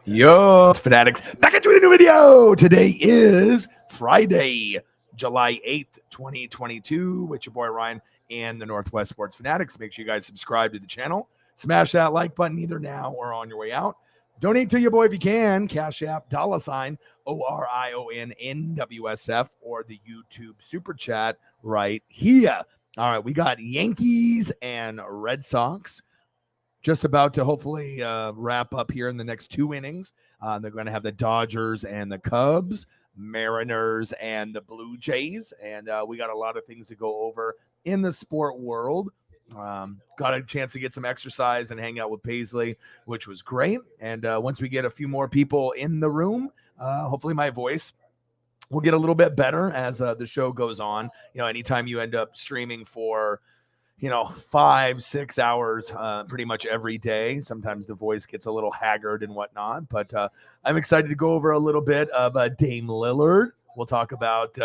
Yo, it's Fanatics back into a new video. Today is Friday, July 8th, 2022, with your boy Ryan and the Northwest Sports Fanatics. Make sure you guys subscribe to the channel. Smash that like button either now or on your way out. Donate to your boy if you can. Cash App, $ ORIONNWSF, or the YouTube Super Chat right here. All right, we got Yankees and Red Sox just about to hopefully wrap up here in the next two innings. They're going to have the Dodgers and the Cubs, Mariners and the Blue Jays. And we got a lot of things to go over in the sport world. Got a chance to get some exercise and hang out with Paisley, which was great. And once we get a few more people in the room, hopefully my voice will get a little bit better as the show goes on. You know, anytime you end up streaming for 5-6 hours pretty much every day, sometimes the voice gets a little haggard and whatnot, but I'm excited to go over a little bit of Dame Lillard. We'll talk about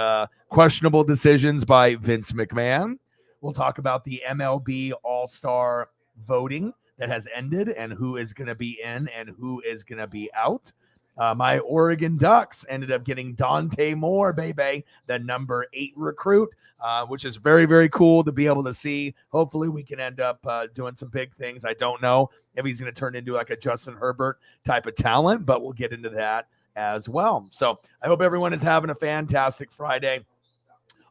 questionable decisions by Vince McMahon. We'll talk about the MLB All-Star voting that has ended and who is going to be in and who is going to be out. My Oregon Ducks ended up getting Dante Moore, baby, the number 8 recruit, which is very, very cool to be able to see. Hopefully we can end up doing some big things. I don't know if he's going to turn into like a Justin Herbert type of talent, but we'll get into that as well. So I hope everyone is having a fantastic Friday.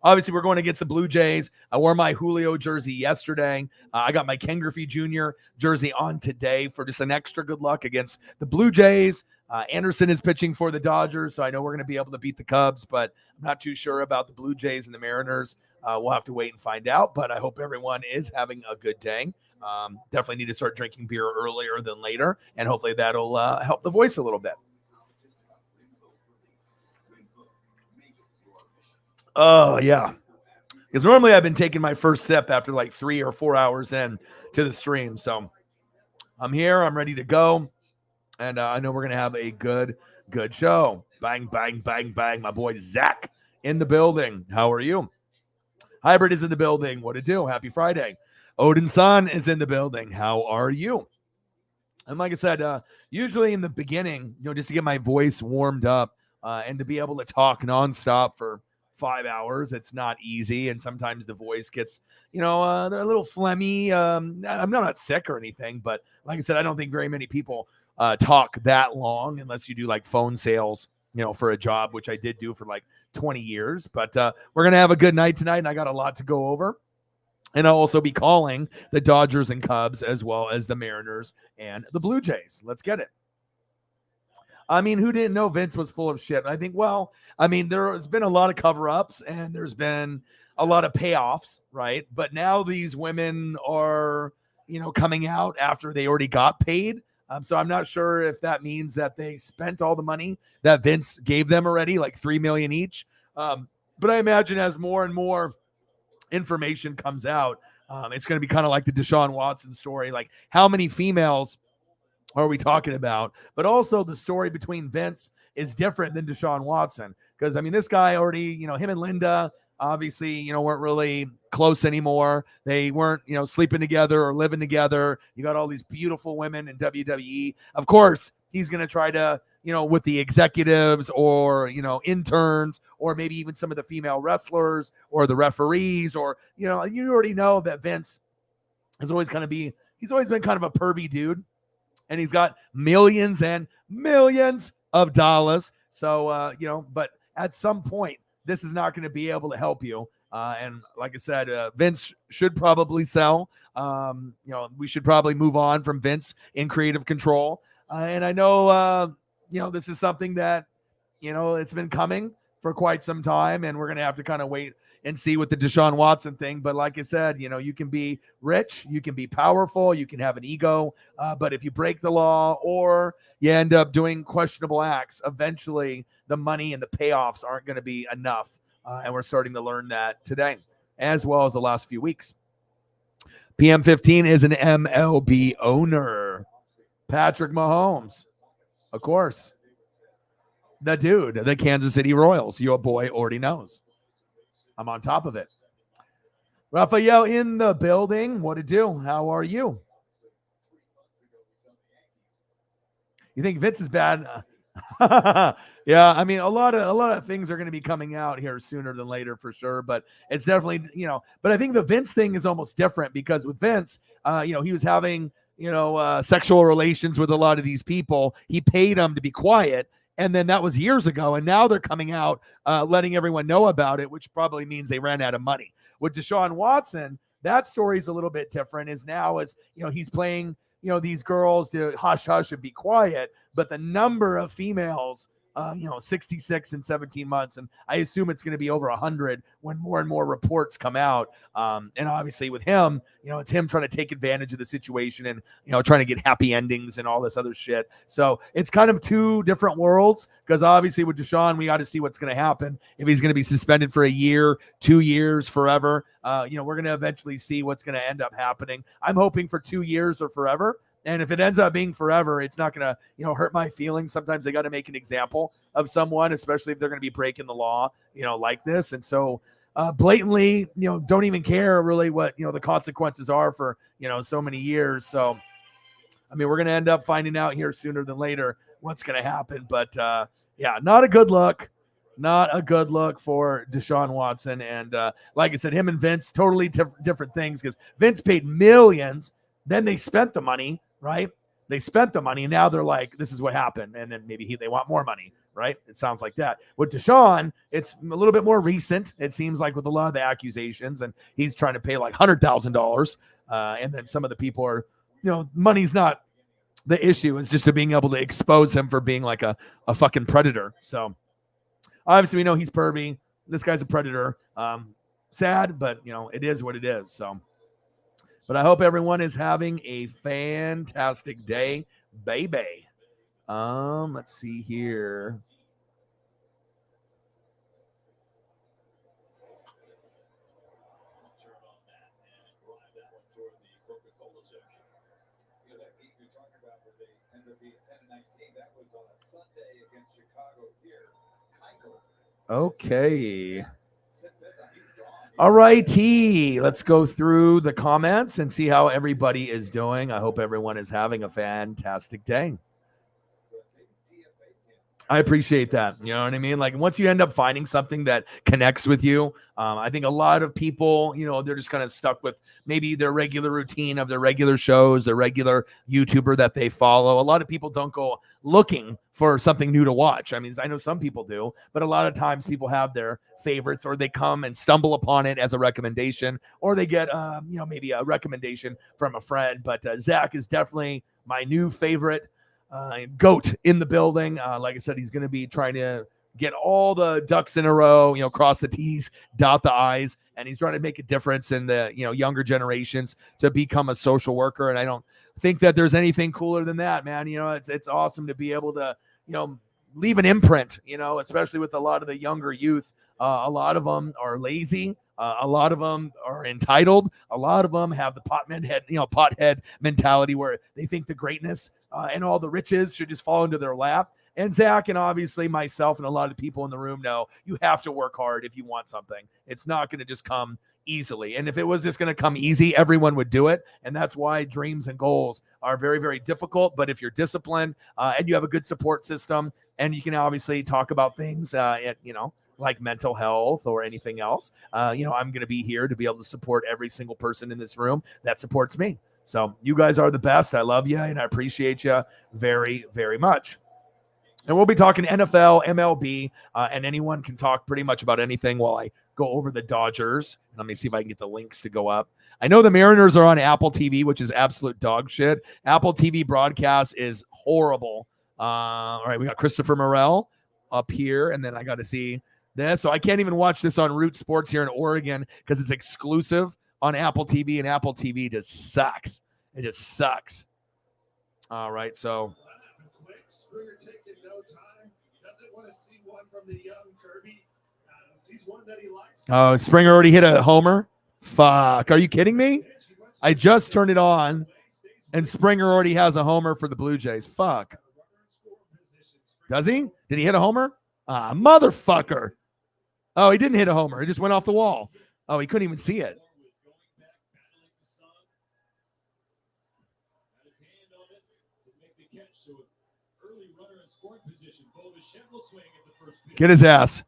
Obviously, we're going against the Blue Jays. I wore my Julio jersey yesterday. I got my Ken Griffey Jr. jersey on today for just an extra good luck against the Blue Jays. Anderson is pitching for the Dodgers, so I know we're going to be able to beat the Cubs, but I'm not too sure about the Blue Jays and the Mariners. We'll have to wait and find out, but I hope everyone is having a good day. Definitely need to start drinking beer earlier than later, and hopefully that'll help the voice a little bit. Oh, yeah. Because normally I've been taking my first sip after like 3 or 4 hours in to the stream. So I'm here. I'm ready to go. And I know we're going to have a good show. Bang, bang, bang, bang. My boy Zach in the building. How are you? Hybrid is in the building. What to do? Happy Friday. Odin Son is in the building. How are you? And like I said, usually in the beginning, just to get my voice warmed up and to be able to talk nonstop for 5 hours, it's not easy, and sometimes the voice gets a little phlegmy. I'm not sick or anything, but like I said, I don't think very many people talk that long unless you do like phone sales for a job, which I did do for like 20 years. But we're gonna have a good night tonight, and I got a lot to go over. And I'll also be calling the Dodgers and Cubs as well as the Mariners and the Blue Jays. Let's get it. I mean, who didn't know Vince was full of shit? I think, there has been a lot of cover-ups and there's been a lot of payoffs, right? But now these women are, coming out after they already got paid. So I'm not sure if that means that they spent all the money that Vince gave them already, like $3 million each. But I imagine as more and more information comes out, it's going to be kind of like the Deshaun Watson story. Like, how many females are we talking about? But also the story between Vince is different than Deshaun Watson, because this guy already, him and Linda obviously, weren't really close anymore. They weren't, sleeping together or living together. You got all these beautiful women in WWE. Of course, he's going to try to, with the executives or, interns, or maybe even some of the female wrestlers or the referees, or, you already know that Vince is always he's always been kind of a pervy dude. And he's got millions and millions of dollars. So, but at some point, this is not going to be able to help you. And like I said, Vince should probably sell. We should probably move on from Vince in creative control. And I know, this is something that, it's been coming for quite some time. And we're going to have to kind of wait and see with the Deshaun Watson thing. But like I said, you can be rich, you can be powerful, you can have an ego. But if you break the law or you end up doing questionable acts, eventually the money and the payoffs aren't going to be enough. And we're starting to learn that today, as well as the last few weeks. PM15 is an MLB owner. Patrick Mahomes, of course. The dude, the Kansas City Royals. Your boy already knows. I'm on top of it. Raphael in the building. What to do? How are you? You think Vince is bad? Yeah, I mean, a lot of things are going to be coming out here sooner than later for sure. But it's definitely, But I think the Vince thing is almost different because with Vince, he was having sexual relations with a lot of these people. He paid them to be quiet. And then that was years ago. And now they're coming out, letting everyone know about it, which probably means they ran out of money. With Deshaun Watson, that story's a little bit different. Is now he's playing, these girls to hush hush and be quiet, but the number of females, 66 in 17 months. And I assume it's going to be over 100 when more and more reports come out. And obviously with him, it's him trying to take advantage of the situation and, trying to get happy endings and all this other shit. So it's kind of two different worlds because obviously with Deshaun, we got to see what's going to happen. If he's going to be suspended for a year, 2 years, forever, we're going to eventually see what's going to end up happening. I'm hoping for 2 years or forever. And if it ends up being forever, it's not going to, hurt my feelings. Sometimes they got to make an example of someone, especially if they're going to be breaking the law, like this. And so blatantly, don't even care really what, the consequences are for, so many years. So, I mean, we're going to end up finding out here sooner than later what's going to happen. But yeah, not a good look. Not a good look for Deshaun Watson. And like I said, him and Vince, totally different things because Vince paid millions. Then they spent the money, right? They spent the money, and now they're like, this is what happened. And then maybe they want more money, right? It sounds like that. With Deshaun, it's a little bit more recent, it seems like, with a lot of the accusations, and he's trying to pay like $100,000. And then some of the people are, money's not the issue. It's just to being able to expose him for being like a fucking predator. So obviously we know he's pervy. This guy's a predator. Sad, but, it is what it is. So. But I hope everyone is having a fantastic day, baby. Let's see here. Okay. All righty, let's go through the comments and see how everybody is doing. I hope everyone is having a fantastic day. I appreciate that. You know what I mean? Like once you end up finding something that connects with you, I think a lot of people, they're just kind of stuck with maybe their regular routine of their regular shows, their regular YouTuber that they follow. A lot of people don't go looking for something new to watch. I mean, I know some people do, but a lot of times people have their favorites or they come and stumble upon it as a recommendation or they get, maybe a recommendation from a friend. But Zach is definitely my new favorite goat in the building. Like I said, he's going to be trying to get all the ducks in a row, cross the T's, dot the I's, and he's trying to make a difference in the, younger generations to become a social worker. And I don't think that there's anything cooler than that, man. It's awesome to be able to, leave an imprint, especially with a lot of the younger youth. A lot of them are lazy. A lot of them are entitled. A lot of them have the pothead mentality where they think the greatness and all the riches should just fall into their lap. And Zach and obviously myself and a lot of people in the room know you have to work hard if you want something. It's not going to just come easily. And if it was just going to come easy, everyone would do it. And that's why dreams and goals are very, very difficult. But if you're disciplined and you have a good support system and you can obviously talk about things, like mental health or anything else, I'm going to be here to be able to support every single person in this room that supports me. So you guys are the best. I love you and I appreciate you very, very much. And we'll be talking NFL, MLB, and anyone can talk pretty much about anything while I go over the Dodgers. Let me see if I can get the links to go up. I know the Mariners are on Apple TV, which is absolute dog shit. Apple TV broadcast is horrible. All right, we got Christopher Morel up here, and then I got to see this. So I can't even watch this on Root Sports here in Oregon because it's exclusive on Apple TV, and Apple TV just sucks. It just sucks. All right, so... Oh, Springer already hit a homer? Fuck. Are you kidding me? I just turned it on, and Springer already has a homer for the Blue Jays. Fuck. Does he? Did he hit a homer? Motherfucker. Oh, he didn't hit a homer. It just went off the wall. Oh, he couldn't even see it. Get his ass.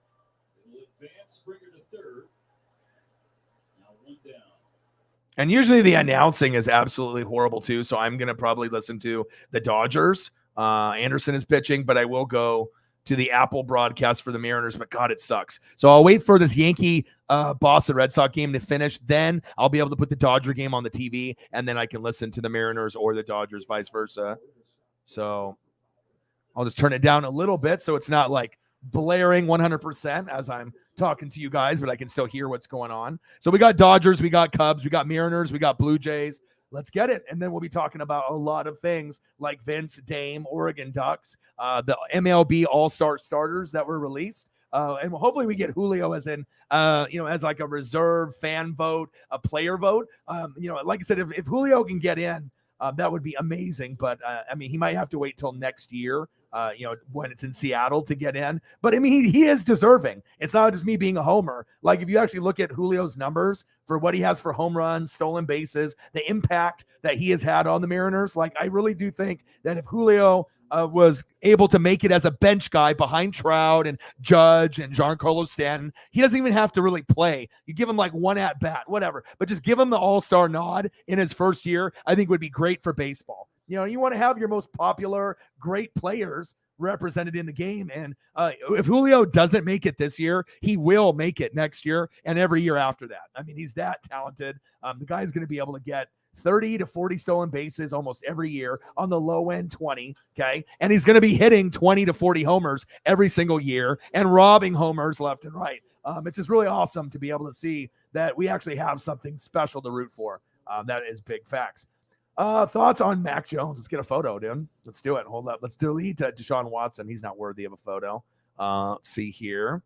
And usually the announcing is absolutely horrible too. So I'm going to probably listen to the Dodgers. Anderson is pitching, but I will go to the Apple broadcast for the Mariners. But God, it sucks. So I'll wait for this Yankee Boston Red Sox game to finish. Then I'll be able to put the Dodger game on the TV, and then I can listen to the Mariners or the Dodgers, vice versa. So I'll just turn it down a little bit so it's not like blaring 100% as I'm talking to you guys, but I can still hear what's going on. So we got Dodgers, we got Cubs, we got Mariners, we got Blue Jays. Let's get it. And then we'll be talking about a lot of things like Vince, Dame, Oregon Ducks, the MLB All-Star starters that were released. And hopefully we get Julio as in, as like a reserve fan vote, a player vote. Like I said, if Julio can get in, that would be amazing. But he might have to wait till next year. When it's in Seattle to get in. But he is deserving. It's not just me being a homer. Like if you actually look at Julio's numbers for what he has for home runs, stolen bases, the impact that he has had on the Mariners, like I really do think that if Julio was able to make it as a bench guy behind Trout and Judge and Giancarlo Stanton, he doesn't even have to really play. You give him like one at bat, whatever, but just give him the all-star nod in his first year. I think would be great for baseball. You want to have your most popular, great players represented in the game. And if Julio doesn't make it this year, he will make it next year and every year after that. He's that talented. The guy's going to be able to get 30 to 40 stolen bases almost every year, on the low end 20, okay? And he's going to be hitting 20 to 40 homers every single year and robbing homers left and right. It's just really awesome to be able to see that we actually have something special to root for. That is big facts. Thoughts on Mac Jones? Let's get a photo, dude. Let's do it. Hold up. Let's delete Deshaun Watson. He's not worthy of a photo. Let's see here.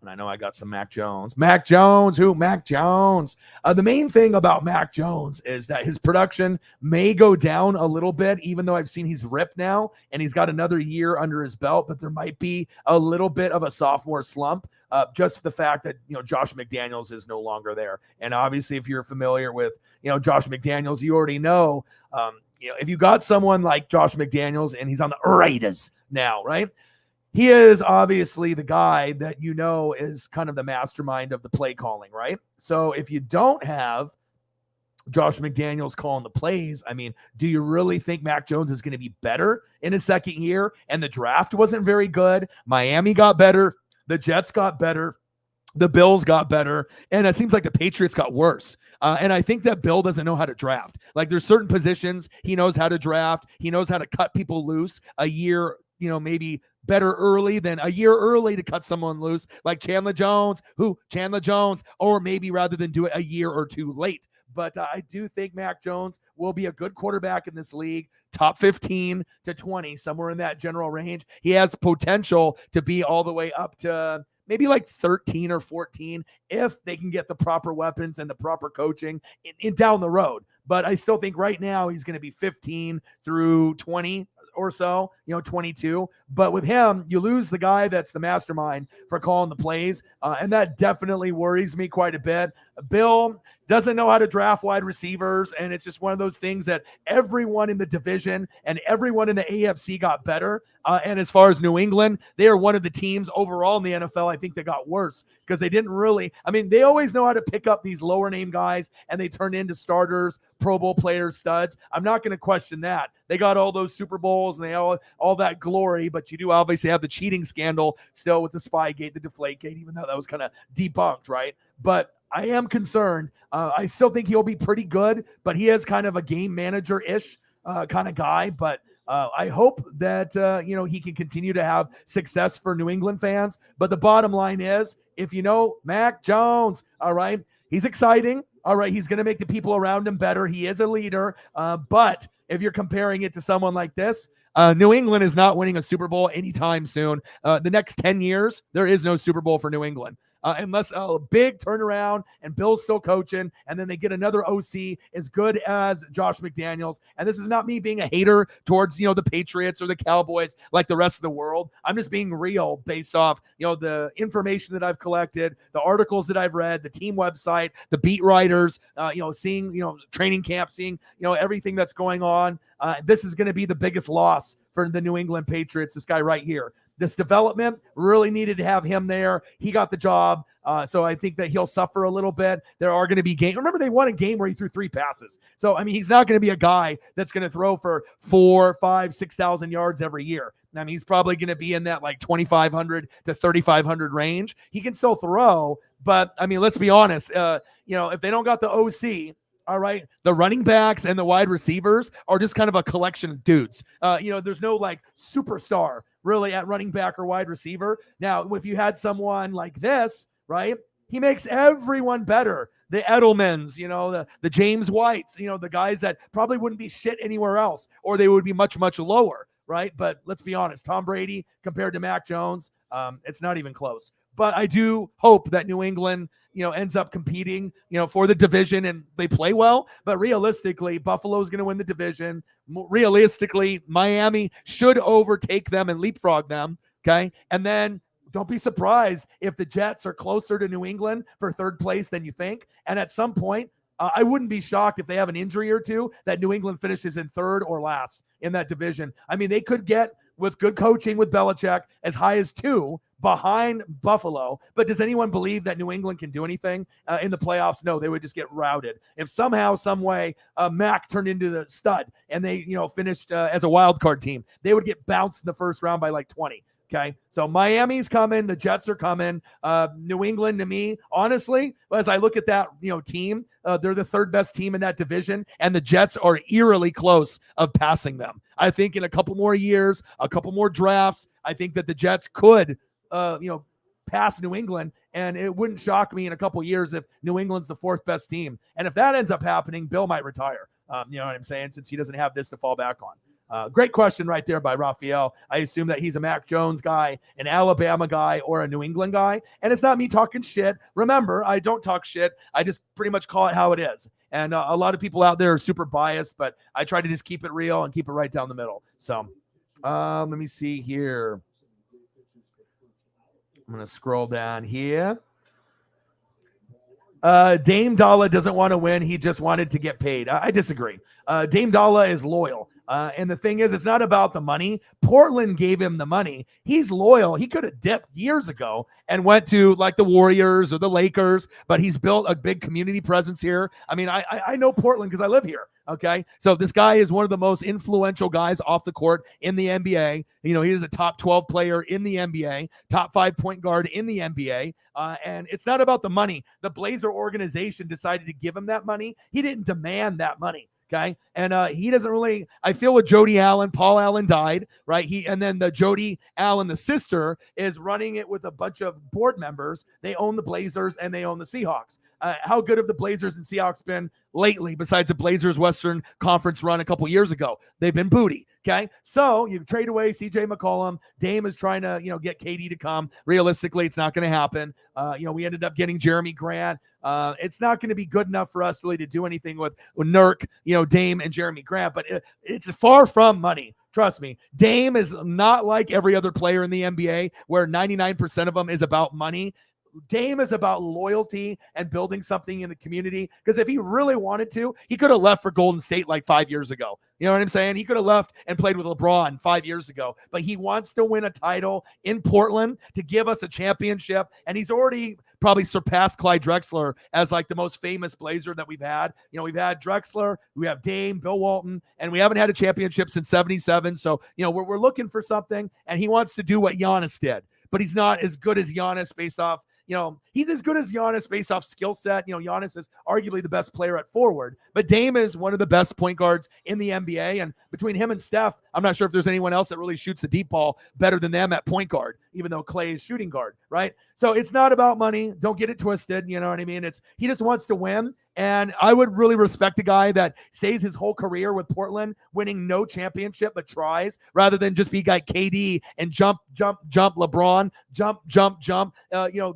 And I know I got some Mac Jones. Mac Jones. Who? Mac Jones. The main thing about Mac Jones is that his production may go down a little bit, even though I've seen he's ripped now and he's got another year under his belt, but there might be a little bit of a sophomore slump. Just the fact that, Josh McDaniels is no longer there. And obviously, if you're familiar with, Josh McDaniels, you already know, if you got someone like Josh McDaniels and he's on the Raiders now, right? He is obviously the guy that is kind of the mastermind of the play calling, right? So if you don't have Josh McDaniels calling the plays, do you really think Mac Jones is going to be better in his second year? And the draft wasn't very good. Miami got better. The Jets got better. The Bills got better. And it seems like the Patriots got worse. And I think that Bill doesn't know how to draft. Like there's certain positions he knows how to draft. He knows how to cut people loose a year, maybe better early than a year early to cut someone loose, like Chandler Jones, or maybe rather than do it a year or two late. But I do think Mac Jones will be a good quarterback in this league, top 15 to 20, somewhere in that general range. He has potential to be all the way up to maybe like 13 or 14 if they can get the proper weapons and the proper coaching in down the road. But I still think right now he's going to be 15 through 20 or so, 22. But with him, you lose the guy that's the mastermind for calling the plays. And that definitely worries me quite a bit. Bill doesn't know how to draft wide receivers. And it's just one of those things that everyone in the division and everyone in the AFC got better. And as far as New England, they are one of the teams overall in the NFL, I think, that got worse because they didn't really, they always know how to pick up these lower name guys and they turn into starters, Pro Bowl players, studs. I'm not going to question that. They got all those Super Bowls and they all that glory, but you do obviously have the cheating scandal still with the Spygate, the Deflategate, even though that was kind of debunked, right? But I am concerned. I still think he'll be pretty good, but he is kind of a game manager-ish kind of guy. But I hope that, he can continue to have success for New England fans. But the bottom line is, if Mac Jones, all right, he's exciting. All right, he's going to make the people around him better. He is a leader. But if you're comparing it to someone like this, New England is not winning a Super Bowl anytime soon. The next 10 years, there is no Super Bowl for New England. unless a big turnaround and Bill's still coaching, and then they get another OC as good as Josh McDaniels. And this is not me being a hater towards, the Patriots or the Cowboys like the rest of the world. I'm just being real based off, the information that I've collected, the articles that I've read, the team website, the beat writers, seeing, training camp, seeing, everything that's going on. This is going to be the biggest loss for the New England Patriots, this guy right here. This development really needed to have him there. He got the job. So I think that he'll suffer a little bit. There are going to be games. Remember, they won a game where he threw 3 passes. So, he's not going to be a guy that's going to throw for 4, 5, 6,000 yards every year. He's probably going to be in that like 2,500 to 3,500 range. He can still throw, but let's be honest. If they don't got the OC, all right, the running backs and the wide receivers are just kind of a collection of dudes. There's no like superstar really at running back or wide receiver. Now, if you had someone like this, right, he makes everyone better. The Edelmans, the James Whites, the guys that probably wouldn't be shit anywhere else, or they would be much, much lower, right? But let's be honest, Tom Brady compared to Mac Jones, it's not even close. But I do hope that New England, ends up competing, for the division and they play well. But realistically, Buffalo's going to win the division. Realistically, Miami should overtake them and leapfrog them. Okay. And then don't be surprised if the Jets are closer to New England for third place than you think. And at some point, I wouldn't be shocked if they have an injury or two that New England finishes in third or last in that division. They could get, with good coaching with Belichick, as high as 2 behind Buffalo. But does anyone believe that New England can do anything in the playoffs? No, they would just get routed. If somehow, some way, Mac turned into the stud and they, finished as a wild card team, they would get bounced in the first round by like 20. Okay, so Miami's coming. The Jets are coming. New England, to me, honestly, as I look at that, team, they're the third best team in that division, and the Jets are eerily close of passing them. I think in a couple more years, a couple more drafts, I think that the Jets could, pass New England, and it wouldn't shock me in a couple years if New England's the 4th best team. And if that ends up happening, Bill might retire. You know what I'm saying? Since he doesn't have this to fall back on. Great question right there by Raphael. I assume that he's a Mac Jones guy, an Alabama guy, or a New England guy. And it's not me talking shit. Remember, I don't talk shit. I just pretty much call it how it is. And a lot of people out there are super biased, but I try to just keep it real and keep it right down the middle. So let me see here. I'm going to scroll down here. Dame Dalla doesn't want to win. He just wanted to get paid. I disagree. Dame Dalla is loyal. And the thing is, it's not about the money. Portland gave him the money. He's loyal. He could have dipped years ago and went to like the Warriors or the Lakers, but he's built a big community presence here. I know Portland because I live here. Okay. So this guy is one of the most influential guys off the court in the NBA. He is a top 12 player in the NBA, top 5 point guard in the NBA. And it's not about the money. The Blazer organization decided to give him that money. He didn't demand that money. Okay. And he doesn't really, I feel with Jody Allen, Paul Allen died, right? And then the Jody Allen, the sister, is running it with a bunch of board members. They own the Blazers and they own the Seahawks. How good have the Blazers and Seahawks been lately besides the Blazers Western Conference run a couple years ago? They've been booty. Okay. So you trade away CJ McCollum. Dame is trying to, get KD to come. Realistically, it's not going to happen. We ended up getting Jeremy Grant. It's not going to be good enough for us really to do anything with Nurk, Dame and Jeremy Grant, but it's far from money. Trust me. Dame is not like every other player in the NBA where 99% of them is about money. Dame is about loyalty and building something in the community. Because if he really wanted to, he could have left for Golden State like 5 years ago. You know what I'm saying? He could have left and played with LeBron 5 years ago. But he wants to win a title in Portland to give us a championship. And he's already probably surpassed Clyde Drexler as like the most famous Blazer that we've had. We've had Drexler, we have Dame, Bill Walton, and we haven't had a championship since 77. So, we're looking for something, and he wants to do what Giannis did. But he's not as good as Giannis based off, he's as good as Giannis based off skill set. Giannis is arguably the best player at forward, but Dame is one of the best point guards in the NBA. And between him and Steph, I'm not sure if there's anyone else that really shoots the deep ball better than them at point guard, even though Clay is shooting guard, right? So it's not about money. Don't get it twisted. You know what I mean? He just wants to win. And I would really respect a guy that stays his whole career with Portland, winning no championship, but tries, rather than just be like KD and jump, LeBron, jump.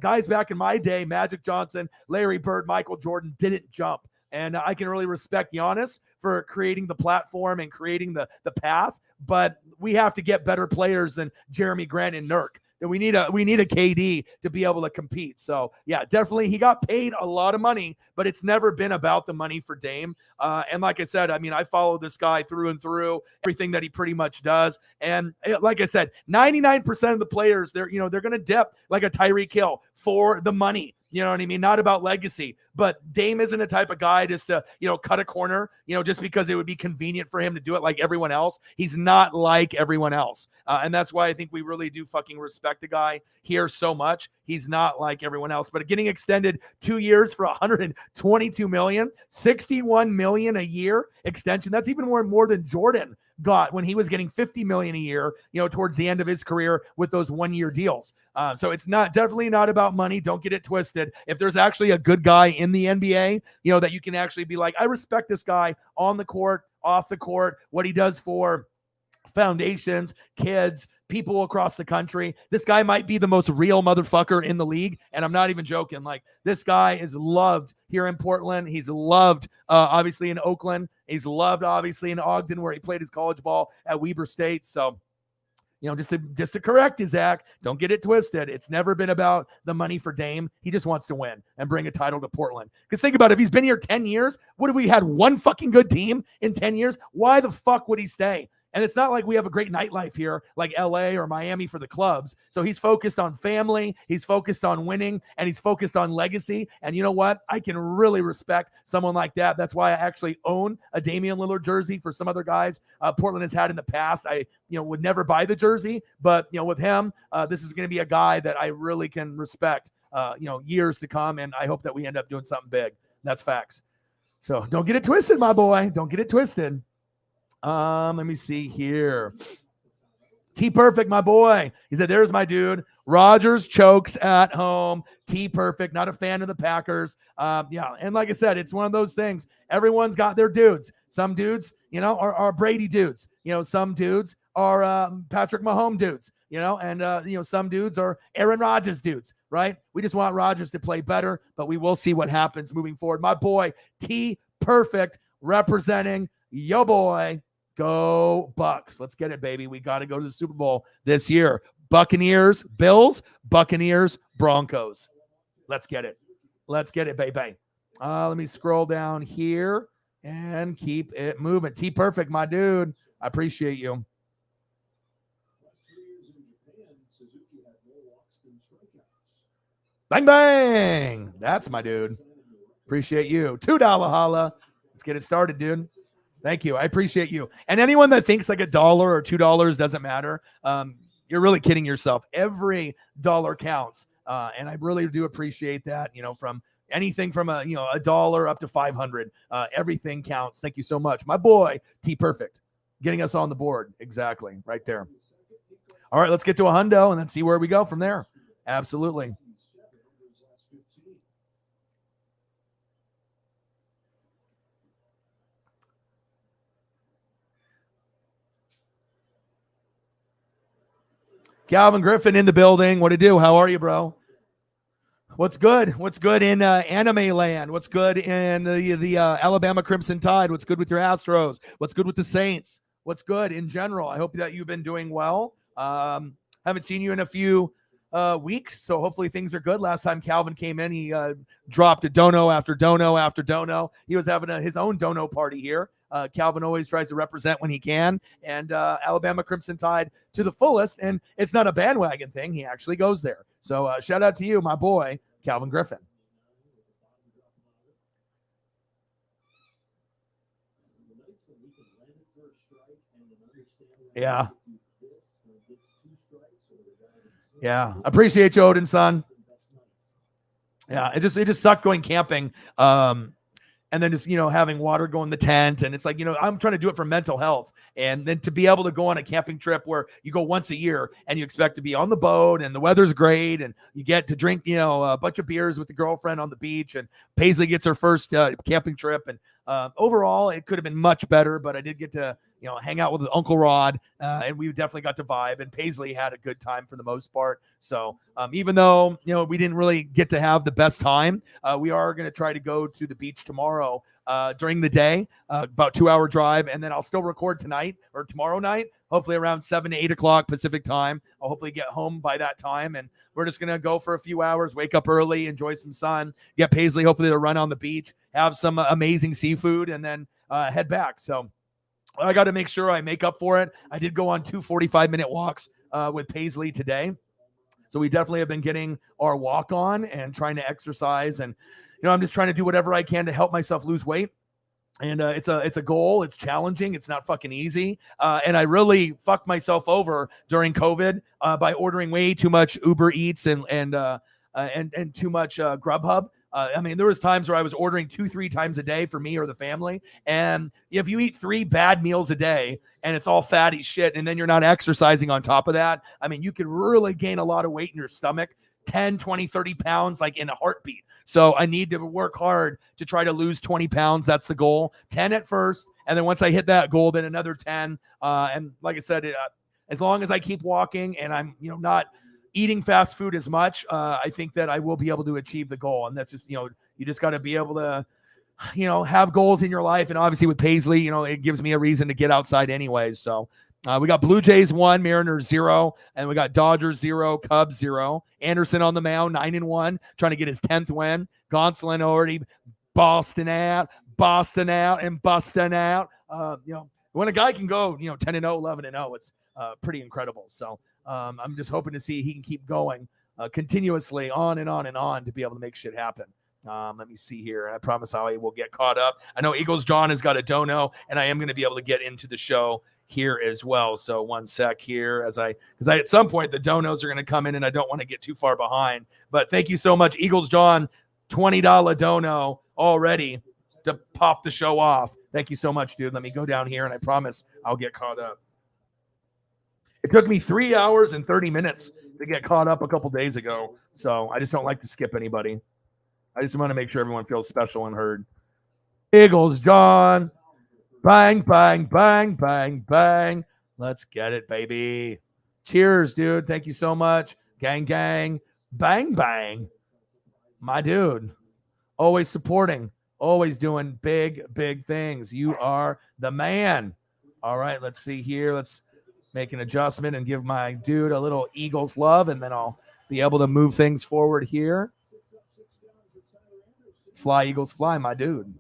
Guys back in my day, Magic Johnson, Larry Bird, Michael Jordan, didn't jump. And I can really respect Giannis for creating the platform and creating the path. But we have to get better players than Jeremy Grant and Nurk. We need a KD to be able to compete. So yeah, definitely he got paid a lot of money, but it's never been about the money for Dame. And like I said, I mean, I follow this guy through and through, everything that he pretty much does. And like I said, 99% of the players, they're going to dip like a Tyreek Hill for the money. You know what I mean? Not about legacy, but Dame isn't a type of guy just to, cut a corner, just because it would be convenient for him to do it like everyone else. He's not like everyone else. And that's why I think we really do fucking respect the guy here so much. He's not like everyone else, but getting extended 2 years for $122 million, $61 million a year extension. That's even more than Jordan got when he was getting $50 million a year, towards the end of his career with those 1-year deals. So it's definitely not about money. Don't get it twisted. If there's actually a good guy in the NBA, that you can actually be like, I respect this guy on the court, off the court, what he does for foundations, kids, people across the country. This guy might be the most real motherfucker in the league. And I'm not even joking. Like, this guy is loved here in Portland. He's loved, obviously, in Oakland. He's loved, obviously, in Ogden, where he played his college ball at Weber State. So, just to correct you, Zach, don't get it twisted. It's never been about the money for Dame. He just wants to win and bring a title to Portland. Because think about it, if he's been here 10 years, what if we had one fucking good team in 10 years? Why the fuck would he stay? And it's not like we have a great nightlife here like LA or Miami for the clubs. So he's focused on family, he's focused on winning, and he's focused on legacy. And you know what? I can really respect someone like that. That's why I actually own a Damian Lillard jersey. For some other guys Portland has had in the past, I would never buy the jersey. But with him, this is going to be a guy that I really can respect years to come. And I hope that we end up doing something big. That's facts. So don't get it twisted, my boy. Don't get it twisted. Let me see here. T Perfect, my boy. He said, there's my dude. Rodgers chokes at home. T Perfect, not a fan of the Packers. Yeah. And like I said, it's one of those things. Everyone's got their dudes. Some dudes, are Brady dudes. Some dudes are Patrick Mahomes dudes, and some dudes are Aaron Rodgers dudes, right? We just want Rodgers to play better, but we will see what happens moving forward. My boy, T Perfect, representing yo boy. Go Bucks. Let's get it, baby. We got to go to the Super Bowl this year. Buccaneers, Bills, Buccaneers, Broncos. Let's get it. Let's get it, baby. Let me scroll down here and keep it moving. T Perfect, my dude. I appreciate you. Bang, bang. That's my dude. Appreciate you. $2 holla. Let's get it started, dude. Thank you. I appreciate you. And anyone that thinks like $1 or $2 doesn't matter, you're really kidding yourself. Every dollar counts. And I really do appreciate that, from anything from $1 up to 500. Everything counts. Thank you so much. My boy, T Perfect, getting us on the board. Exactly. Right there. All right, let's get to a hundo and then see where we go from there. Absolutely. Calvin Griffin in the building. What to do? How are you, bro? What's good? What's good in anime land? What's good in the Alabama Crimson Tide? What's good with your Astros? What's good with the Saints? What's good in general? I hope that you've been doing well. Haven't seen you in a few weeks, so hopefully things are good. Last time Calvin came in, he dropped a dono after dono after dono. He was having his own dono party here. Calvin always tries to represent when he can, and Alabama Crimson Tide to the fullest. And it's not a bandwagon thing. He actually goes there. So shout out to you, my boy, Calvin Griffin. Yeah. Yeah. Appreciate you, Odin, son. Yeah. It just sucked going camping. and then just, having water go in the tent. And it's like, I'm trying to do it for mental health. And then to be able to go on a camping trip where you go once a year and you expect to be on the boat and the weather's great and you get to drink, a bunch of beers with the girlfriend on the beach, and Paisley gets her first camping trip. And overall, it could have been much better, but I did get to, hang out with Uncle Rod, and we definitely got to vibe. And Paisley had a good time for the most part. So even though, we didn't really get to have the best time, we are going to try to go to the beach tomorrow during the day, about 2-hour drive. And then I'll still record tonight or tomorrow night, hopefully around 7 to 8 o'clock Pacific time. I'll hopefully get home by that time. And we're just going to go for a few hours, wake up early, enjoy some sun, get Paisley hopefully to run on the beach, have some amazing seafood, and then head back. So I got to make sure I make up for it. I did go on 2 45-minute walks with Paisley today. So we definitely have been getting our walk on and trying to exercise. And, I'm just trying to do whatever I can to help myself lose weight. And it's a goal. It's challenging. It's not fucking easy. And I really fucked myself over during COVID by ordering way too much Uber Eats and too much Grubhub. There was times where I was ordering 2-3 times a day for me or the family. And if you eat 3 bad meals a day and it's all fatty shit, and then you're not exercising on top of that, you could really gain a lot of weight in your stomach, 10, 20, 30 pounds, like in a heartbeat. So I need to work hard to try to lose 20 pounds. That's the goal. 10 at first. And then once I hit that goal, then another 10. And like I said, as long as I keep walking and I'm, not eating fast food as much, I think that I will be able to achieve the goal. And that's just, you just got to be able to, have goals in your life. And obviously with Paisley, it gives me a reason to get outside anyways. So we got Blue Jays 1, Mariners 0, and we got Dodgers 0, Cubs 0. Anderson on the mound, 9-1, trying to get his 10th win. Gonsolin already busting out, and busting out. When a guy can go, 10-0, 11-0, it's pretty incredible. So I'm just hoping to see he can keep going continuously on and on and on to be able to make shit happen. Let me see here. And I promise I will get caught up. I know Eagles John has got a dono, and I am going to be able to get into the show here as well. So one sec here because I at some point the donos are going to come in and I don't want to get too far behind. But thank you so much, Eagles John, $20 dono already to pop the show off. Thank you so much, dude. Let me go down here and I promise I'll get caught up. It took me 3 hours and 30 minutes to get caught up a couple days ago. So I just don't like to skip anybody. I just want to make sure everyone feels special and heard. Eagles John. Bang, bang, bang, bang, bang. Let's get it, baby. Cheers, dude. Thank you so much. Gang, gang. Bang, bang. My dude. Always supporting. Always doing big, big things. You are the man. All right, let's see here. Let's make an adjustment and give my dude a little Eagles love, and then I'll be able to move things forward here. Fly, Eagles, fly, my dude.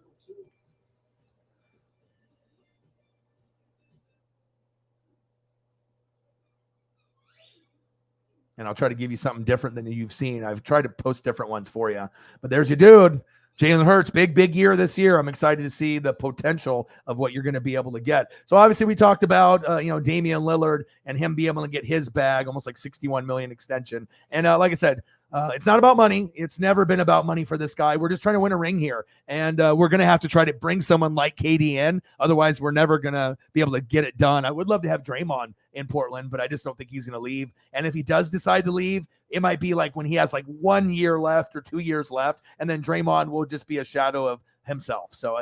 And I'll try to give you something different than you've seen. I've tried to post different ones for you. But there's your dude, Jalen Hurts. Big year this year. I'm excited to see the potential of what you're going to be able to get. So obviously we talked about, Damian Lillard and him being able to get his bag, almost like $61 million extension. And like I said, it's not about money. It's never been about money for this guy. We're just trying to win a ring here. And we're going to have to try to bring someone like KD in. Otherwise, we're never going to be able to get it done. I would love to have Draymond in Portland, but I just don't think he's going to leave. And if he does decide to leave, it might be like when he has like 1 year left or 2 years left. And then Draymond will just be a shadow of himself. So,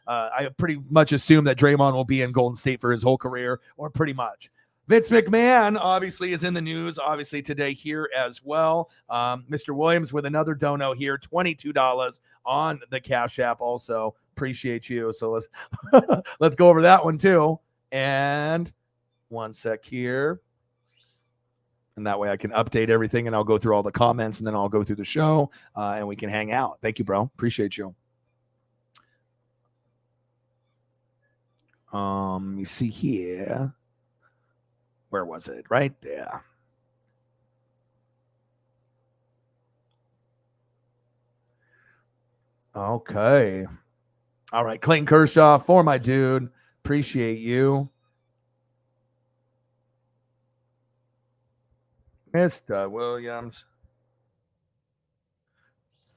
I pretty much assume that Draymond will be in Golden State for his whole career, or pretty much. Vince McMahon obviously is in the news, obviously today here as well. Mr. Williams with another dono here, $22 on the Cash App. Also appreciate you. So let's let's go over that one too. And one sec here. And that way I can update everything and I'll go through all the comments and then I'll go through the show and we can hang out. Thank you, bro. Appreciate you. Let me see here. Where was it? Right there. Okay. All right. Clayton Kershaw for my dude. Appreciate you. Mr. Williams.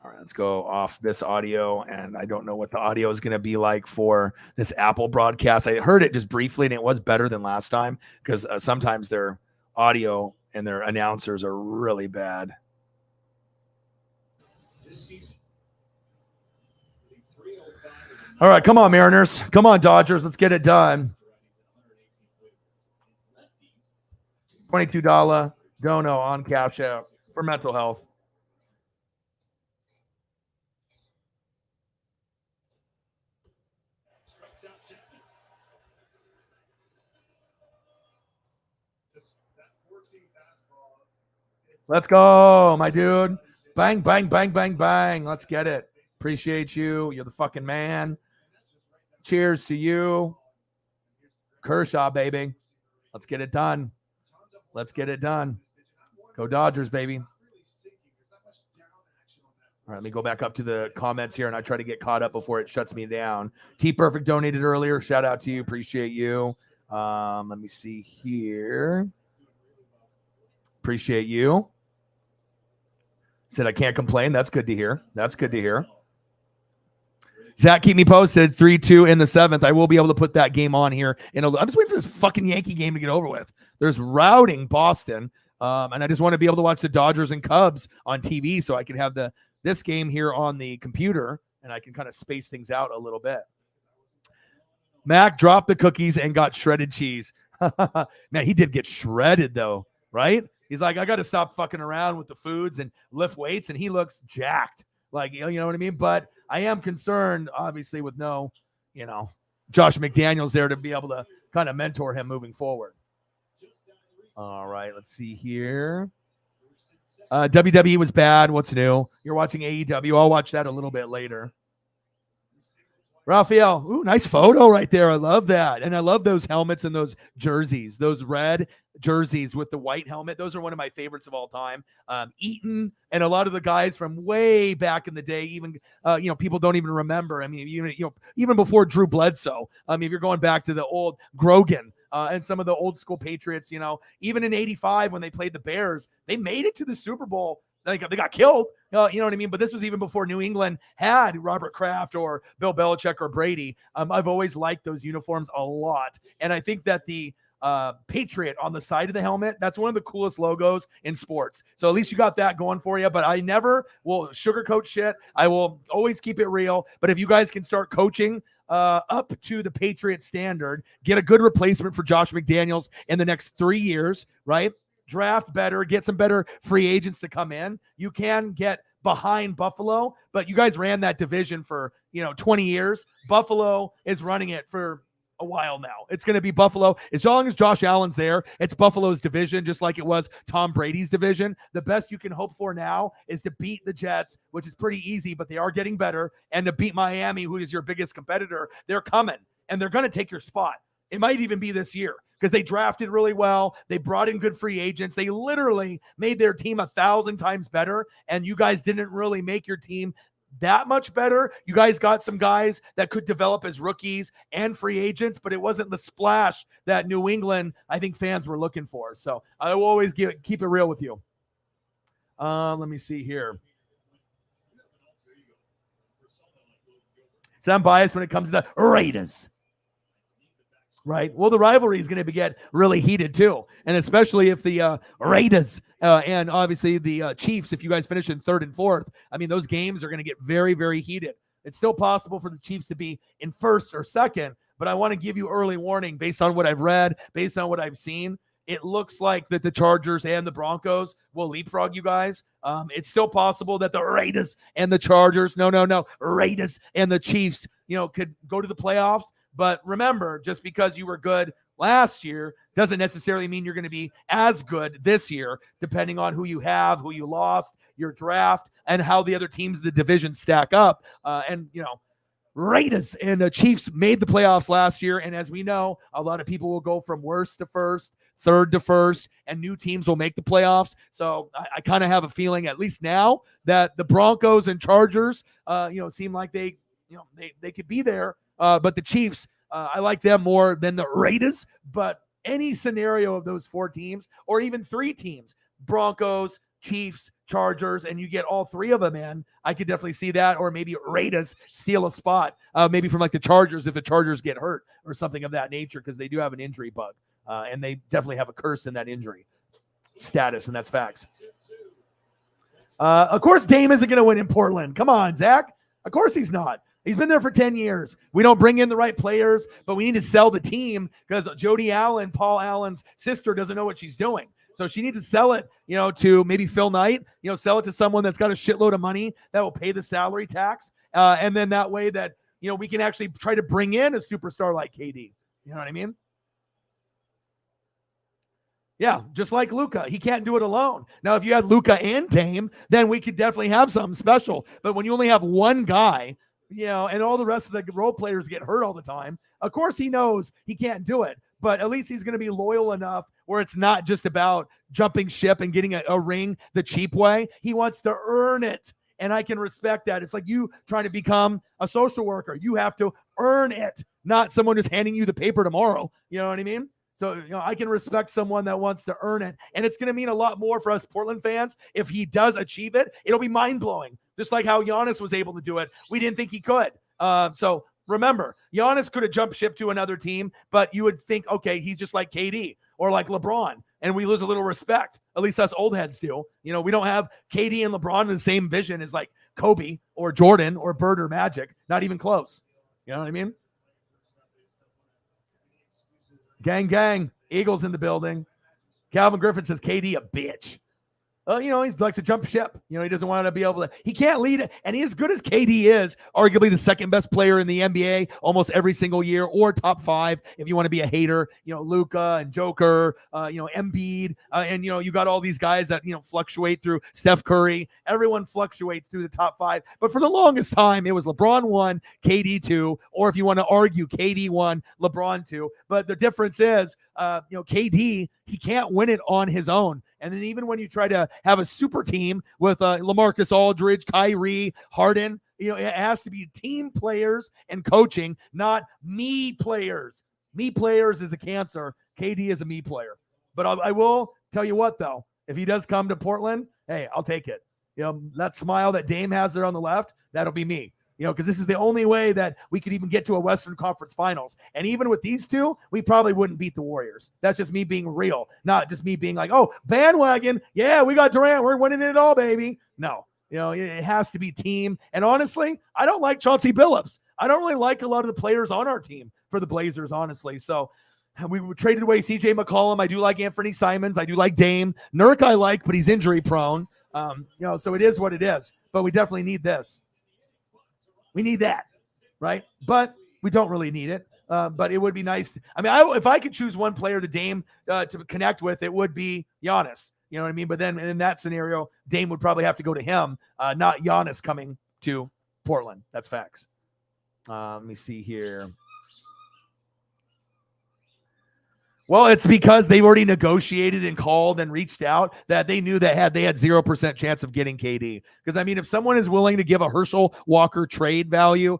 All right, let's go off this audio, and I don't know what the audio is going to be like for this Apple broadcast. I heard it just briefly, and it was better than last time because sometimes their audio and their announcers are really bad. All right, come on, Mariners. Come on, Dodgers. Let's get it done. $22 dono on Cash App for mental health. Let's go, my dude. Bang, bang, bang, bang, bang. Let's get it. Appreciate you. You're the fucking man. Cheers to you. Kershaw, baby. Let's get it done. Let's get it done. Go Dodgers, baby. All right, let me go back up to the comments here, and I try to get caught up before it shuts me down. T Perfect donated earlier. Shout out to you. Appreciate you. Let me see here. Appreciate you. Said I can't complain. That's good to hear. That's good to hear. Zach, keep me posted. 3-2 in the 7th. I will be able to put that game on here. I'm just waiting for this fucking Yankee game to get over with. There's routing Boston, and I just want to be able to watch the Dodgers and Cubs on TV so I can have this game here on the computer, and I can kind of space things out a little bit. Mac dropped the cookies and got shredded cheese. Man, he did get shredded, though, right? He's like, I got to stop fucking around with the foods and lift weights, and he looks jacked. Like, you know what I mean? But I am concerned, obviously, with no, Josh McDaniels there to be able to kind of mentor him moving forward. All right, let's see here. WWE was bad. What's new? You're watching AEW. I'll watch that a little bit later. Raphael, ooh, nice photo right there. I love that. And I love those helmets and those jerseys, those red jerseys with the white helmet. Those are one of my favorites of all time. Eaton and a lot of the guys from way back in the day, even, people don't even remember. I mean, even before Drew Bledsoe, if you're going back to the old Grogan, and some of the old school Patriots, even in 85 when they played the Bears, they made it to the Super Bowl. They got killed, you know what I mean? But this was even before New England had Robert Kraft or Bill Belichick or Brady. I've always liked those uniforms a lot. And I think that the Patriot on the side of the helmet, that's one of the coolest logos in sports. So at least you got that going for you. But I never will sugarcoat shit. I will always keep it real. But if you guys can start coaching up to the Patriot standard, get a good replacement for Josh McDaniels in the next 3 years, right? Draft better, get some better free agents to come in. You can get behind Buffalo, but you guys ran that division for, 20 years. Buffalo is running it for a while now. It's going to be Buffalo. As long as Josh Allen's there, it's Buffalo's division, just like it was Tom Brady's division. The best you can hope for now is to beat the Jets, which is pretty easy, but they are getting better, and to beat Miami, who is your biggest competitor. They're coming, and they're going to take your spot. It might even be this year because they drafted really well. They brought in good free agents. They literally made their team 1,000 times better, and you guys didn't really make your team that much better. You guys got some guys that could develop as rookies and free agents, but it wasn't the splash that New England, I think, fans were looking for. So I will always keep it real with you. Let me see here. So I'm biased when it comes to the Raiders. Right. Well, the rivalry is going to get really heated too, and especially if the Raiders and obviously the Chiefs, if you guys finish in 3rd and 4th, I mean, those games are going to get very, very heated. It's still possible for the Chiefs to be in 1st or 2nd, but I want to give you early warning based on what I've read, based on what I've seen. It looks like that the Chargers and the Broncos will leapfrog you guys. It's still possible that the Raiders and the Chargers, Raiders and the Chiefs, could go to the playoffs. But remember, just because you were good last year doesn't necessarily mean you're going to be as good this year, depending on who you have, who you lost, your draft, and how the other teams in the division stack up. Raiders and the Chiefs made the playoffs last year. And as we know, a lot of people will go from worst to first, 3rd to 1st, and new teams will make the playoffs. So I kind of have a feeling, at least now, that the Broncos and Chargers, seem like they could be there. But the Chiefs, I like them more than the Raiders. But any scenario of those 4 teams, or even 3 teams, Broncos, Chiefs, Chargers, and you get all three of them in, I could definitely see that. Or maybe Raiders steal a spot, maybe from like the Chargers if the Chargers get hurt or something of that nature, because they do have an injury bug, and they definitely have a curse in that injury status, and that's facts. Of course, Dame isn't going to win in Portland. Come on, Zach. Of course he's not. He's been there for 10 years. We don't bring in the right players, but we need to sell the team because Jody Allen, Paul Allen's sister, doesn't know what she's doing. So she needs to sell it, to maybe Phil Knight, sell it to someone that's got a shitload of money that will pay the salary tax. And then that way that, we can actually try to bring in a superstar like KD. You know what I mean? Yeah, just like Luka. He can't do it alone. Now, if you had Luka and Dame, then we could definitely have something special. But when you only have one guy, and all the rest of the role players get hurt all the time, of course he knows he can't do it. But at least he's going to be loyal enough where it's not just about jumping ship and getting a ring the cheap way. He wants to earn it. And I can respect that. It's like you trying to become a social worker. You have to earn it, not someone just handing you the paper tomorrow. You know what I mean? So, I can respect someone that wants to earn it. And it's going to mean a lot more for us Portland fans. If he does achieve it, it'll be mind-blowing. Just like how Giannis was able to do it. We didn't think he could. So remember, Giannis could have jumped ship to another team, but you would think, okay, he's just like KD or like LeBron, and we lose a little respect. At least us old heads do. We don't have KD and LeBron in the same vision as like Kobe or Jordan or Bird or Magic. Not even close. You know what I mean? Gang, gang. Eagles in the building. Calvin Griffin says KD a bitch. He likes to jump ship. He doesn't want to be able to. He can't lead it. And as good as KD is, arguably the second best player in the NBA almost every single year, or top 5 if you want to be a hater. Luka and Joker, Embiid, and you got all these guys that fluctuate through. Steph Curry. Everyone fluctates through the top 5. But for the longest time, it was LeBron 1, KD 2, or if you want to argue, KD 1, LeBron 2. But the difference is, KD, he can't win it on his own. And then even when you try to have a super team with LaMarcus Aldridge, Kyrie, Harden, it has to be team players and coaching, not me players. Me players is a cancer. KD is a me player. But I will tell you what, though, if he does come to Portland, hey, I'll take it. That smile that Dame has there on the left, that'll be me. Because this is the only way that we could even get to a Western Conference Finals. And even with these two, we probably wouldn't beat the Warriors. That's just me being real, not just me being like, oh, bandwagon. Yeah, we got Durant. We're winning it all, baby. No, it has to be team. And honestly, I don't like Chauncey Billups. I don't really like a lot of the players on our team for the Blazers, honestly. So we traded away CJ McCollum. I do like Anthony Simons. I do like Dame. Nurk I like, but he's injury prone. So it is what it is. But we definitely need this. We need that, right? But we don't really need it. But it would be nice. If I could choose one player to Dame to connect with, it would be Giannis. You know what I mean? But then in that scenario, Dame would probably have to go to him, not Giannis coming to Portland. That's facts. Let me see here. Well, it's because they've already negotiated and called and reached out that they knew that they had 0% chance of getting KD. Because, if someone is willing to give a Herschel Walker trade value,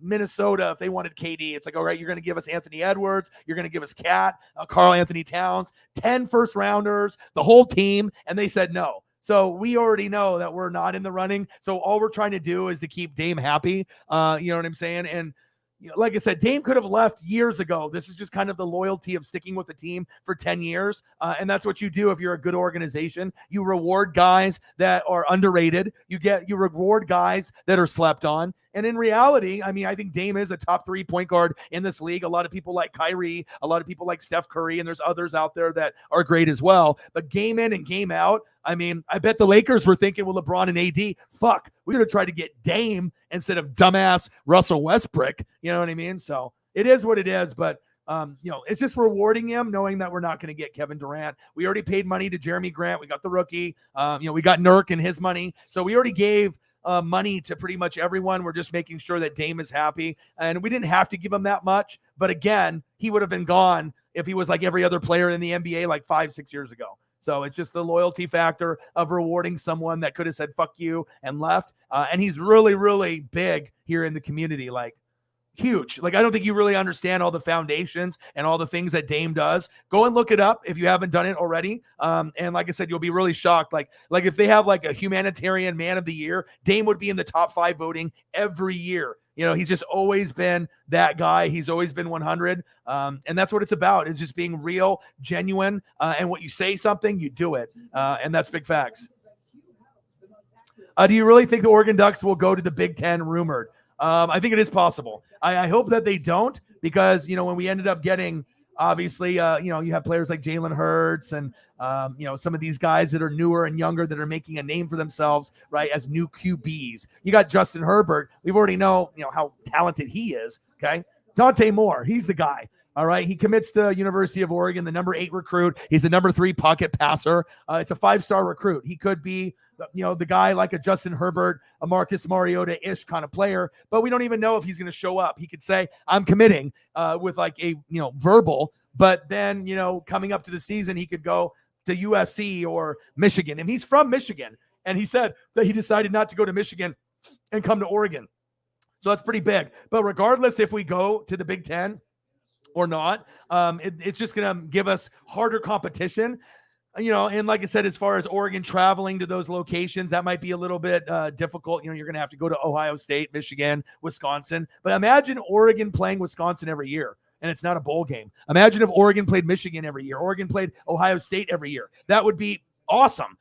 Minnesota, if they wanted KD, it's like, all right, you're going to give us Anthony Edwards, you're going to give us Cat, Karl Anthony Towns, 10 first rounders, the whole team, and they said no. So we already know that we're not in the running. So all we're trying to do is to keep Dame happy. You know what I'm saying? And like I said, Dame could have left years ago. This is just kind of the loyalty of sticking with the team for 10 years. And that's what you do if you're a good organization. You reward guys that are underrated. You reward guys that are slept on. And in reality, I think Dame is a top 3 point guard in this league. A lot of people like Kyrie, a lot of people like Steph Curry, and there's others out there that are great as well. But game in and game out, I bet the Lakers were thinking with LeBron and AD, fuck, we're going to try to get Dame instead of dumbass Russell Westbrook. You know what I mean? So it is what it is. But, it's just rewarding him knowing that we're not going to get Kevin Durant. We already paid money to Jeremy Grant. We got the rookie. We got Nurk and his money. So we already gave money to pretty much everyone. We're just making sure that Dame is happy. And we didn't have to give him that much. But again, he would have been gone if he was like every other player in the NBA like 5-6 years ago. So it's just the loyalty factor of rewarding someone that could have said, fuck you, and left. And he's really, really big here in the community. Like, huge. Like, I don't think you really understand all the foundations and all the things that Dame does. Go and look it up if you haven't done it already. And like I said, you'll be really shocked. Like if they have like a humanitarian man of the year, Dame would be in the top 5 voting every year. He's just always been that guy. He's always been 100. And that's what it's about, is just being real, genuine. And what you say something, you do it. And that's big facts. Do you really think the Oregon Ducks will go to the Big Ten? Rumored. I think it is possible. I hope that they don't, because, when we ended up getting, obviously, you have players like Jalen Hurts and, some of these guys that are newer and younger that are making a name for themselves, right, as new QBs. You got Justin Herbert. We've already know how talented he is, okay? Dante Moore, he's the guy. All right. He commits to University of Oregon, the number 8 recruit. He's the number 3 pocket passer. It's a 5-star recruit. He could be, the guy like a Justin Herbert, a Marcus Mariota-ish kind of player, but we don't even know if he's going to show up. He could say, I'm committing with like a, verbal, but then, coming up to the season, he could go to USC or Michigan. And he's from Michigan. And he said that he decided not to go to Michigan and come to Oregon. So that's pretty big. But regardless if we go to the Big Ten or not, it's just going to give us harder competition. And like I said, as far as Oregon traveling to those locations, that might be a little bit difficult. You're going to have to go to Ohio State, Michigan, Wisconsin. But imagine Oregon playing Wisconsin every year, and it's not a bowl game. Imagine if Oregon played Michigan every year. Oregon played Ohio State every year. That would be awesome.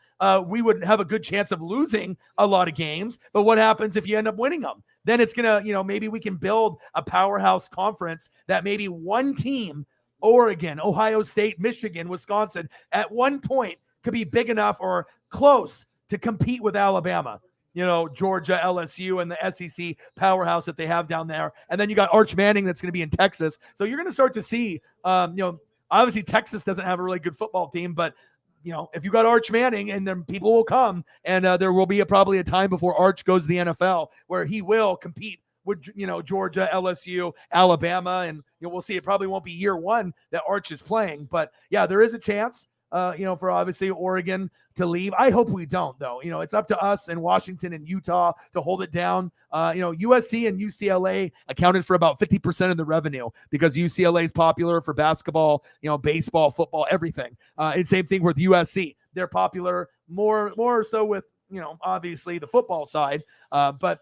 We would have a good chance of losing a lot of games. But what happens if you end up winning them? Then it's going to, maybe we can build a powerhouse conference that maybe one team, Oregon, Ohio State, Michigan, Wisconsin, at one point could be big enough or close to compete with Alabama, Georgia, LSU, and the SEC powerhouse that they have down there. And then you got Arch Manning that's going to be in Texas. So you're going to start to see, obviously Texas doesn't have a really good football team, but if you got Arch Manning, and then people will come, and there will be probably a time before Arch goes to the NFL where he will compete with, Georgia, LSU, Alabama, and we'll see. It probably won't be year one that Arch is playing, but yeah, there is a chance, for obviously Oregon to leave. I hope we don't, though. It's up to us and Washington and Utah to hold it down. USC and UCLA accounted for about 50% of the revenue because UCLA is popular for basketball, baseball, football, everything. And same thing with USC. They're popular more so with, obviously the football side, but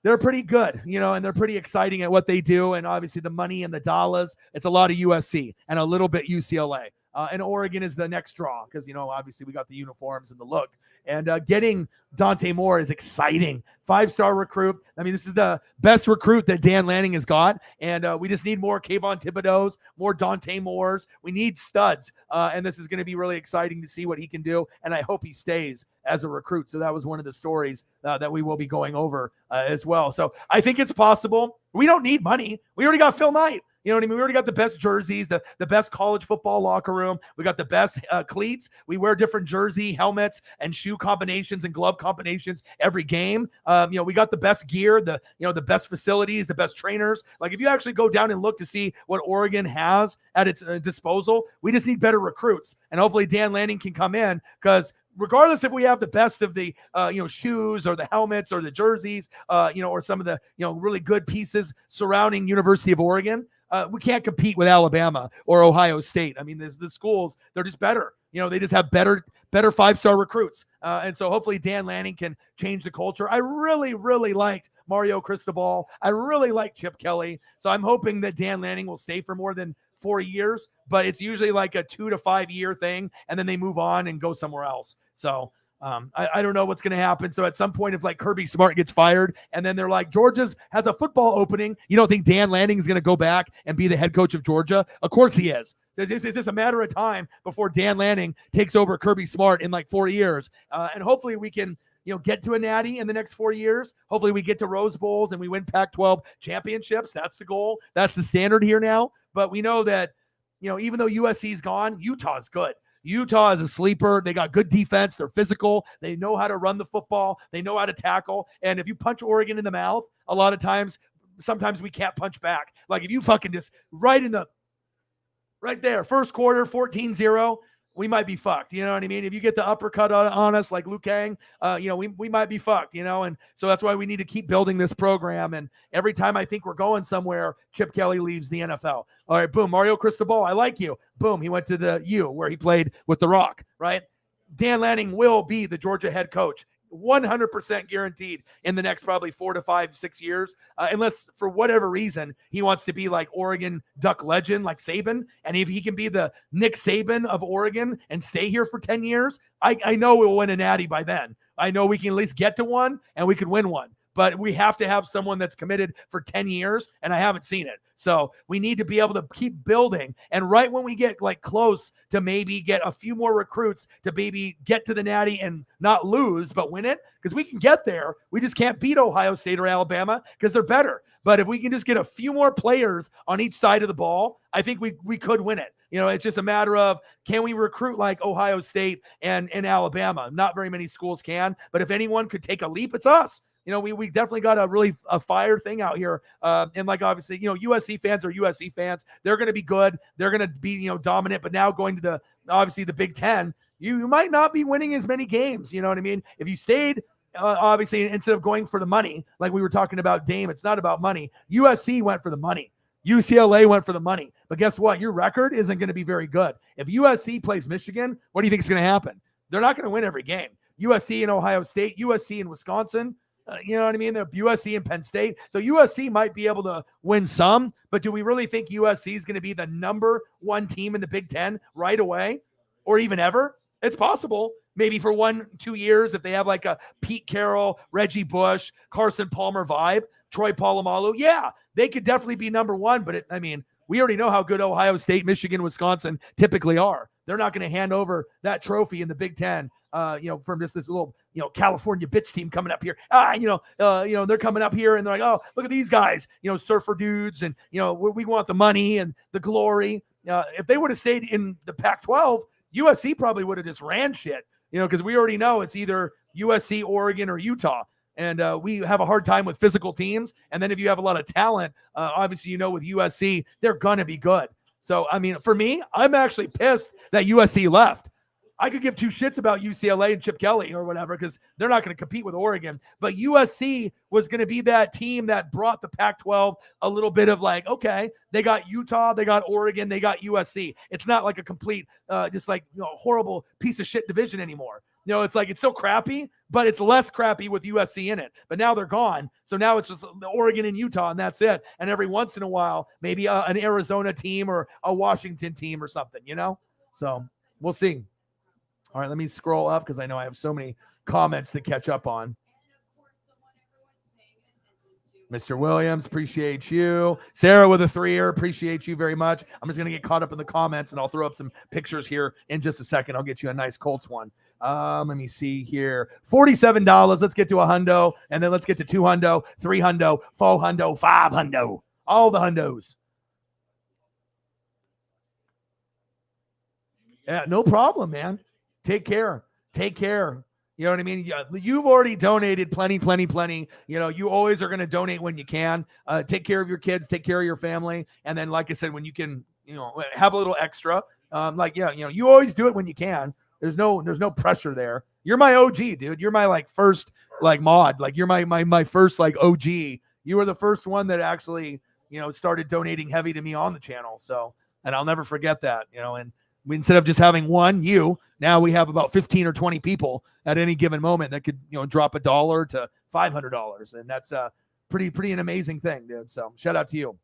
they're pretty good, and they're pretty exciting at what they do. And obviously the money and the dollars, it's a lot of USC and a little bit UCLA. And Oregon is the next draw because, obviously we got the uniforms and the look. And getting Dante Moore is exciting. 5-star recruit. I mean, this is the best recruit that Dan Lanning has got. And we just need more Kayvon Thibodeaux, more Dante Moores. We need studs. And this is going to be really exciting to see what he can do. And I hope he stays as a recruit. So that was one of the stories that we will be going over as well. So I think it's possible. We don't need money. We already got Phil Knight. You know what I mean? We already got the best jerseys, the best college football locker room. We got the best cleats. We wear different jersey, helmets, and shoe combinations and glove combinations every game. We got the best gear, the best facilities, the best trainers. Like if you actually go down and look to see what Oregon has at its disposal, we just need better recruits. And hopefully Dan Lanning can come in because regardless if we have the best of the, shoes or the helmets or the jerseys, or some of the, really good pieces surrounding University of Oregon, we can't compete with Alabama or Ohio State. I mean, the schools, they're just better. They just have better 5-star recruits. And so hopefully Dan Lanning can change the culture. I really, really liked Mario Cristobal. I really liked Chip Kelly. So I'm hoping that Dan Lanning will stay for more than 4 years, but it's usually like a 2 to 5 year thing. And then they move on and go somewhere else. So I don't know what's going to happen. So at some point, if like Kirby Smart gets fired and then they're like, Georgia's has a football opening, you don't think Dan Lanning is going to go back and be the head coach of Georgia? Of course he is. It's just a matter of time before Dan Lanning takes over Kirby Smart in like 4 years. And hopefully we can, get to a natty in the next 4 years. Hopefully we get to Rose Bowls and we win Pac-12 championships. That's the goal. That's the standard here now. But we know that, even though USC's gone, Utah's good. Utah is a sleeper. They got good defense. They're physical. They know how to run the football. They know how to tackle. And if you punch Oregon in the mouth, a lot of times, sometimes we can't punch back. Like if you fucking just right there, first quarter, 14-0, we might be fucked. You know what I mean? If you get the uppercut on us like Liu Kang, we might be fucked, and so that's why we need to keep building this program. And every time I think we're going somewhere, Chip Kelly leaves the NFL. All right, boom, Mario Cristobal, I like you. Boom, he went to the U where he played with The Rock, right? Dan Lanning will be the Georgia head coach. 100% guaranteed in the next probably 4 to 5, 6 years, unless for whatever reason he wants to be like Oregon Duck legend like Saban. And if he can be the Nick Saban of Oregon and stay here for 10 years, I know we'll win a natty by then. I know we can at least get to one and we could win one. But we have to have someone that's committed for 10 years, and I haven't seen it. So we need to be able to keep building. And right when we get like close to maybe get a few more recruits to maybe get to the natty and not lose, but win it, because we can get there. We just can't beat Ohio State or Alabama because they're better. But if we can just get a few more players on each side of the ball, I think we could win it. It's just a matter of, can we recruit like Ohio State and Alabama? Not very many schools can, but if anyone could take a leap, it's us. We definitely got a fire thing out here. And like, obviously, USC fans are USC fans. They're going to be good. They're going to be, dominant. But now going to the Big Ten, you might not be winning as many games. You know what I mean? If you stayed, obviously, instead of going for the money, like we were talking about Dame, it's not about money. USC went for the money. UCLA went for the money. But guess what? Your record isn't going to be very good. If USC plays Michigan, what do you think is going to happen? They're not going to win every game. USC and Ohio State, USC and Wisconsin, you know what I mean? They're USC and Penn State. So USC might be able to win some, but do we really think USC is going to be the number one team in the Big Ten right away or even ever? It's possible. Maybe for 1-2 years if they have like a Pete Carroll, Reggie Bush, Carson Palmer vibe, Troy Polamalu. Yeah, they could definitely be number one, but we already know how good Ohio State, Michigan, Wisconsin typically are. They're not going to hand over that trophy in the Big Ten, from just this little, California bitch team coming up here. They're coming up here and they're like, oh, look at these guys, surfer dudes. And, we want the money and the glory. If they would have stayed in the Pac-12, USC probably would have just ran shit, because we already know it's either USC, Oregon, or Utah. And we have a hard time with physical teams. And then if you have a lot of talent, obviously, with USC, they're going to be good. So, for me, I'm actually pissed that USC left. I could give two shits about UCLA and Chip Kelly or whatever because they're not going to compete with Oregon. But USC was going to be that team that brought the Pac-12 a little bit of like, okay, they got Utah, they got Oregon, they got USC. It's not like a complete, horrible piece of shit division anymore. It's like it's so crappy, but it's less crappy with USC in it. But now they're gone. So now it's just the Oregon and Utah, and that's it. And every once in a while, maybe an Arizona team or a Washington team or something, So we'll see. All right, let me scroll up because I know I have so many comments to catch up on. Mr. Williams, appreciate you. Sarah with a 3-er, appreciate you very much. I'm just going to get caught up in the comments, and I'll throw up some pictures here in just a second. I'll get you a nice Colts one. Let me see here. $47. Let's get to $100, and then let's get to $200, $300, $400, $500. All the hundos. Yeah, no problem, man. Take care. Take care. You know what I mean? You've already donated plenty. You always are going to donate when you can. Take care of your kids, take care of your family. And then, like I said, when you can, have a little extra, you always do it when you can. There's no pressure there. You're my OG, dude. You're my first mod. You're my first OG. You were the first one that actually, started donating heavy to me on the channel. So, and I'll never forget that, and instead of just having one, now we have about 15 or 20 people at any given moment that could, drop $1 to $500. And that's pretty an amazing thing, dude. So shout out to you.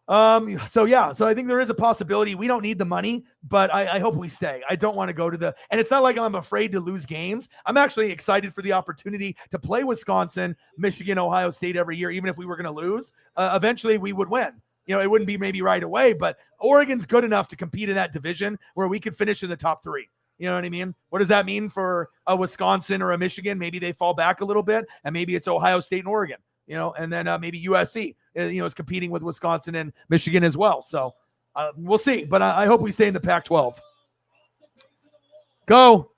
So I think there is a possibility. We don't need the money, but I hope we stay. I don't want to go to and it's not like I'm afraid to lose games. I'm actually excited for the opportunity to play Wisconsin, Michigan, Ohio State every year. Even if we were going to lose, eventually we would win. It wouldn't be maybe right away, but Oregon's good enough to compete in that division where we could finish in the top 3. You know what I mean? What does that mean for a Wisconsin or a Michigan? Maybe they fall back a little bit, and maybe it's Ohio State and Oregon, and then maybe USC, is competing with Wisconsin and Michigan as well. So we'll see, but I hope we stay in the Pac-12. Go,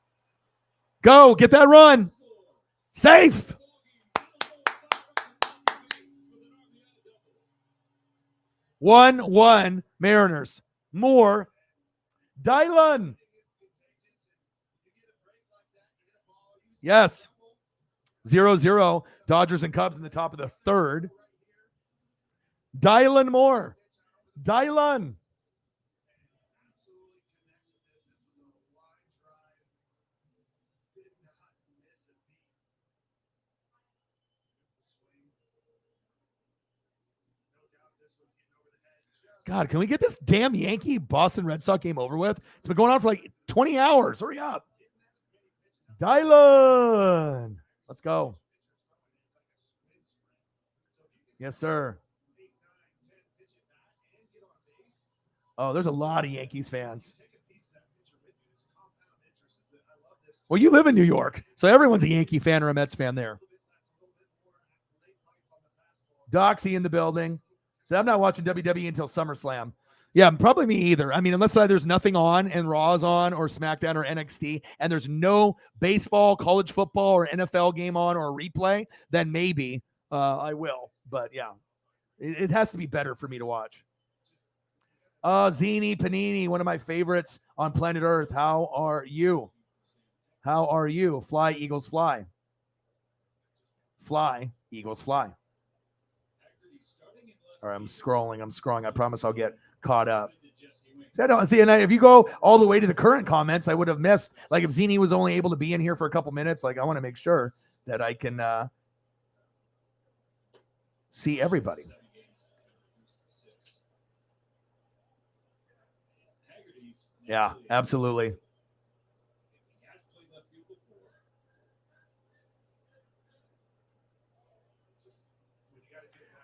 get that run. Safe. One Mariners. More Dylan. Yes. 0-0. Dodgers and Cubs in the top of the third. Dylan Moore. Dylan. God, can we get this damn Yankee Boston Red Sox game over with? It's been going on for like 20 hours. Hurry up. Dylan. Let's go. Yes, sir. Oh, there's a lot of Yankees fans. Well, you live in New York, so everyone's a Yankee fan or a Mets fan there. Doxy in the building. So I'm not watching WWE until SummerSlam. Yeah, probably me either. I mean, unless there's nothing on and Raw is on or SmackDown or NXT and there's no baseball, college football, or NFL game on or a replay, then maybe I will. But yeah, it has to be better for me to watch. Zini Panini, one of my favorites on planet Earth. How are you? How are you? Fly, Eagles, fly. Fly, Eagles, fly. All right, I'm scrolling. I promise I'll get caught up. See, I don't see, and if you go all the way to the current comments, I would have missed. Like if Zini was only able to be in here for a couple minutes, like I want to make sure that I can see everybody. Yeah, absolutely.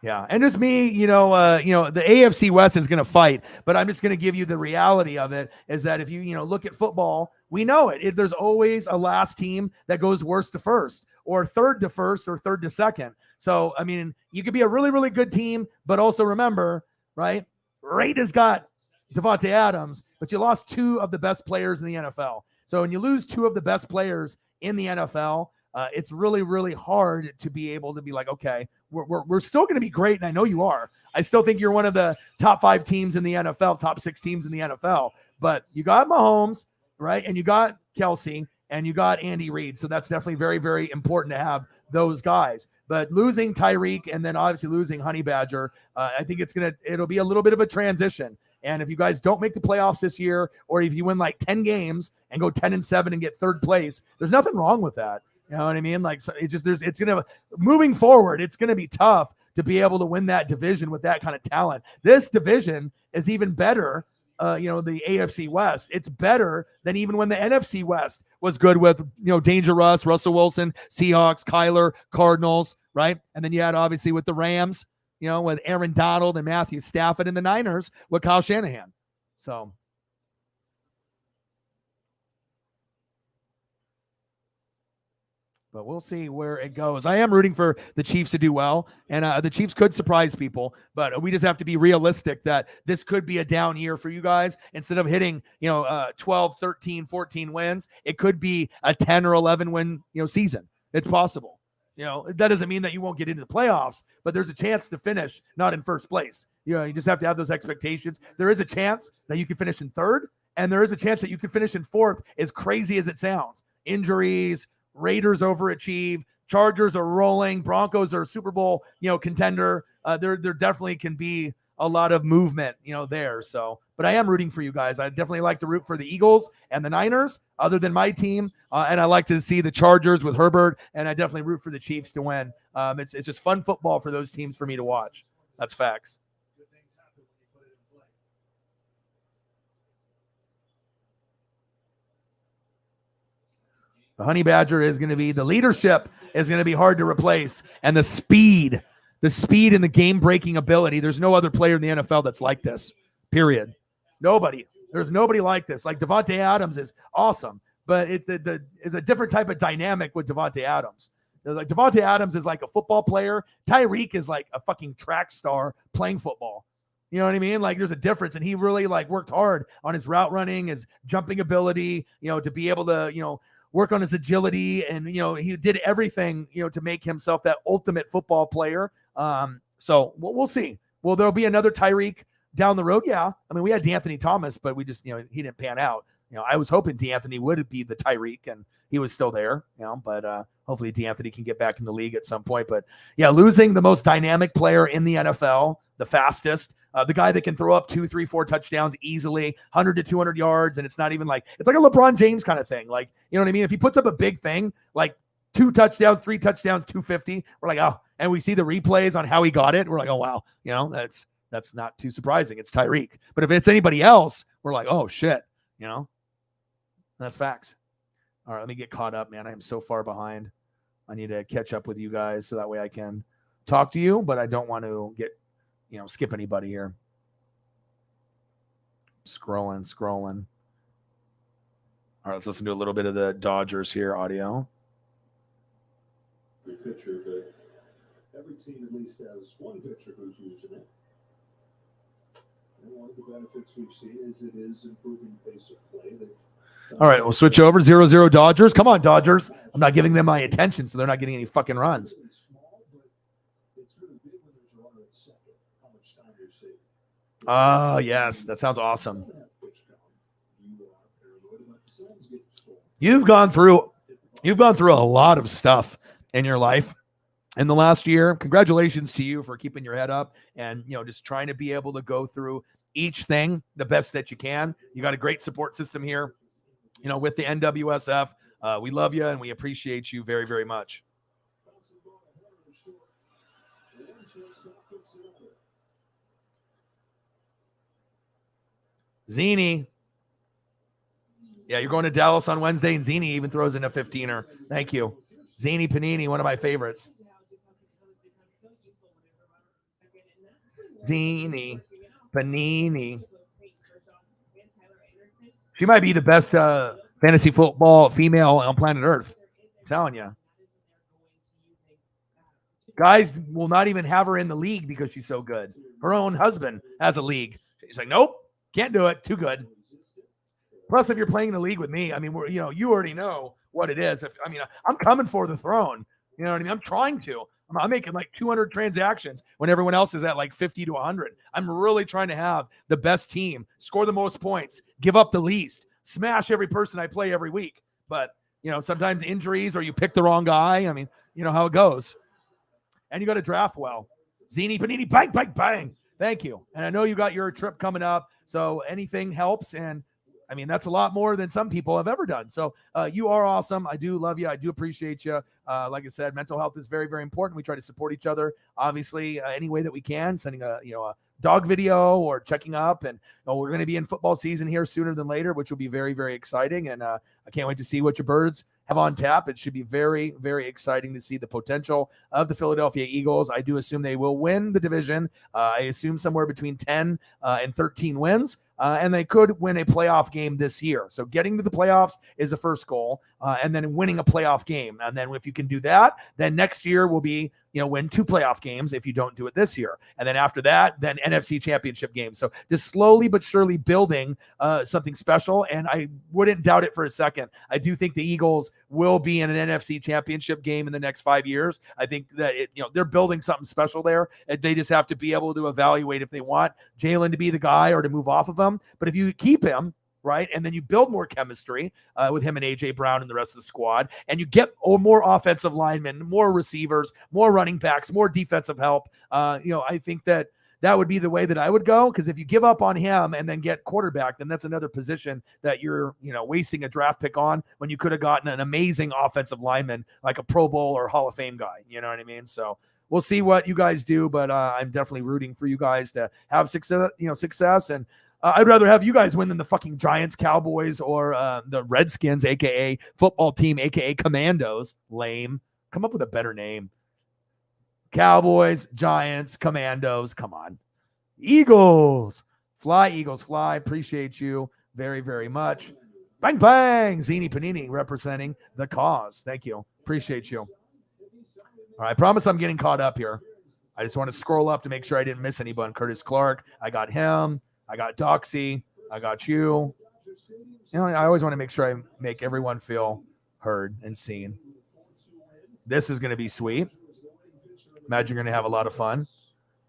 Yeah, and just me, the AFC West is going to fight, but I'm just going to give you the reality of it is that if you look at football, we know it. There's always a last team that goes worst to first, or third to first, or third to second. So I mean, you could be a really, really good team, but also remember, right? Raiders got Davante Adams, but you lost two of the best players in the NFL. So when you lose two of the best players in the NFL, it's really, really hard to be able to be like, okay, we're still going to be great. And I know you are. I still think you're one of the top 5 teams in the NFL, top 6 teams in the NFL. But you got Mahomes, right? And you got Kelsey, and you got Andy Reid. So that's definitely very, very important to have those guys. But losing Tyreek and then obviously losing Honey Badger, I think it'll be a little bit of a transition. And if you guys don't make the playoffs this year, or if you win like 10 games and go 10-7 and get third place, there's nothing wrong with that. You know what I mean? Like, so moving forward, it's going to be tough to be able to win that division with that kind of talent. This division is even better. The AFC West, it's better than even when the NFC West was good with, Danger Russ, Russell Wilson, Seahawks, Kyler, Cardinals, right? And then you had obviously with the Rams, with Aaron Donald and Matthew Stafford, and the Niners with Kyle Shanahan. So. But we'll see where it goes. I am rooting for the Chiefs to do well, and the Chiefs could surprise people, but we just have to be realistic that this could be a down year for you guys. Instead of hitting, 12, 13, 14 wins, it could be a 10 or 11 win, season. It's possible. That doesn't mean that you won't get into the playoffs, but there's a chance to finish not in first place. You just have to have those expectations. There is a chance that you can finish in third, and there is a chance that you can finish in fourth, as crazy as it sounds. Injuries, Raiders overachieve, Chargers are rolling, Broncos are Super Bowl, contender. There definitely can be a lot of movement, there. So, but I am rooting for you guys. I definitely like to root for the Eagles and the Niners, other than my team. And I like to see the Chargers with Herbert, and I definitely root for the Chiefs to win. It's just fun football for those teams for me to watch. That's facts. The Honey Badger is going to be, the leadership is going to be hard to replace. And the speed and the game-breaking ability. There's no other player in the NFL that's like this, period. Nobody. There's nobody like this. Like Davante Adams is awesome, but it's a different type of dynamic with Davante Adams. Like Davante Adams is like a football player. Tyreek is like a fucking track star playing football. You know what I mean? Like there's a difference, and he really worked hard on his route running, his jumping ability, to be able to, work on his agility, and he did everything to make himself that ultimate football player. So we'll see. Will there be another Tyreek down the road? Yeah, I mean we had D'Anthony Thomas, but we just he didn't pan out. I was hoping D'Anthony would be the Tyreek, and he was still there, but hopefully D'Anthony can get back in the league at some point. But yeah, losing the most dynamic player in the NFL, the fastest, the guy that can throw up 2, 3, 4 touchdowns easily, 100 to 200 yards. And it's not even it's like a LeBron James kind of thing. Like, you know what I mean? If he puts up a big thing, like 2 touchdowns, 3 touchdowns, 250, we're like, oh, and we see the replays on how he got it. We're like, oh, wow. That's not too surprising. It's Tyreek. But if it's anybody else, we're like, oh shit, that's facts. All right, let me get caught up, man. I am so far behind. I need to catch up with you guys so that way I can talk to you, but I don't want to get, skip anybody here. Scrolling. All right, let's listen to a little bit of the Dodgers here, audio. Good pitcher, but every team at least has one pitcher who's using it. And one of the benefits we've seen is it is improving pace of play. All right, we'll switch over. 0-0 Dodgers. Come on, Dodgers. I'm not giving them my attention, so they're not getting any fucking runs. Oh, yes. That sounds awesome. You've gone through a lot of stuff in your life in the last year. Congratulations to you for keeping your head up and, just trying to be able to go through each thing the best that you can. You got a great support system here, with the NWSF. We love you and we appreciate you very, very much. Zini. Yeah, you're going to Dallas on Wednesday, and Zini even throws in a 15er. Thank you. Zini Panini, one of my favorites. Zini Panini. She might be the best fantasy football female on planet Earth. I'm telling you. Guys will not even have her in the league because she's so good. Her own husband has a league. She's like, nope, can't do it. Too good. Plus, if you're playing in the league with me, I mean, you already know what it is. I'm coming for the throne. You know what I mean? I'm trying to. I'm making like 200 transactions when everyone else is at like 50 to 100. I'm really trying to have the best team, score the most points, give up the least, smash every person I play every week. But, sometimes injuries or you pick the wrong guy. I mean, you know how it goes. And you got to draft well. Zini Panini, bang, bang, bang. Thank you. And I know you got your trip coming up, so anything helps. And I mean, that's a lot more than some people have ever done. So you are awesome. I do love you. I do appreciate you. Like I said, mental health is very, very important. We try to support each other, obviously, any way that we can, sending a dog video or checking up. And we're going to be in football season here sooner than later, which will be very, very exciting. And I can't wait to see what your birds have on tap. It should be very, very exciting to see the potential of the Philadelphia Eagles. I do assume they will win the division. I assume somewhere between 10 and 13 wins. And they could win a playoff game this year. So getting to the playoffs is the first goal, and then winning a playoff game. And then if you can do that, then next year will be, win 2 playoff games if you don't do it this year. And then after that, then NFC championship games. So just slowly but surely building something special. And I wouldn't doubt it for a second. I do think the Eagles will be in an NFC championship game in the next 5 years. I think that they're building something special there. And they just have to be able to evaluate if they want Jalen to be the guy or to move off of him. But if you keep him, right, and then you build more chemistry with him and A.J. Brown and the rest of the squad, and you get more offensive linemen, more receivers, more running backs, more defensive help, I think that would be the way that I would go, because if you give up on him and then get quarterback, then that's another position that you're, wasting a draft pick on when you could have gotten an amazing offensive lineman like a Pro Bowl or Hall of Fame guy. You know what I mean? So we'll see what you guys do, but I'm definitely rooting for you guys to have success. And I'd rather have you guys win than the fucking Giants, Cowboys, or the Redskins, a.k.a. football team, a.k.a. Commandos. Lame. Come up with a better name. Cowboys, Giants, Commandos. Come on. Eagles. Fly, Eagles, fly. Appreciate you very, very much. Bang, bang. Zini Panini representing the cause. Thank you. Appreciate you. All right, I promise I'm getting caught up here. I just want to scroll up to make sure I didn't miss anyone. Curtis Clark. I got him. I got Doxy. I got you. I always want to make sure I make everyone feel heard and seen. This is going to be sweet. Imagine you're going to have a lot of fun.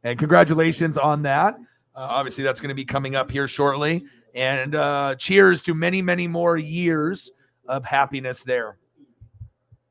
And congratulations on that. Obviously, that's going to be coming up here shortly. And cheers to many, many more years of happiness there.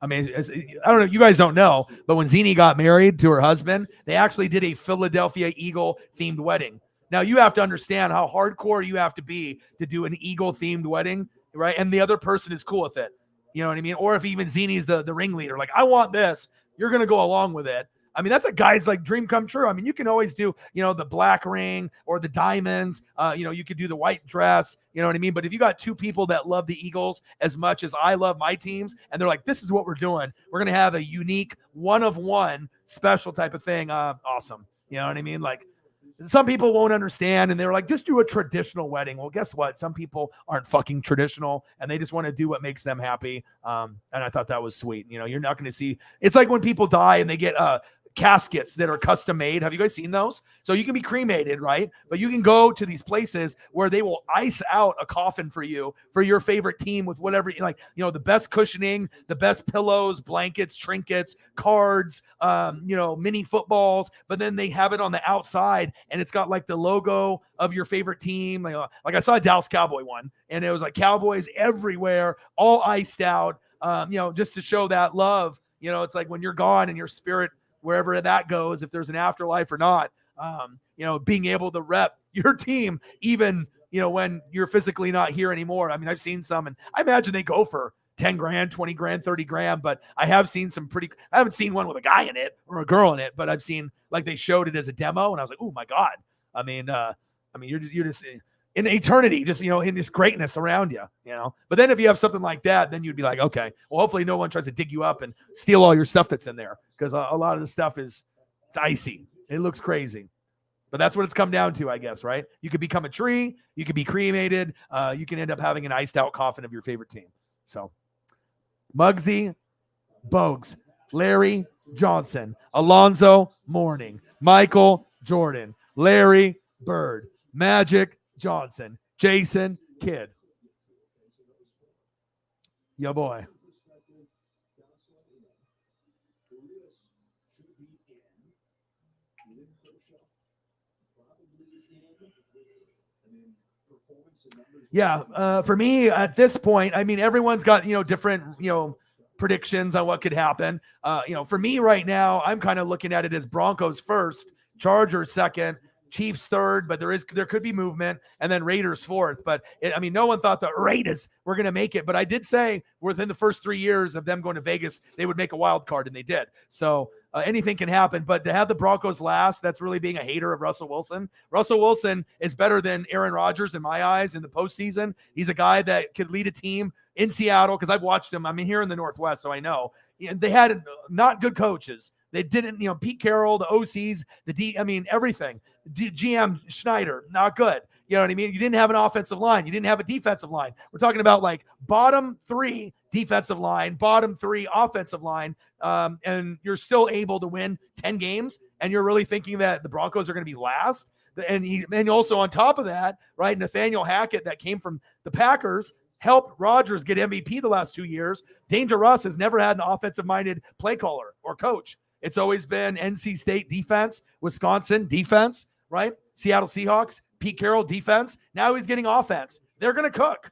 I mean, I don't know. You guys don't know, but when Zini got married to her husband, they actually did a Philadelphia Eagle themed wedding. Now you have to understand how hardcore you have to be to do an Eagle themed wedding, right? And the other person is cool with it. You know what I mean? Or if even Zini's the ringleader, like, I want this, you're going to go along with it. I mean, that's a guy's like dream come true. I mean, you can always do, the black ring or the diamonds. You could do the white dress. You know what I mean? But if you got two people that love the Eagles as much as I love my teams, and they're like, this is what we're doing, we're going to have a unique one-of-one special type of thing. Awesome. You know what I mean? Like, some people won't understand, and they're like, just do a traditional wedding. Well, guess what? Some people aren't fucking traditional, and they just want to do what makes them happy. And I thought that was sweet. You're not going to see. It's like when people die and they get caskets that are custom made. Have you guys seen those? So you can be cremated, right? But you can go to these places where they will ice out a coffin for you for your favorite team with whatever, the best cushioning, the best pillows, blankets, trinkets, cards, mini footballs. But then they have it on the outside, and it's got like the logo of your favorite team. Like I saw a Dallas Cowboy one, and it was like Cowboys everywhere, all iced out, just to show that love. It's like when you're gone and your spirit, wherever that goes, if there's an afterlife or not, being able to rep your team, even, when you're physically not here anymore. I mean, I've seen some, and I imagine they go for 10 grand, 20 grand, 30 grand, but I have seen some I haven't seen one with a guy in it or a girl in it, but I've seen, like, they showed it as a demo, and I was like, oh my God. I mean, you're just in eternity, just, in this greatness around you, But then if you have something like that, then you'd be like, okay, well, hopefully no one tries to dig you up and steal all your stuff that's in there, because a lot of the stuff it's icy. It looks crazy. But that's what it's come down to, I guess, right? You could become a tree. You could be cremated. You can end up having an iced out coffin of your favorite team. So Muggsy Bogues, Larry Johnson, Alonzo Mourning, Michael Jordan, Larry Bird, Magic Johnson, Jason Kidd. Yo, boy. Yeah, for me at this point, I mean, everyone's got, different, predictions on what could happen. For me right now, I'm kind of looking at it as Broncos first, Chargers second, Chiefs third, but there could be movement, and then Raiders fourth. But no one thought the Raiders were going to make it. But I did say within the first 3 years of them going to Vegas, they would make a wild card, and they did. So anything can happen. But to have the Broncos last, that's really being a hater of Russell Wilson. Russell Wilson is better than Aaron Rodgers in my eyes in the postseason. He's a guy that could lead a team in Seattle, because I've watched him. I'm here in the Northwest, so I know. They had not good coaches. They didn't, Pete Carroll, the OCs, everything. GM Schneider, not good. You know what I mean? You didn't have an offensive line. You didn't have a defensive line. We're talking about like bottom 3 defensive line, bottom 3 offensive line, and you're still able to win 10 games, and you're really thinking that the Broncos are going to be last. And also on top of that, right, Nathaniel Hackett, that came from the Packers, helped Rodgers get MVP the last 2 years. Danger Russ has never had an offensive-minded play caller or coach. It's always been NC State defense, Wisconsin defense, right? Seattle Seahawks, Pete Carroll defense. Now he's getting offense. They're going to cook.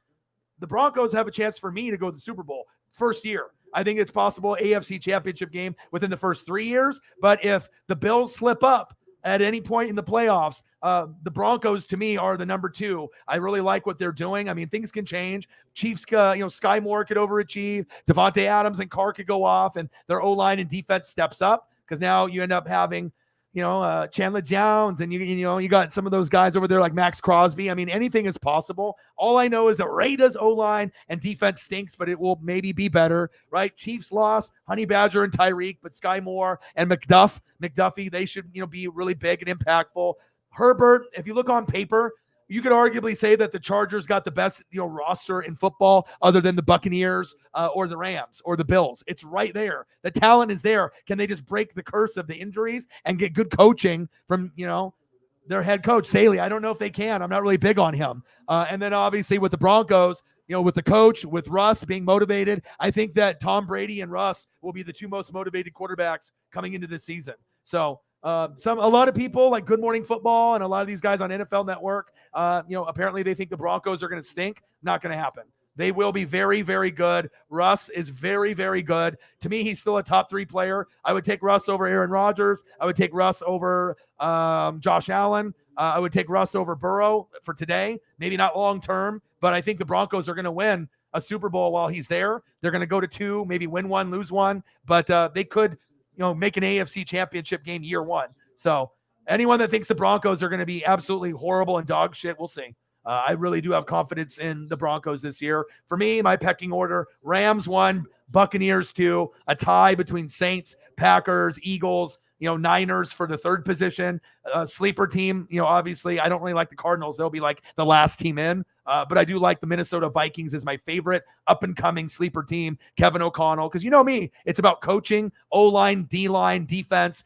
The Broncos have a chance for me to go to the Super Bowl first year. I think it's possible AFC championship game within the first 3 years. But if the Bills slip up at any point in the playoffs, the Broncos to me are the number 2. I really like what they're doing. I mean, things can change. Chiefs, Sky Moore could overachieve. Devontae Adams and Carr could go off, and their O-line and defense steps up, because now you end up having, Chandler Jones, and you got some of those guys over there like Max Crosby. I mean, anything is possible. All I know is that Raiders O-line and defense stinks, but it will maybe be better, right? Chiefs lost Honey Badger and Tyreek, but Sky Moore and McDuffie, they should, be really big and impactful. Herbert, if you look on paper, you could arguably say that the Chargers got the best, roster in football, other than the Buccaneers or the Rams or the Bills. It's right there. The talent is there. Can they just break the curse of the injuries and get good coaching from, their head coach, Staley? I don't know if they can. I'm not really big on him. And then obviously with the Broncos, with the coach, with Russ being motivated, I think that Tom Brady and Russ will be the 2 most motivated quarterbacks coming into this season. So a lot of people like Good Morning Football and a lot of these guys on NFL Network, Apparently they think the Broncos are going to stink. Not going to happen. They will be very, very good. Russ is very, very good. To me, he's still a top 3 player. I would take Russ over Aaron Rodgers. I would take Russ over Josh Allen. I would take Russ over Burrow for today. Maybe not long term, but I think the Broncos are going to win a Super Bowl while he's there. They're going to go to 2, maybe win 1, lose 1, but they could, make an AFC championship game year 1. So anyone that thinks the Broncos are going to be absolutely horrible and dog shit, we'll see. I really do have confidence in the Broncos this year. For me, my pecking order, Rams 1, Buccaneers 2, a tie between Saints, Packers, Eagles, Niners for the 3rd position. Sleeper team, obviously I don't really like the Cardinals. They'll be like the last team in. But I do like the Minnesota Vikings as my favorite up-and-coming sleeper team, Kevin O'Connell. Because me, it's about coaching, O-line, D-line, defense.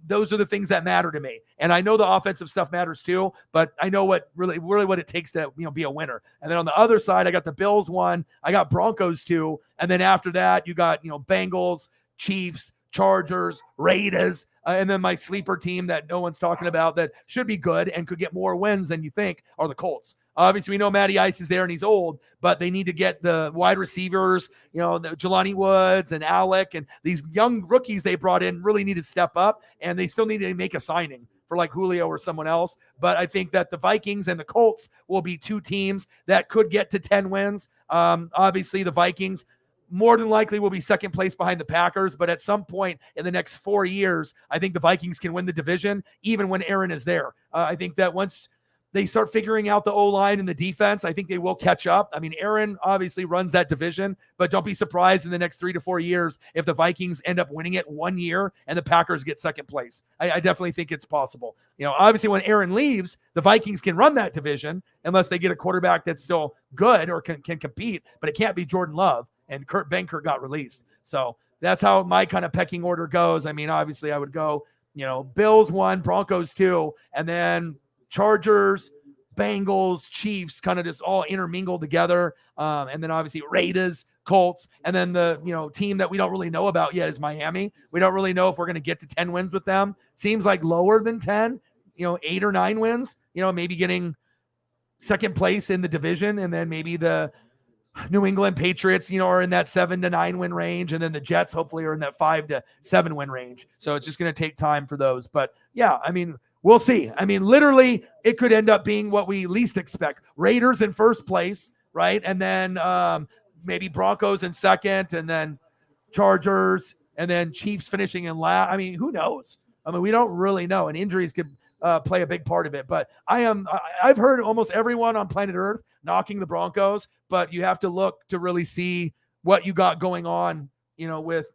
Those are the things that matter to me. And I know the offensive stuff matters too, but I know what really what it takes to be a winner. And then on the other side, I got the Bills 1, I got Broncos 2, and then after that, you got Bengals, Chiefs, Chargers, Raiders, and then my sleeper team that no one's talking about that should be good and could get more wins than you think are the Colts. Obviously, we know Matty Ice is there and he's old, but they need to get the wide receivers, the Jelani Woods and Alec and these young rookies they brought in really need to step up, and they still need to make a signing for like Julio or someone else. But I think that the Vikings and the Colts will be 2 teams that could get to 10 wins. Obviously, the Vikings more than likely will be second place behind the Packers, but at some point in the next 4 years, I think the Vikings can win the division, even when Aaron is there. I think that once they start figuring out the O-line and the defense, I think they will catch up. I mean, Aaron obviously runs that division, but don't be surprised in the next 3 to 4 years if the Vikings end up winning it 1 year and the Packers get second place. I definitely think it's possible. Obviously when Aaron leaves, the Vikings can run that division unless they get a quarterback that's still good or can compete, but it can't be Jordan Love, and Kurt Benkert got released. So that's how my kind of pecking order goes. I mean, obviously I would go, Bills 1, Broncos 2, and then Chargers, Bengals, Chiefs, kind of just all intermingled together. And then obviously Raiders, Colts, and then the team that we don't really know about yet is Miami. We don't really know if we're going to get to 10 wins with them. Seems like lower than 10, 8 or 9 wins, maybe getting second place in the division, and then maybe the New England Patriots, are in that 7 to 9 win range, and then the Jets hopefully are in that 5 to 7 win range. So it's just going to take time for those. But yeah, I mean, we'll see. I mean, literally, it could end up being what we least expect. Raiders in first place, right? And then maybe Broncos in second, and then Chargers, and then Chiefs finishing in last. I mean, who knows? I mean, we don't really know, and injuries could play a big part of it. But I've heard almost everyone on planet Earth knocking the Broncos, but you have to look to really see what you got going on, with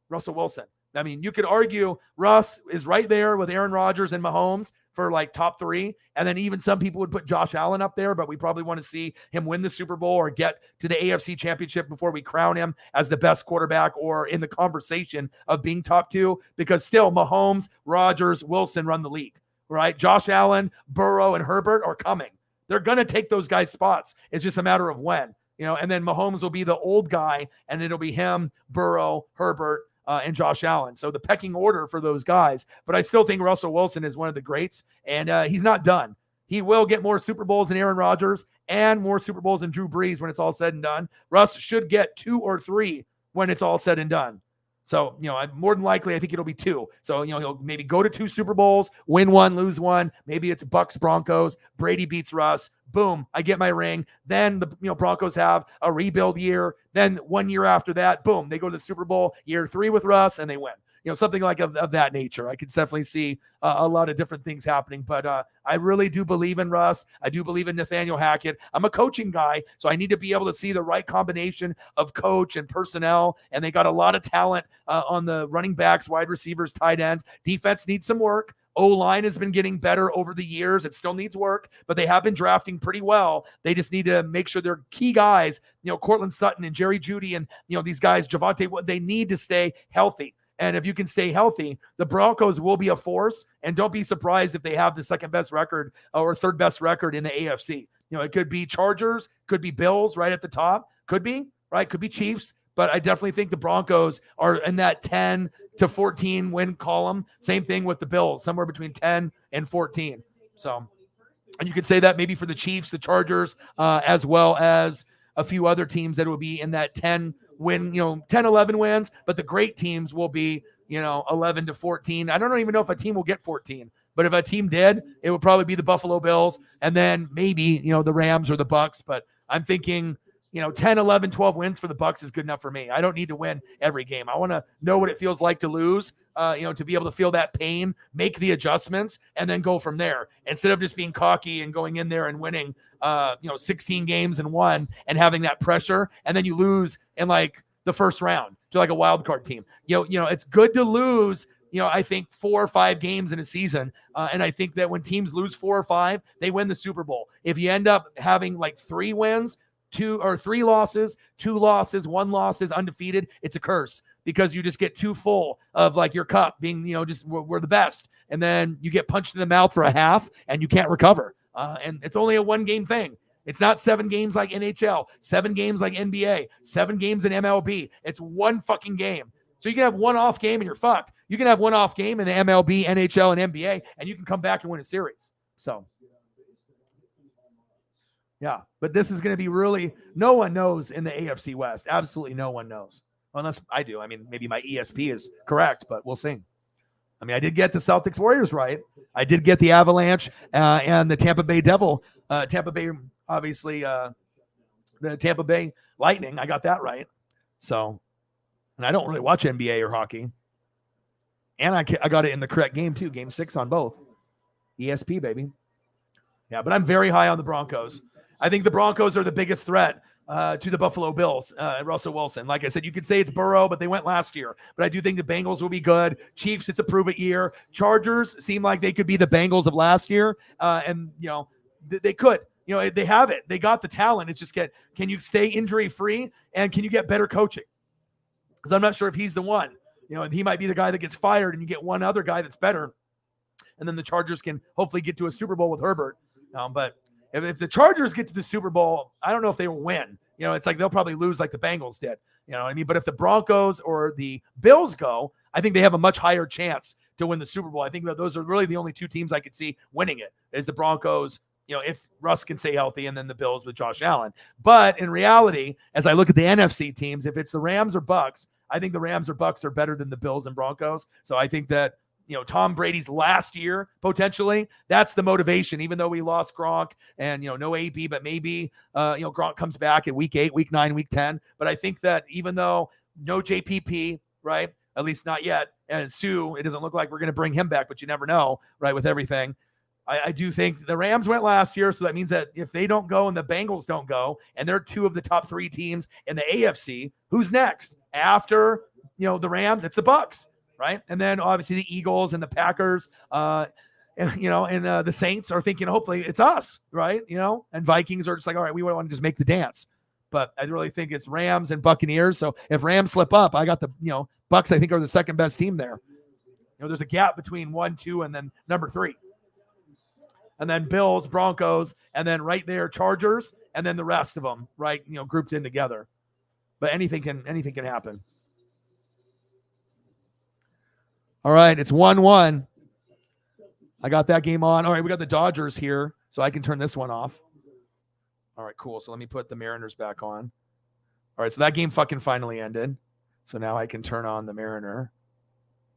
Russell Wilson. I mean, you could argue Russ is right there with Aaron Rodgers and Mahomes for like top 3. And then even some people would put Josh Allen up there, but we probably want to see him win the Super Bowl or get to the AFC Championship before we crown him as the best quarterback or in the conversation of being top 2, because still Mahomes, Rodgers, Wilson run the league, right? Josh Allen, Burrow, and Herbert are coming. They're going to take those guys' spots. It's just a matter of when, and then Mahomes will be the old guy, and it'll be him, Burrow, Herbert, and Josh Allen. So the pecking order for those guys. But I still think Russell Wilson is one of the greats, and he's not done. He will get more Super Bowls than Aaron Rodgers and more Super Bowls than Drew Brees when it's all said and done. Russ should get 2 or 3 when it's all said and done. So, more than likely, I think it'll be 2. So, he'll maybe go to 2 Super Bowls, win 1, lose 1. Maybe it's Bucks, Broncos. Brady beats Russ. Boom, I get my ring. Then the Broncos have a rebuild year. Then 1 year after that, boom, they go to the Super Bowl year 3 with Russ and they win. Something like of that nature. I could definitely see a lot of different things happening, but I really do believe in Russ. I do believe in Nathaniel Hackett. I'm a coaching guy, so I need to be able to see the right combination of coach and personnel, and they got a lot of talent on the running backs, wide receivers, tight ends. Defense needs some work. O-line has been getting better over the years. It still needs work, but they have been drafting pretty well. They just need to make sure their key guys, Cortland Sutton and Jerry Jeudy and, these guys, Javonte, they need to stay healthy. And if you can stay healthy, the Broncos will be a force. And don't be surprised if they have the second best record or third best record in the AFC. It could be Chargers, could be Bills right at the top. Could be, right? Could be Chiefs. But I definitely think the Broncos are in that 10 to 14 win column. Same thing with the Bills, somewhere between 10 and 14. So And you could say that maybe for the Chiefs, the Chargers, as well as a few other teams that will be in that 10 win, 10, 11 wins. But the great teams will be, 11 to 14. I don't even know if a team will get 14. But if a team did, it would probably be the Buffalo Bills and then maybe, the Rams or the Bucks. But I'm thinking, 10, 11, 12 wins for the Bucks is good enough for me. I don't need to win every game. I want to know what it feels like to lose, to be able to feel that pain, make the adjustments, and then go from there. Instead of just being cocky and going in there and winning, 16 games and one and having that pressure, and then you lose in like the first round to like a wild card team. It's good to lose, I think 4 or 5 games in a season. And I think that when teams lose 4 or 5, they win the Super Bowl. If you end up having like 3 wins, 2 or 3 losses, 2 losses, 1 loss is undefeated, it's a curse because you just get too full of like your cup being, just we're the best. And then you get punched in the mouth for a half and you can't recover. And it's only a 1-game thing. It's not 7 games like NHL, 7 games like NBA, 7 games in MLB. It's 1 fucking game. So you can have 1 off game and you're fucked. You can have 1 off game in the MLB, NHL, and NBA, and you can come back and win a series. So, yeah. But this is going to be really, no one knows in the AFC West. Absolutely no one knows. Unless I do. I mean, maybe my ESP is correct, but we'll see. I mean, I did get the Celtics Warriors right. I did get the Avalanche and the Tampa Bay Devil. Tampa Bay, obviously, the Tampa Bay Lightning. I got that right. So, and I don't really watch NBA or hockey. And I got it in the correct game, too. Game 6 on both. ESP, baby. Yeah, but I'm very high on the Broncos. I think the Broncos are the biggest threat to the Buffalo Bills, Russell Wilson. Like I said, you could say it's Burrow, but they went last year. But I do think the Bengals will be good. Chiefs, it's a prove-it year. Chargers seem like they could be the Bengals of last year. And, they could. They have it. They got the talent. It's just can you stay injury-free, and can you get better coaching? Because I'm not sure if he's the one. He might be the guy that gets fired, and you get one other guy that's better. And then the Chargers can hopefully get to a Super Bowl with Herbert. But if the Chargers get to the Super Bowl, I don't know if they will win. It's like they'll probably lose like the Bengals did. But if the Broncos or the Bills go, I think they have a much higher chance to win the Super Bowl. I think that those are really the only 2 teams I could see winning it, is the Broncos, if Russ can stay healthy, and then the Bills with Josh Allen. But in reality, as I look at the NFC teams, if it's the Rams or Bucks, I think the Rams or Bucks are better than the Bills and Broncos. So I think that, Tom Brady's last year, potentially, that's the motivation, even though we lost Gronk and, no AB, but maybe, Gronk comes back at week 8, week 9, week 10. But I think that even though no JPP, right, at least not yet, and Sue, it doesn't look like we're going to bring him back, but you never know, right, with everything. I do think the Rams went last year, so that means that if they don't go and the Bengals don't go, and they're 2 of the top 3 teams in the AFC, who's next? After, the Rams, it's the Bucks. Right. And then obviously the Eagles and the Packers, and the Saints are thinking, hopefully it's us. Right. And Vikings are just like, all right, we want to just make the dance. But I really think it's Rams and Buccaneers. So if Rams slip up, I got the, Bucks, I think, are the second best team there. There's a gap between 1, 2, and then number 3. And then Bills, Broncos, and then right there, Chargers, and then the rest of them, right, grouped in together. But anything can happen. All right, it's 1-1. I got that game on. All right, we got the Dodgers here, so I can turn this one off. All right, cool. So let me put the Mariners back on. All right, so that game fucking finally ended. So now I can turn on the Mariner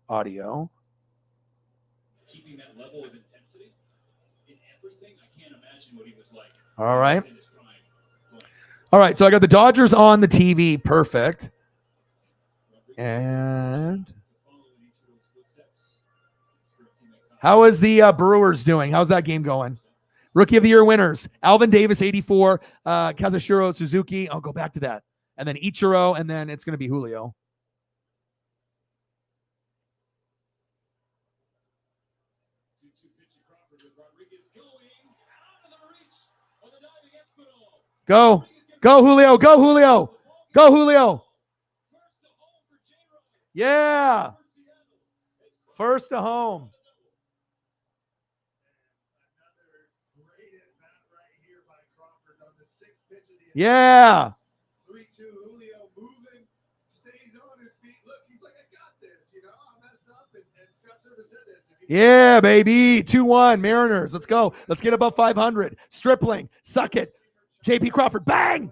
audio. Keeping that level of intensity in everything, I can't imagine what he was like. All right. All right, so I got the Dodgers on the TV. Perfect. And how is the Brewers doing? How's that game going? Rookie of the Year winners. Alvin Davis, 84. Kazushiro Suzuki. I'll go back to that. And then Ichiro, and then it's going to be Julio. Go. Go, Julio. Go, Julio. Go, Julio. Yeah. First to home. Yeah. 3-2, Julio moving, stays on Yeah, baby. 2-1 Mariners. Let's go. Let's get above 500. Stripling. Suck it. JP Crawford. Bang.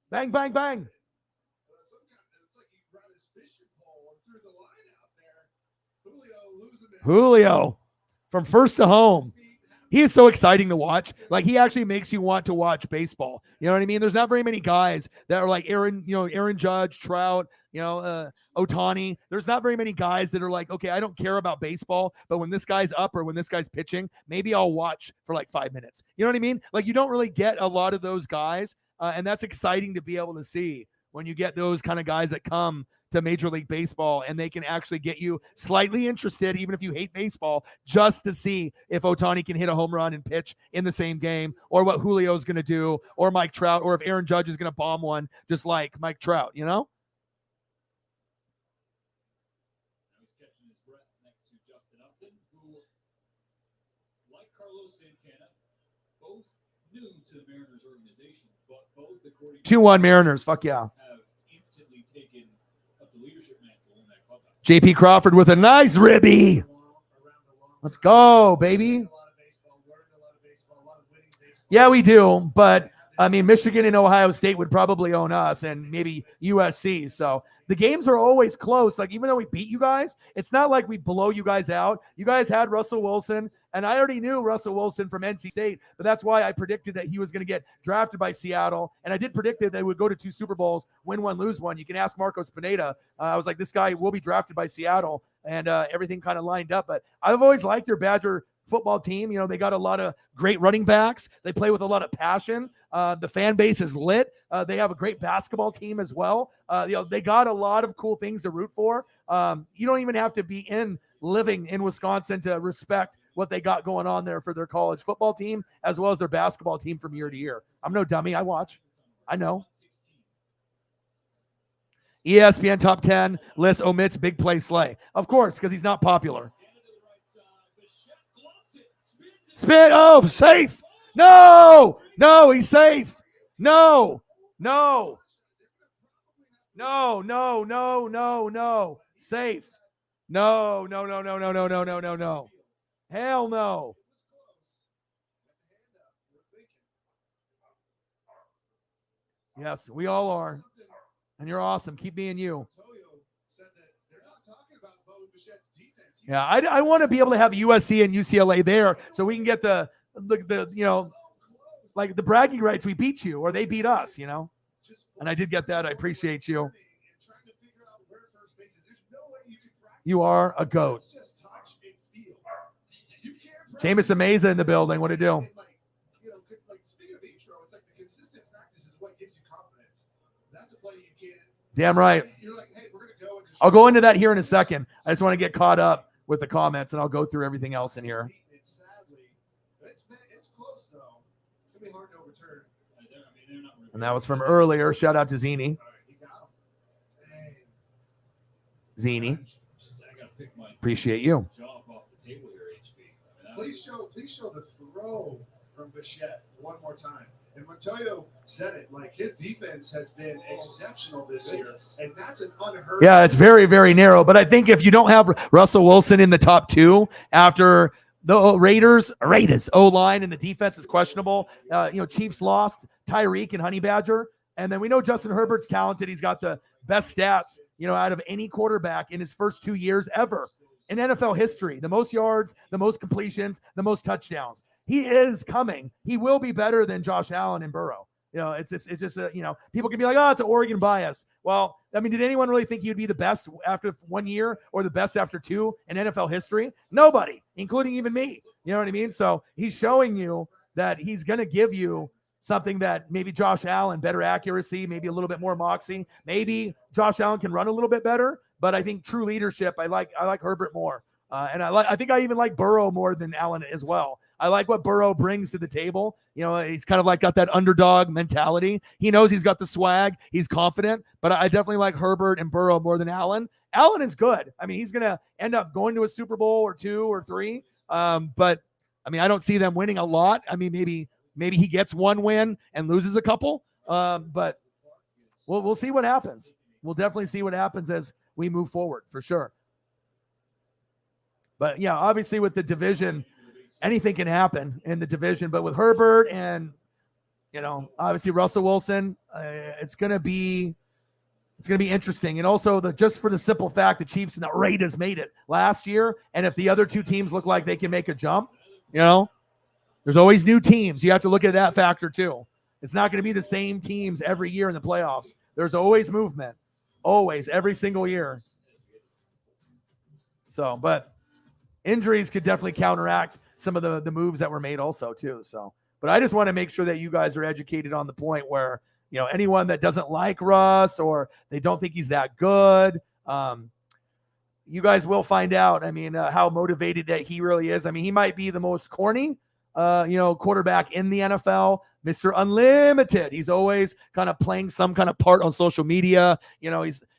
Bang, bang, bang. Julio from first to home. He is so exciting to watch. Like, he actually makes you want to watch baseball. You know what I mean? There's not very many guys that are like Aaron Judge, Trout, Ohtani. There's not very many guys that are like, okay, I don't care about baseball, but when this guy's up or when this guy's pitching, maybe I'll watch for like 5 minutes. You know what I mean? Like, you don't really get a lot of those guys, and that's exciting to be able to see when you get those kind of guys that come to Major League Baseball and they can actually get you slightly interested, even if you hate baseball, just to see if Ohtani can hit a home run and pitch in the same game, or what Julio's going to do, or Mike Trout, or if Aaron Judge is going to bomb one just like Mike Trout, you know? He's catching his breath next to Justin Upton, who, like Carlos Santana, both new to the Mariners organization, but both, according to 2-1 Mariners, fuck yeah. have instantly taken up the leadership mantle in that clubhouse. JP Crawford with a nice ribby. Let's go, baby. Yeah, we do. But, I mean, Michigan and Ohio State would probably own us, and maybe USC. So the games are always close. Like, even though we beat you guys, it's not like we blow you guys out. You guys had Russell Wilson, and I already knew Russell Wilson from NC State, but that's why I predicted that he was going to get drafted by Seattle, and I did predict that they would go to 2 Super Bowls, win one, lose one. You can ask Marcos Pineda. I was like, this guy will be drafted by Seattle, and everything kind of lined up. But I've always liked your Badger football team. You know, they got a lot of great running backs. They play with a lot of passion. The fan base is lit. They have a great basketball team as well. They got a lot of cool things to root for. You don't even have to be living in Wisconsin to respect what they got going on there for their college football team, as well as their basketball team from year to year. I'm no dummy. I watch. I know. ESPN top 10 list omits big play Slay. Of course, because he's not popular. Spin. Oh, safe. No, he's safe. No. Safe. No. Hell no. Yes, we all are. And you're awesome. Keep being you. Yeah, I want to be able to have USC and UCLA there so we can get the like the bragging rights. We beat you or they beat us, And I did get that. I appreciate you. You are a goat. Jameis Meza in the building. What to do? Damn right. I'll go into that here in a second. I just want to get caught up with the comments, and I'll go through everything else in here. And that was from earlier. Shout out to Zini. Appreciate you. Please show the throw from Bichette one more time. And Montoyo said it, like his defense has been exceptional this year, and that's an unheard. Yeah, it's very, very narrow. But I think if you don't have Russell Wilson in the top 2 after the Raiders O-line and the defense is questionable, Chiefs lost Tyreek and Honey Badger, and then we know Justin Herbert's talented. He's got the best stats, out of any quarterback in his first 2 years ever in NFL history. The most yards, the most completions, the most touchdowns. He is coming. He will be better than Josh Allen and Burrow. It's just people can be like, oh, it's an Oregon bias. Well, I mean, did anyone really think he'd be the best after 1 year or the best after 2 in NFL history? Nobody, including even me. You know what I mean? So he's showing you that he's going to give you something that maybe Josh Allen, better accuracy, maybe a little bit more moxie. Maybe Josh Allen can run a little bit better, but I think true leadership, I like Herbert more. And I think I even like Burrow more than Allen as well. I like what Burrow brings to the table. He's kind of like got that underdog mentality. He knows he's got the swag. He's confident, but I definitely like Herbert and Burrow more than Allen. Allen is good. I mean, he's going to end up going to a Super Bowl or 2 or 3. But I mean, I don't see them winning a lot. I mean, maybe he gets 1 win and loses a couple. But we'll see what happens. we'll definitely see what happens as we move forward for sure. But yeah, obviously with the division, anything can happen in the division. But with Herbert and, obviously Russell Wilson, it's going to be interesting. And also just for the simple fact the Chiefs and the Raiders made it last year. And if the other two teams look like they can make a jump, there's always new teams. You have to look at that factor too. It's not going to be the same teams every year in the playoffs. There's always movement, always, every single year. So, but injuries could definitely counteract some of the moves that were made also too. So, but I just want to make sure that you guys are educated on the point where, anyone that doesn't like Russ or they don't think he's that good, you guys will find out. I mean, how motivated that he really is. I mean, he might be the most corny, quarterback in the NFL, Mr. Unlimited. He's always kind of playing some kind of part on social media.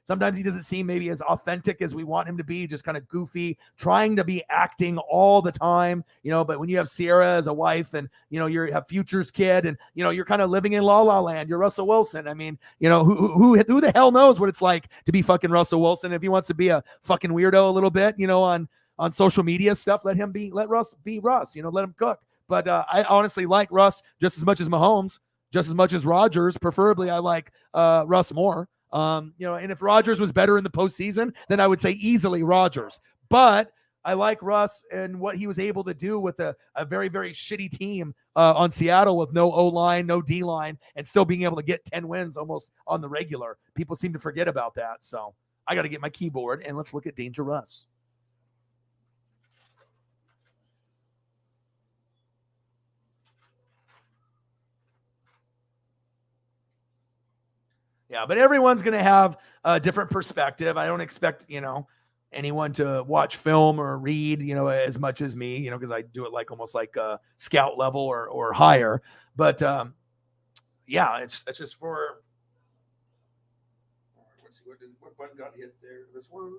Sometimes he doesn't seem maybe as authentic as we want him to be, just kind of goofy, trying to be acting all the time, but when you have Sierra as a wife and, you have Future's kid and, you're kind of living in La La Land, you're Russell Wilson. I mean, who the hell knows what it's like to be fucking Russell Wilson. If he wants to be a fucking weirdo a little bit, on social media stuff, let Russ be Russ, let him cook. But I honestly like Russ just as much as Mahomes, just as much as Rodgers. Preferably, I like Russ more. And if Rodgers was better in the postseason, then I would say easily Rodgers. But I like Russ and what he was able to do with a very, very shitty team on Seattle with no O-line, no D-line, and still being able to get 10 wins almost on the regular. People seem to forget about that. So I got to get my keyboard, and let's look at Danger Russ. Yeah, but everyone's going to have a different perspective. I don't expect, anyone to watch film or read, as much as me, because I do it like almost like a scout level or higher. But yeah, it's just for. Let's see what button got hit there. This one.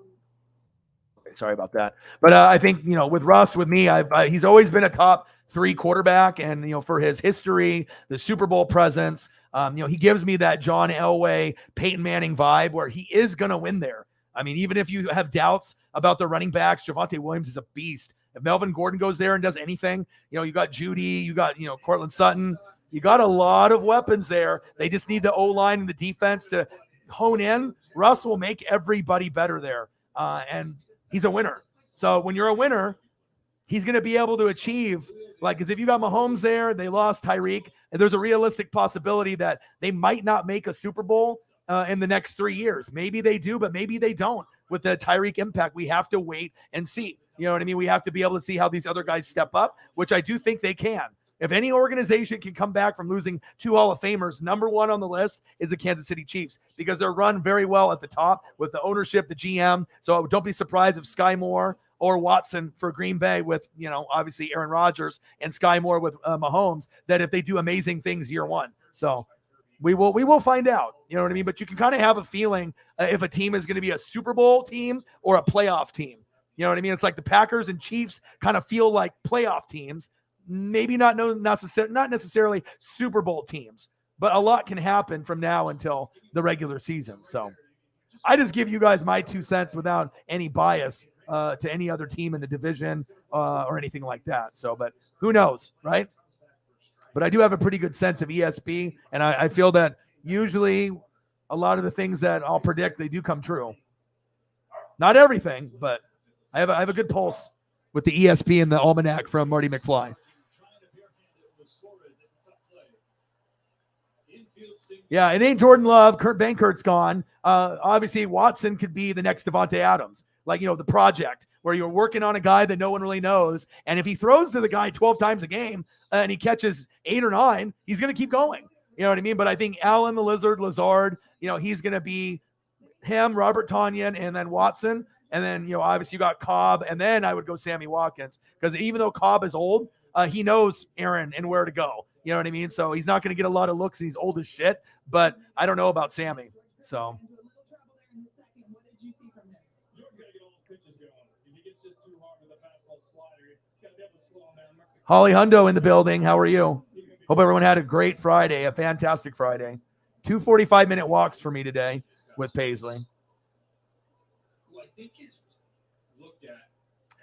Okay, sorry about that. But I think with Russ, with me, he's always been a top 3 quarterback, and for his history, the Super Bowl presence. He gives me that John Elway, Peyton Manning vibe where he is going to win there. I mean, even if you have doubts about the running backs, Javonte Williams is a beast. If Melvin Gordon goes there and does anything, you got Judy, you got, Cortland Sutton. You got a lot of weapons there. They just need the O-line and the defense to hone in. Russ will make everybody better there. And he's a winner. So when you're a winner, he's going to be able to achieve, because if you got Mahomes there, they lost Tyreek, and there's a realistic possibility that they might not make a Super Bowl in the next 3 years. Maybe they do, but maybe they don't. With the Tyreek impact, we have to wait and see. You know what I mean? We have to be able to see how these other guys step up, which I do think they can. If any organization can come back from losing 2 Hall of Famers, number 1 on the list is the Kansas City Chiefs, because they're run very well at the top with the ownership, the GM. So don't be surprised if Sky Moore or Watson for Green Bay with, obviously Aaron Rodgers, and Sky Moore with Mahomes, that if they do amazing things year 1. So we will find out, you know what I mean? But you can kind of have a feeling if a team is going to be a Super Bowl team or a playoff team. You know what I mean? It's like the Packers and Chiefs kind of feel like playoff teams, maybe not necessarily Super Bowl teams, but a lot can happen from now until the regular season. So I just give you guys my 2 cents without any bias to any other team in the division or anything like that. So, but who knows, right? But I do have a pretty good sense of ESP, and I feel that usually a lot of the things that I'll predict, they do come true. Not everything, but I have a good pulse with the ESP and the almanac from Marty McFly. Yeah, it ain't Jordan Love. Kurt Bankert's gone. Obviously, Watson could be the next Devontae Adams. The project where you're working on a guy that no one really knows. And if he throws to the guy 12 times a game and he catches 8 or 9, he's going to keep going. You know what I mean? But I think Allen the Lazard, he's going to be him, Robert Tonyan, and then Watson. And then, obviously you got Cobb. And then I would go Sammy Watkins, because even though Cobb is old, he knows Aaron and where to go. You know what I mean? So he's not going to get a lot of looks, and he's old as shit. But I don't know about Sammy. So. Holly Hundo in the building. How are you? Hope everyone had a great Friday, a fantastic Friday. 2 45-minute walks for me today. with Paisley. Who I think is looked at.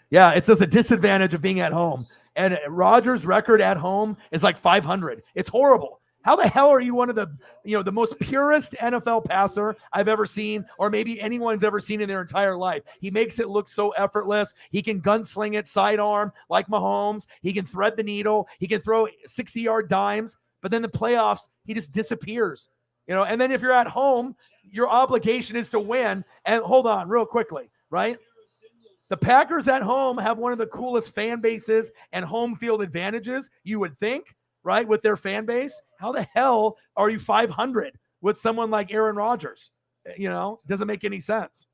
Yeah, it's just a disadvantage of being at home. And Rodgers' record at home is like 500. It's horrible. How the hell are you one of the, the most purest NFL passer I've ever seen, or maybe anyone's ever seen in their entire life? He makes it look so effortless. He can gunsling it sidearm like Mahomes. He can thread the needle. He can throw 60-yard dimes. But then the playoffs, he just disappears. And then if you're at home, your obligation is to win. And hold on real quickly, right? The Packers at home have one of the coolest fan bases and home field advantages, you would think, right, with their fan base. How the hell are you 500 with someone like Aaron Rodgers? Doesn't make any sense.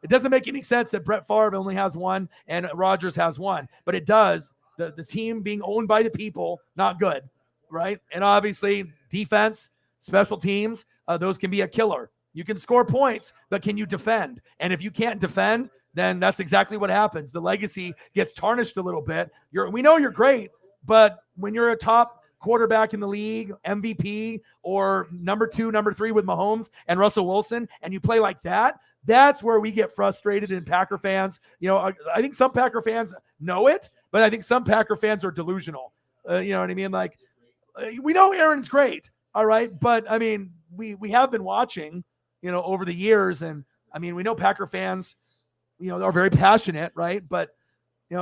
It doesn't make any sense that Brett Favre only has one and Rodgers has one, but it does. The team being owned by the people, not good, right? And obviously defense, special teams, those can be a killer. You can score points, but can you defend? And if you can't defend, then that's exactly what happens. The legacy gets tarnished a little bit. We know you're great, but when you're a top quarterback in the league, MVP, or number 2, number 3 with Mahomes and Russell Wilson, and you play like that, that's where we get frustrated in Packer fans. I think some Packer fans know it, but I think some Packer fans are delusional. You know what I mean? Like, we know Aaron's great, all right? But, I mean, we have been watching, over the years, and, I mean, we know Packer fans are very passionate, right? But,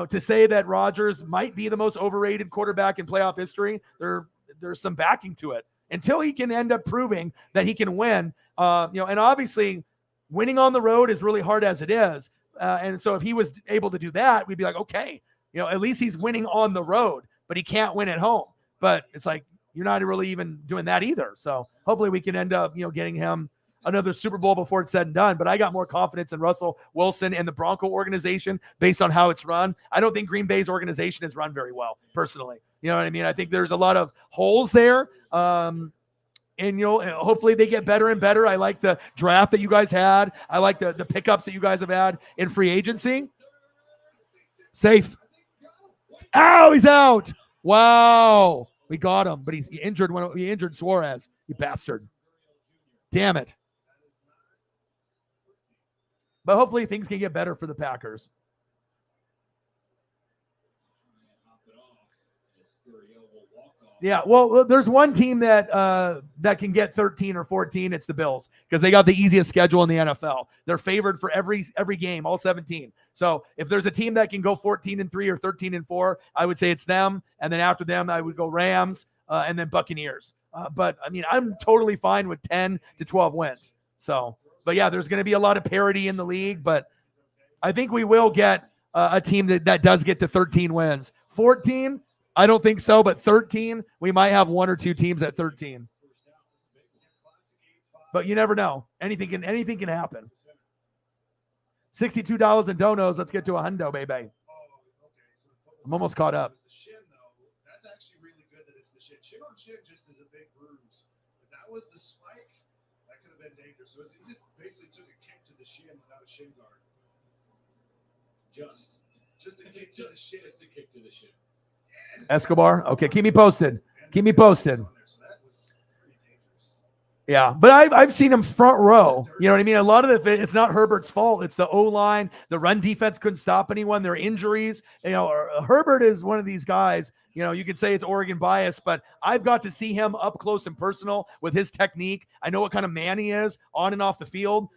to say that Rodgers might be the most overrated quarterback in playoff history, there's some backing to it. Until he can end up proving that he can win, and obviously winning on the road is really hard as it is. And so if he was able to do that, we'd be like, okay, at least he's winning on the road, but he can't win at home. But it's like, you're not really even doing that either. So hopefully we can end up, getting him another Super Bowl before it's said and done. But I got more confidence in Russell Wilson and the Bronco organization based on how it's run. I don't think Green Bay's organization is run very well, personally. You know what I mean? I think there's a lot of holes there. And, hopefully they get better and better. I like the draft that you guys had. I like the pickups that you guys have had in free agency. Safe. Ow, he's out. Wow. We got him, but he injured Suarez, you bastard. Damn it. But hopefully things can get better for the Packers. Yeah, well, there's one team that can get 13 or 14. It's the Bills, because they got the easiest schedule in the NFL. They're favored for every game, all 17. So if there's a team that can go 14-3 or 13-4, I would say it's them. And then after them, I would go Rams and then Buccaneers. But I mean, I'm totally fine with 10 to 12 wins. So, but yeah, there's going to be a lot of parity in the league, but I think we will get a team that does get to 13 wins. 14, I don't think so, but 13, we might have one or two teams at 13. But you never know. Anything can happen. $62 in donos. Let's get to a hundo, baby. I'm almost caught up. That's actually really good that it's the shin. Shin on shin just is a big bruise. If that was the spike, that could have been dangerous. So he just basically took a kick to the shin without a shin guard. Just a kick to the shin. Just a kick to the shin. Escobar. Okay, keep me posted. Yeah, but I've seen him front row. You know what I mean? A lot of it's not Herbert's fault. It's the O-line. The run defense couldn't stop anyone. Their injuries. Herbert is one of these guys. You could say it's Oregon bias, but I've got to see him up close and personal with his technique. I know what kind of man he is on and off the field.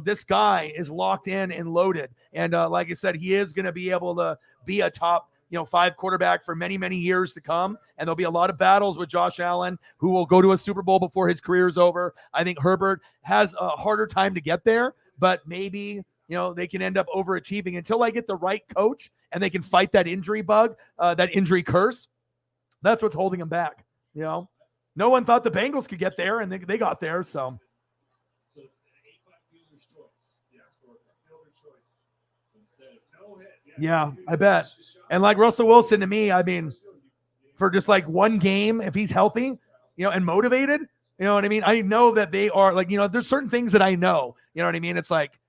This guy is locked in and loaded. And like I said, he is going to be able to be a top 5 quarterback for many, many years to come. And there'll be a lot of battles with Josh Allen, who will go to a Super Bowl before his career is over. I think Herbert has a harder time to get there, but maybe, they can end up overachieving until I get the right coach and they can fight that injury bug, that injury curse. That's what's holding him back. No one thought the Bengals could get there, and they got there. So. Yeah, I bet. And like Russell Wilson, to me, I mean, for just like one game, if he's healthy, and motivated, you know what I mean? I know that they are like, there's certain things that I know, you know what I mean? It's like,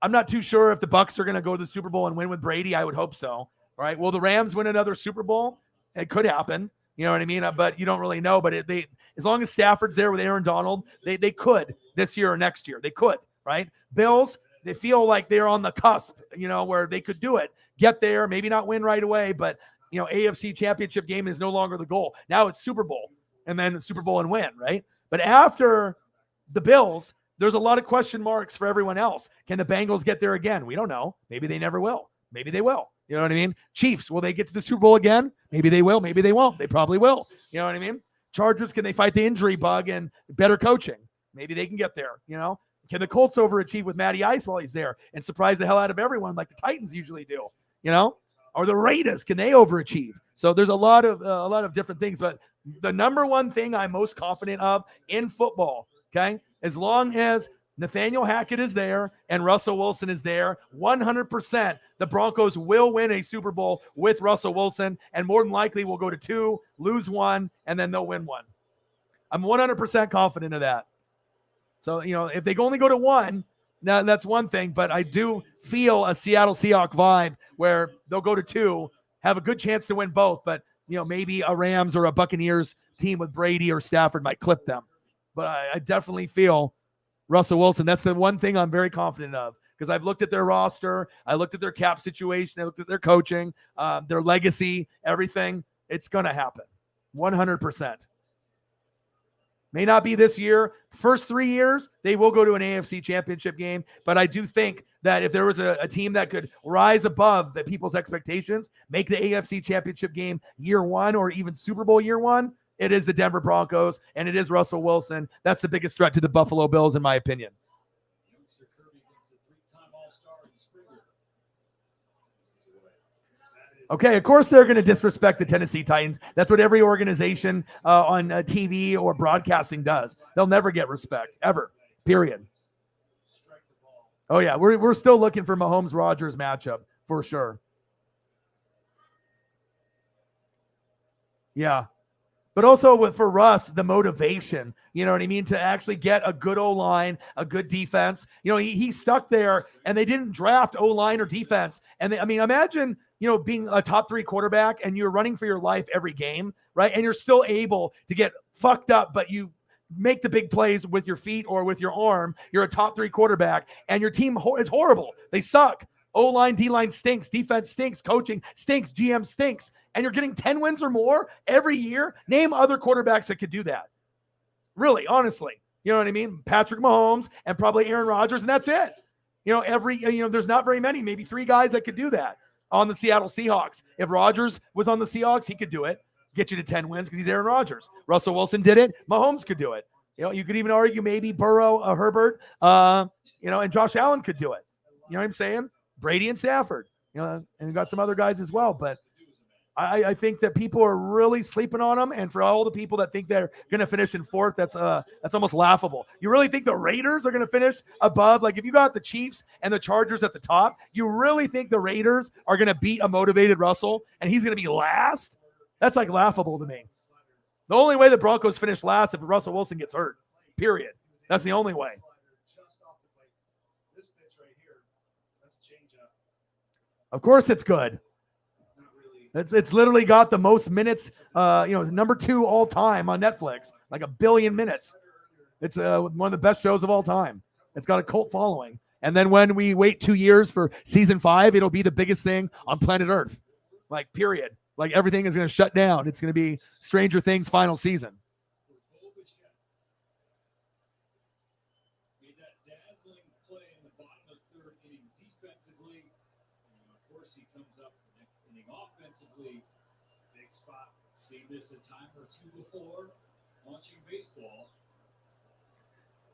I'm not too sure if the Bucs are going to go to the Super Bowl and win with Brady. I would hope so. All right. Will the Rams win another Super Bowl? It could happen. You know what I mean? But you don't really know. But as long as Stafford's there with Aaron Donald, they could this year or next year. They could, right? Bills, they feel like they're on the cusp, where they could do it, get there, maybe not win right away, but, AFC championship game is no longer the goal. Now it's Super Bowl and then Super Bowl and win, right? But after the Bills, there's a lot of question marks for everyone else. Can the Bengals get there again? We don't know. Maybe they never will. Maybe they will. You know what I mean? Chiefs, will they get to the Super Bowl again? Maybe they will. Maybe they won't. They probably will. You know what I mean? Chargers, can they fight the injury bug and better coaching? Maybe they can get there. Can the Colts overachieve with Matty Ice while he's there and surprise the hell out of everyone like the Titans usually do? Or the Raiders, can they overachieve? So there's a lot of different things, but the number one thing I'm most confident of in football, okay, as long as Nathaniel Hackett is there and Russell Wilson is there, 100% the Broncos will win a Super Bowl with Russell Wilson, and more than likely will go to 2, lose 1, and then they'll win 1. I'm 100% confident of that. So, if they only go to 1, now that's one thing, but I do feel a Seattle Seahawks vibe where they'll go to 2, have a good chance to win both, but, maybe a Rams or a Buccaneers team with Brady or Stafford might clip them. But I definitely feel Russell Wilson. That's the one thing I'm very confident of, because I've looked at their roster, I looked at their cap situation, I looked at their coaching, their legacy, everything. It's going to happen. 100%. May not be this year. First 3 years, they will go to an AFC championship game. But I do think that if there was a team that could rise above the people's expectations, make the AFC championship game year 1 or even Super Bowl year 1, it is the Denver Broncos, and it is Russell Wilson. That's the biggest threat to the Buffalo Bills, in my opinion. Okay, of course they're going to disrespect the Tennessee Titans. That's what every organization on TV or broadcasting does. They'll never get respect, ever, period. Oh, yeah, we're still looking for Mahomes-Rodgers matchup, for sure. Yeah. But also for Russ, the motivation, you know what I mean, to actually get a good O-line, a good defense. He's stuck there, and they didn't draft O-line or defense. And imagine, being a top 3 quarterback and you're running for your life every game, right? And you're still able to get fucked up, but you make the big plays with your feet or with your arm. You're a top 3 quarterback, and your team is horrible. They suck. O-line, D-line stinks. Defense stinks. Coaching stinks. GM stinks. And you're getting 10 wins or more every year. Name other quarterbacks that could do that. Really, honestly. You know what I mean? Patrick Mahomes and probably Aaron Rodgers, and that's it. There's not very many, maybe 3 guys that could do that on the Seattle Seahawks. If Rodgers was on the Seahawks, he could do it. Get you to 10 wins because he's Aaron Rodgers. Russell Wilson did it. Mahomes could do it. You could even argue maybe Burrow, Herbert, and Josh Allen could do it. You know what I'm saying? Brady and Stafford, and got some other guys as well. But I think that people are really sleeping on them. And for all the people that think they're going to finish in 4th, that's almost laughable. You really think the Raiders are going to finish above? Like, if you got the Chiefs and the Chargers at the top, you really think the Raiders are going to beat a motivated Russell and he's going to be last? That's like laughable to me. The only way the Broncos finish last if Russell Wilson gets hurt, period. That's the only way. Of course it's good. It's literally got the most minutes, number 2 all time on Netflix, like 1 billion minutes. It's one of the best shows of all time. It's got a cult following. And then when we wait 2 years for season 5, it'll be the biggest thing on planet Earth. Like, period. Like, everything is going to shut down. It's going to be Stranger Things final season. Offensively, big spot. Seen this a time or 2 before watching baseball.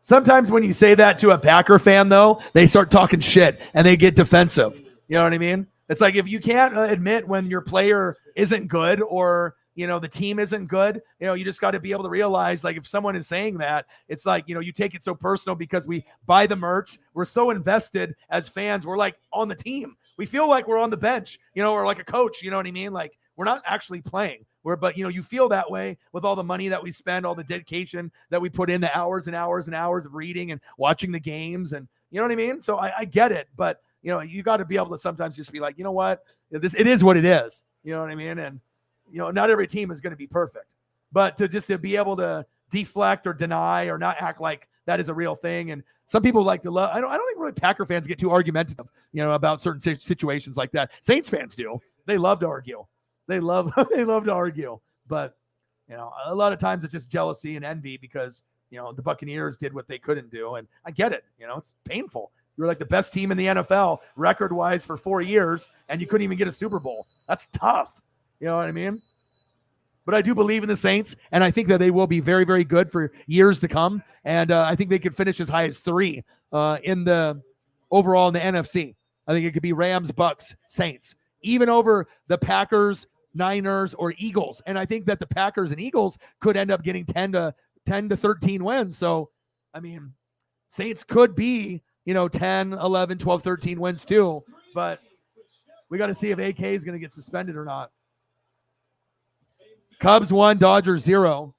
Sometimes when you say that to a Packer fan, though, they start talking shit and they get defensive. You know what I mean? It's like, if you can't admit when your player isn't good or, the team isn't good, you just got to be able to realize, like, if someone is saying that, it's like, you take it so personal because we buy the merch. We're so invested as fans. We're like on the team. We feel like we're on the bench, or like a coach, you know what I mean? Like, we're not actually playing. But you feel that way with all the money that we spend, all the dedication that we put in, the hours and hours and hours of reading and watching the games. And you know what I mean? So I get it. But, you got to be able to sometimes just be like, you know what? It is what it is. You know what I mean? And, not every team is going to be perfect. But to be able to deflect or deny or not act like that is a real thing. And some people like to love. I don't think really Packer fans get too argumentative, about certain situations like that. Saints fans do. They love to argue. They love to argue. But a lot of times it's just jealousy and envy because the Buccaneers did what they couldn't do, and I get it. It's painful. You were like the best team in the NFL record-wise for 4 years, and you couldn't even get a Super Bowl. That's tough. You know what I mean? But I do believe in the Saints, and I think that they will be very, very good for years to come. And I think they could finish as high as 3 in the overall in the NFC. I think it could be Rams, Bucks, Saints, even over the Packers, Niners, or Eagles. And I think that the Packers and Eagles could end up getting 10 to 13 wins. So, I mean, Saints could be, 10, 11, 12, 13 wins too. But we got to see if AK is going to get suspended or not. Cubs 1, Dodgers 0.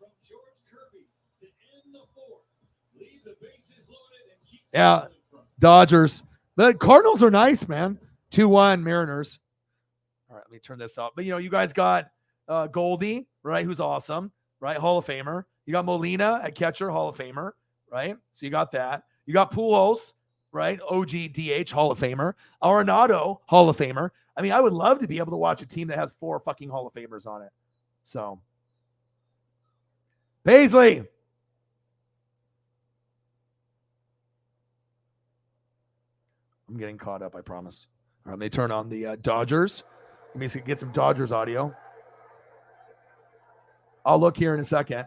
Yeah, Dodgers. The Cardinals are nice, man. 2-1 Mariners. All right, let me turn this up. But, you guys got Goldie, right, who's awesome, right, Hall of Famer. You got Molina at catcher, Hall of Famer, right? So you got that. You got Pujols, right, OG DH, Hall of Famer. Arenado, Hall of Famer. I mean, I would love to be able to watch a team that has 4 fucking Hall of Famers on it. So, Paisley. I'm getting caught up, I promise. All right, let me turn on the Dodgers. Let me get some Dodgers audio. I'll look here in a second.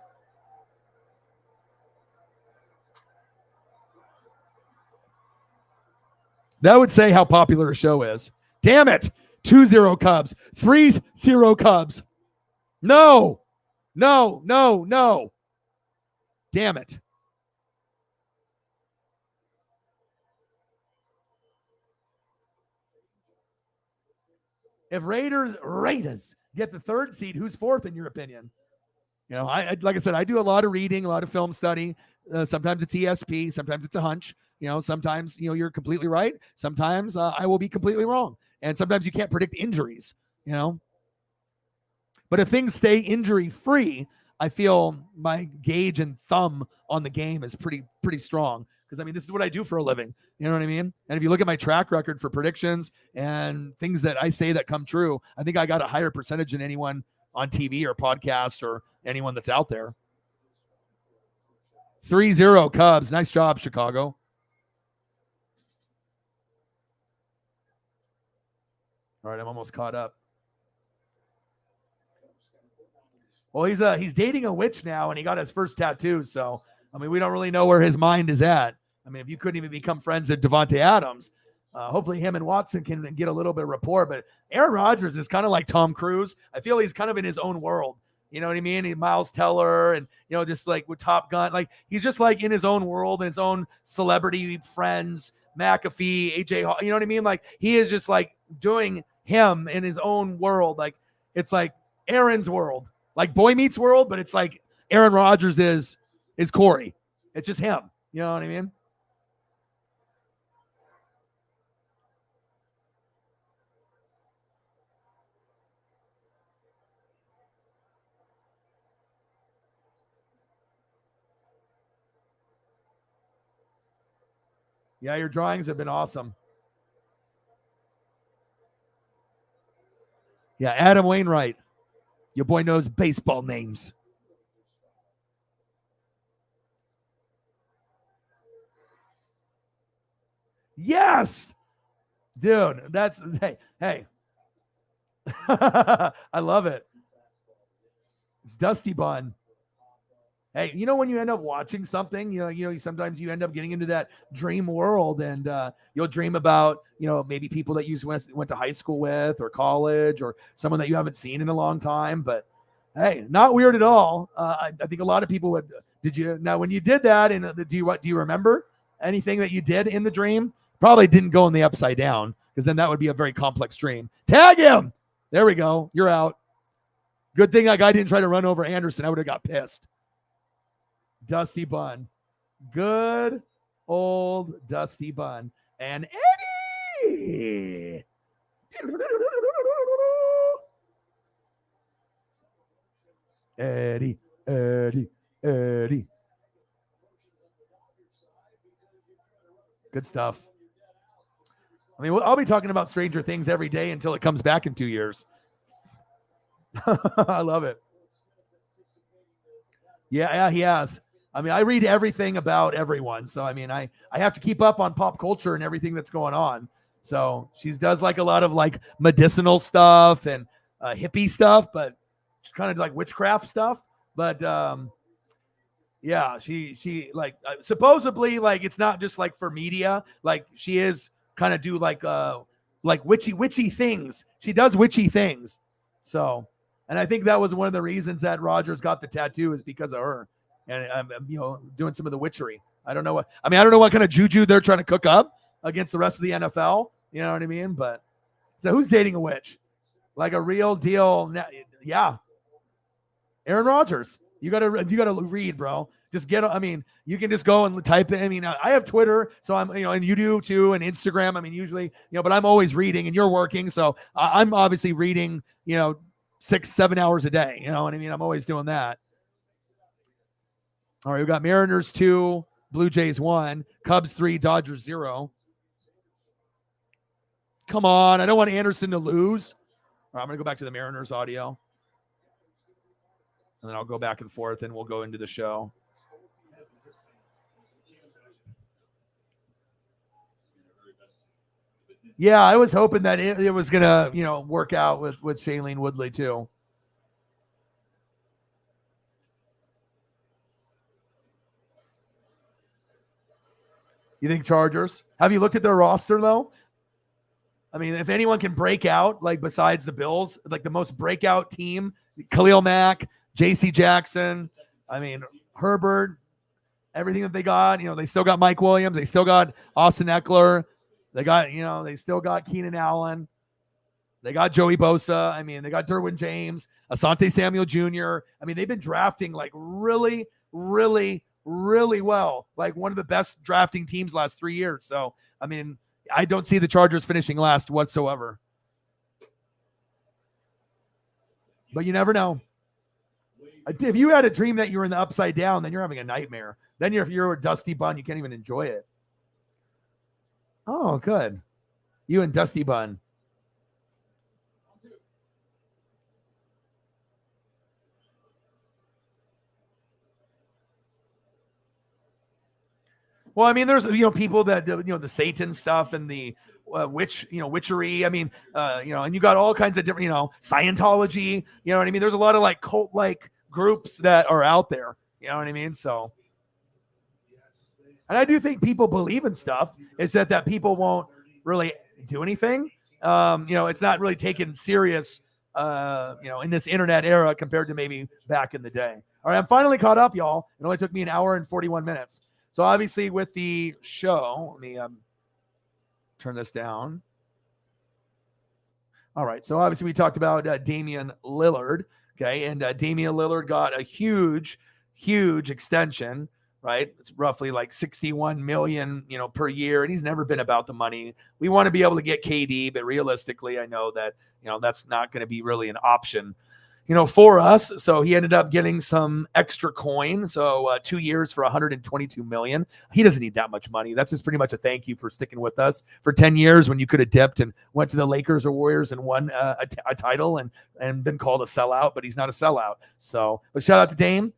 That would say how popular a show is. Damn it. 2-0 Cubs. 3-0 Cubs. No. Damn it. If Raiders get the 3rd seed, who's 4th in your opinion? I like I said, I do a lot of reading, a lot of film study. Sometimes it's ESP, sometimes it's a hunch. Sometimes you're completely right. Sometimes I will be completely wrong, and sometimes you can't predict injuries. But if things stay injury free, I feel my gauge and thumb on the game is pretty strong. Because, I mean, this is what I do for a living. You know what I mean? And if you look at my track record for predictions and things that I say that come true, I think I got a higher percentage than anyone on TV or podcast or anyone that's out there. 3-0 Cubs. Nice job, Chicago. All right, I'm almost caught up. Well, he's dating a witch now, and he got his first tattoo. So, I mean, we don't really know where his mind is at. I mean, if you couldn't even become friends with Devontae Adams, hopefully him and Watson can get a little bit of rapport. But Aaron Rodgers is kind of like Tom Cruise. I feel he's kind of in his own world. You know what I mean? He's Miles Teller and, just like with Top Gun. Like, he's just like in his own world and his own celebrity friends, McAfee, AJ Hall. You know what I mean? Like, he is just like doing him in his own world. Like, it's like Aaron's world. Like Boy Meets World, but it's like Aaron Rodgers is Corey. It's just him. You know what I mean? Yeah, your drawings have been awesome. Yeah, Adam Wainwright. Your boy knows baseball names. Yes. Dude, that's hey. I love it. It's Dusty Bun. Hey, when you end up watching something, sometimes you end up getting into that dream world, and you'll dream about, maybe people that you went to high school with or college or someone that you haven't seen in a long time. But hey, not weird at all. I think a lot of people would. Did you now when you did that? And do you remember anything that you did in the dream? Probably didn't go in the upside down, because then that would be a very complex dream. Tag him. There we go. You're out. Good thing that guy didn't try to run over Anderson. I would have got pissed. Dusty Bun. Good old Dusty Bun. And Eddie. Eddie. Good stuff. I mean, I'll be talking about Stranger Things every day until it comes back in 2 years. I love it. Yeah, he has. I mean, I read everything about everyone. So, I mean, I have to keep up on pop culture and everything that's going on. So she does like a lot of like medicinal stuff and hippie stuff, but kind of like witchcraft stuff. But yeah, she like supposedly like it's not just like for media. Like she is kind of do like witchy things. She does witchy things. So, and I think that was one of the reasons that Rogers got the tattoo is because of her. And I'm doing some of the witchery. I don't know what kind of juju they're trying to cook up against the rest of the NFL. You know what I mean? But so who's dating a witch? Like a real deal? Yeah, Aaron Rodgers. You gotta read, bro. Just get. I mean, you can just go and type it. I mean, I have Twitter, so I'm and you do too, and Instagram. I mean, usually but I'm always reading, and you're working, so I'm obviously reading. 6-7 hours a day. You know what I mean? I'm always doing that. All right, we got Mariners 2, Blue Jays 1, Cubs 3, Dodgers 0. Come on, I don't want Anderson to lose. All right, I'm going to go back to the Mariners audio. And then I'll go back and forth, and we'll go into the show. Yeah, I was hoping that it was going to, work out with Shailene Woodley, too. You think Chargers? Have you looked at their roster, though? I mean, if anyone can break out, like besides the Bills, like the most breakout team, Khalil Mack, J.C. Jackson, I mean, Herbert, everything that they got, they still got Mike Williams. They still got Austin Eckler. They got, they still got Keenan Allen. They got Joey Bosa. I mean, they got Derwin James, Asante Samuel Jr. I mean, they've been drafting like really, really, really well, like one of the best drafting teams last 3 years. So, I mean, I don't see the Chargers finishing last whatsoever. But you never know. If you had a dream that you were in the upside down, then you're having a nightmare. Then if you're a Dusty Bun, you can't even enjoy it. Oh, good. You and Dusty Bun. Well, I mean, there's people that the Satan stuff and the witchery. I mean, and you got all kinds of different Scientology. You know what I mean? There's a lot of like cult like groups that are out there. You know what I mean? So, and I do think people believe in stuff. It's that people won't really do anything. It's not really taken serious. In this internet era compared to maybe back in the day. All right, I'm finally caught up, y'all. It only took me an hour and 41 minutes. So obviously with the show, let me turn this down. All right. So obviously we talked about Damian Lillard. Okay. And Damian Lillard got a huge extension, right? It's roughly like 61 million, per year. And he's never been about the money. We want to be able to get KD, but realistically, I know that, that's not going to be really an option, for us. So he ended up getting some extra coin. So 2 years for 122 million. He doesn't need that much money. That's just pretty much a thank you for sticking with us for 10 years when you could have dipped and went to the Lakers or Warriors and won a title and been called a sellout, but he's not a sellout. So, but shout out to Dame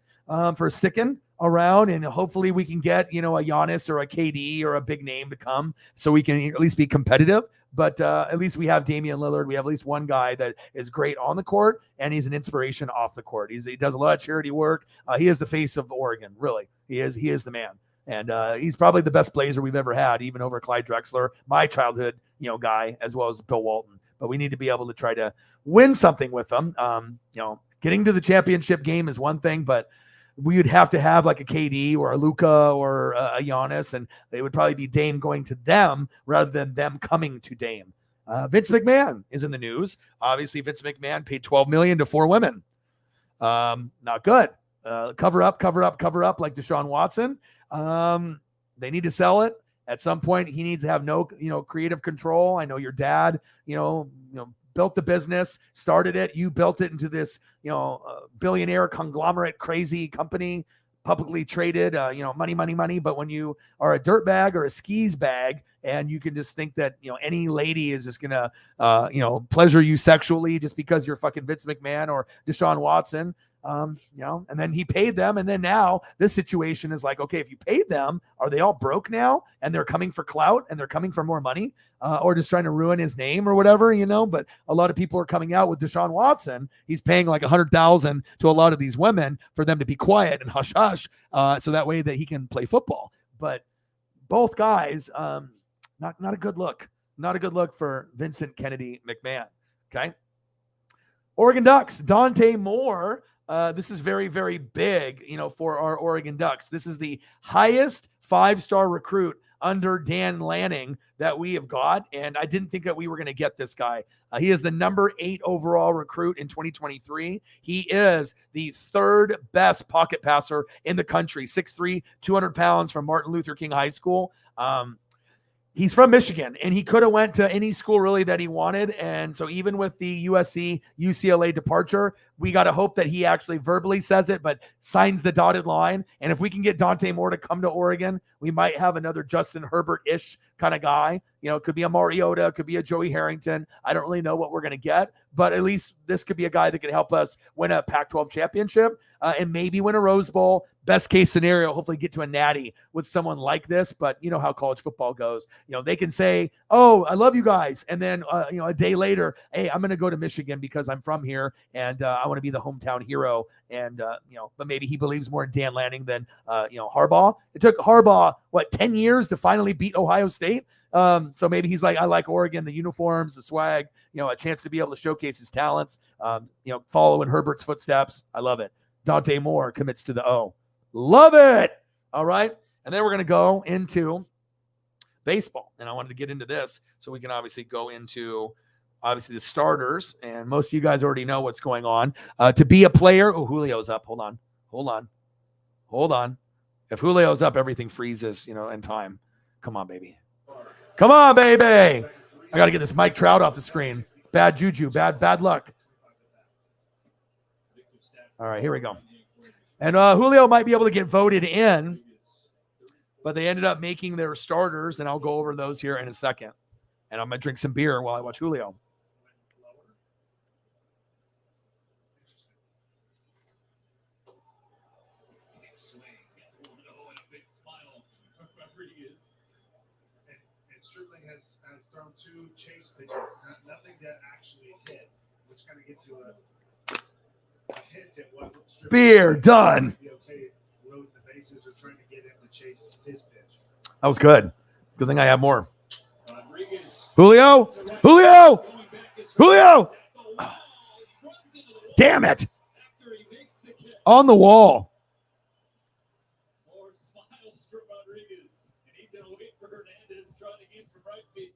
for sticking around, and hopefully we can get, a Giannis or a KD or a big name to come so we can at least be competitive. But at least we have Damian Lillard. We have at least one guy that is great on the court, and he's an inspiration off the court. He does a lot of charity work. He is the face of Oregon, really. He is the man. And he's probably the best blazer we've ever had, even over Clyde Drexler, my childhood, guy, as well as Bill Walton. But we need to be able to try to win something with them. Getting to the championship game is one thing, but we would have to have like a KD or a Luka or a Giannis, and they would probably be Dame going to them rather than them coming to Dame. Vince McMahon is in the news. Obviously, Vince McMahon paid $12 million to 4 women. Not good. Cover up like Deshaun Watson. They need to sell it. At some point, he needs to have no, creative control. I know your dad, built the business, started it. You built it into this, billionaire conglomerate, crazy company. publicly traded, money. But when you are a dirt bag or a skis bag, and you can just think that, any lady is just going to, pleasure you sexually just because you're fucking Vince McMahon or Deshaun Watson, and then he paid them. And then now this situation is like, okay, if you paid them, are they all broke now? And they're coming for clout and they're coming for more money, or just trying to ruin his name or whatever, but a lot of people are coming out with Deshaun Watson. He's paying like $100,000 to a lot of these women for them to be quiet and hush hush. So that way that he can play football. But both guys, not a good look. Not a good look for Vincent Kennedy McMahon. Okay. Oregon Ducks, Dante Moore. This is very, very big, for our Oregon Ducks. This is the highest 5-star recruit under Dan Lanning that we have got. And I didn't think that we were going to get this guy. He is the number 8 overall recruit in 2023. He is the 3rd best pocket passer in the country. 6'3", 200 pounds from Martin Luther King High School. He's from Michigan, and he could have went to any school really that he wanted. And so even with the USC, UCLA departure, we got to hope that he actually verbally says it, but signs the dotted line. And if we can get Dante Moore to come to Oregon, we might have another Justin Herbert-ish kind of guy. It could be a Mariota, could be a Joey Harrington. I don't really know what we're going to get, but at least this could be a guy that can help us win a Pac-12 championship and maybe win a Rose Bowl. Best case scenario, hopefully get to a natty with someone like this. But you know how college football goes. They can say, oh, I love you guys. And then, a day later, hey, I'm going to go to Michigan because I'm from here and I want to be the hometown hero. And, but maybe he believes more in Dan Lanning than, Harbaugh. It took Harbaugh, 10 years to finally beat Ohio State. So maybe he's like, I like Oregon, the uniforms, the swag, a chance to be able to showcase his talents, follow in Herbert's footsteps. I love it. Dante Moore commits to the O. Love it. All right. And then we're going to go into baseball. And I wanted to get into this so we can obviously go into the starters. And most of you guys already know what's going on. To be a player. Oh, Julio's up. Hold on. If Julio's up, everything freezes, in time. Come on, baby. I got to get this Mike Trout off the screen. It's bad juju, bad luck. All right, here we go. And Julio might be able to get voted in, but they ended up making their starters, and I'll go over those here in a second. And I'm going to drink some beer while I watch Julio. Stripling has thrown 2 chase pitches, nothing that actually hit, which kind of gives you a hint at what Stripling beer done. Be okay loading the bases or trying to get him to chase his pitch. That was good. Good thing I have more. Julio. Damn it. On the wall.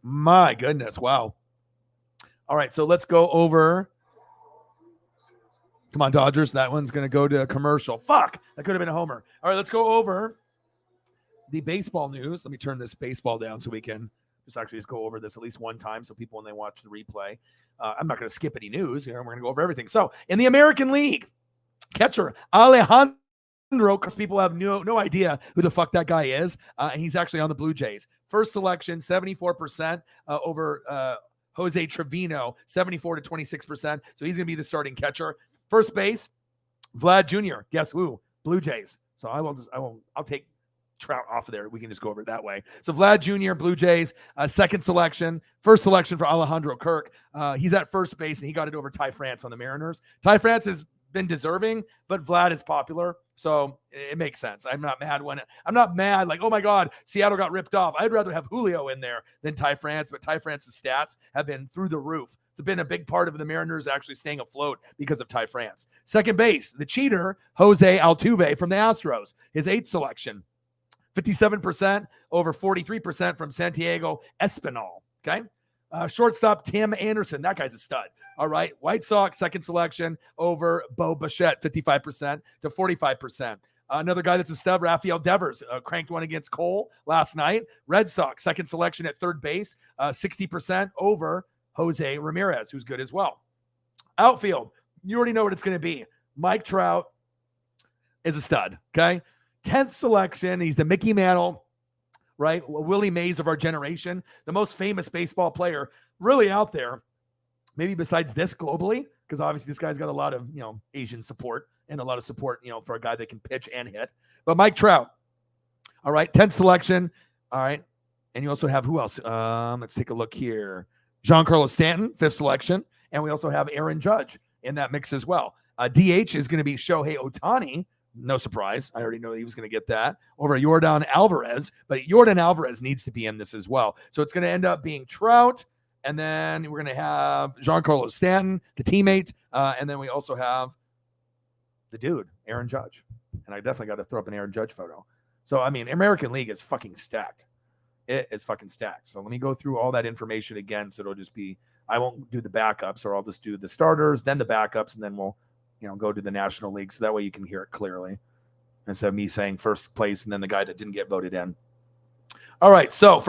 My goodness. Wow. All right. So let's go over. Come on, Dodgers. That one's going to go to a commercial. Fuck. That could have been a homer. All right. Let's go over the baseball news. Let me turn this baseball down so we can just go over this at least one time. So people, when they watch the replay, I'm not going to skip any news here. We're going to go over everything. So in the American League, catcher Alejandro, because people have no idea who the fuck that guy is. And he's actually on the Blue Jays. First selection, 74% over Jose Trevino, 74 to 26%. So he's going to be the starting catcher. First base, Vlad Jr. Guess who? Blue Jays. So I'll take Trout off of there. We can just go over it that way. So Vlad Jr., Blue Jays, second selection. First selection for Alejandro Kirk. He's at first base, and he got it over Ty France on the Mariners. Ty France has been deserving, but Vlad is popular, so it makes sense. I'm not mad like, oh my God, Seattle got ripped off. I'd rather have Julio in there than Ty France, but Ty France's stats have been through the roof. It's been a big part of the Mariners actually staying afloat because of Ty France. Second base, the cheater, Jose Altuve from the Astros, his 8th selection. 57% over 43% from Santiago Espinal. Okay. Shortstop Tim Anderson. That guy's a stud. All right. White Sox, second selection over Bo Bichette, 55% to 45%. Another guy that's a stud, Rafael Devers, cranked one against Cole last night. Red Sox, second selection at third base, 60% over Jose Ramirez, who's good as well. Outfield, you already know what it's going to be. Mike Trout is a stud. Okay. 10th selection. He's the Mickey Mantle, right? Willie Mays of our generation, the most famous baseball player really out there, maybe besides this globally, because obviously this guy's got a lot of, Asian support and a lot of support, for a guy that can pitch and hit. But Mike Trout, all right, 10th selection, all right. And you also have who else? Let's take a look here. Giancarlo Stanton, 5th selection. And we also have Aaron Judge in that mix as well. DH is going to be Shohei Ohtani. No surprise. I already know he was going to get that over Yordan Alvarez. But Yordan Alvarez needs to be in this as well. So it's going to end up being Trout. And then we're going to have Giancarlo Stanton, the teammate. And then we also have the dude, Aaron Judge. And I definitely got to throw up an Aaron Judge photo. So, I mean, American League is fucking stacked. It is fucking stacked. So let me go through all that information again. So it'll just be, I won't do the backups, or I'll just do the starters, then the backups, and then we'll, go to the National League. So that way you can hear it clearly instead of me saying first place and then the guy that didn't get voted in. All right. So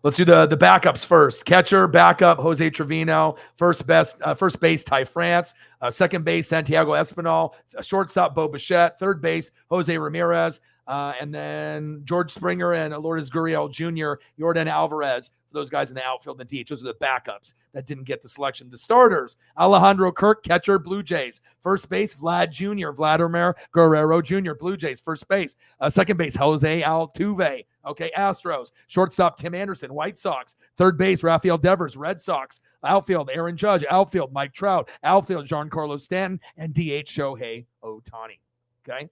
let's do the backups first. Catcher, backup, Jose Trevino. First base, Ty France. Second base, Santiago Espinal. Shortstop, Bo Bichette. Third base, Jose Ramirez. And then George Springer and Lourdes Gurriel Jr., Yordan Alvarez, for those guys in the outfield and DH. Those are the backups that didn't get the selection. The starters, Alejandro Kirk, catcher, Blue Jays. First base, Vladimir Guerrero Jr., Blue Jays, first base. Second base, Jose Altuve, Astros. Shortstop, Tim Anderson, White Sox. Third base, Rafael Devers, Red Sox. Outfield, Aaron Judge. Outfield, Mike Trout. Outfield, Giancarlo Stanton. And DH, Shohei Ohtani. Okay?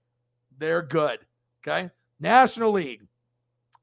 They're good. Okay. National League.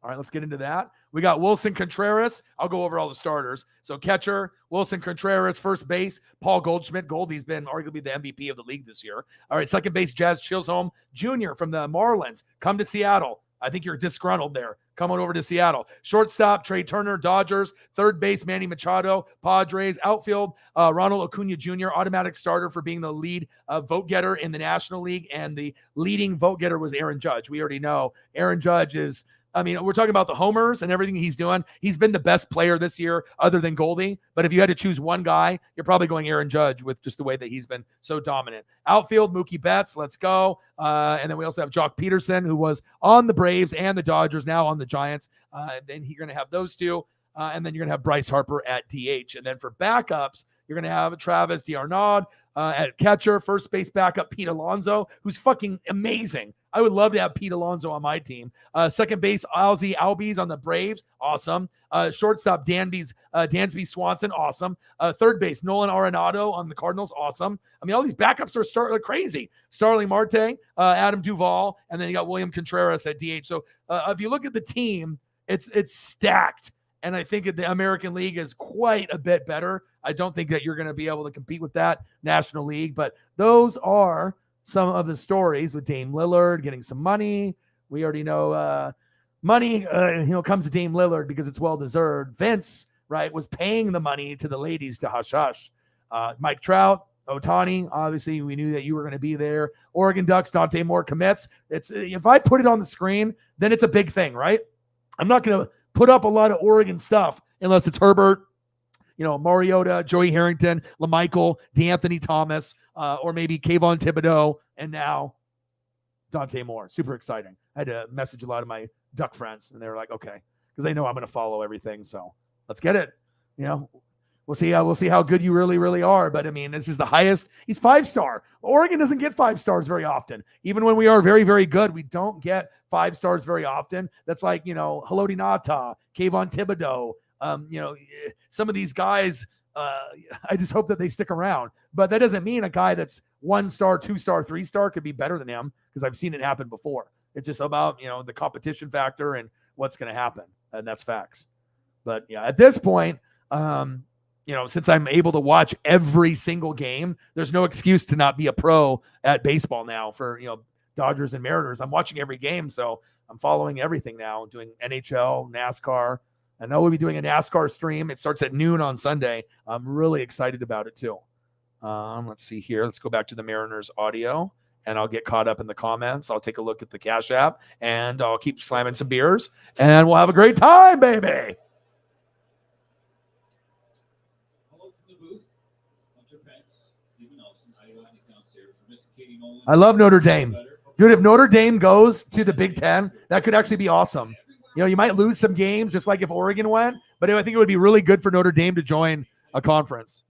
All right, let's get into that. We got Wilson Contreras. I'll go over all the starters. So catcher, Wilson Contreras. First base, Paul Goldschmidt. Goldie's been arguably the MVP of the league this year. All right, second base, Jazz Chisholm Jr. from the Marlins. Come to Seattle. I think you're disgruntled there. Come on over to Seattle. Shortstop, Trey Turner, Dodgers. Third base, Manny Machado, Padres. Outfield, Ronald Acuna Jr., automatic starter for being the lead vote getter in the National League. And the leading vote getter was Aaron Judge. We already know Aaron Judge is, we're talking about the homers and everything he's doing. He's been the best player this year other than Goldie. But if you had to choose one guy, you're probably going Aaron Judge with just the way that he's been so dominant. Outfield, Mookie Betts, let's go. And then we also have Jock Peterson, who was on the Braves and the Dodgers, now on the Giants. And then you're going to have those two. And then you're going to have Bryce Harper at DH. And then for backups, you're going to have Travis d'Arnaud at catcher. First base backup, Pete Alonso, who's fucking amazing. I would love to have Pete Alonso on my team. Second base, Ozzie Albies on the Braves. Awesome. Shortstop, Dansby Swanson. Awesome. Third base, Nolan Arenado on the Cardinals. Awesome. All these backups are crazy. Starling Marte, Adam Duvall, and then you got William Contreras at DH. So if you look at the team, it's stacked. And I think the American League is quite a bit better. I don't think that you're going to be able to compete with that National League, but those are some of the stories with Dame Lillard getting some money. We already know money, comes to Dame Lillard because it's well-deserved. Vince, right, was paying the money to the ladies to hush hush. Mike Trout, Ohtani, obviously we knew that you were going to be there. Oregon Ducks, Dante Moore commits. If I put it on the screen, then it's a big thing, right? I'm not going to put up a lot of Oregon stuff unless it's Herbert, Mariota, Joey Harrington, LaMichael, DeAnthony Thomas, or maybe Kayvon Thibodeau, and now Dante Moore. Super exciting. I had to message a lot of my Duck friends, and they were like, okay, because they know I'm going to follow everything. So let's get it. We'll see how good you really, really are. But this is the highest. He's 5-star. Oregon doesn't get 5 stars very often. Even when we are very, very good, we don't get 5 stars very often. That's like, Haloti Ngata, Kayvon Thibodeau. Some of these guys, I just hope that they stick around. But that doesn't mean a guy that's 1-star, 2-star, 3-star could be better than him, because I've seen it happen before. It's just about, the competition factor and what's going to happen. And that's facts. But yeah, at this point, since I'm able to watch every single game, there's no excuse to not be a pro at baseball now for, Dodgers and Mariners. I'm watching every game, so I'm following everything now, doing NHL, NASCAR. I know we'll be doing a NASCAR stream. It starts at noon on Sunday. I'm really excited about it too. Let's see here. Let's go back to the Mariners audio, and I'll get caught up in the comments. I'll take a look at the Cash App, and I'll keep slamming some beers, and we'll have a great time, baby. Hello from the booth. Hunter Pence, I love Notre Dame. Dude, if Notre Dame goes to the Big Ten, that could actually be awesome. You know, you might lose some games just like if Oregon went, but I think it would be really good for Notre Dame to join a conference.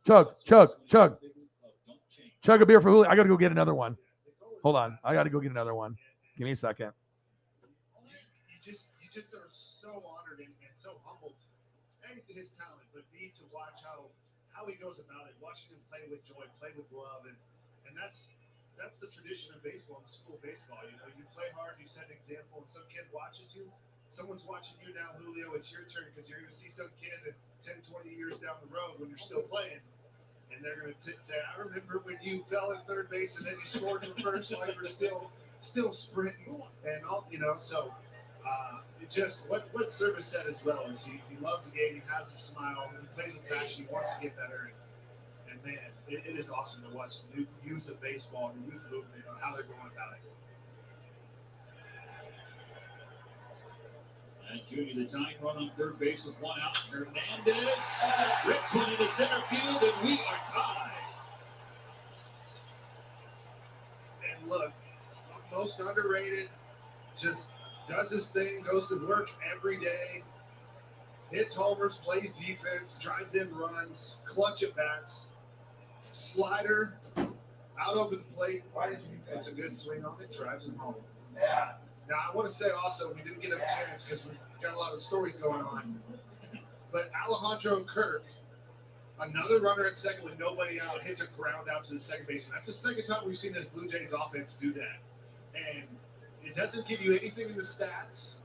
Chug a beer for Julio. I got to go get another one. Hold on. I got to go get another one. Give me a second. You just are so honored and so humbled. A, to his talent, but B, to watch how he goes about it, watching him play with joy, play with love, and that's the tradition of baseball, in school baseball. You know, you play hard, you set an example, and some kid watches you. Someone's watching you now, Julio. It's your turn because you're going to see some kid 10, 20 years down the road when you're still playing. And they're going to say, I remember when you fell at third base and then you scored from first while you were still sprinting. And all, you know, so it just, what Service said as well is he loves the game. He has a smile. He plays with passion. He wants to get better. And man, it is awesome to watch the new youth of baseball and the youth movement and how they're going about it. And Junior, the tying run on third base with one out. Hernandez rips one into center field, and we are tied. And look, most underrated, just does his thing, goes to work every day, hits homers, plays defense, drives in runs, clutch at bats, slider out over the plate. It's a good swing on it, drives him home. Yeah. Now, I want to say also, we didn't get a chance because we got a lot of stories going on. But Alejandro Kirk, another runner at second with nobody out, hits a ground out to the second baseman. That's the second time we've seen this Blue Jays offense do that. And it doesn't give you anything in the stats.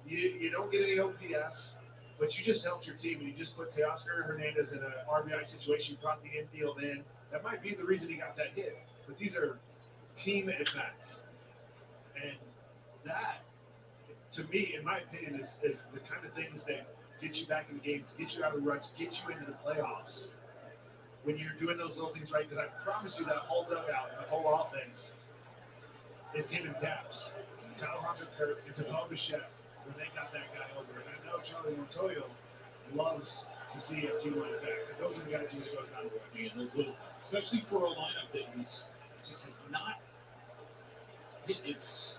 You don't get any OPS, but you just helped your team. And you just put Teoscar Hernandez in an RBI situation, brought the infield in. That might be the reason he got that hit. But these are team at-bats. And that, to me, in my opinion, is the kind of things that get you back in the games, get you out of ruts, get you into the playoffs when you're doing those little things right. Because I promise you that whole dugout and the whole offense is giving taps. It's Alejandro Kirk, it's Bo Bichette when they got that guy over. And I know Charlie Montoyo loves to see a team like that because those are the guys who go down the way. And those little, especially for a lineup that just has not hit its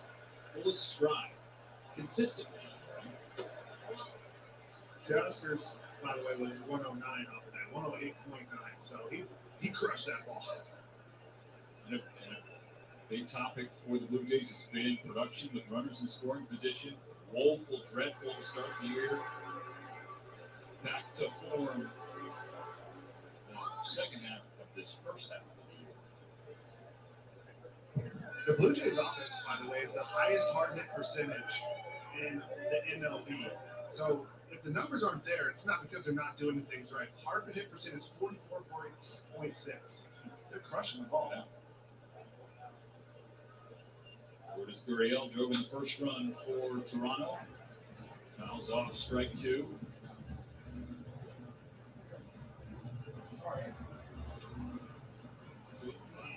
fullest stride consistently. Right? Teoscar's, by the way, was 109 off of that, 108.9. So he crushed that ball. And a big topic for the Blue Jays has been production with runners in scoring position. Woeful, dreadful to start the year. Back to form the second half of this first half of the year. The Blue Jays offense, by the way, is the highest hard hit percentage in the MLB. So if the numbers aren't there, it's not because they're not doing the things right. Hard hit percentage is 44.6. They're crushing the ball. Yeah. Lourdes Gurriel drove in the first run for Toronto. Fouls off, strike two.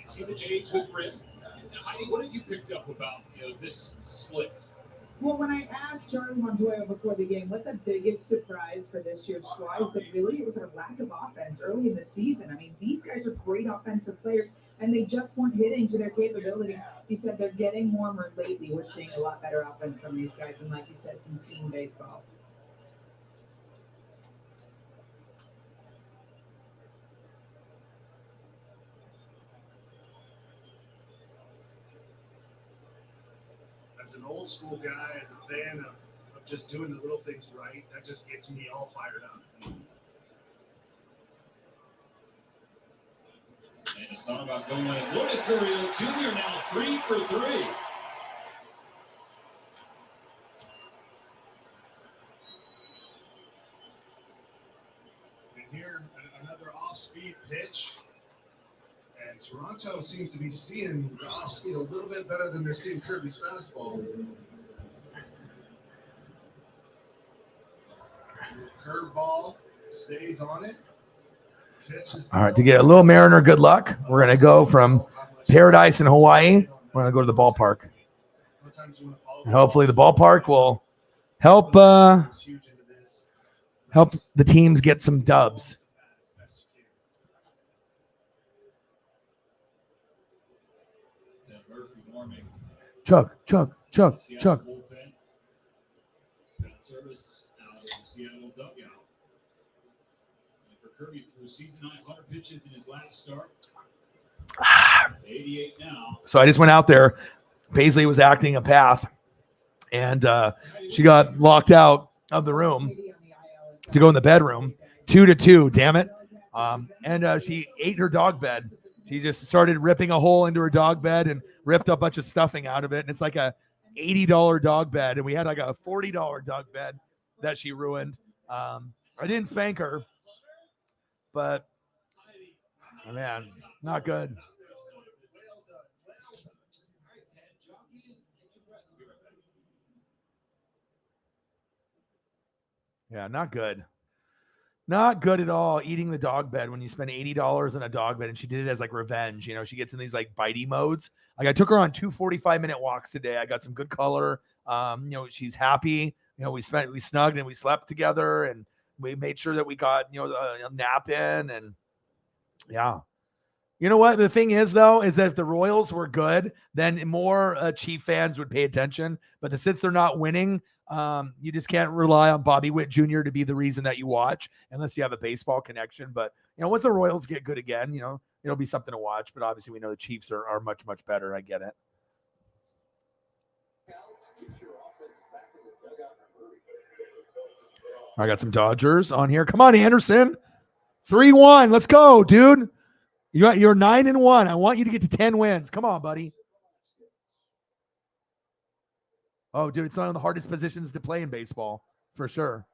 See the Jays with Riz. Heidi, what have you picked up about this split? Well, when I asked Charlie Montoyo before the game what the biggest surprise for this year's squad is, that really it was our lack of offense early in the season. I mean, these guys are great offensive players, and they just weren't hitting to their capabilities. He said they're getting warmer lately. We're seeing a lot better offense from these guys, and like you said, some team baseball. As an old school guy, as a fan of just doing the little things right, that just gets me all fired up. And it's not about going in. Lourdes Gurriel Jr. now 3 for 3. And here, another off-speed pitch. And Toronto seems to be seeing the off-speed a little bit better than they're seeing Kirby's fastball. Curveball stays on it. All right, to get a little Mariner good luck, we're going to go from paradise in Hawaii. We're going to go to the ballpark. And hopefully the ballpark will help help the teams get some dubs. Chug. Service out of the Seattle dugout. And for Kirby, threw season-high 100 pitches in his last start. 88 now. So I just went out there. Paisley was acting a path, and she got locked out of the room to go in the bedroom. 2-2, damn it. And she ate her dog bed. She just started ripping a hole into her dog bed and ripped a bunch of stuffing out of it. And it's like a $80 dog bed. And we had like a $40 dog bed that she ruined. I didn't spank her, but man, not good. Yeah, not good. Not good at all. Eating the dog bed when you spend $80 on a dog bed, and she did it as like revenge. You know, she gets in these like bitey modes. Like I took her on 2 45-minute walks today. I got some good color. You know, she's happy. You know, we snugged and we slept together, and we made sure that we got, you know, a nap in. And yeah, you know what? The thing is, though, is that if the Royals were good, then more Chief fans would pay attention. But since they're not winning, you just can't rely on Bobby Witt Jr. to be the reason that you watch unless you have a baseball connection. But, you know, once the Royals get good again, you know, it'll be something to watch. But obviously we know the Chiefs are much, much better. I get it. I got some Dodgers on here. Come on, Anderson. 3-1. Let's go, dude. You're 9-1. I want you to get to 10 wins. Come on, buddy. Oh, dude, it's one of the hardest positions to play in baseball, for sure.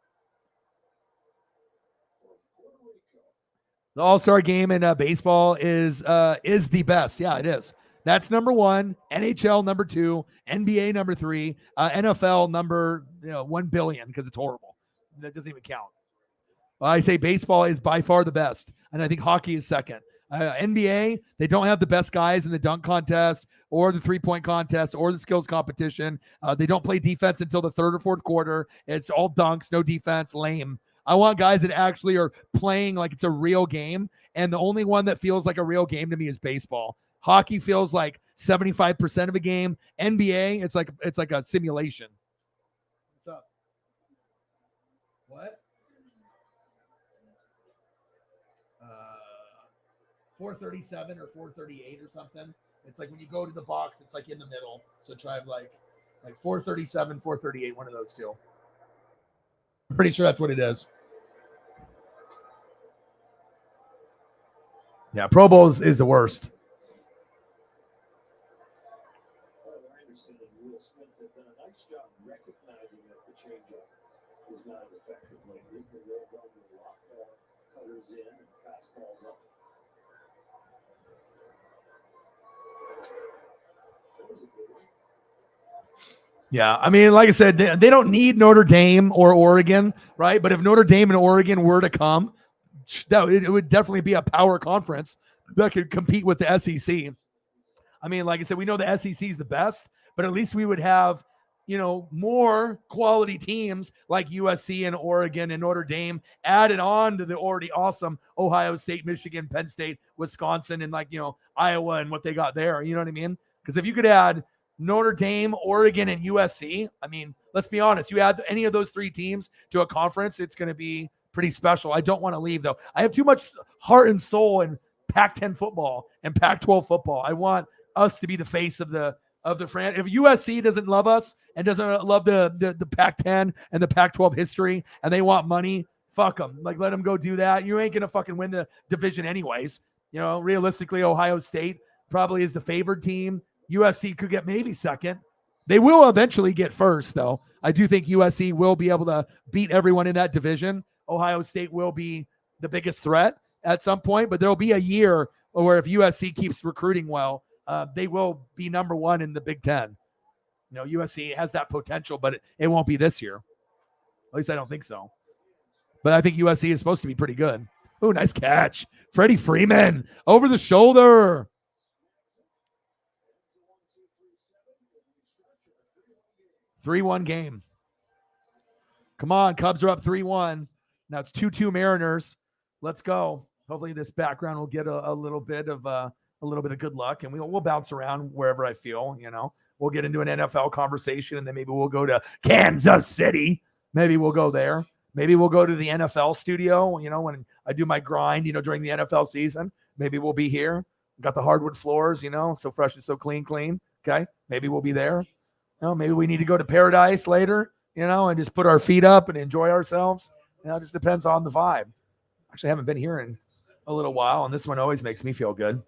The All-Star game in baseball is the best. Yeah, it is. That's number 1. NHL number 2. NBA number 3. NFL number 1 billion because it's horrible. That doesn't even count. I say baseball is by far the best, and I think hockey is second. NBA, they don't have the best guys in the dunk contest or the three-point contest or the skills competition. They don't play defense until the third or fourth quarter. It's all dunks, no defense, lame. I want guys that actually are playing like it's a real game, and the only one that feels like a real game to me is baseball. Hockey feels like 75% of a game. NBA, it's like a simulation. What's up? What? 437 or 438 or something. It's like when you go to the box, it's like in the middle. So try like 437, 438, one of those two. I'm pretty sure that's what it is. Yeah, Pro Bowl is the worst. I understand Will Smith have done a nice job recognizing that the changeup is not as effective lately because they'll run a lot more cutters in and fastballs up. Yeah, I mean, like I said, they don't need Notre Dame or Oregon, right? But if Notre Dame and Oregon were to come, it would definitely be a power conference that could compete with the SEC. I mean, like I said, we know the SEC is the best, but at least we would have, more quality teams like USC and Oregon and Notre Dame added on to the already awesome Ohio State, Michigan, Penn State, Wisconsin, and Iowa and what they got there. You know what I mean? Because if you could add Notre Dame, Oregon, and USC, I mean, let's be honest, you add any of those 3 teams to a conference, it's going to be pretty special. I don't want to leave, though. I have too much heart and soul in Pac-10 football and Pac-12 football. I want us to be the face of the franchise. If USC doesn't love us and doesn't love the Pac-10 and the Pac-12 history and they want money, fuck them. Let them go do that. You ain't going to fucking win the division anyways. Realistically, Ohio State probably is the favored team. USC could get maybe second. They will eventually get first, though. I do think USC will be able to beat everyone in that division. Ohio State will be the biggest threat at some point, but there'll be a year where if USC keeps recruiting well, they will be number 1 in the Big Ten. USC has that potential, but it won't be this year. At least I don't think so. But I think USC is supposed to be pretty good. Oh, nice catch. Freddie Freeman over the shoulder. 3-1 game. Come on, Cubs are up 3-1. Now it's 2-2 Mariners. Let's go. Hopefully this background will get a little bit of good luck, and we'll bounce around wherever I feel. We'll get into an NFL conversation, and then maybe we'll go to Kansas City. Maybe we'll go there. Maybe we'll go to the NFL studio, when I do my grind, during the NFL season. Maybe we'll be here. Got the hardwood floors, so fresh and so clean. Okay. Maybe we'll be there. Maybe we need to go to Paradise later, and just put our feet up and enjoy ourselves. It just depends on the vibe. Actually, I haven't been here in a little while, and this one always makes me feel good.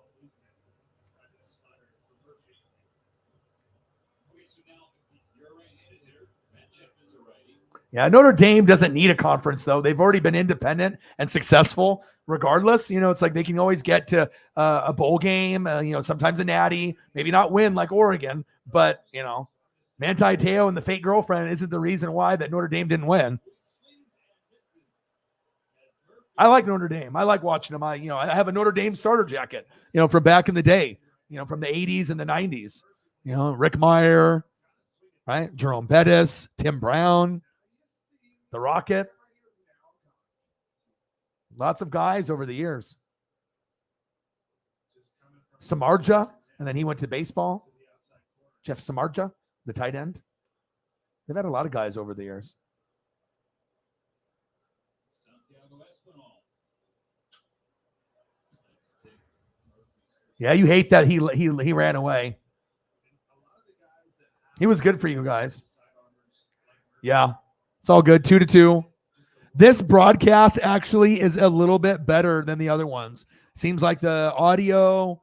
Yeah, Notre Dame doesn't need a conference, though. They've already been independent and successful regardless. It's like they can always get to a bowl game, sometimes a natty, maybe not win like Oregon, but, Manti Te'o and the fake girlfriend isn't the reason why that Notre Dame didn't win. I like Notre Dame. I like watching them. I have a Notre Dame starter jacket, from back in the day, from the 80s and the 90s. Rick Meyer, right? Jerome Bettis, Tim Brown, the Rocket. Lots of guys over the years. Samardzija, and then he went to baseball. Jeff Samardzija, the tight end. They've had a lot of guys over the years. Yeah, you hate that he ran away. He was good for you guys. Yeah, it's all good. 2-2. This broadcast actually is a little bit better than the other ones. Seems like the audio,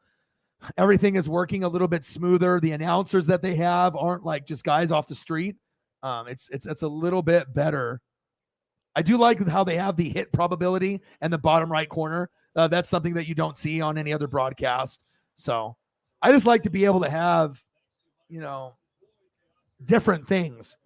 everything is working a little bit smoother. The announcers that they have aren't like just guys off the street. It's a little bit better. I do like how they have the hit probability in the bottom right corner. That's something that you don't see on any other broadcast. So I just like to be able to have, different things.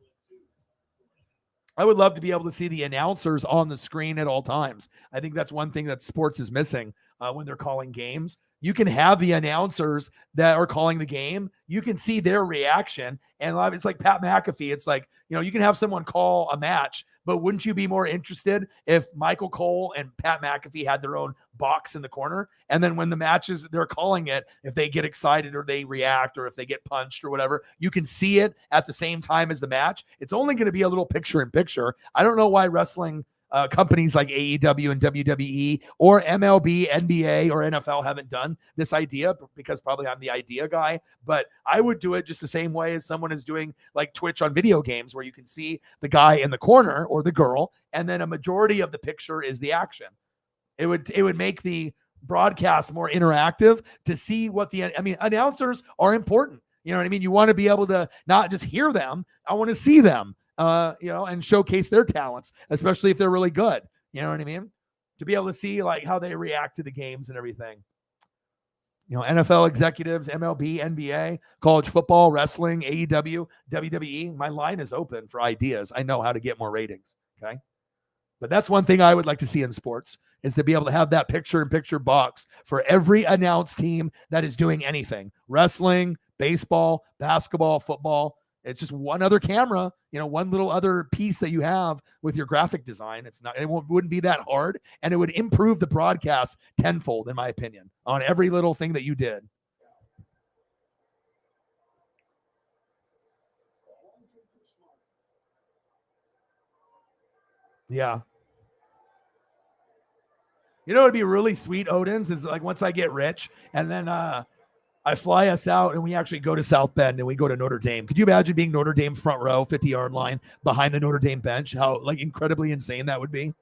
I would love to be able to see the announcers on the screen at all times. I think that's one thing that sports is missing when they're calling games. You can have the announcers that are calling the game. You can see their reaction. And it's like Pat McAfee. It's like, you can have someone call a match, but wouldn't you be more interested if Michael Cole and Pat McAfee had their own box in the corner? And then when the matches, they're calling it, if they get excited or they react or if they get punched or whatever, you can see it at the same time as the match. It's only going to be a little picture in picture. I don't know why wrestling companies like AEW and WWE or MLB, NBA, or NFL haven't done this idea, because probably I'm the idea guy, but I would do it just the same way as someone is doing like Twitch on video games, where you can see the guy in the corner or the girl, and then a majority of the picture is the action. It would make the broadcast more interactive to see what announcers are important. You know what I mean? You want to be able to not just hear them. I want to see them. And showcase their talents, especially if they're really good. You know what I mean? To be able to see like how they react to the games and everything. NFL executives, MLB, NBA, college football, wrestling, AEW, WWE. My line is open for ideas. I know how to get more ratings. Okay. But that's one thing I would like to see in sports, is to be able to have that picture-in-picture box for every announced team that is doing anything. Wrestling, baseball, basketball, football. It's just one other camera, one little other piece that you have with your graphic design. Wouldn't be that hard, and it would improve the broadcast tenfold, in my opinion, on every little thing that you did. Yeah. It'd be really sweet, Odin's, is like once I get rich and then I fly us out and we actually go to South Bend and we go to Notre Dame. Could you imagine being Notre Dame front row, 50-yard line behind the Notre Dame bench? How like incredibly insane that would be.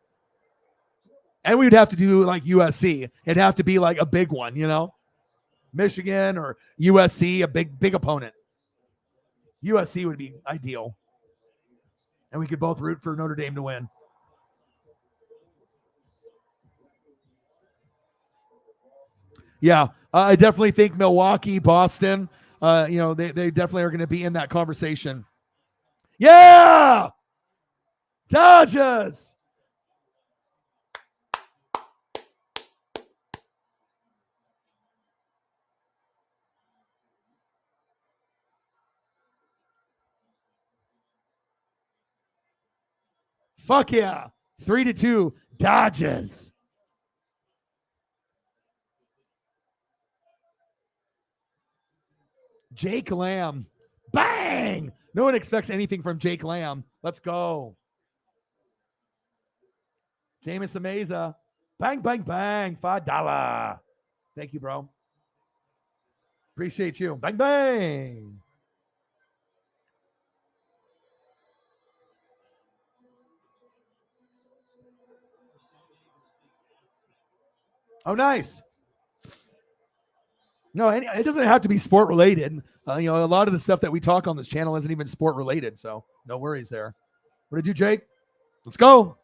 And we'd have to do like USC. It'd have to be like a big one, Michigan or USC, a big opponent. USC would be ideal. And we could both root for Notre Dame to win. Yeah, I definitely think Milwaukee, Boston, they definitely are going to be in that conversation. Yeah! Dodgers! Fuck yeah. 3-2 Dodgers. Jake Lamb. Bang! No one expects anything from Jake Lamb. Let's go. Jameis Ameza. Bang, bang, bang. $5. Thank you, bro. Appreciate you. Bang, bang. Oh, nice. No, it doesn't have to be sport related. A lot of the stuff that we talk on this channel isn't even sport related, so no worries there. What did you, Jake? Let's go.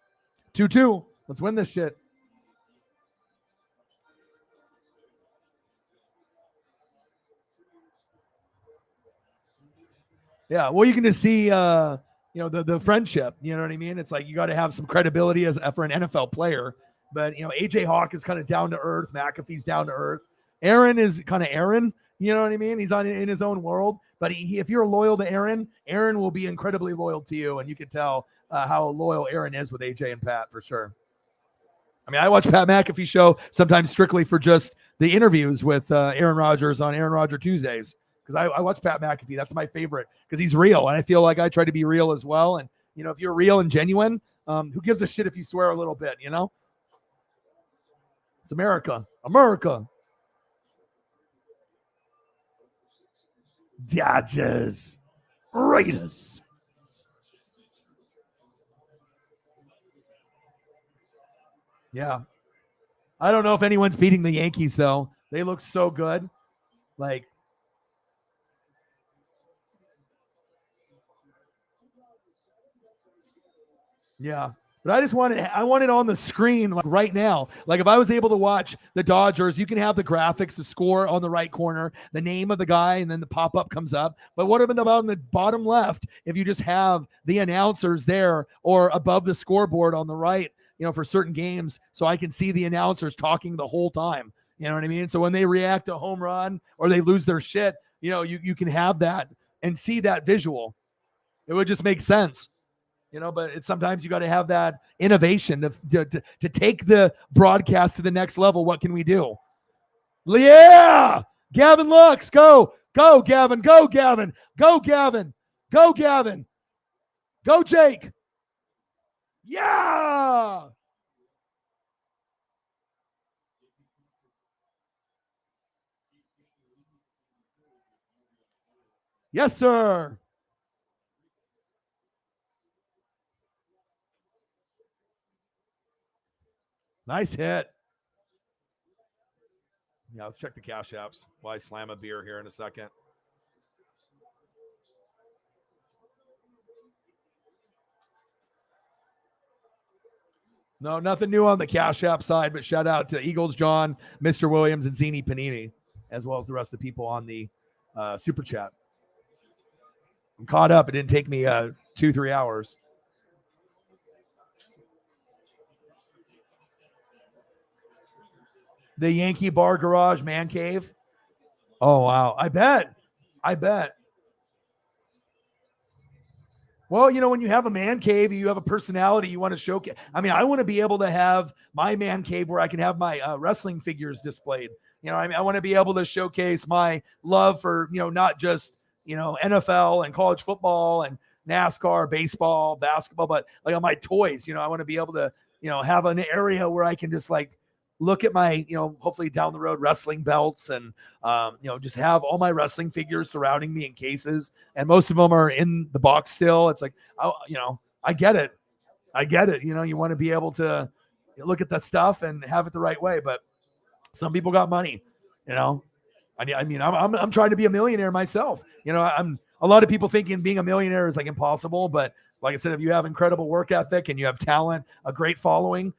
2-2. Let's win this shit. Yeah, well, you can just see, the friendship. You know what I mean? It's like you got to have some credibility for an NFL player. But AJ Hawk is kind of down to earth. McAfee's down to earth. Aaron is kind of Aaron. You know what I mean? He's in his own world. But if you're loyal to Aaron, Aaron will be incredibly loyal to you, and you can tell how loyal Aaron is with AJ and Pat for sure. I mean, I watch Pat McAfee show sometimes strictly for just the interviews with Aaron Rodgers on Aaron Rodgers Tuesdays. Because I watch Pat McAfee. That's my favorite because he's real. And I feel like I try to be real as well. And, if you're real and genuine, who gives a shit if you swear a little bit, It's America. America. Dodgers. Raiders. Yeah. I don't know if anyone's beating the Yankees, though. They look so good. Yeah. But I want it on the screen right now. If I was able to watch the Dodgers, you can have the graphics, the score on the right corner, the name of the guy, and then the pop-up comes up. But what about on the bottom left if you just have the announcers there or above the scoreboard on the right, for certain games so I can see the announcers talking the whole time. You know what I mean? So when they react to a home run or they lose their shit, you can have that and see that visual. It would just make sense. But sometimes you got to have that innovation to take the broadcast to the next level. What can we do? Yeah! Gavin Lux, go. Go, Gavin. Go, Gavin. Go, Gavin. Go, Gavin. Go, Jake. Yeah! Yes, sir. Nice hit. Yeah, let's check the cash apps while I slam a beer here in a second. No, nothing new on the cash app side, but shout out to Eagles John, Mr. Williams, and Zini Panini, as well as the rest of the people on the super chat. I'm caught up. It didn't take me 2-3 hours. The Yankee Bar Garage Man Cave. Oh, wow. I bet. Well, when you have a man cave, you have a personality you want to showcase. I mean, I want to be able to have my man cave where I can have my wrestling figures displayed. I want to be able to showcase my love for, not just, NFL and college football and NASCAR, baseball, basketball, but on my toys, I want to be able to, have an area where I can just look at my, hopefully down the road wrestling belts and, just have all my wrestling figures surrounding me in cases. And most of them are in the box still. It's I get it. You want to be able to look at that stuff and have it the right way. But some people got money, I mean, I'm trying to be a millionaire myself. I'm a lot of people thinking being a millionaire is impossible. But like I said, if you have incredible work ethic and you have talent, a great following,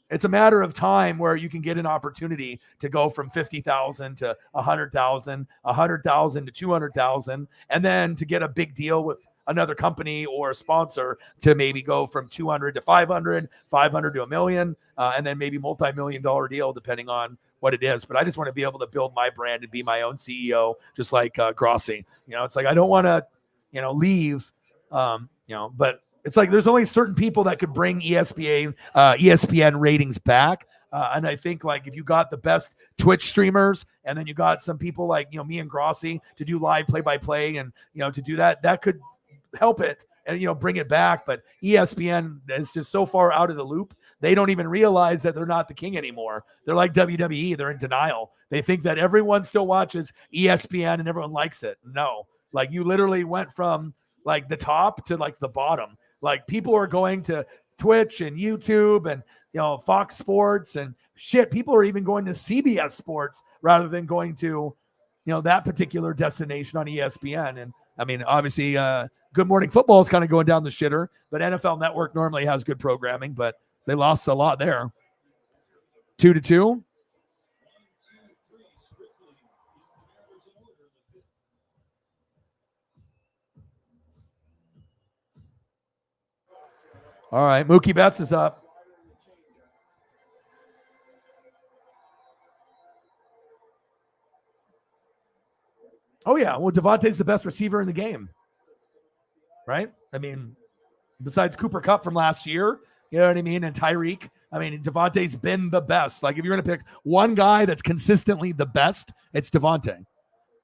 it's a matter of time where you can get an opportunity to go from 50,000 to 100,000, 100,000 to 200,000, and then to get a big deal with another company or a sponsor to maybe go from 200 to 500, 500 to $1 million, and then maybe multi-million-dollar deal depending on what it is. But I just want to be able to build my brand and be my own CEO, just like Grossi. It's I don't want to, leave But it's like there's only certain people that could bring ESPN ratings back. And I think like if you got the best Twitch streamers and then you got some people like, me and Grossi to do live play-by-play and, to do that could help it and, bring it back. But ESPN is just so far out of the loop. They don't even realize that they're not the king anymore. They're like WWE. They're in denial. They think that everyone still watches ESPN and everyone likes it. No, like you literally went from like the top to like the bottom. Like people are going to Twitch and YouTube and, Fox Sports and shit. People are even going to CBS Sports rather than going to, that particular destination on ESPN. And I mean, obviously, Good Morning Football is kind of going down the shitter, but NFL Network normally has good programming, but they lost a lot there. 2-2. All right, Mookie Betts is up. Oh, yeah. Well, Devontae's the best receiver in the game, right? I mean, besides Cooper Kupp from last year, you know what I mean? And Tyreek. I mean, Devontae's been the best. Like, if you're going to pick one guy that's consistently the best, it's Devontae.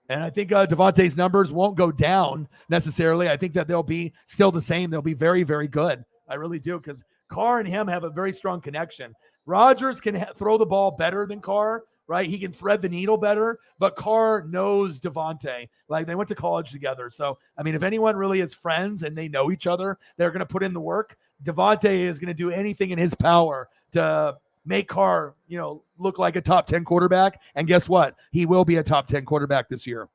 And I think Devontae's numbers won't go down necessarily. I think that they'll be still the same. They'll be very, very good. I really do, because Carr and him have a very strong connection. Rodgers can throw the ball better than Carr, right? He can thread the needle better, but Carr knows Devontae. Like, they went to college together. So, I mean, if anyone really is friends and they know each other, they're going to put in the work. Devontae is going to do anything in his power to make Carr, look like a top 10 quarterback. And guess what? He will be a top 10 quarterback this year.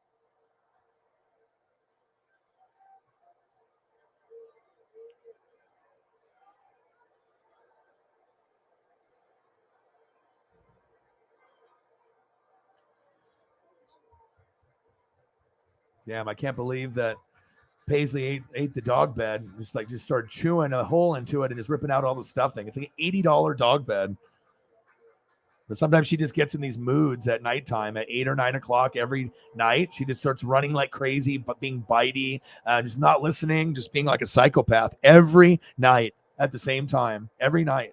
Damn, I can't believe that Paisley ate the dog bed. Just started chewing a hole into it and just ripping out all the stuffing. It's like an $80 dog bed. But sometimes she just gets in these moods at nighttime at 8 or 9 o'clock every night. She just starts running like crazy, but being bitey, just not listening, just being like a psychopath every night at the same time, every night.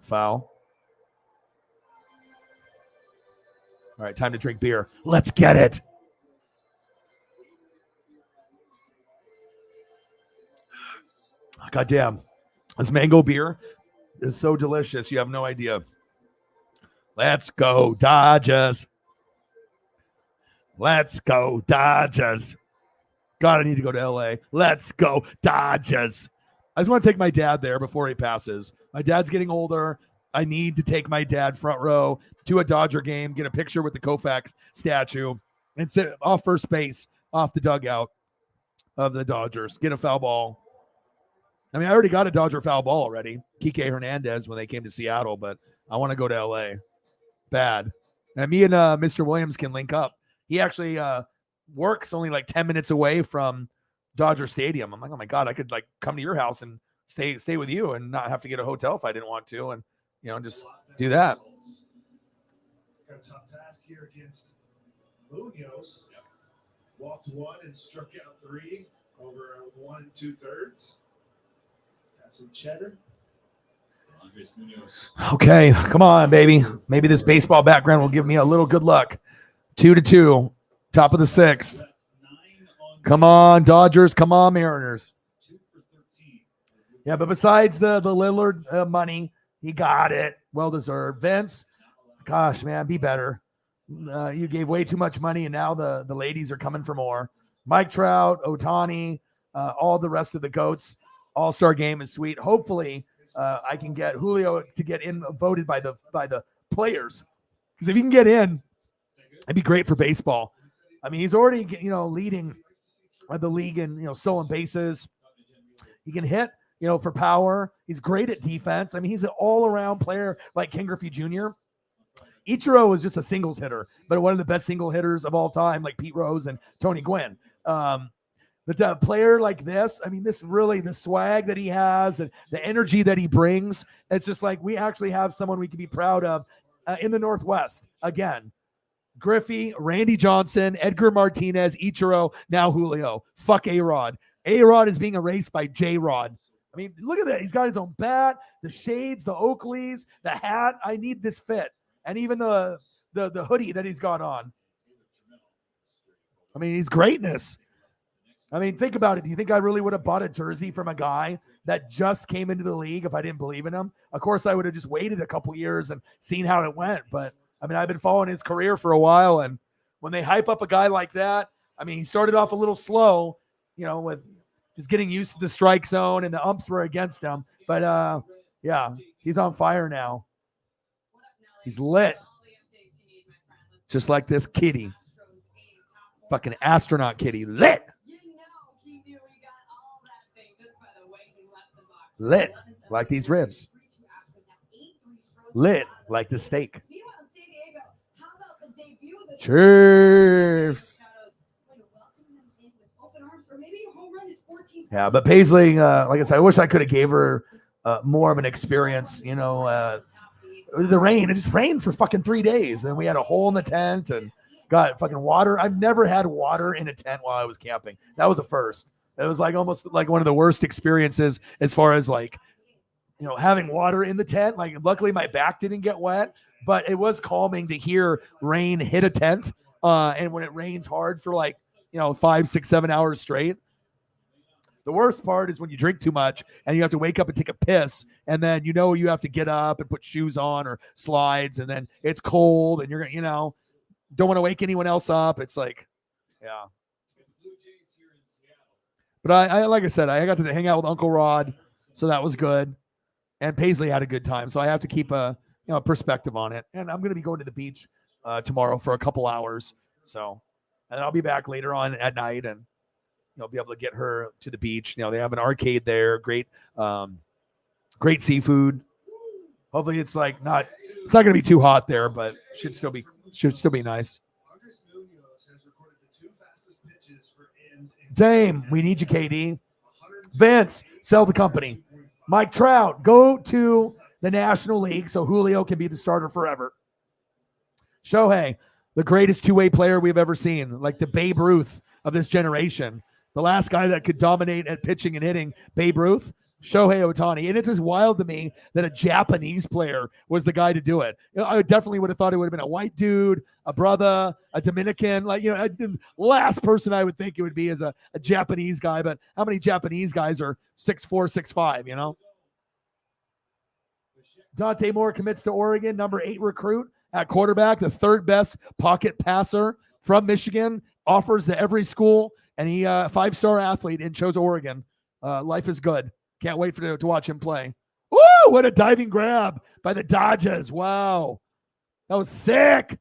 Foul. All right, time to drink beer. Let's get it. God damn. This mango beer is so delicious. You have no idea. Let's go, Dodgers. Let's go, Dodgers. God, I need to go to LA. Let's go, Dodgers. I just want to take my dad there before he passes. My dad's getting older. I need to take my dad front row to a Dodger game, get a picture with the Koufax statue, and sit off first base, off the dugout of the Dodgers. Get a foul ball. I mean, I already got a Dodger foul ball already. Kike Hernandez when they came to Seattle, but I want to go to LA. Bad. And me and Mr. Williams can link up. He actually works only like 10 minutes away from Dodger Stadium. I'm like, oh my God, I could like come to your house and stay with you and not have to get a hotel if I didn't want to, and just do that. It's got a tough task here against Munoz. Walked one and struck out 3 over 1 2/3. It's got some cheddar. Okay, come on, baby. Maybe this baseball background will give me a little good luck. 2-2, top of the 6th. Come on, Dodgers. Come on, Mariners. Yeah, but besides the Lillard money, he got it. Well deserved. Vince, gosh, man, be better. You gave way too much money, and now the ladies are coming for more. Mike Trout, Ohtani, all the rest of the GOATs. All-Star game is sweet. Hopefully, I can get Julio to get in voted by the players, because if he can get in, it'd be great for baseball. I mean, he's already leading the league in stolen bases. He can hit for power. He's great at defense. I mean, he's an all-around player like Ken Griffey Jr. Ichiro is just a singles hitter, but one of the best single hitters of all time, like Pete Rose and Tony Gwynn. But a player like this, I mean, the swag that he has and the energy that he brings, it's just like we actually have someone we can be proud of in the Northwest. Again, Griffey, Randy Johnson, Edgar Martinez, Ichiro, now Julio. Fuck A-Rod. A-Rod is being erased by J-Rod. I mean, look at that. He's got his own bat, the shades, the Oakleys, the hat. I need this fit. And even the hoodie that he's got on. I mean, he's greatness. I mean, think about it. Do you think I really would have bought a jersey from a guy that just came into the league if I didn't believe in him? Of course, I would have just waited a couple years and seen how it went. But, I mean, I've been following his career for a while. And when they hype up a guy like that, I mean, he started off a little slow, with just getting used to the strike zone, and the umps were against him. But, yeah, he's on fire now. He's lit. Just like this kitty. Fucking astronaut kitty. Lit. Lit like these ribs. Lit like the steak. Cheers. Yeah, but Paisley, like I said, I wish I could have gave her more of an experience. The rain, it just rained for fucking 3 days. And we had a hole in the tent and got fucking water. I've never had water in a tent while I was camping. That was a first. It was like almost like one of the worst experiences as far as like, having water in the tent. Like, luckily my back didn't get wet, but it was calming to hear rain hit a tent. And when it rains hard for like, 5, 6, 7 hours straight. The worst part is when you drink too much and you have to wake up and take a piss, and then you have to get up and put shoes on or slides, and then it's cold and you're gonna, don't want to wake anyone else up. It's like, yeah. But I like I said, I got to hang out with Uncle Rod, so that was good. And Paisley had a good time, so I have to keep a perspective on it. And I'm going to be going to the beach tomorrow for a couple hours, so, and I'll be back later on at night and be able to get her to the beach. They have an arcade there, great seafood. Hopefully, it's not going to be too hot there, but should still be nice. Dame, we need you, KD. Vince, sell the company. Mike Trout, go to the National League so Julio can be the starter forever. Shohei, the greatest two-way player we've ever seen, like the Babe Ruth of this generation. The last guy that could dominate at pitching and hitting, Babe Ruth, Shohei Ohtani. And it's just wild to me that a Japanese player was the guy to do it. I definitely would have thought it would have been a white dude, a brother, a Dominican. The last person I would think it would be is a Japanese guy. But how many Japanese guys are 6'4", 6'5", Dante Moore commits to Oregon, number 8 recruit at quarterback, the third best pocket passer from Michigan, offers to every school. And he 5-star athlete and chose Oregon. Life is good. Can't wait to watch him play. Woo! What a diving grab by the Dodgers. Wow. That was sick.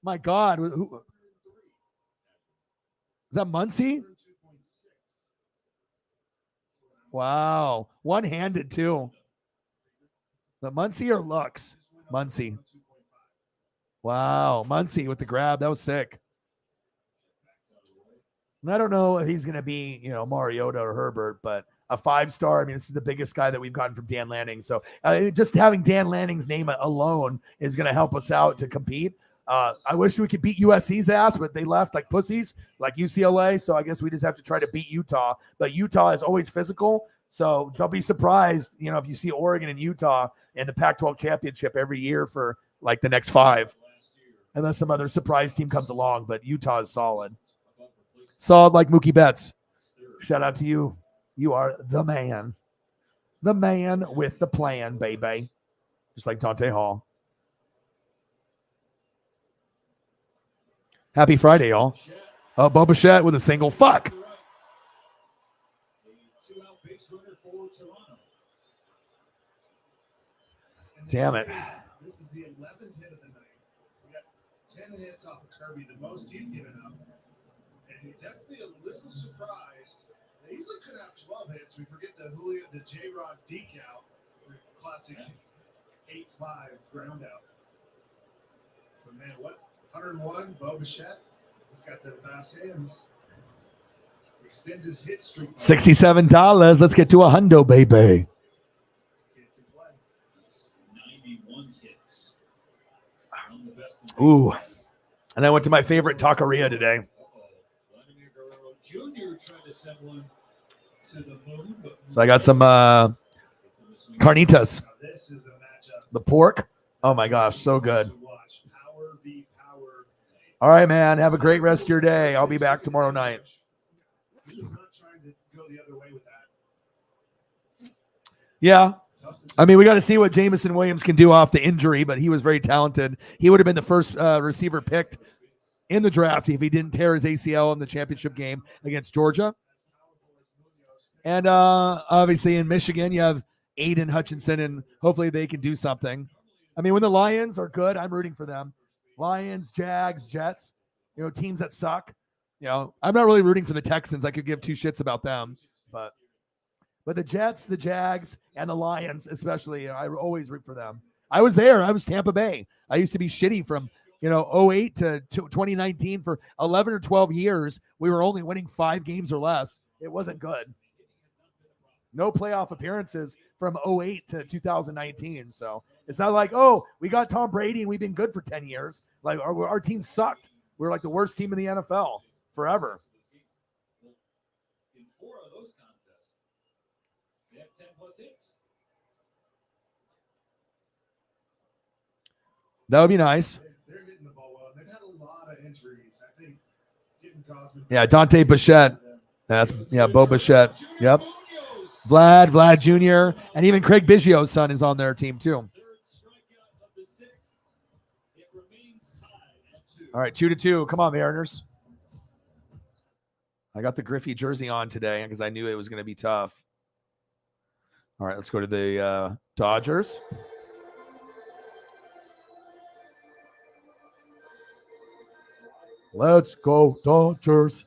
My God. Is that Muncie? Wow. One-handed, too. The Muncie or Lux? Muncie. Wow. Muncie with the grab. That was sick. And I don't know if he's going to be, Mariota or Herbert, but a 5-star. I mean, this is the biggest guy that we've gotten from Dan Lanning. So just having Dan Lanning's name alone is going to help us out to compete. I wish we could beat USC's ass, but they left like pussies, like UCLA. So I guess we just have to try to beat Utah. But Utah is always physical. So don't be surprised, if you see Oregon and Utah in the Pac-12 championship every year for like the next 5, unless some other surprise team comes along. But Utah is solid. Solid like Mookie Betts. Shout out to you. You are the man. The man with the plan, baby. Just like Dante Hall. Happy Friday, y'all. Bo Bichette with a single. Fuck. Damn it. This is the 11th hit of the night. We got 10 hits off of Kirby, the most he's given up. And you're definitely a little surprised. They easily could have 12 hits. We forget the J-Rod decal, the classic 8-5 ground out. But man, 101, Bo Bichette. He's got the fast hands. extends his hit streak. $67. Let's get to a hundo, baby. Kid can play. He's 91 hits. One of the best in Ooh. baseball. And I went to my favorite taqueria today. Uh-oh. Vladimir Guerrero Jr. tried to send one to the moon, but So I got some carnitas. Now, this is a matchup. The pork. Oh my gosh, so good. To watch. Power v. Power. All right, man. Have a great rest of your day. I'll be back tomorrow night. He was not trying to go the other way with that. Yeah. Tough to I mean, we got to see what Jameson Williams can do off the injury, but he was very talented. He would have been the first receiver picked in the draft if he didn't tear his ACL in the championship game against Georgia. And obviously in Michigan, you have Aiden Hutchinson, and hopefully they can do something. I mean, when the Lions are good, I'm rooting for them. Lions, Jags, Jets, teams that suck. I'm not really rooting for the Texans. I could give two shits about them. But the Jets, the Jags, and the Lions especially, I always root for them. I was there. I was Tampa Bay. I used to be shitty from 08 to 2019 for 11 or 12 years. We were only winning 5 games or less. It wasn't good. No playoff appearances from 08 to 2019. So it's not like, oh, we got Tom Brady and we've been good for 10 years. Like our team sucked. We were like the worst team in the NFL forever. in 4 of those contests, they have 10 plus hits. That would be nice. They're hitting the ball well. They've had a lot of injuries. I think getting Gosman. Yeah, Dante Bichette. That's Bo Bichette. Yep. Vlad Jr. and even Craig Biggio's son is on their team too. Third strikeout of the 6th. It remains tied at 2. All right, 2-2. Come on, Mariners. I got the Griffey jersey on today because I knew it was going to be tough. All right, let's go to the Dodgers. Let's go, Dodgers.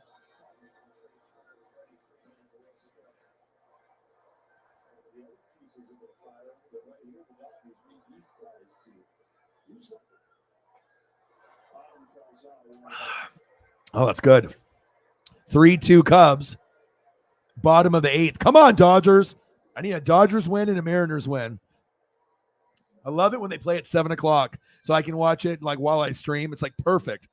Oh, that's good. 3-2 Cubs. Bottom of the 8th. Come on, Dodgers. I need a Dodgers win and a Mariners win. I love it when they play at 7 o'clock so I can watch it like while I stream. It's like perfect.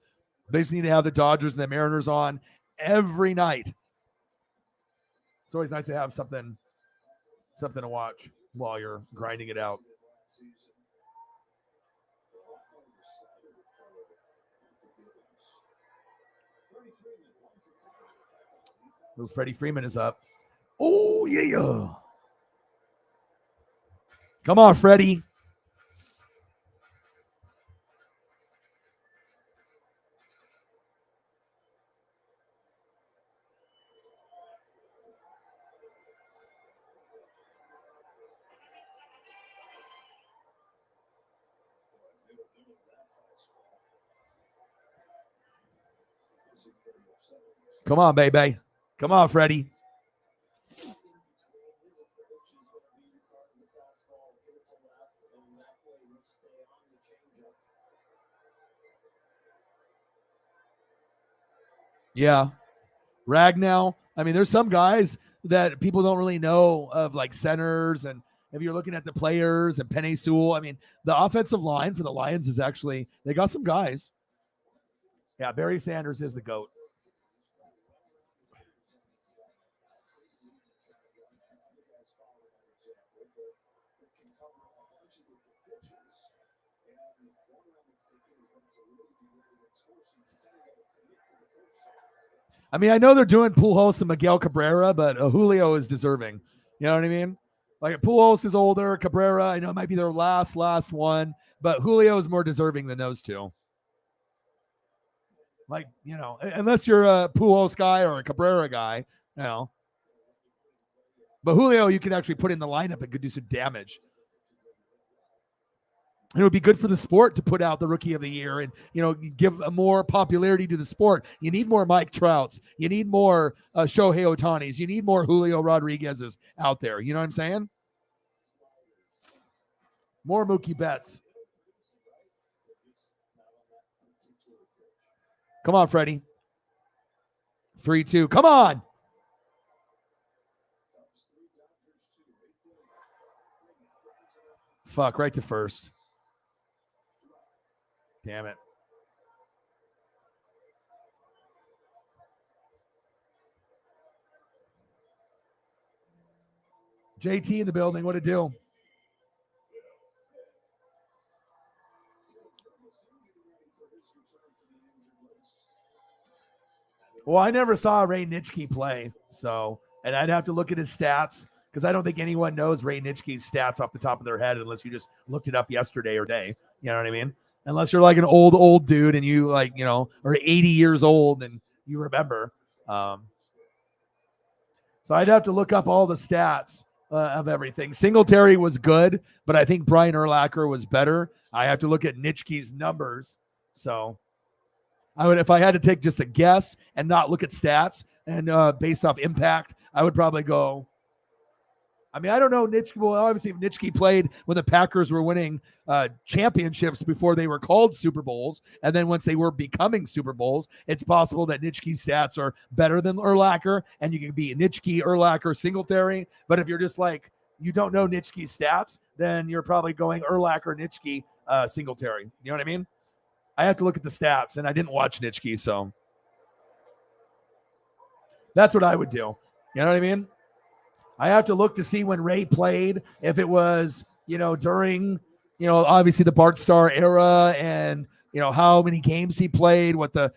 They just need to have the Dodgers and the Mariners on every night. It's always nice to have something to watch while you're grinding it out. Oh, Freddie Freeman is up. Oh, yeah. Come on, Freddie. Come on, baby. Come on, Freddie. Yeah. Ragnow. I mean, there's some guys that people don't really know of, like centers. And if you're looking at the players and Penny Sewell, I mean, the offensive line for the Lions is actually, they got some guys. Yeah, Barry Sanders is the GOAT. I mean, I know they're doing Pujols and Miguel Cabrera, but Julio is deserving. You know what I mean? Like Pujols is older. Cabrera, I know it might be their last one, but Julio is more deserving than those two. Like, unless you're a Pujols guy or a Cabrera guy, But Julio, you could actually put in the lineup and could do some damage. It would be good for the sport to put out the rookie of the year and, give more popularity to the sport. You need more Mike Trouts. You need more Shohei Ohtanis. You need more Julio Rodriguez's out there. You know what I'm saying? More Mookie Betts. Come on, Freddie. 3-2. Come on. Fuck, right to first. Damn it. JT in the building. What to do? Well, I never saw Ray Nitschke play, and I'd have to look at his stats because I don't think anyone knows Ray Nitschke's stats off the top of their head unless you just looked it up yesterday or day. You know what I mean? Unless you're like an old dude and you are 80 years old and you remember. So I'd have to look up all the stats of everything. Singletary was good, but I think Brian Urlacher was better. I have to look at Nitschke's numbers. So I would, if I had to take just a guess and not look at stats and based off impact, I would probably go. I mean, I don't know. Well, obviously, Nitschke played when the Packers were winning championships before they were called Super Bowls. And then once they were becoming Super Bowls, it's possible that Nitschke's stats are better than Urlacher, and you can be Nitschke, Urlacher, Singletary. But if you're just like, you don't know Nitschke's stats, then you're probably going Urlacher, Nitschke, Singletary. You know what I mean? I have to look at the stats, and I didn't watch Nitschke, so that's what I would do. You know what I mean? I have to look to see when Ray played, if it was, during, obviously the Bart Starr era, and how many games he played, what the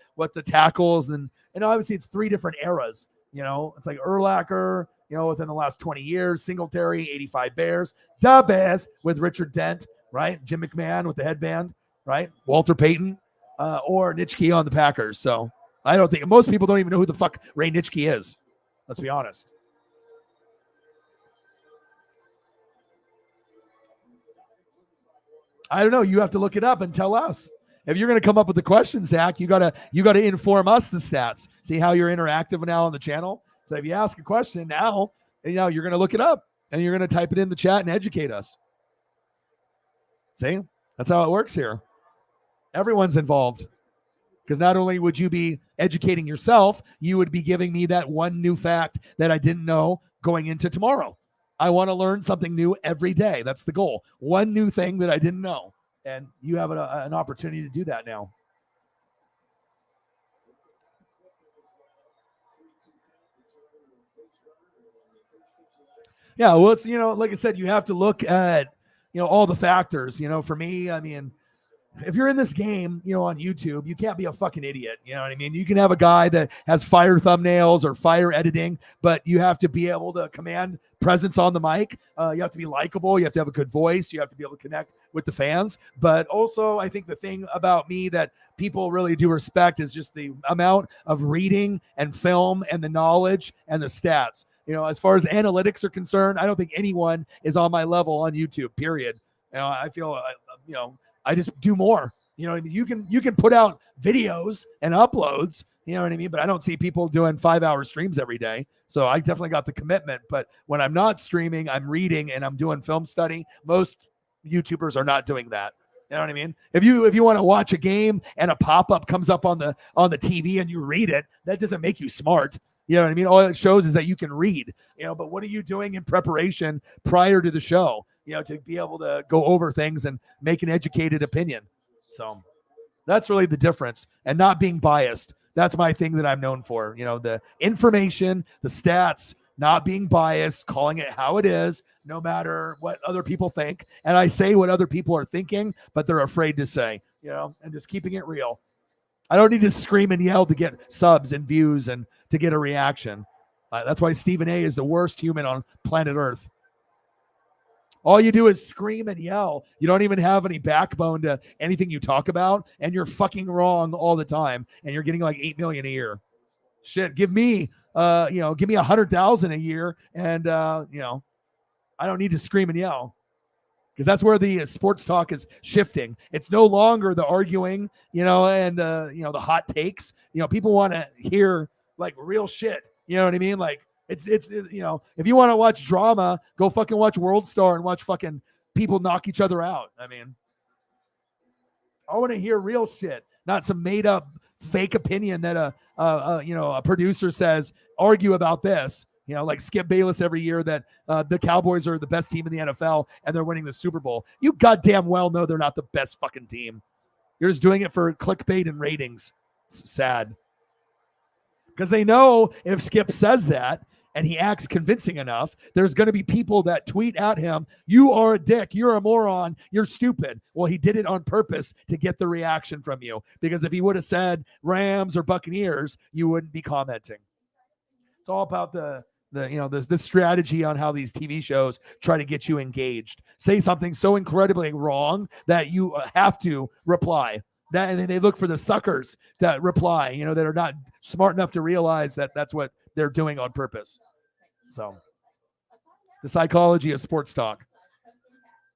tackles, and obviously it's 3 different eras. It's like Urlacher, within the last 20 years, Singletary, 85 Bears, Da Bears with Richard Dent, right? Jim McMahon with the headband, right? Walter Payton, or Nitschke on the Packers. So I don't think most people don't even know who the fuck Ray Nitschke is. Let's be honest. I don't know. You have to look it up and tell us. If you're going to come up with the question, Zach, you gotta inform us the stats. See how you're interactive now on the channel. So if you ask a question now, you're going to look it up and you're going to type it in the chat and educate us. See, that's how it works here. Everyone's involved, because not only would you be educating yourself, you would be giving me that one new fact that I didn't know going into tomorrow. I want to learn something new every day. That's the goal. One new thing that I didn't know. And you have an opportunity to do that now. Yeah, well, it's, like I said, you have to look at, all the factors. For me, I mean, if you're in this game, on YouTube, you can't be a fucking idiot. You know what I mean? You can have a guy that has fire thumbnails or fire editing, but you have to be able to command presence on the mic. You have to be likable. You have to have a good voice. You have to be able to connect with the fans. But also, I think the thing about me that people really do respect is just the amount of reading and film and the knowledge and the stats. As far as analytics are concerned, I don't think anyone is on my level on YouTube, period. I feel, I just do more. You can put out videos and uploads, you know what I mean? But I don't see people doing 5-hour streams every day. So I definitely got the commitment. But when I'm not streaming, I'm reading and I'm doing film study. Most YouTubers are not doing that. You know what I mean? If you want to watch a game and a pop-up comes up on the TV and you read it, that doesn't make you smart. You know what I mean? All it shows is that you can read, but what are you doing in preparation prior to the show, to be able to go over things and make an educated opinion? So that's really the difference, and not being biased. That's my thing that I'm known for. The information, the stats, not being biased, calling it how it is, no matter what other people think. And I say what other people are thinking, but they're afraid to say, and just keeping it real. I don't need to scream and yell to get subs and views and to get a reaction. That's why Stephen A is the worst human on planet Earth. All you do is scream and yell. You don't even have any backbone to anything you talk about, and you're fucking wrong all the time, and you're getting like 8 million a year. Shit, give me 100,000 a year, and I don't need to scream and yell. Because that's where the sports talk is shifting. It's no longer the arguing, and the hot takes. People want to hear like real shit. You know what I mean? Like it's if you want to watch drama, go fucking watch World Star and watch fucking people knock each other out. I mean, I want to hear real shit, not some made up fake opinion that a producer says, argue about this. You know, like Skip Bayless every year that the Cowboys are the best team in the NFL and they're winning the Super Bowl. You goddamn well know they're not the best fucking team. You're just doing it for clickbait and ratings. It's sad. Because they know if Skip says that and he acts convincing enough, there's going to be people that tweet at him, you are a dick, you're a moron, you're stupid. Well, he did it on purpose to get the reaction from you. Because if he would have said Rams or Buccaneers, you wouldn't be commenting. It's all about the strategy on how these TV shows try to get you engaged. Say something so incredibly wrong that you have to reply. That, and then they look for the suckers that reply, you know, that are not smart enough to realize that that's what they're doing on purpose. So the psychology of sports talk,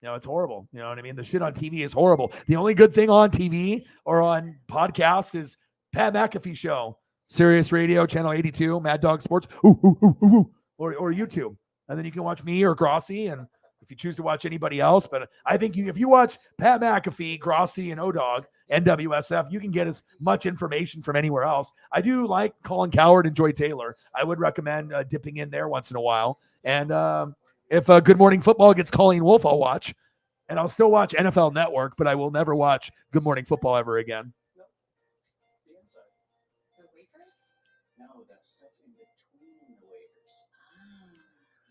you know, it's horrible. You know what I mean? The shit on TV is horrible. The only good thing on TV or on podcast is Pat McAfee show, Sirius Radio, Channel 82, Mad Dog Sports, or YouTube. And then you can watch me or Grossi, and if you choose to watch anybody else. But I think if you watch Pat McAfee, Grossi, and O-Dog, NWSF, you can get as much information from anywhere else. I do like Colin Cowherd and Joy Taylor. I would recommend dipping in there once in a while. And if Good Morning Football gets Colleen Wolfe, I'll watch. And I'll still watch NFL Network, but I will never watch Good Morning Football ever again. The inside. The wafers? No, that's stuff in between the wafers. Ah,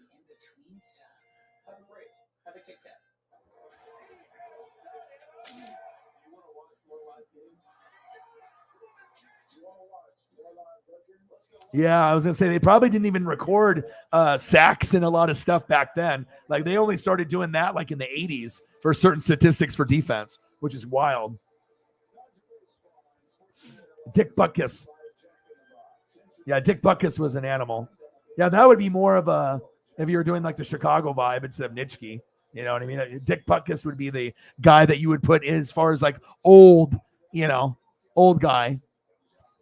the in-between stuff. Have a break. Have a Kit Kat. Do you want to watch more live games? Do you want to watch more live veterans? Let's go. Yeah, I was going to say they probably didn't even record sacks and a lot of stuff back then. Like they only started doing that like in the 80s for certain statistics for defense, which is wild. Dick Butkus. Yeah, Dick Butkus was an animal. Yeah, that would be more of a, if you were doing like the Chicago vibe instead of Nitschke. You know what I mean? Dick Butkus would be the guy that you would put as far as like old guy.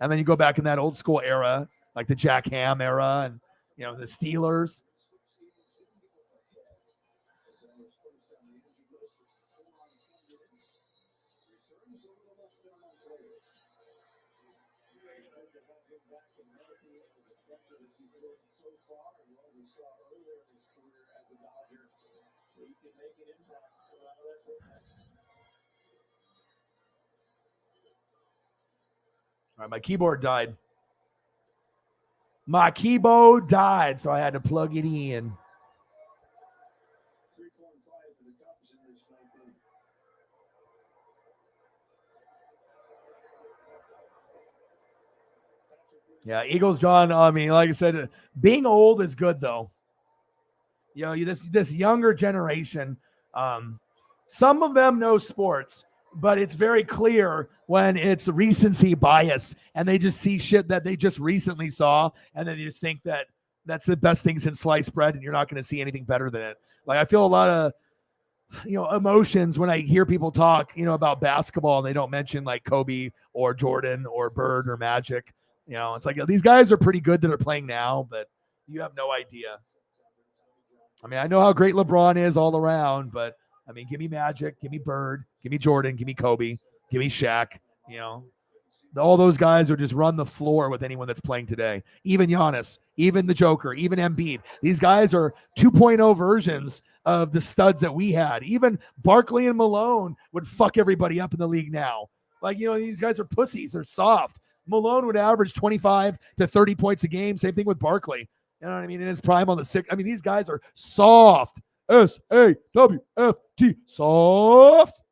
And then you go back in that old school era, like the Jack Ham era and, you know, the Steelers. All right, my keyboard died. My keyboard died, so I had to plug it in. Yeah, Eagles, John. I mean, like I said, being old is good, though. You know, this younger generation, some of them know sports, but it's very clear when it's recency bias and they just see shit that they just recently saw, and then they just think that that's the best thing since sliced bread, and you're not going to see anything better than it. Like I feel a lot of, you know, emotions when I hear people talk, you know, about basketball and they don't mention like Kobe or Jordan or Bird or Magic. You know, it's like these guys are pretty good that are playing now, but you have no idea. I mean, I know how great LeBron is all around, but I mean, give me Magic, give me Bird, give me Jordan, give me Kobe, give me Shaq. You know, all those guys are just run the floor with anyone that's playing today. Even Giannis, even the Joker, even Embiid. These guys are 2.0 versions of the studs that we had. Even Barkley and Malone would fuck everybody up in the league now. Like, you know, these guys are pussies. They're soft. Malone would average 25 to 30 points a game. Same thing with Barkley. You know what I mean? In his prime on the six. I mean, these guys are soft. S-A-W-F-T. Soft.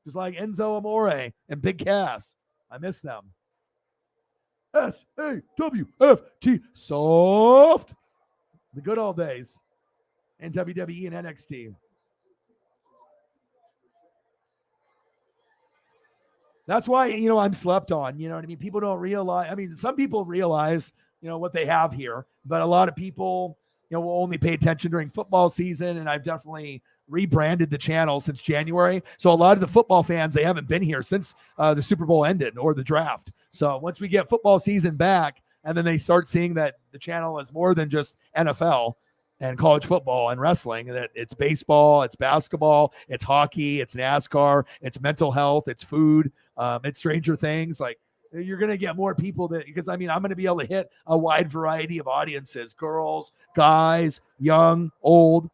Just like Enzo Amore and Big Cass. I miss them. S-A-W-F-T. Soft. The good old days in WWE and NXT. That's why, you know, I'm slept on. You know what I mean? People don't realize. I mean, some people realize, you know, what they have here, but a lot of people, you know, will only pay attention during football season. And I've definitely rebranded the channel since January. So a lot of the football fans, they haven't been here since the Super Bowl ended or the draft. So once we get football season back, and then they start seeing that the channel is more than just NFL and college football and wrestling, that it's baseball, it's basketball, it's hockey, it's NASCAR, it's mental health, it's food, it's Stranger Things. Like, you're going to get more people because I'm going to be able to hit a wide variety of audiences, girls, guys, young, old.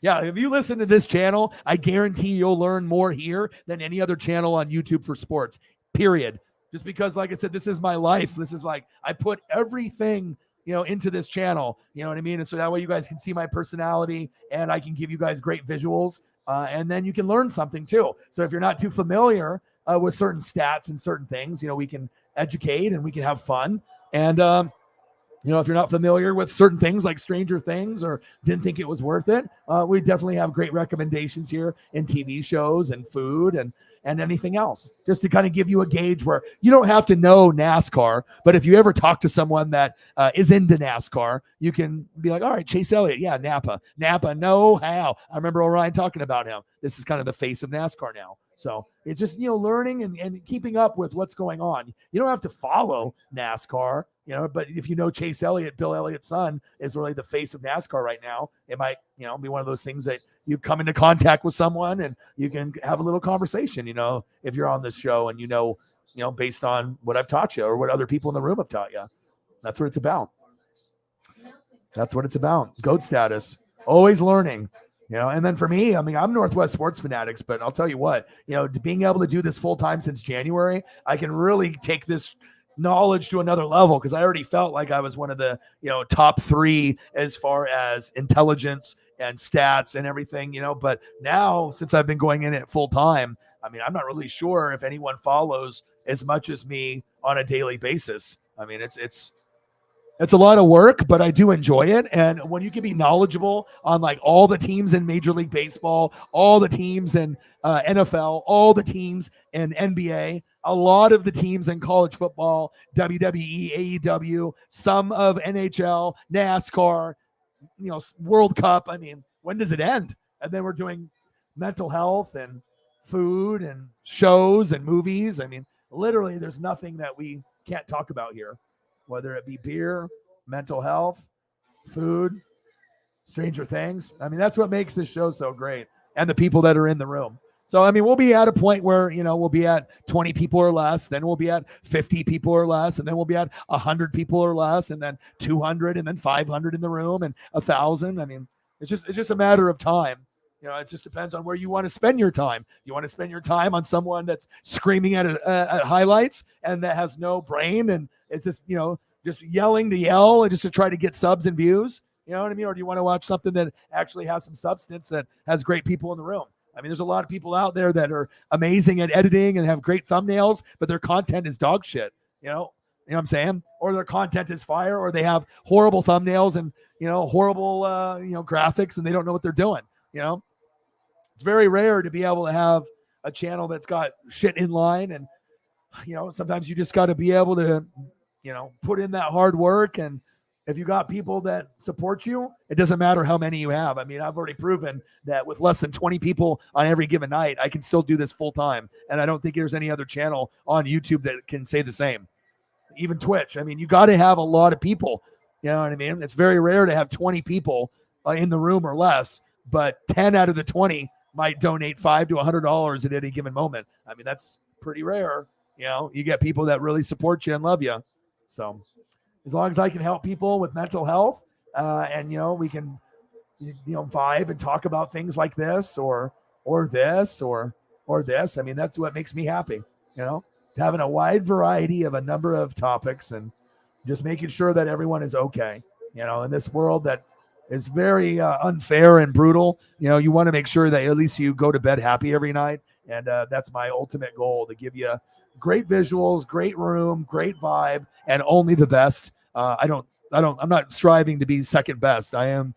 Yeah, if you listen to this channel, I guarantee you'll learn more here than any other channel on YouTube for sports, period. Just because, like I said, this is my life. This is like, I put everything, into this channel, you know what I mean? And so that way you guys can see my personality and I can give you guys great visuals. And then you can learn something too. So if you're not too familiar with certain stats and certain things, we can educate and we can have fun. And, if you're not familiar with certain things like Stranger Things or didn't think it was worth it, we definitely have great recommendations here in TV shows and food and anything else, just to kind of give you a gauge where you don't have to know NASCAR, but if you ever talk to someone that is into NASCAR, you can be like, all right, Chase Elliott, yeah, Napa, know how. I remember Orion talking about him. This is kind of the face of NASCAR now. So it's just, learning and keeping up with what's going on. You don't have to follow NASCAR, but if you know Chase Elliott, Bill Elliott's son, is really the face of NASCAR right now, it might, be one of those things that you come into contact with someone and you can have a little conversation, if you're on this show and, based on what I've taught you or what other people in the room have taught you. That's what it's about. That's what it's about. GOAT status, always learning. And then for me, I'm Northwest Sports Fanatics, but I'll tell you what, being able to do this full time since January, I can really take this knowledge to another level because I already felt like I was one of the, top 3 as far as intelligence and stats and everything, but now since I've been going in it full time, I'm not really sure if anyone follows as much as me on a daily basis. It's a lot of work, but I do enjoy it. And when you can be knowledgeable on like all the teams in Major League Baseball, all the teams in NFL, all the teams in NBA, a lot of the teams in college football, WWE, AEW, some of NHL, NASCAR, World Cup. When does it end? And then we're doing mental health and food and shows and movies. Literally, there's nothing that we can't talk about here. Whether it be beer, mental health, food, Stranger Things. That's what makes this show so great. And the people that are in the room. So, we'll be at a point where, we'll be at 20 people or less. Then we'll be at 50 people or less. And then we'll be at 100 people or less. And then 200 and then 500 in the room and 1,000. It's just a matter of time. It just depends on where you want to spend your time. You want to spend your time on someone that's screaming at highlights and that has no brain and it's just, just yelling to yell and just to try to get subs and views. You know what I mean? Or do you want to watch something that actually has some substance that has great people in the room? There's a lot of people out there that are amazing at editing and have great thumbnails, but their content is dog shit. You know what I'm saying? Or their content is fire, or they have horrible thumbnails and, horrible, graphics, and they don't know what they're doing. It's very rare to be able to have a channel that's got shit in line. And, sometimes you just got to be able to, put in that hard work. And if you got people that support you, it doesn't matter how many you have. I've already proven that with less than 20 people on every given night, I can still do this full time. And I don't think there's any other channel on YouTube that can say the same. Even Twitch. You got to have a lot of people. You know what I mean? It's very rare to have 20 people in the room or less, but 10 out of the 20 might donate $5 to $100 at any given moment. That's pretty rare. You get people that really support you and love you. So as long as I can help people with mental health and, we can, vibe and talk about things like this or this or this. That's what makes me happy, having a wide variety of a number of topics and just making sure that everyone is okay, in this world that is very unfair and brutal. You want to make sure that at least you go to bed happy every night. And that's my ultimate goal, to give you great visuals, great room, great vibe, and only the best. I'm not striving to be second best. I am,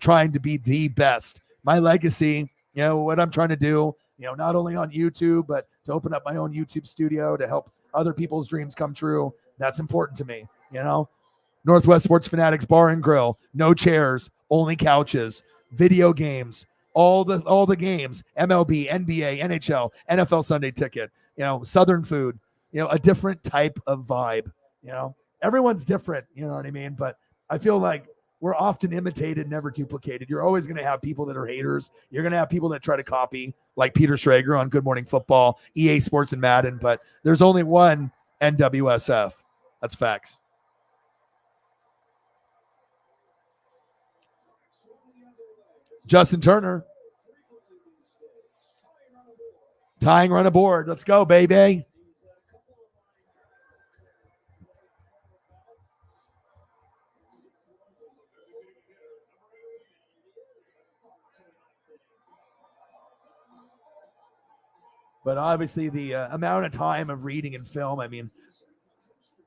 trying to be the best. My legacy, what I'm trying to do, not only on YouTube, but to open up my own YouTube studio to help other people's dreams come true. That's important to me. Northwest Sports Fanatics Bar and Grill, no chairs, only couches, video games, all the games, MLB, NBA, NHL, NFL Sunday Ticket, Southern food, a different type of vibe. Everyone's different, you know what I mean? But I feel like we're often imitated, never duplicated. You're always going to have people that are haters. You're going to have people that try to copy. like Peter Schrager on Good Morning Football, EA Sports, and Madden, but there's only one NWSF. That's facts. Justin Turner. Tying run aboard. Let's go, baby. But obviously the amount of time of reading and film, I mean,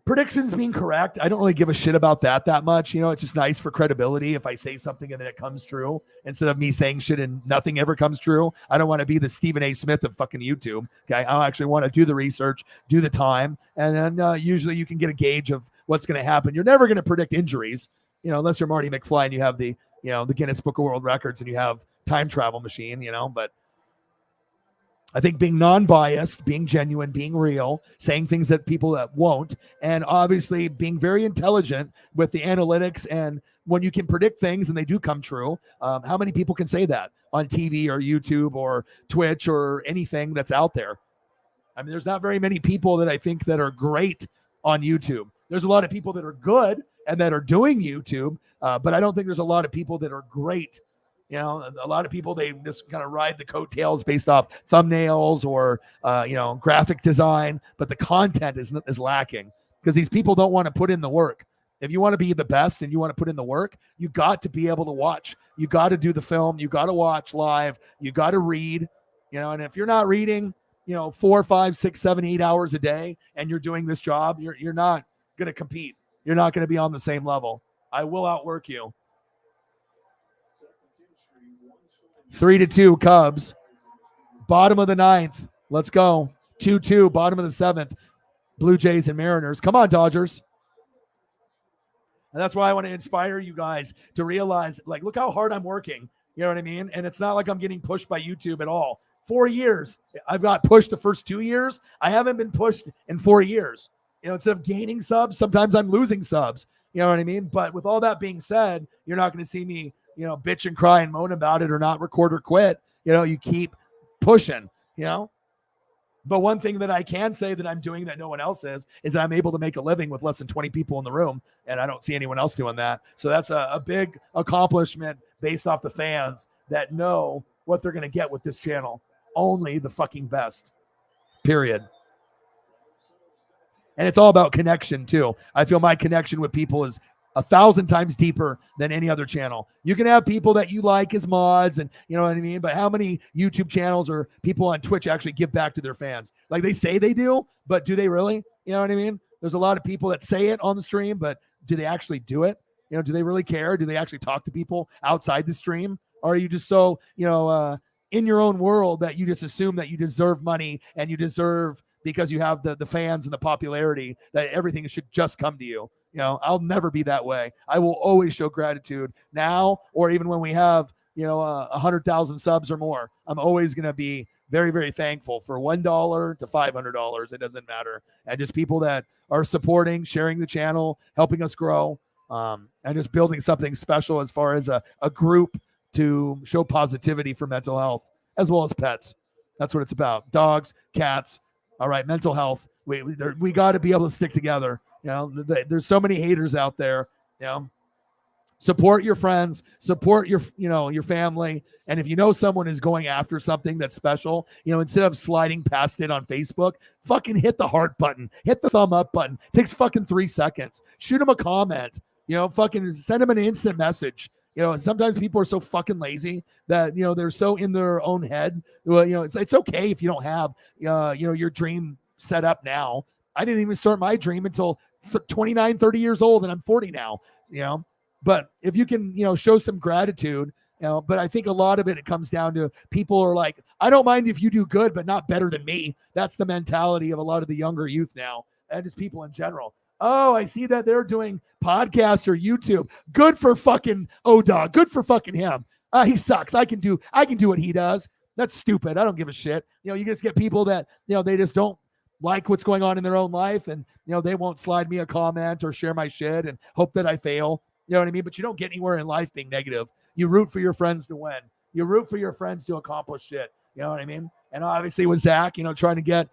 predictions being correct, I don't really give a shit about that much. You know, it's just nice for credibility if I say something and then it comes true instead of me saying shit and nothing ever comes true. I don't want to be the Stephen A. Smith of fucking YouTube. Okay, I actually want to do the research, do the time, and then usually you can get a gauge of what's going to happen. You're never going to predict injuries, you know, unless you're Marty McFly and you have the, you know, the Guinness Book of World Records and you have time travel machine, you know, but I think being non-biased, being genuine, being real, saying things that people that won't, and obviously being very intelligent with the analytics. And when you can predict things and they do come true, how many people can say that on TV or YouTube or Twitch or anything that's out there? I mean, there's not very many people that I think that are great on YouTube. There's a lot of people that are good and that are doing YouTube, but I don't think there's a lot of people that are great. You know, a lot of people, they just kind of ride the coattails based off thumbnails or, you know, graphic design, but the content is lacking because these people don't want to put in the work. If you want to be the best and you want to put in the work, you got to be able to watch. You got to do the film. You got to watch live. You got to read, you know, and if you're not reading, you know, 4, 5, 6, 7, 8 hours a day and you're doing this job, you're not going to compete. You're not going to be on the same level. I will outwork you. 3-2 Cubs. Bottom of the 9th. Let's go. 2-2. Bottom of the 7th. Blue Jays and Mariners. Come on, Dodgers. And that's why I want to inspire you guys to realize, like, look how hard I'm working. You know what I mean? And it's not like I'm getting pushed by YouTube at all. 4 years. I've got pushed the first 2 years. I haven't been pushed in 4 years. You know, instead of gaining subs, sometimes I'm losing subs. You know what I mean? But with all that being said, you're not going to see me, you know, bitch and cry and moan about it or not record or quit. You know, you keep pushing, you know. But one thing that I can say that I'm doing that no one else is that I'm able to make a living with less than 20 people in the room, and I don't see anyone else doing that. So that's a big accomplishment based off the fans that know what they're going to get with this channel. Only the fucking best, period. And it's all about connection too. I feel my connection with people is 1,000 times deeper than any other channel. You can have people that you like as mods and you know what I mean, but how many YouTube channels or people on Twitch actually give back to their fans? Like they say they do, but do they really? You know what I mean? There's a lot of people that say it on the stream, but do they actually do it? You know, do they really care? Do they actually talk to people outside the stream? Or are you just so, you know, in your own world that you just assume that you deserve money and you deserve, because you have the fans and the popularity, that everything should just come to you? You know, I'll never be that way. I will always show gratitude now, or even when we have, you know, 100,000 subs or more. I'm always going to be very, very thankful for $1 to $500. It doesn't matter. And just people that are supporting, sharing the channel, helping us grow, and just building something special as far as a group to show positivity for mental health as well as pets. That's what it's about. Dogs, cats. All right, mental health. We got to be able to stick together. You know, there's so many haters out there. You know, support your friends, support your, you know, your family. And if you know someone is going after something that's special, you know, instead of sliding past it on Facebook, fucking hit the heart button, hit the thumb up button. It takes fucking 3 seconds. Shoot them a comment. You know, fucking send them an instant message. You know, sometimes people are so fucking lazy that, you know, they're so in their own head. Well, you know, it's okay if you don't have, you know, your dream set up now. I didn't even start my dream until 29, 30 years old, and I'm 40 now, you know. But if you can, you know, show some gratitude, you know, but I think a lot of it comes down to people are like, I don't mind if you do good, but not better than me. That's the mentality of a lot of the younger youth now, and just people in general. Oh, I see that they're doing podcast or YouTube. Good for fucking O-Dog. Good for fucking him. He sucks. I can do what he does. That's stupid. I don't give a shit. You know, you just get people that, you know, they just don't like what's going on in their own life, and, you know, they won't slide me a comment or share my shit and hope that I fail. You know what I mean? But you don't get anywhere in life being negative. You root for your friends to win. You root for your friends to accomplish shit. You know what I mean? And obviously with Zach, trying to get,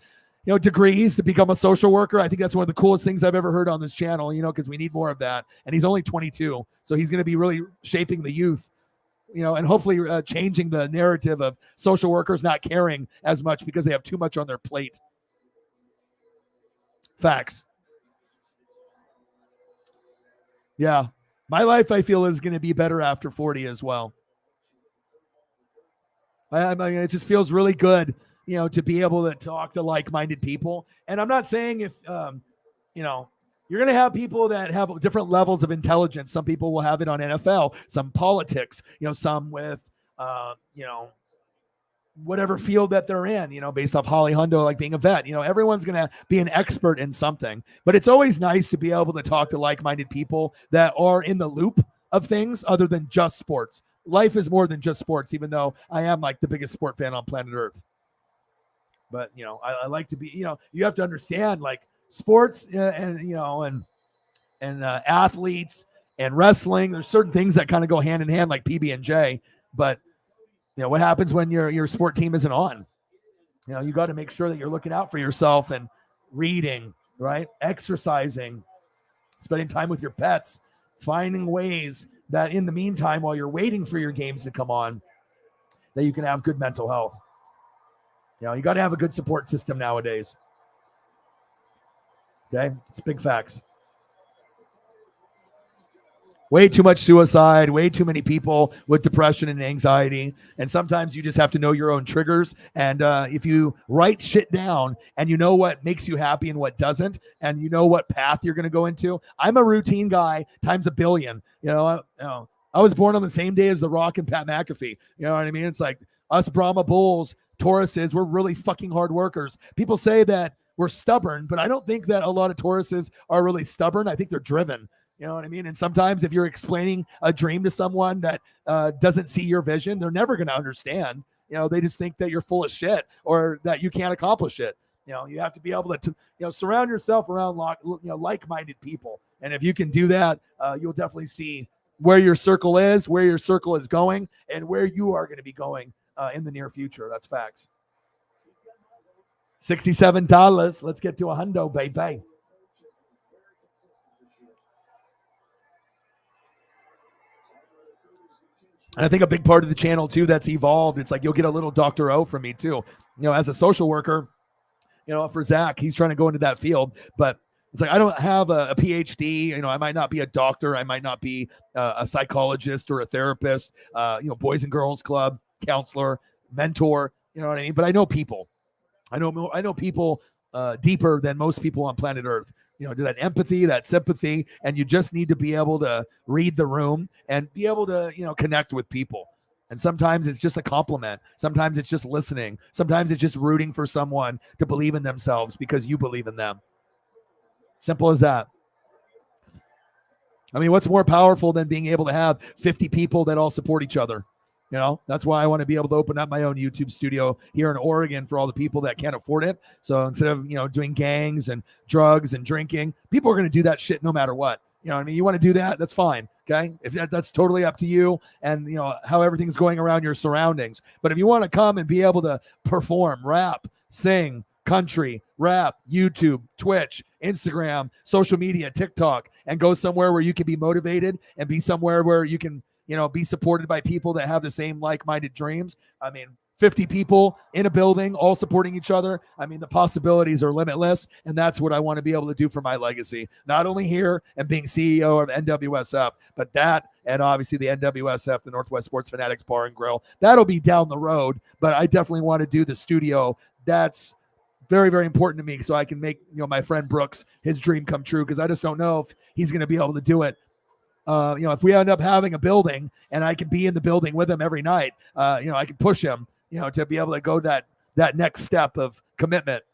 degrees to become a social worker. I think that's one of the coolest things I've ever heard on this channel, because we need more of that. And he's only 22. So he's going to be really shaping the youth, and hopefully changing the narrative of social workers not caring as much because they have too much on their plate. Facts. Yeah. My life, I feel, is going to be better after 40 as well. I mean, it just feels really good, to be able to talk to like-minded people. And I'm not saying if, you're going to have people that have different levels of intelligence. Some people will have it on NFL, some politics, some with, whatever field that they're in, based off Holly Hundo, like being a vet. Everyone's going to be an expert in something. But it's always nice to be able to talk to like-minded people that are in the loop of things other than just sports. Life is more than just sports, even though I am like the biggest sport fan on planet Earth. But, I like to be, you have to understand like sports and athletes and wrestling. There's certain things that kind of go hand in hand, like PB&J. But, what happens when your sport team isn't on? You got to make sure that you're looking out for yourself and reading, right? Exercising, spending time with your pets, finding ways that in the meantime, while you're waiting for your games to come on, that you can have good mental health. You got to have a good support system nowadays. Okay? It's big facts. Way too much suicide, way too many people with depression and anxiety. And sometimes you just have to know your own triggers. And if you write shit down and you know what makes you happy and what doesn't, and you know what path you're going to go into. I'm a routine guy times a billion. I was born on the same day as The Rock and Pat McAfee. You know what I mean? It's like us Brahma Bulls, Tauruses, we're really fucking hard workers. People say that we're stubborn, but I don't think that a lot of Tauruses are really stubborn. I think they're driven. You know what I mean? And sometimes if you're explaining a dream to someone that doesn't see your vision, they're never going to understand. They just think that you're full of shit or that you can't accomplish it. You have to be able to surround yourself around like-minded people. And if you can do that, you'll definitely see where your circle is going, and where you are going to be going in the near future. That's facts. $67. Let's get to a hundo, baby. And I think a big part of the channel too that's evolved, it's like you'll get a little Dr. O from me too. As a social worker, for Zach, he's trying to go into that field, but it's like I don't have a PhD. I might not be a doctor. I might not be a psychologist or a therapist, Boys and Girls Club, counselor, mentor, you know what I mean? But I know people. I know people deeper than most people on planet Earth. Do that empathy, that sympathy, and you just need to be able to read the room and be able to, connect with people. And sometimes it's just a compliment. Sometimes it's just listening. Sometimes it's just rooting for someone to believe in themselves because you believe in them. Simple as that. I mean, what's more powerful than being able to have 50 people that all support each other? That's why I want to be able to open up my own YouTube studio here in Oregon for all the people that can't afford it. So instead of, doing gangs and drugs and drinking, people are going to do that shit no matter what. I mean, you want to do that, that's fine. Okay. If that's totally up to you and, how everything's going around your surroundings. But if you want to come and be able to perform, rap, sing, country, rap, YouTube, Twitch, Instagram, social media, TikTok, and go somewhere where you can be motivated and be somewhere where you can, be supported by people that have the same like-minded dreams. I mean, 50 people in a building, all supporting each other. I mean, the possibilities are limitless, and that's what I want to be able to do for my legacy. Not only here and being CEO of NWSF, but that, and obviously the NWSF, the Northwest Sports Fanatics Bar and Grill. That'll be down the road, but I definitely want to do the studio. That's very, very important to me, so I can make my friend Brooks his dream come true, because I just don't know if he's going to be able to do it. If we end up having a building and I can be in the building with him every night, I can push him, to be able to go that next step of commitment,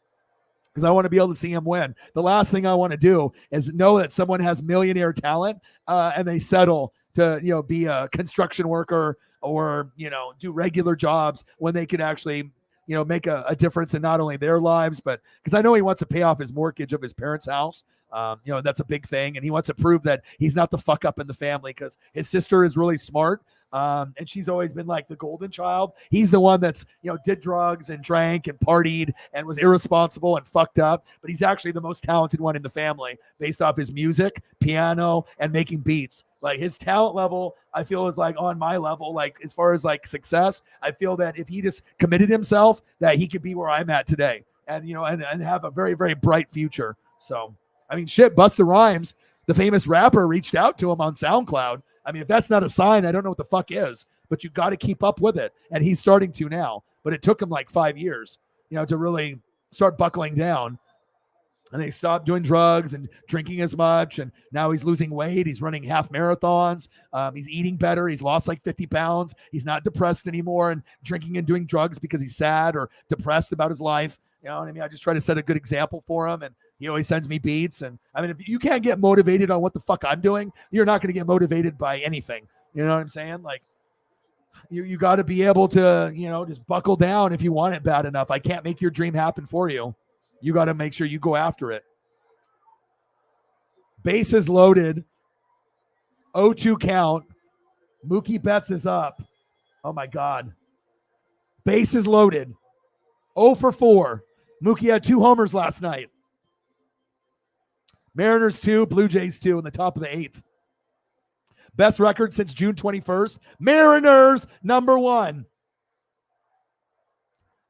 because I want to be able to see him win. The last thing I want to do is know that someone has millionaire talent and they settle to, be a construction worker or, do regular jobs when they could actually, make a difference in not only their lives, but because I know he wants to pay off his mortgage of his parents' house. That's a big thing. And he wants to prove that he's not the fuck up in the family, because his sister is really smart. And she's always been like the golden child. He's the one that's, did drugs and drank and partied and was irresponsible and fucked up. But he's actually the most talented one in the family based off his music, piano, and making beats. Like his talent level, I feel is like on my level. Like as far as like success, I feel that if he just committed himself, that he could be where I'm at today, and and have a very, very bright future. So I mean, shit, Busta Rhymes, the famous rapper, reached out to him on SoundCloud. I mean, if that's not a sign, I don't know what the fuck is, but you got to keep up with it. And he's starting to now, but it took him like 5 years, to really start buckling down. And they stopped doing drugs and drinking as much. And now he's losing weight. He's running half marathons. He's eating better. He's lost like 50 pounds. He's not depressed anymore and drinking and doing drugs because he's sad or depressed about his life. You know what I mean? I just try to set a good example for him. And he always sends me beats. And I mean, if you can't get motivated on what the fuck I'm doing, you're not going to get motivated by anything. You know what I'm saying? Like, you got to be able to, just buckle down if you want it bad enough. I can't make your dream happen for you. You got to make sure you go after it. Bases loaded. 0-2 count. Mookie Betts is up. Oh, my God. Bases loaded. 0 for 4. Mookie had 2 homers last night. Mariners 2, Blue Jays 2 in the top of the 8th. Best record since June 21st. Mariners #1.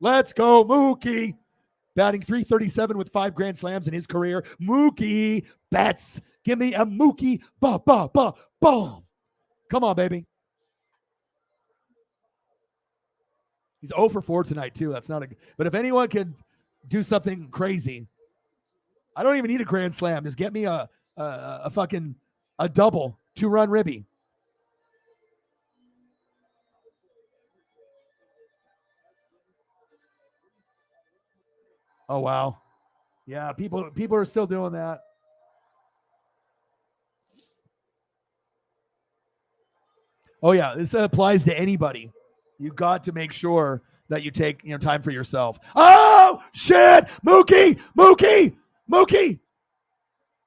Let's go, Mookie. Batting .337 with 5 grand slams in his career. Mookie Betts. Give me a Mookie. Boom. Come on, baby. He's 0 for 4 tonight, too. That's not a... But if anyone can do something crazy, I don't even need a grand slam. Just get me a fucking double, 2-run ribby. Oh, wow. Yeah, people are still doing that. Oh, yeah, this applies to anybody. You got to make sure that you take time for yourself. Oh, shit! Mookie!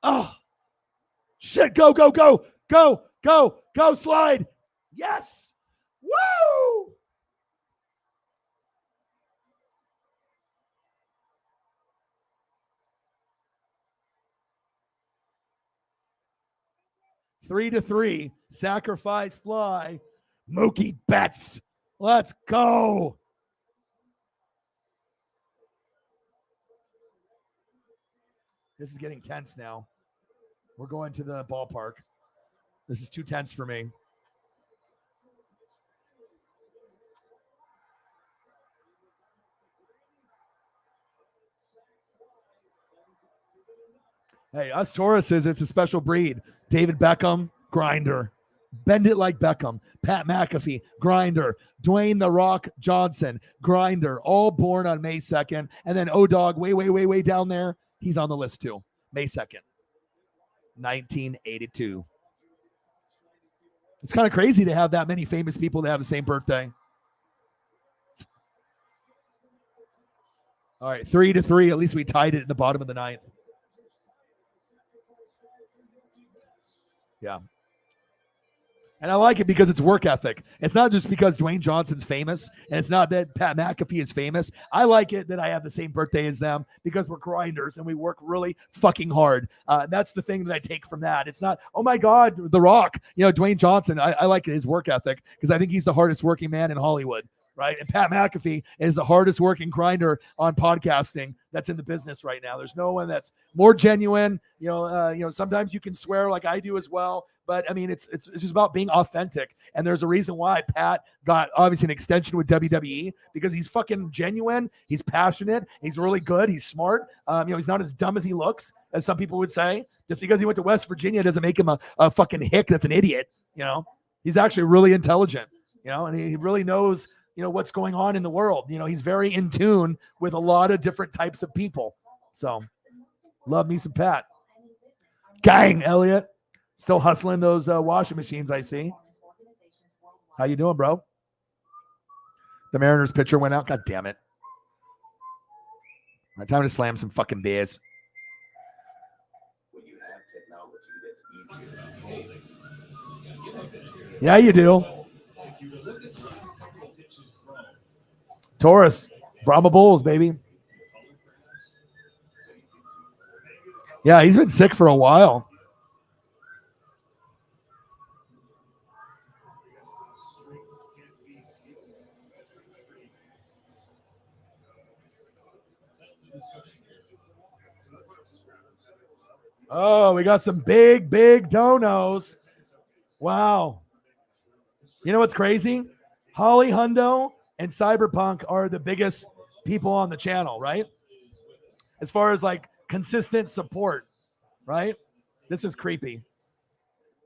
Oh, shit, go, slide. Yes. Woo! Three to 3, sacrifice fly. Mookie Betts. Let's go. This is getting tense now. We're going to the ballpark. This is too tense for me. Hey, us Tauruses, it's a special breed. David Beckham, grinder. Bend it like Beckham. Pat McAfee, grinder. Dwayne The Rock Johnson, grinder. All born on May 2nd. And then O-Dog, way down there. He's on the list too. May 2nd, 1982. It's kind of crazy to have that many famous people that have the same birthday. All right, 3 to 3. At least we tied it in the bottom of the 9th. Yeah. And I like it because it's work ethic. It's not just because Dwayne Johnson's famous, and it's not that Pat McAfee is famous. I like it that I have the same birthday as them because we're grinders and we work really fucking hard. That's the thing that I take from that. It's not, oh my God, The Rock, Dwayne Johnson. I like his work ethic because I think he's the hardest working man in Hollywood, right? And Pat McAfee is the hardest working grinder on podcasting that's in the business right now. There's no one that's more genuine. Sometimes you can swear like I do as well. But I mean, it's just about being authentic. And there's a reason why Pat got obviously an extension with WWE because he's fucking genuine. He's passionate. He's really good. He's smart. He's not as dumb as he looks, as some people would say. Just because he went to West Virginia doesn't make him a fucking hick that's an idiot. He's actually really intelligent, and he really knows, what's going on in the world. He's very in tune with a lot of different types of people. So love me some Pat. Gang, Elliot. Still hustling those washing machines, I see. How you doing, bro? The Mariners pitcher went out. God damn it. All right, time to slam some fucking beers. When you have technology that's easier to control, Yeah, you do. If you look at the last couple of pitches thrown, Taurus, Brahma Bulls, baby. Yeah, he's been sick for a while. Oh, we got some big donos. Wow. You know what's crazy? Holly Hundo and Cyberpunk are the biggest people on the channel, right? As far as like consistent support, right? This is creepy.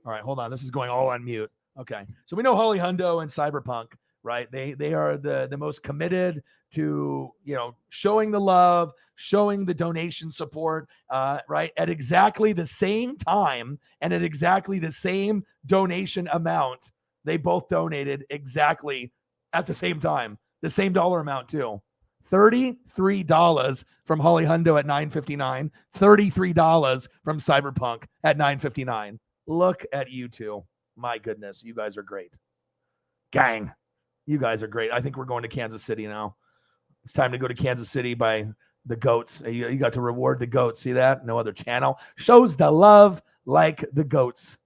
All right, hold on. This is going all on mute. Okay. So we know Holly Hundo and Cyberpunk, right? They are the most committed to, you know, showing the love, showing the donation support, right? At exactly the same time and at exactly the same donation amount. They both donated exactly at the same time, the same dollar amount too. $33 from Holly Hundo at $9.59, $33 from Cyberpunk at $9.59. Look at you two. My goodness, you guys are great. Gang, you guys are great. I think we're going to Kansas City now. It's time to go to Kansas City by the GOATs. You got to reward the GOATs. See that? No other channel shows the love like the GOATs.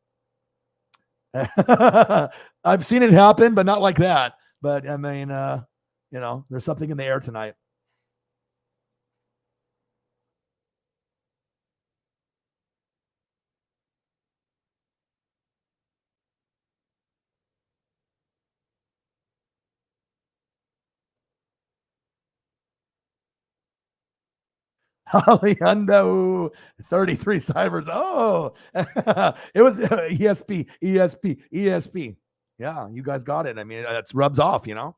I've seen it happen, but not like that. But I mean, you know, there's something in the air tonight. Holly Hundo, 33 cybers. Oh, it was ESP. Yeah, you guys got it. I mean, that's rubs off, you know?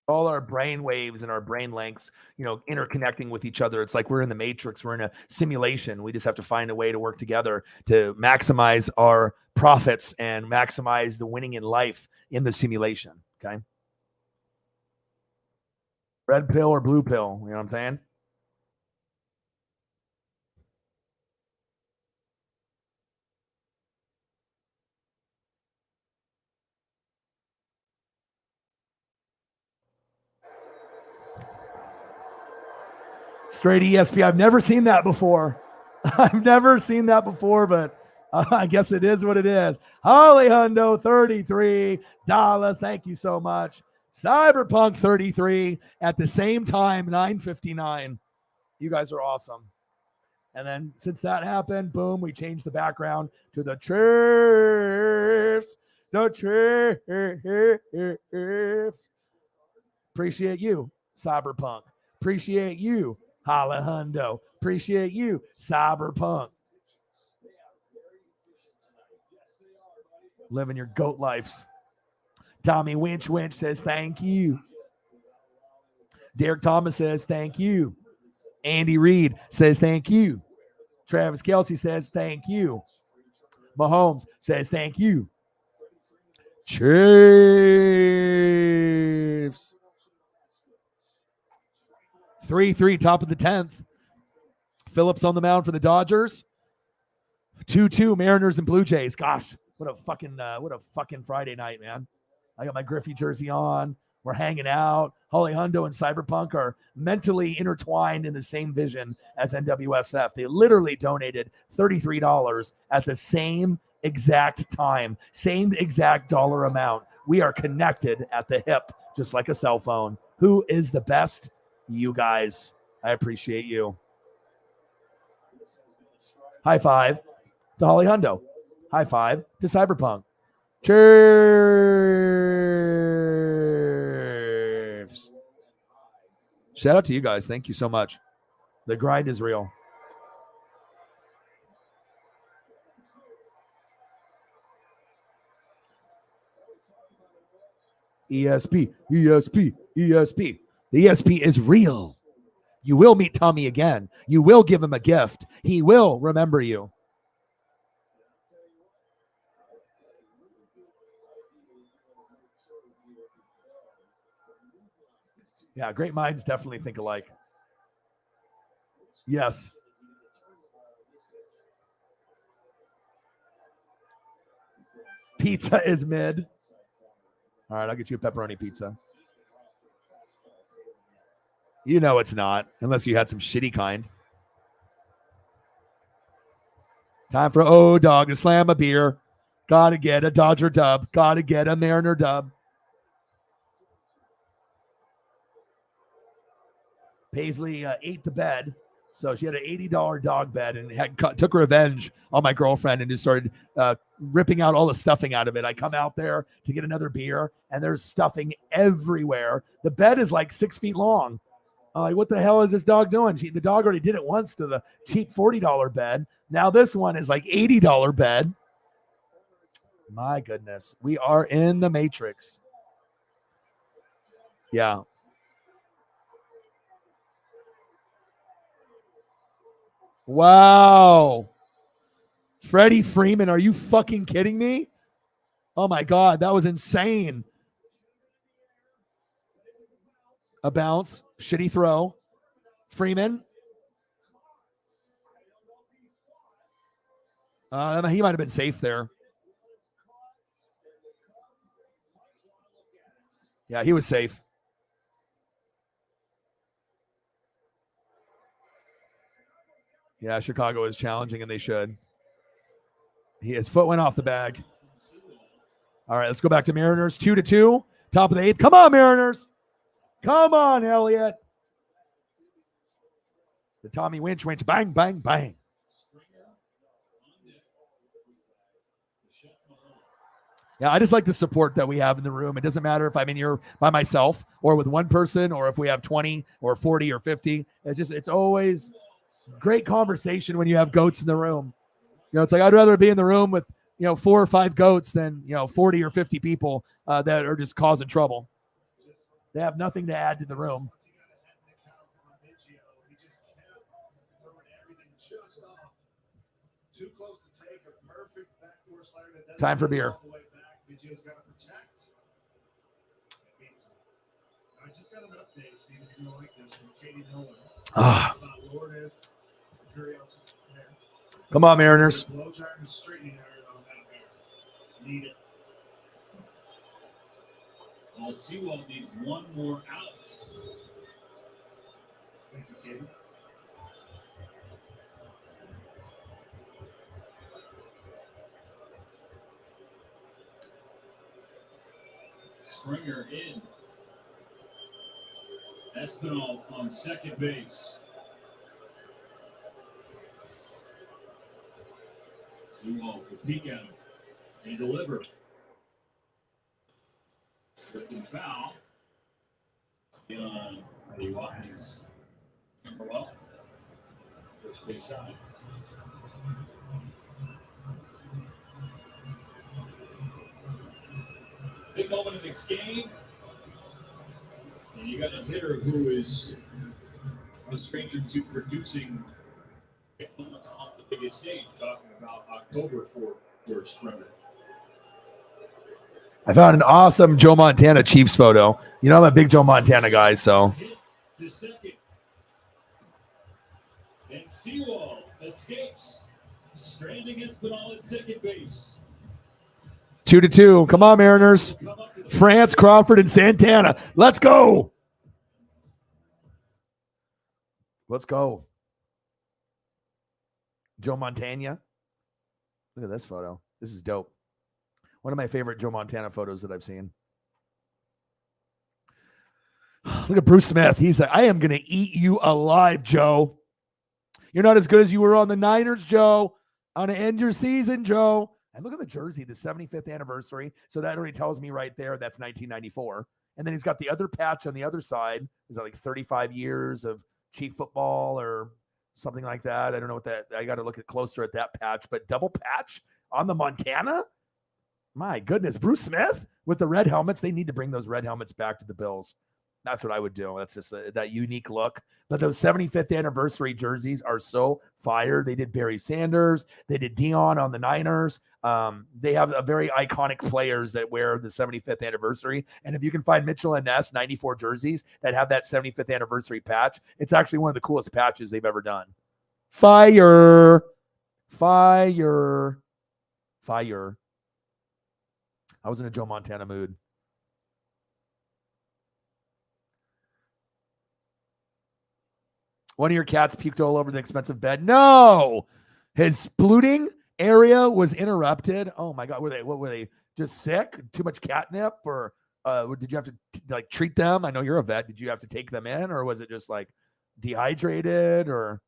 All our brain waves and our brain lengths, you know, interconnecting with each other. It's like we're in the matrix. We're in a simulation. We just have to find a way to work together to maximize our profits and maximize the winning in life in the simulation. Okay. Red pill or blue pill. You know what I'm saying? Straight ESP. I've never seen that before. I've never seen that before, but I guess it is what it is. Holly Hundo, $33. Thank you so much. Cyberpunk 33 at the same time, $9.59. You guys are awesome. And then since that happened, boom, we changed the background to the Chiefs. The Chiefs. Appreciate you, Cyberpunk. Appreciate you, Holly Hundo. Appreciate you, Cyberpunk. Living your goat lives. Tommy Winch says thank you. Derek Thomas says thank you. Andy Reid says thank you. Travis Kelce says thank you. Mahomes says thank you. Chiefs. 3-3, top of the 10th. Phillips on the mound for the Dodgers. 2-2, Mariners and Blue Jays. Gosh, what a fucking Friday night, man. I got my Griffey jersey on. We're hanging out. Holly Hundo and Cyberpunk are mentally intertwined in the same vision as NWSF. They literally donated $33 at the same exact time, same exact dollar amount. We are connected at the hip, just like a cell phone. Who is the best? You guys. I appreciate you. High five to Holly Hundo. High five to Cyberpunk. Cheers. Shout out to you guys. Thank you so much. The grind is real. ESP. The ESP is real. You will meet Tommy again. You will give him a gift. He will remember you. Yeah, great minds definitely think alike. Yes. Pizza is mid. All right, I'll get you a pepperoni pizza. You know it's not, unless you had some shitty kind. Time for O-Dog to slam a beer. Gotta get a Dodger dub. Gotta get a Mariner dub. Paisley ate the bed. So she had an $80 dog bed and took revenge on my girlfriend and just started ripping out all the stuffing out of it. I come out there to get another beer and there's stuffing everywhere. The bed is like 6 feet long. I'm like, what the hell is this dog doing? The dog already did it once to the cheap $40 bed. Now this one is like $80 bed. My goodness. We are in the Matrix. Yeah. Wow. Freddie Freeman, are you fucking kidding me? Oh my God, that was insane. A bounce, shitty throw. Freeman. He might have been safe there. Yeah, he was safe. Yeah, Chicago is challenging, and they should. His foot went off the bag. All right, let's go back to Mariners. 2-2. Top of the 8th. Come on, Mariners. Come on, Elliott. The Tommy Winch. Bang, bang, bang. Yeah, I just like the support that we have in the room. It doesn't matter if I'm in here by myself or with one person or if we have 20 or 40 or 50. It's always great conversation when you have goats in the room. It's like I'd rather be in the room with 4 or 5 goats than 40 or 50 people that are just causing trouble. They have nothing to add to the room. Time for beer. I just got an update, Stephen. You're going to like this from Katie Miller. Ah. About Lourdes. Come on, Mariners. Blow drying and straightening iron on that hair. Need it. Well, Sewell needs one more out. Thank you, Katie. Springer in. Espinal on second base. Sewell will peek at him and deliver. Stripped and foul. On Milwaukee's well. First base side. Big moment in this game. And you got a hitter who is a stranger to producing moments on the biggest stage, talking about October for Springer. I found an awesome Joe Montana Chiefs photo. I'm a big Joe Montana guy, so. Hit to second. And Sewell escapes. Stranding Espinal at second base. 2-2. Come on, Mariners. France, Crawford, and Santana. Let's go. Let's go. Joe Montana. Look at this photo. This is dope. One of my favorite Joe Montana photos that I've seen. Look at Bruce Smith. He's like, I am going to eat you alive, Joe. You're not as good as you were on the Niners, Joe. I'm going to end your season, Joe. And look at the jersey, the 75th anniversary. So that already tells me right there that's 1994. And then he's got the other patch on the other side. Is that like 35 years of Chief football or something like that? I don't know what that. I got to look at closer at that patch. But double patch on the Montana? My goodness. Bruce Smith with the red helmets. They need to bring those red helmets back to the Bills. That's what I would do. That's just that unique look. But those 75th anniversary jerseys are so fire. They did Barry Sanders. They did Dion on the Niners. They have a very iconic players that wear the 75th anniversary. And if you can find Mitchell and Ness 94 jerseys that have that 75th anniversary patch, it's actually one of the coolest patches they've ever done. Fire. Fire. Fire. I was in a Joe Montana mood. One of your cats puked all over the expensive bed. No, his splooting area was interrupted. Oh my God, what were they? Just sick? Too much catnip, or did you have to like treat them? I know you're a vet. Did you have to take them in, or was it just like dehydrated? Or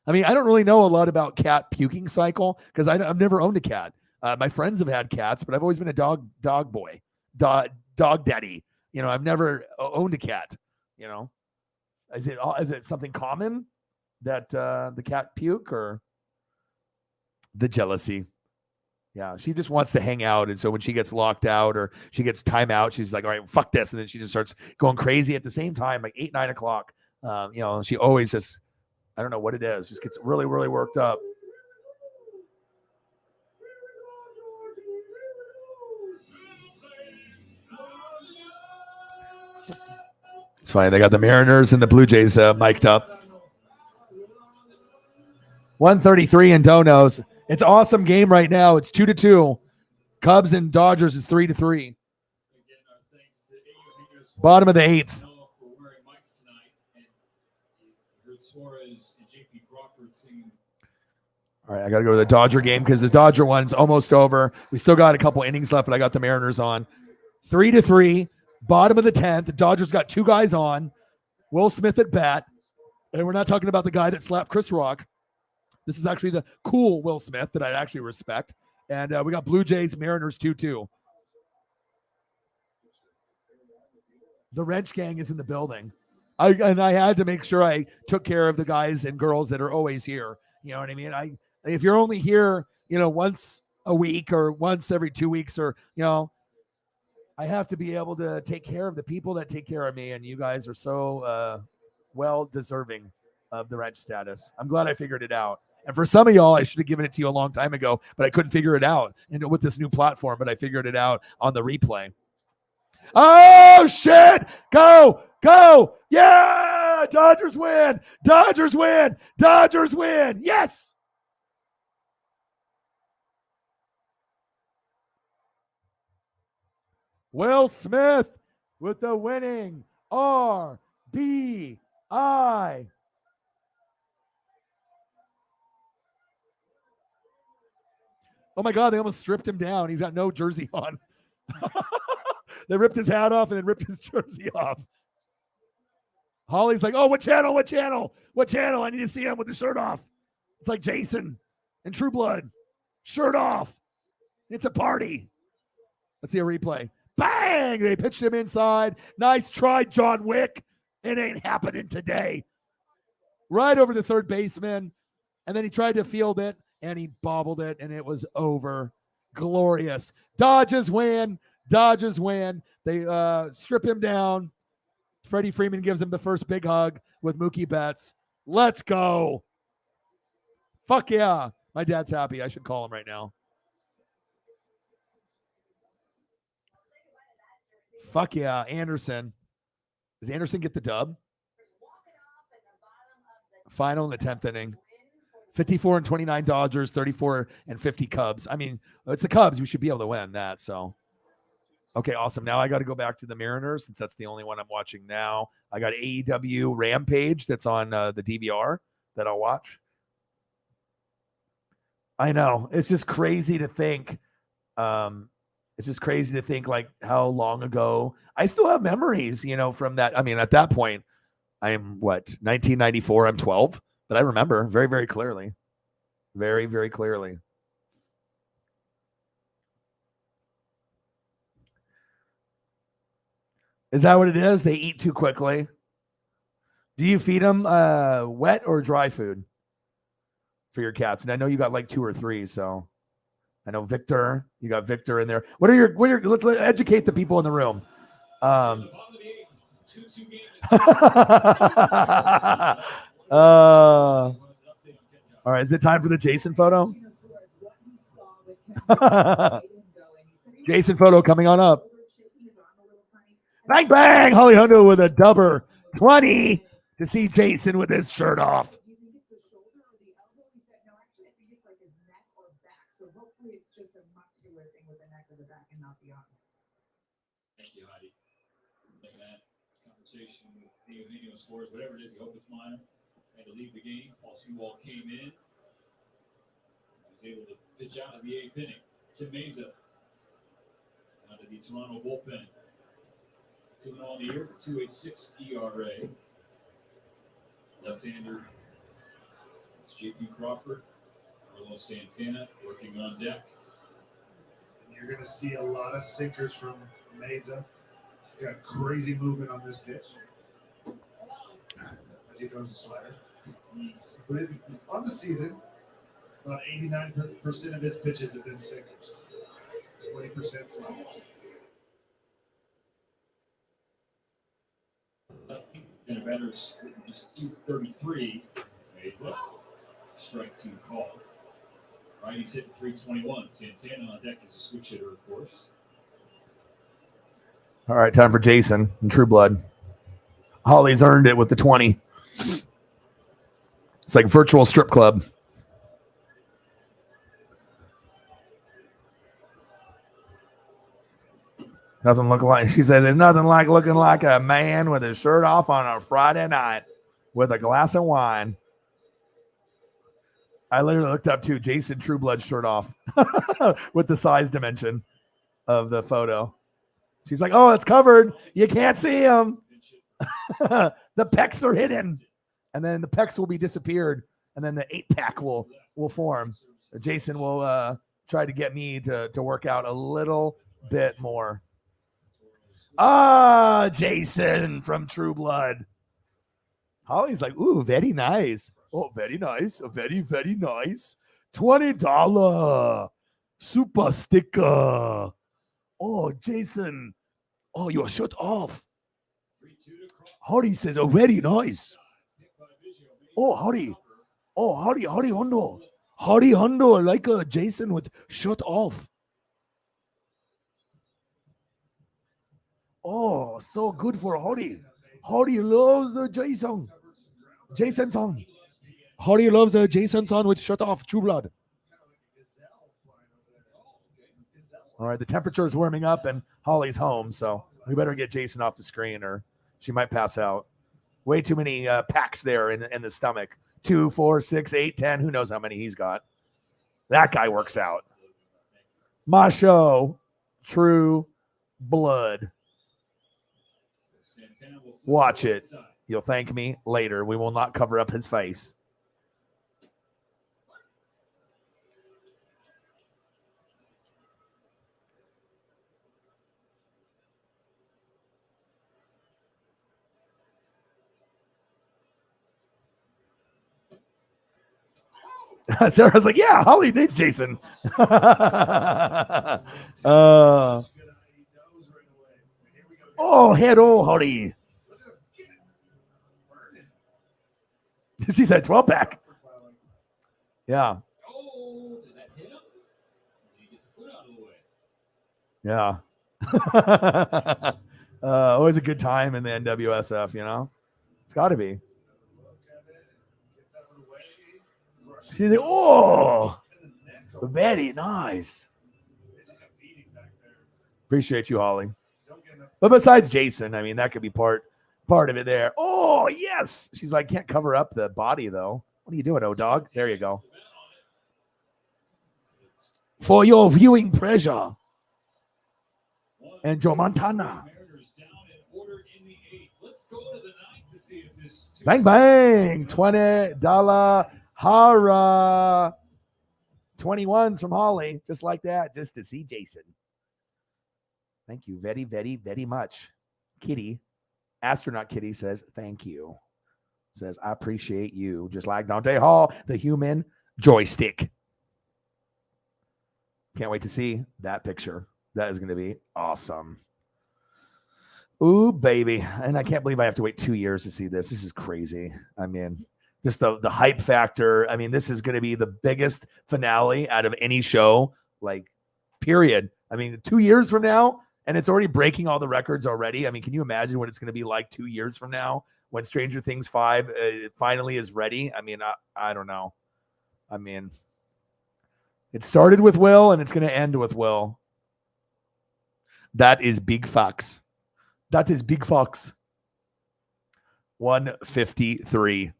I mean, I don't really know a lot about cat puking cycle because I've never owned a cat. My friends have had cats, but I've always been a dog boy, dog daddy. You know, I've never owned a cat. You know. Is it something common that the cat puke or the jealousy? Yeah, she just wants to hang out. And so when she gets locked out or she gets time out, she's like, all right, fuck this. And then she just starts going crazy at the same time, like 8, 9 o'clock. She always just, I don't know what it is, just gets really, really worked up. It's fine. They got the Mariners and the Blue Jays mic'd up. 133 in Donos. It's an awesome game right now. It's 2-2. Cubs and Dodgers is 3-3. Bottom of the 8th. All right, I got to go to the Dodger game because the Dodger one's almost over. We still got a couple innings left, but I got the Mariners on. 3-3. Bottom of the 10th. The Dodgers got 2 guys on. Will Smith at bat. And we're not talking about the guy that slapped Chris Rock. This is actually the cool Will Smith that I actually respect. And we got Blue Jays, Mariners 2-2. The Wrench Gang is in the building. I had to make sure I took care of the guys and girls that are always here. You know what I mean? If you're only here, once a week or once every 2 weeks or, I have to be able to take care of the people that take care of me, and you guys are so well deserving of the wrench status. I'm glad I figured it out. And for some of y'all, I should have given it to you a long time ago, but I couldn't figure it out with this new platform, but I figured it out on the replay. Oh, shit! Go! Yeah! Dodgers win! Dodgers win! Dodgers win! Yes! Will Smith with the winning RBI. Oh my God, they almost stripped him down. He's got no jersey on. They ripped his hat off and then ripped his jersey off. Holly's like, oh, what channel? What channel? What channel? I need to see him with the shirt off. It's like Jason in True Blood. Shirt off. It's a party. Let's see a replay. Bang! They pitched him inside. Nice try, John Wick. It ain't happening today. Right over the third baseman. And then he tried to field it, and he bobbled it, and it was over. Glorious. Dodgers win. Dodgers win. They strip him down. Freddie Freeman gives him the first big hug with Mookie Betts. Let's go. Fuck yeah. My dad's happy. I should call him right now. Fuck yeah. Anderson. Does Anderson get the dub? Final in the 10th inning. 54-29 Dodgers, 34-50 Cubs. I mean, it's the Cubs. We should be able to win that. So, okay, awesome. Now I got to go back to the Mariners since that's the only one I'm watching now. I got AEW Rampage that's on the DVR that I'll watch. I know. It's just crazy to think. Like how long ago. I still have memories, from that. I mean, at that point, I'm 1994. I'm 12. But I remember very, very clearly. Very, very clearly. Is that what it is? They eat too quickly. Do you feed them wet or dry food for your cats? And I know you got like 2 or 3, so I know Victor. You got Victor in there. Let's educate the people in the room. 2-2 game. All right, is it time for the Jason photo? Jason photo coming on up. Bang, bang. Holly Hundo with a dubber 20 to see Jason with his shirt off. Thank you, Heidi. Like that conversation with Neo scores, whatever it is, you hope it's minor. Had to leave the game. Paul Sewall came in. He was able to pitch out in the 8th inning. Tim Meza out of the Toronto bullpen. 2-0 on the year, 2.86 ERA. Left-hander is J.P. Crawford. Carlos Santana working on deck. You're going to see a lot of sinkers from Meza. He's got crazy movement on this pitch as he throws a slider. But on the season, about 89% of his pitches have been sinkers, 20% sliders. And a batter's just 233. Strike 2 call. Righty's hitting 321. Santana on deck is a switch hitter, of course. All right, time for Jason in True Blood. Holly's earned it with the 20. It's like virtual strip club. Nothing looking like, she said, there's nothing like looking like a man with his shirt off on a Friday night with a glass of wine. I literally looked up too, Jason True Blood shirt off with the size dimension of the photo. She's like, oh, it's covered. You can't see him. The pecs are hidden. And then the pecs will be disappeared. And then the 8-pack will form. Jason will try to get me to work out a little bit more. Ah, Jason from True Blood. Holly's like, ooh, very nice. Oh, very nice. Very, very nice. $20 super sticker. Oh, Jason. Oh, your shirt off. Howdy says, oh, very nice. Oh, howdy. Oh, howdy Hondo. Howdy Hondo, like a Jason with shirt off. Oh, so good for Howdy. Howdy loves the Jason. Jason song. Howdy loves the Jason song with shirt off. True Blood. All right, the temperature is warming up and Holly's home, so we better get Jason off the screen or she might pass out. Way too many packs there in the stomach. 2, 4, 6, 8, 10. Who knows how many he's got? That guy works out. Macho, True Blood. Watch it. You'll thank me later. We will not cover up his face. Sarah's like, yeah, Holly needs Jason. Oh, head Holly. She said 12-pack. Yeah. Oh, did that hit him? Did he get the foot out of the way? Yeah. Always a good time in the NWSF, you know? It's got to be. She's like, oh, very nice. Appreciate you, Holly. But besides Jason, I mean, that could be part of it there. Oh, yes. She's like, can't cover up the body, though. What are you doing, dog? There you go. For your viewing pleasure. And Joe Montana. Bang, bang. $20 Hara. 21s from Holly. Just like that. Just to see Jason. Thank you very, very, very much. Kitty. Astronaut Kitty says, thank you. Says, I appreciate you. Just like Dante Hall, the human joystick. Can't wait to see that picture. That is going to be awesome. Ooh, baby. And I can't believe I have to wait 2 years to see this. This is crazy. I mean, just the hype factor. I mean, this is going to be the biggest finale out of any show, like, period. I mean, 2 years from now, and it's already breaking all the records already. I mean, can you imagine what it's going to be like 2 years from now when Stranger Things 5 finally is ready? I mean, I don't know. I mean, it started with Will, and it's going to end with Will. That is Big Fox. That is Big Fox. 153.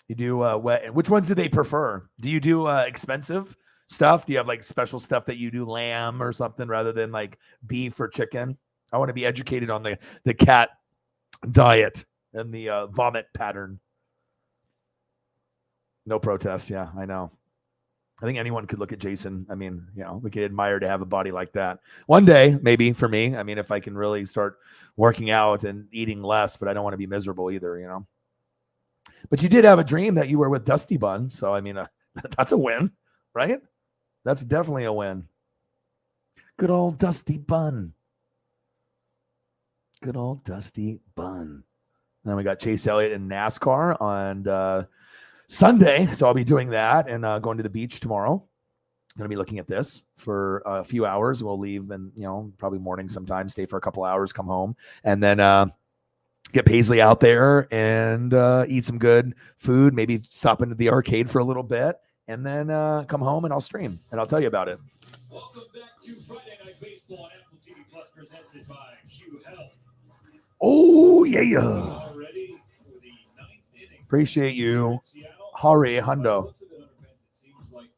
You do wet. Which ones do they prefer? Do you do expensive stuff? Do you have like special stuff that you do lamb or something rather than like beef or chicken? I want to be educated on the cat diet and the vomit pattern. No protest. Yeah, I know. I think anyone could look at Jason. I mean, we could admire to have a body like that. One day, maybe for me. I mean, if I can really start working out and eating less, but I don't want to be miserable either, But you did have a dream that you were with Dusty Bun. So, I mean, that's a win, right? That's definitely a win. Good old Dusty Bun. Good old Dusty Bun. And then we got Chase Elliott in NASCAR on Sunday, so I'll be doing that and going to the beach tomorrow. I'm going to be looking at this for a few hours. We'll leave and, probably morning sometime, stay for a couple hours, come home, and then get Paisley out there and eat some good food, maybe stop into the arcade for a little bit, and then come home and I'll stream and I'll tell you about it. Welcome back to Friday Night Baseball on Apple TV Plus, presented by Q Health. Oh, yeah. All ready for the ninth inning. Appreciate you. Hurry, Hundo. It seems like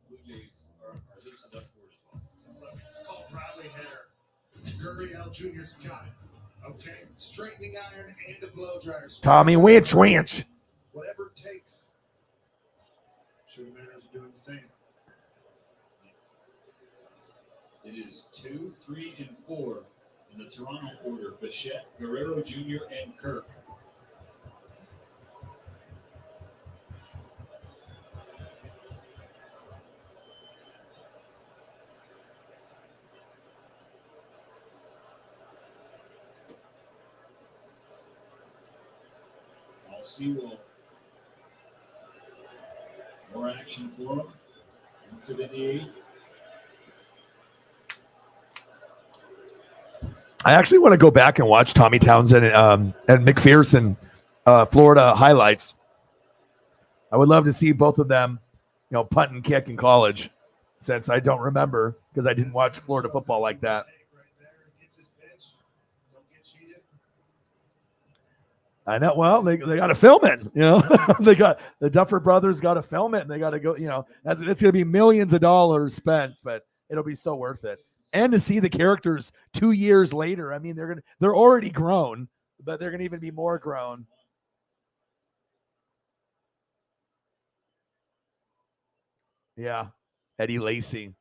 Blue Jays are loosened up for it as well. It's called Bradley Hitter. Gurriel Jr.'s got it. Okay, straightening iron and a blow dryer. Tommy Winch. Whatever it takes. Sure, the Mariners are doing the same. It is 2, 3, and 4 in the Toronto order. Bichette, Guerrero Jr., and Kirk. Sewell. More action for him. Into the eighth. I actually want to go back and watch Tommy Townsend and McPherson, Florida highlights. I would love to see both of them, punt and kick in college, since I don't remember because I didn't watch Florida football like that. I know. Well, they got to film it. They got the Duffer brothers got to film it, and they got to go. It's going to be millions of dollars spent, but it'll be so worth it. And to see the characters 2 years later, I mean, they're already grown, but they're going to even be more grown. Yeah, Eddie Lacy.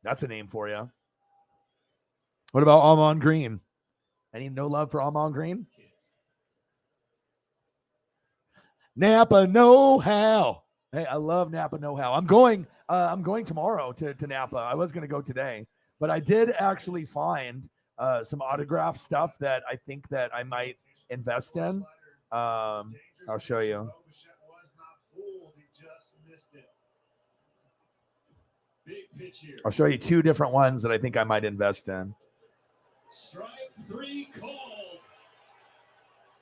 That's a name for you. What about Amon Green? Any no love for Amon Green? Napa know-how. Hey, I love Napa know-how. I'm going tomorrow to Napa. I was going to go today, but I did actually find some autograph stuff that I think that I might invest in. I'll show you. I'll show you two different ones that I think I might invest in. Strike 3 called.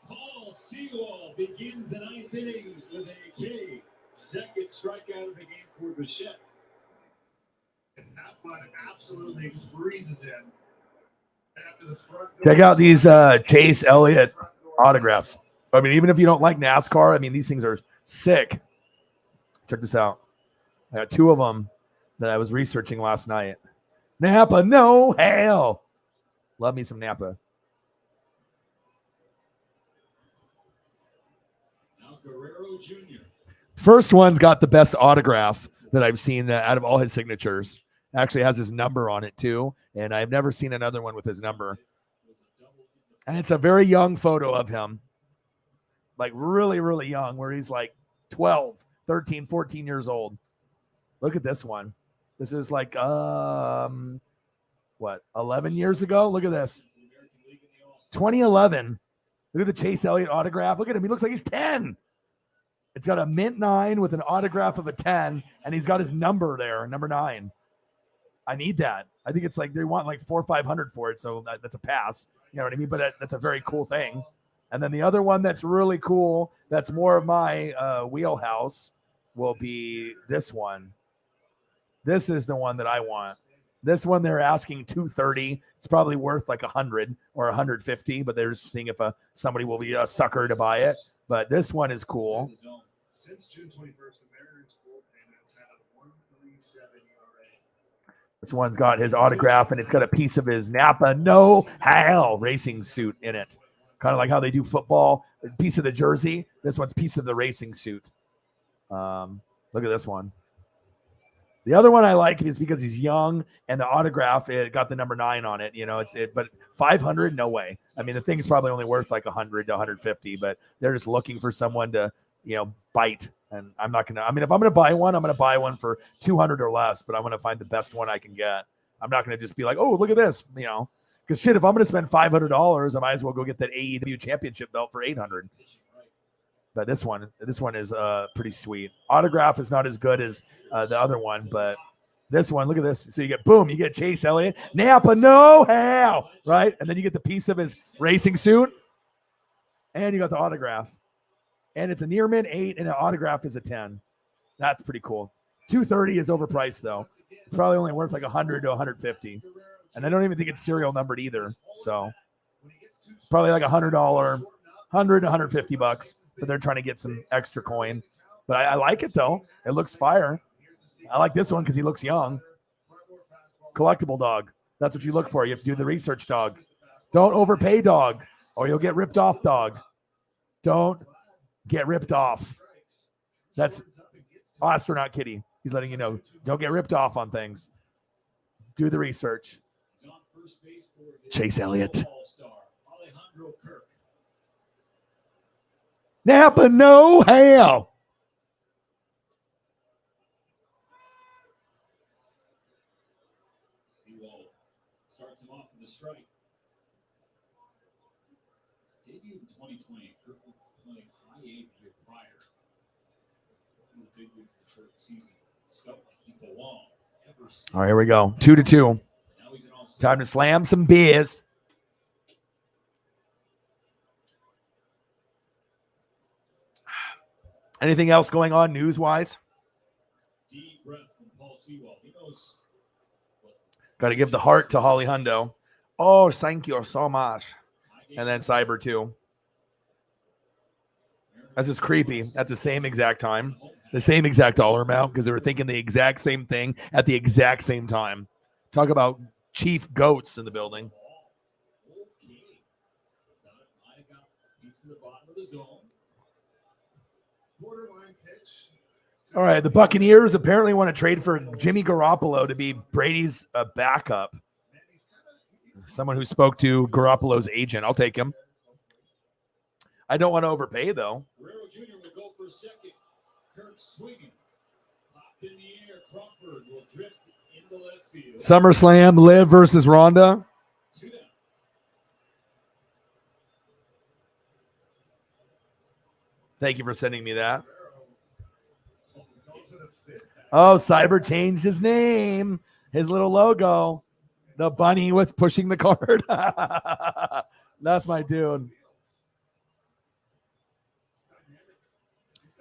Paul Sewell begins the ninth inning with a K. Second strikeout of the game for Bichette. And that one absolutely freezes him. After the front Check out these Chase Elliott autographs. I mean, even if you don't like NASCAR, I mean, these things are sick. Check this out. I got two of them that I was researching last night. Napa, no hell. Love me some Napa. Now Guerrero Jr. First one's got the best autograph that I've seen out of all his signatures. Actually has his number on it too, and I've never seen another one with his number. And it's a very young photo of him, like really, really young, where he's like 12, 13, 14 years old. Look at this one. This is like what, 11 years ago? Look at this. 2011. Look at the Chase Elliott autograph. Look at him. He looks like he's 10. It's got a mint 9 with an autograph of a 10, and he's got his number there, number 9. I need that. I think it's like they want like 400 or 500 for it, so that's a pass. You know what I mean? But that's a very cool thing. And then the other one that's really cool, that's more of my wheelhouse, will be this one. This is the one that I want. This one they're asking $230. It's probably worth like 100 or 150, but they're just seeing if somebody will be a sucker to buy it. But this one is cool. Since June 21st, the Mariners bullpen has had a 1.37 ERA. This one's got his autograph, and it's got a piece of his Napa No Hal racing suit in it. Kind of like how they do football, a piece of the jersey. This one's piece of the racing suit. Look at this one. The other one I like is because he's young, and the autograph, it got the number 9 on it. You know, but 500, no way. I mean, the thing's probably only worth like 100 to 150, but they're just looking for someone to, bite. And I'm not gonna. I mean, if I'm gonna buy one, I'm gonna buy one for 200 or less. But I'm gonna find the best one I can get. I'm not gonna just be like, oh, look at this, because shit, if I'm gonna spend $500, I might as well go get that AEW championship belt for 800. But this one is pretty sweet. Autograph is not as good as the other one, but this one, look at this. So you get Chase Elliott, Napa, no how, right? And then you get the piece of his racing suit, and you got the autograph. And it's a near mint 8, and the autograph is a 10. That's pretty cool. $230 is overpriced though. It's probably only worth like 100 to 150, and I don't even think it's serial numbered either. So probably like $100, 100 to 150 bucks. But they're trying to get some extra coin. But I like it, though. It looks fire. I like this one because he looks young. Collectible dog. That's what you look for. You have to do the research, dog. Don't overpay, dog, or you'll get ripped off, dog. Don't get ripped off. That's Astronaut Kitty. He's letting you know. Don't get ripped off on things. Do the research. Chase Elliott. Napa, no how. Starts him off with a strike. Debut in 2020. Kirk playing high A the year prior. In the big leagues the short season. It's felt like he belonged ever since. All right, here we go. 2-2. Time to slam some beers. Anything else going on news-wise? Deep breath from Paul Sewell. He knows. Got to give the heart to Holly Hundo. Oh, thank you so much. And then Cyber too. That's just creepy. At the same exact time, the same exact dollar amount, because they were thinking the exact same thing at the exact same time. Talk about chief goats in the building. Okay. I got a piece in the bottom of the zone. Borderline pitch. All right, the Buccaneers apparently want to trade for Jimmy Garoppolo to be Brady's backup. Someone who spoke to Garoppolo's agent. I'll take him. I don't want to overpay, though. Guerrero Jr. will go for a second. Kirk swinging. Popped in the air. Crawford will drift into left field. SummerSlam, Liv versus Ronda. 2 down. Thank you for sending me that. Oh, Cyber changed his name, his little logo. The bunny with pushing the card. That's my dude.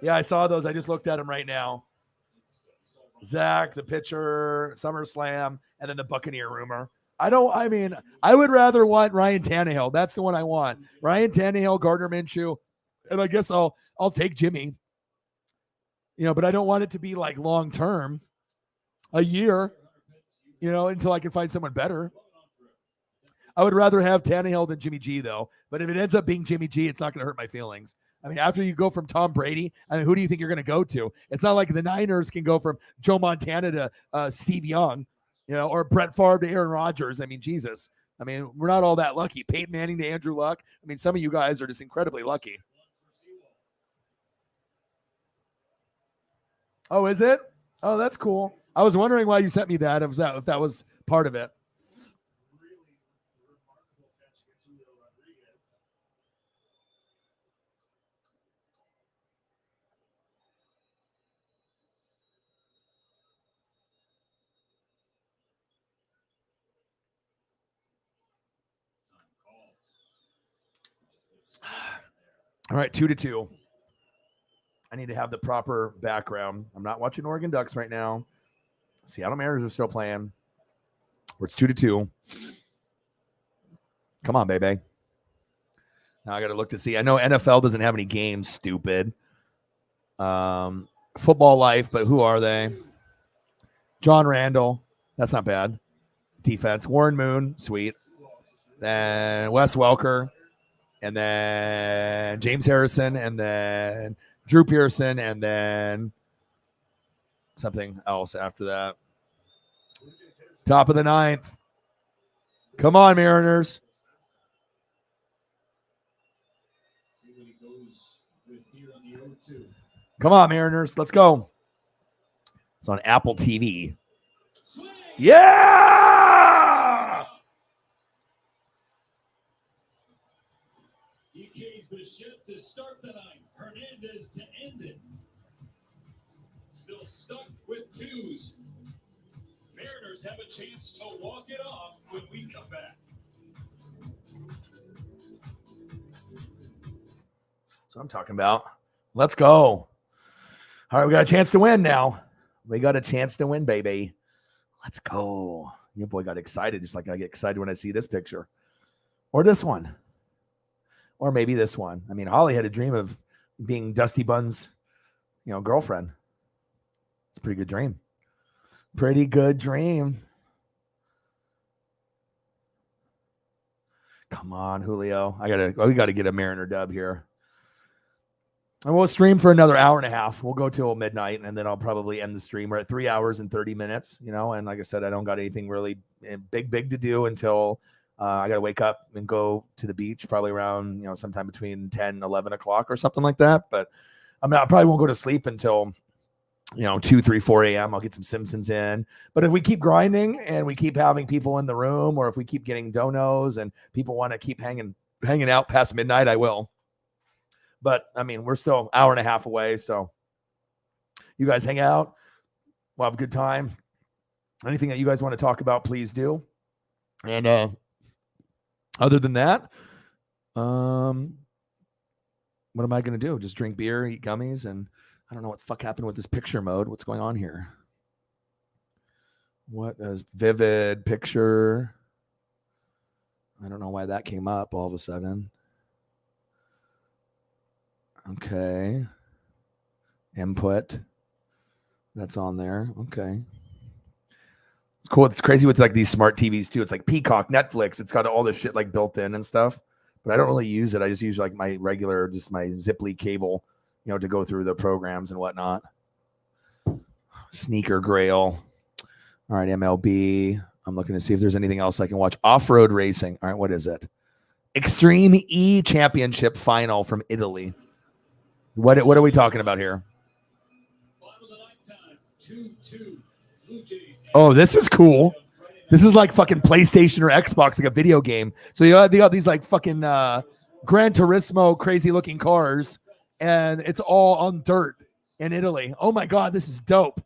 Yeah, I saw those. I just looked at them right now. Zach, the pitcher, SummerSlam, and then the Buccaneer rumor. I would rather want Ryan Tannehill. That's the one I want. Ryan Tannehill, Gardner Minshew, and I guess I'll take Jimmy. But I don't want it to be like long term, a year, until I can find someone better. I would rather have Tannehill than Jimmy G, though. But if it ends up being Jimmy G, it's not going to hurt my feelings. I mean, after you go from Tom Brady, who do you think you're going to go to? It's not like the Niners can go from Joe Montana to Steve Young, or Brett Favre to Aaron Rodgers. I mean, Jesus. I mean, we're not all that lucky. Peyton Manning to Andrew Luck. I mean, some of you guys are just incredibly lucky. Oh, is it? Oh, that's cool. I was wondering why you sent me that, if that was part of it. All right, 2-2. I need to have the proper background. I'm not watching Oregon Ducks right now. Seattle Mariners are still playing. Where it's 2-2. Come on, baby. Now I got to look to see. I know NFL doesn't have any games, stupid. Football Life, but who are they? John Randall. That's not bad. Defense. Warren Moon. Sweet. Then Wes Welker. And then James Harrison. And then Drew Pearson. And then something else after that. Top of the ninth. Come on, Mariners. See what he goes with here on the 0-2. Come on, Mariners. Let's go. It's on Apple TV. Swing! Yeah! EK's Bichette to start the ninth. Hernandez to end it. Still stuck with twos. Mariners have a chance to walk it off when we come back. That's what I'm talking about. Let's go. All right, we got a chance to win now. We got a chance to win, baby. Let's go. Your boy got excited, just like I get excited when I see this picture. Or this one. Or maybe this one. I mean, Holly had a dream of being Dusty Bun's, girlfriend. It's a pretty good dream. Pretty good dream. Come on, Julio. We gotta get a Mariner dub here. And we'll stream for another hour and a half. We'll go till midnight, and then I'll probably end the stream. We're at 3 hours and 30 minutes, and like I said, I don't got anything really big to do until I got to wake up and go to the beach probably around, sometime between 10 and 11 o'clock or something like that. But I probably won't go to sleep until, 2, 3, 4 a.m. I'll get some Simpsons in. But if we keep grinding and we keep having people in the room, or if we keep getting donos and people want to keep hanging out past midnight, I will. But, we're still an hour and a half away, so you guys hang out. We'll have a good time. Anything that you guys want to talk about, please do. And other than that, what am I going to do? Just drink beer, eat gummies, and I don't know what the fuck happened with this picture mode. What's going on here? What is vivid picture? I don't know why that came up all of a sudden. Okay. Input. That's on there. Okay. It's cool. It's crazy with like these smart TVs too. It's like Peacock, Netflix. It's got all this shit like built in and stuff. But I don't really use it. I just use like my regular, just my Ziply cable, to go through the programs and whatnot. Sneaker Grail. All right, MLB. I'm looking to see if there's anything else I can watch. Off-road racing. All right, what is it? Extreme E Championship Final from Italy. What are we talking about here? Bottom of the ninth time, 2-2. Blue Jays. Oh, this is cool. This is like fucking PlayStation or Xbox, like a video game. So they got these like fucking Gran Turismo crazy looking cars, and it's all on dirt in Italy. Oh my God, this is dope.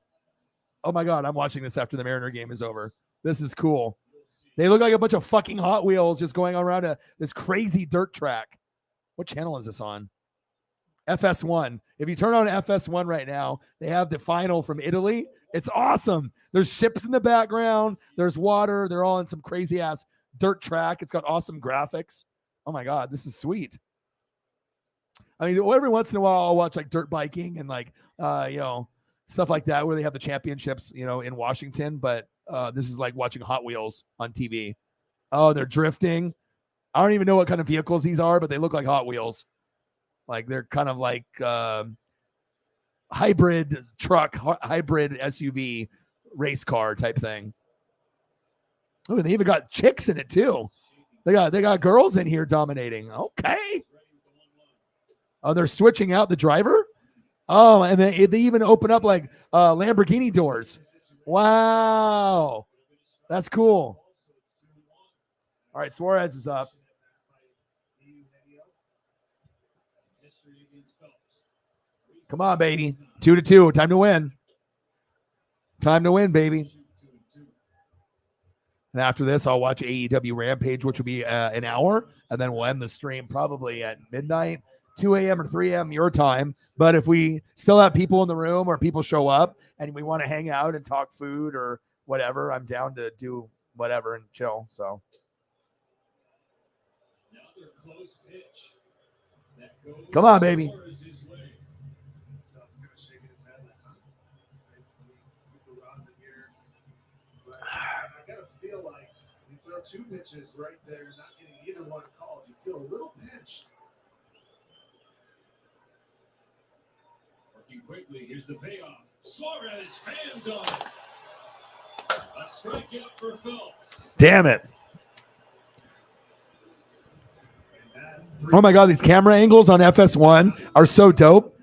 Oh my God, I'm watching this after the Mariner game is over. This is cool. They look like a bunch of fucking Hot Wheels just going around this crazy dirt track. What channel is this on? FS1. If you turn on FS1 right now, they have the final from Italy. It's awesome. There's ships in the background. There's water. They're all in some crazy ass dirt track. It's got awesome graphics. Oh my God, this is sweet. Every once in a while I'll watch like dirt biking and like, stuff like that where they have the championships, in Washington. But this is like watching Hot Wheels on TV. Oh, they're drifting. I don't even know what kind of vehicles these are, but they look like Hot Wheels. Like they're kind of like hybrid truck, hybrid SUV race car type thing. Oh, they even got chicks in it too. They got girls in here dominating. Okay. Oh, they're switching out the driver. Oh, and they even open up like Lamborghini doors. Wow, that's cool. All right, Suarez is up. Come on, baby. 2-2. Time to win. Time to win, baby. And after this, I'll watch AEW Rampage, which will be an hour, and then we'll end the stream probably at midnight, 2 a.m. or 3 a.m. your time. But if we still have people in the room or people show up and we want to hang out and talk food or whatever, I'm down to do whatever and chill. So Another close pitch that goes come on, baby. Suarez his way. Dub's gonna shake his head like, huh? Put the rods in here. But I gotta feel like you throw two pitches right there, not getting either one called. You feel a little pinched. Working quickly, here's the payoff. Suarez fans on it. A strikeout for Phelps. Damn it. Oh my God, these camera angles on FS1 are so dope.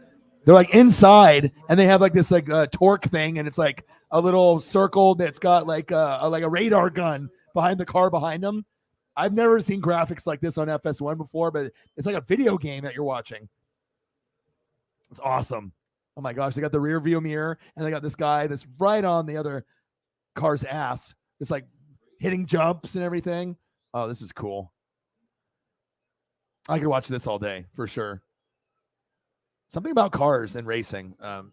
They're like inside and they have like this like torque thing, and it's like a little circle that's got like a radar gun behind the car behind them. I've never seen graphics like this on FS1 before, but it's like a video game that you're watching. It's awesome. Oh my gosh, they got the rear view mirror and they got this guy that's right on the other car's ass. It's like hitting jumps and everything. Oh, this is cool. I could watch this all day for sure. Something about cars and racing. But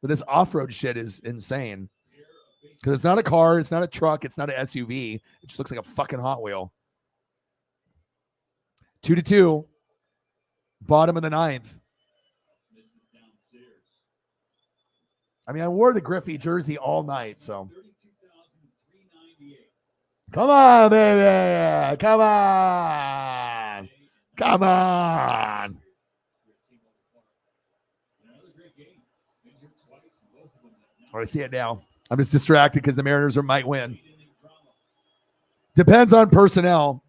this off-road shit is insane. Because it's not a car, it's not a truck, it's not an SUV. It just looks like a fucking Hot Wheel. 2-2. Bottom of the ninth. I mean, I wore the Griffey jersey all night, so. Come on, baby. Come on. Come on. Oh, I see it now. I'm just distracted because the Mariners might win. Depends on personnel.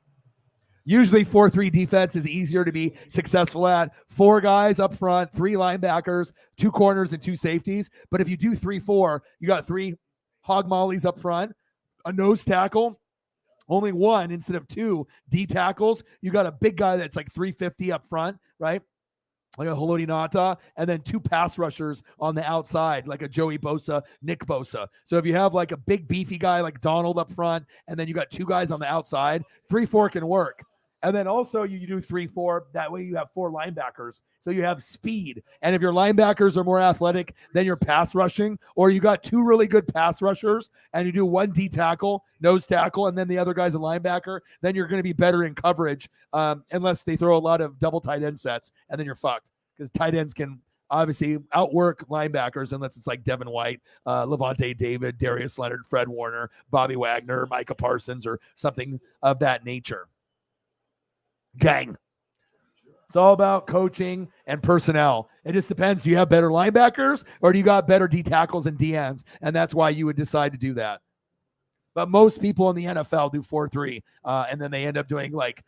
Usually 4-3 defense is easier to be successful at. 4 guys up front, 3 linebackers, 2 corners, and 2 safeties. But if you do 3-4, you got 3 hog mollies up front, a nose tackle, only 1 instead of 2 D tackles. You got a big guy that's like 350 up front, right? Like a Haloti Ngata, and then 2 pass rushers on the outside, like a Joey Bosa, Nick Bosa. So if you have like a big beefy guy like Donald up front, and then you got 2 guys on the outside, 3-4 can work. And then also you do 3-4. That way you have 4 linebackers. So you have speed. And if your linebackers are more athletic than your pass rushing, or you got 2 really good pass rushers and you do 1 D tackle, nose tackle, and then the other guy's a linebacker, then you're going to be better in coverage unless they throw a lot of double tight end sets, and then you're fucked. Because tight ends can obviously outwork linebackers unless it's like Devin White, Levante David, Darius Leonard, Fred Warner, Bobby Wagner, Micah Parsons, or something of that nature. Gang. It's all about coaching and personnel. It just depends. Do you have better linebackers or do you got better D tackles and DNs? And that's why you would decide to do that. But most people in the NFL do 4-3, and then they end up doing like,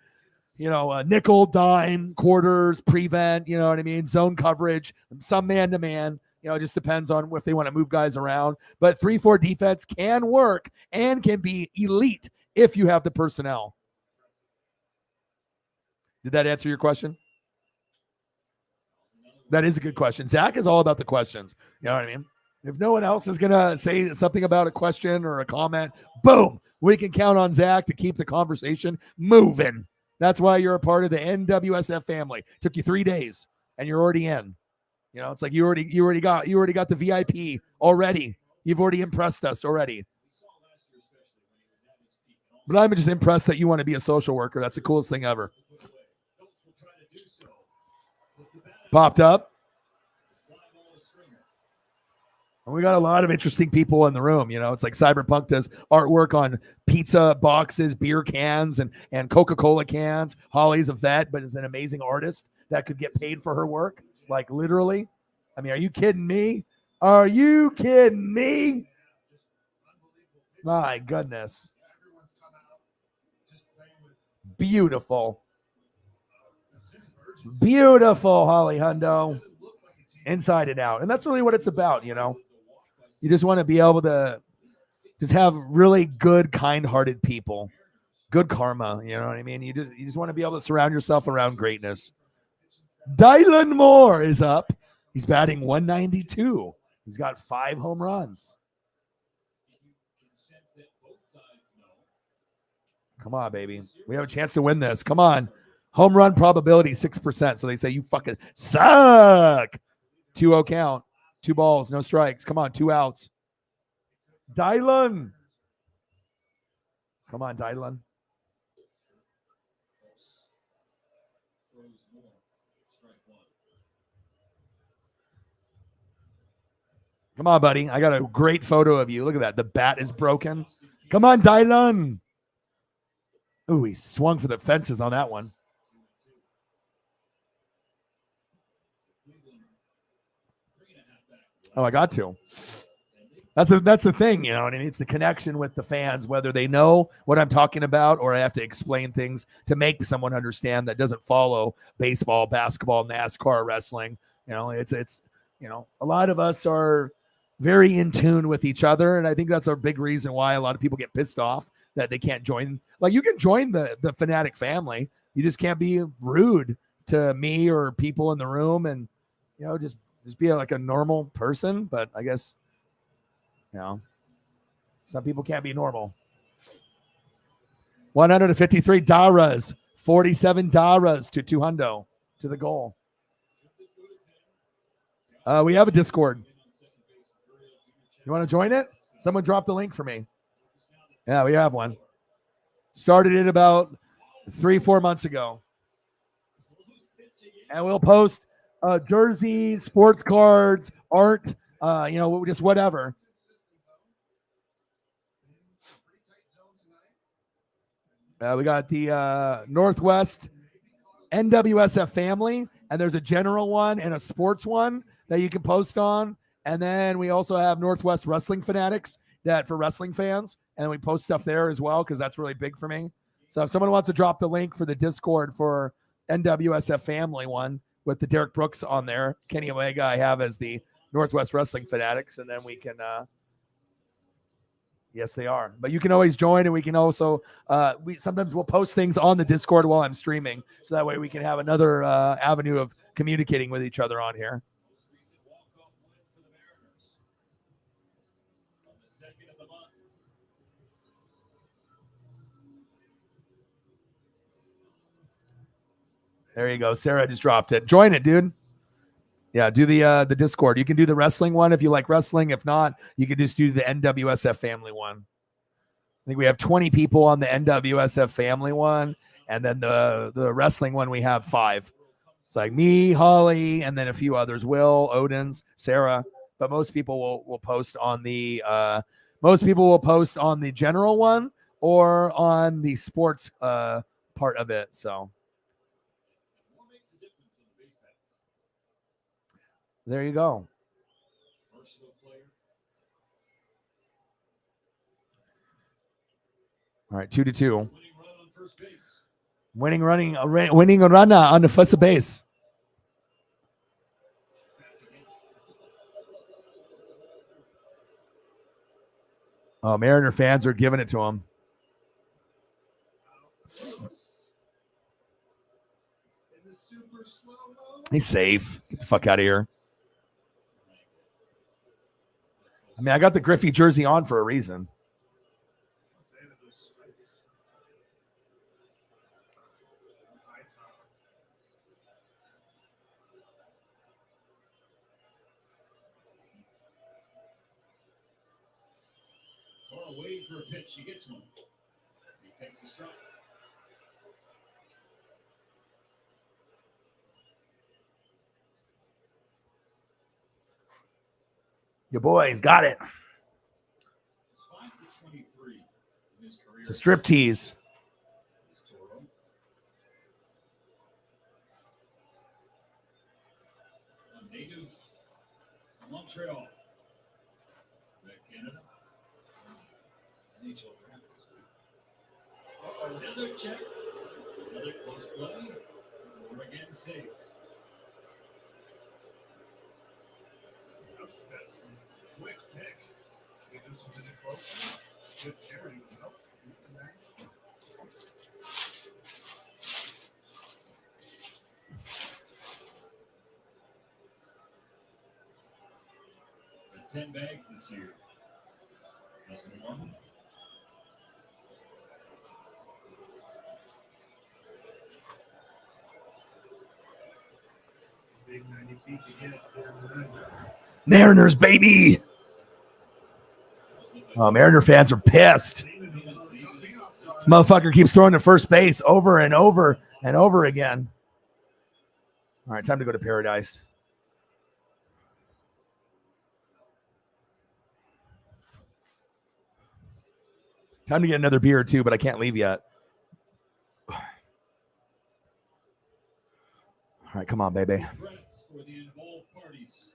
nickel, dime, quarters, prevent, you know what I mean? Zone coverage, some man-to-man. It just depends on if they want to move guys around. But 3-4 defense can work and can be elite if you have the personnel. Did that answer your question? That is a good question. Zach is all about the questions. You know what I mean? If no one else is going to say something about a question or a comment, boom, we can count on Zach to keep the conversation moving. That's why you're a part of the NWSF family. Took you 3 days and you're already in. It's like you already got the VIP already. You've already impressed us already. But I'm just impressed that you want to be a social worker. That's the coolest thing ever. Popped up. And we got a lot of interesting people in the room. It's like Cyberpunk does artwork on pizza boxes, beer cans, and Coca-Cola cans. Holly's a vet, but is an amazing artist that could get paid for her work. Like literally. I mean, are you kidding me? Are you kidding me? My goodness. Beautiful. Beautiful, Holly Hundo. Inside and out. And that's really what it's about, You just want to be able to just have really good, kind-hearted people. Good karma, you know what I mean? You just want to be able to surround yourself around greatness. Dylan Moore is up. He's batting 192. He's got 5 home runs. Come on, baby. We have a chance to win this. Come on. Home run probability 6%. So they say you fucking suck. 2-0 count. 2 balls, no strikes. Come on, 2 outs. Dylan. Come on, Dylan. Come on, buddy. I got a great photo of you. Look at that. The bat is broken. Come on, Dylan. Ooh, he swung for the fences on that one. Oh, I got to. That's the thing, you know what I mean? It's the connection with the fans, whether they know what I'm talking about or I have to explain things to make someone understand that doesn't follow baseball, basketball, NASCAR, wrestling. You know, it's a lot of us are very in tune with each other, and I think that's a big reason why a lot of people get pissed off that they can't join. Like, you can join the Fanatic family, you just can't be rude to me or people in the room, and just be like a normal person. But I guess some people can't be normal. 153 Daras, 47 Daras to 200 to the goal. We have a Discord. You want to join it? Someone dropped the link for me. Yeah, we have one. Started it about 3-4 months ago. And we'll post jerseys, sports cards, art, just whatever. We got the Northwest NWSF family, and there's a general one and a sports one that you can post on. And then we also have Northwest Wrestling Fanatics that for wrestling fans, and we post stuff there as well because that's really big for me. So if someone wants to drop the link for the Discord for NWSF family one with the Derek Brooks on there, Kenny Omega I have as the Northwest Wrestling Fanatics, and then we can yes, they are. But you can always join, and we can also sometimes we'll post things on the Discord while I'm streaming, so that way we can have another avenue of communicating with each other on here. There you go. Sarah just dropped it. Join it, dude. Yeah, do the Discord. You can do the wrestling one if you like wrestling. If not, you can just do the NWSF family one. I think we have 20 people on the NWSF family one, and then the wrestling one we have 5. It's like me, Holly, and then a few others. Will, Odins, Sarah. But most people will post on the general one or on the sports part of it. So there you go. All right, 2-2. Winning runner on the first base. Oh, Mariner fans are giving it to him. He's safe. Get the fuck out of here. I mean, I got the Griffey jersey on for a reason. Waiting for a pitch. He gets one. He takes a strike. Your boy's got it. It's a strip tease. A native of Montreal. Canada. NHL draft this week. Another check. Another close play. Or again safe. That's a quick pick. See this one's in it close. Good carry. Nope. He's the back. Got 10 bags this year. That's one. Big 90 feet you get here tonight. Mariners, baby. Oh, Mariner fans are pissed. This motherfucker keeps throwing to first base over and over and over again. All right, time to go to paradise. Time to get another beer too, but I can't leave yet. All right, come on, baby. For the involved parties.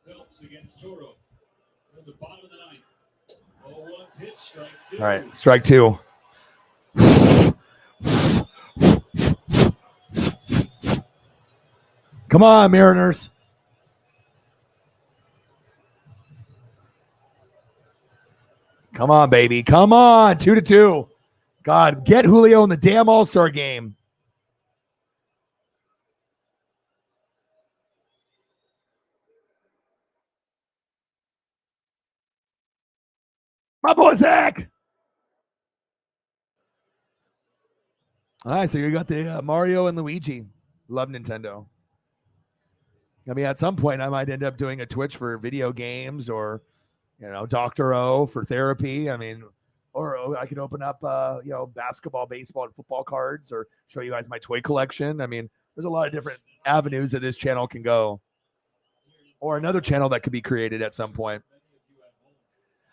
Phelps against Toro. At the bottom of the ninth. 0-1 pitch, strike two. All right, strike two. Come on, Mariners. Come on, baby. Come on. 2-2. God, get Julio in the damn All-Star game. My boy Zach. All right, so you got the Mario and Luigi. Love Nintendo. I mean, at some point, I might end up doing a Twitch for video games, or, you know, Dr. O for therapy. I mean, or I could open up, you know, basketball, baseball, and football cards, or show you guys my toy collection. I mean, there's a lot of different avenues that this channel can go, or another channel that could be created at some point.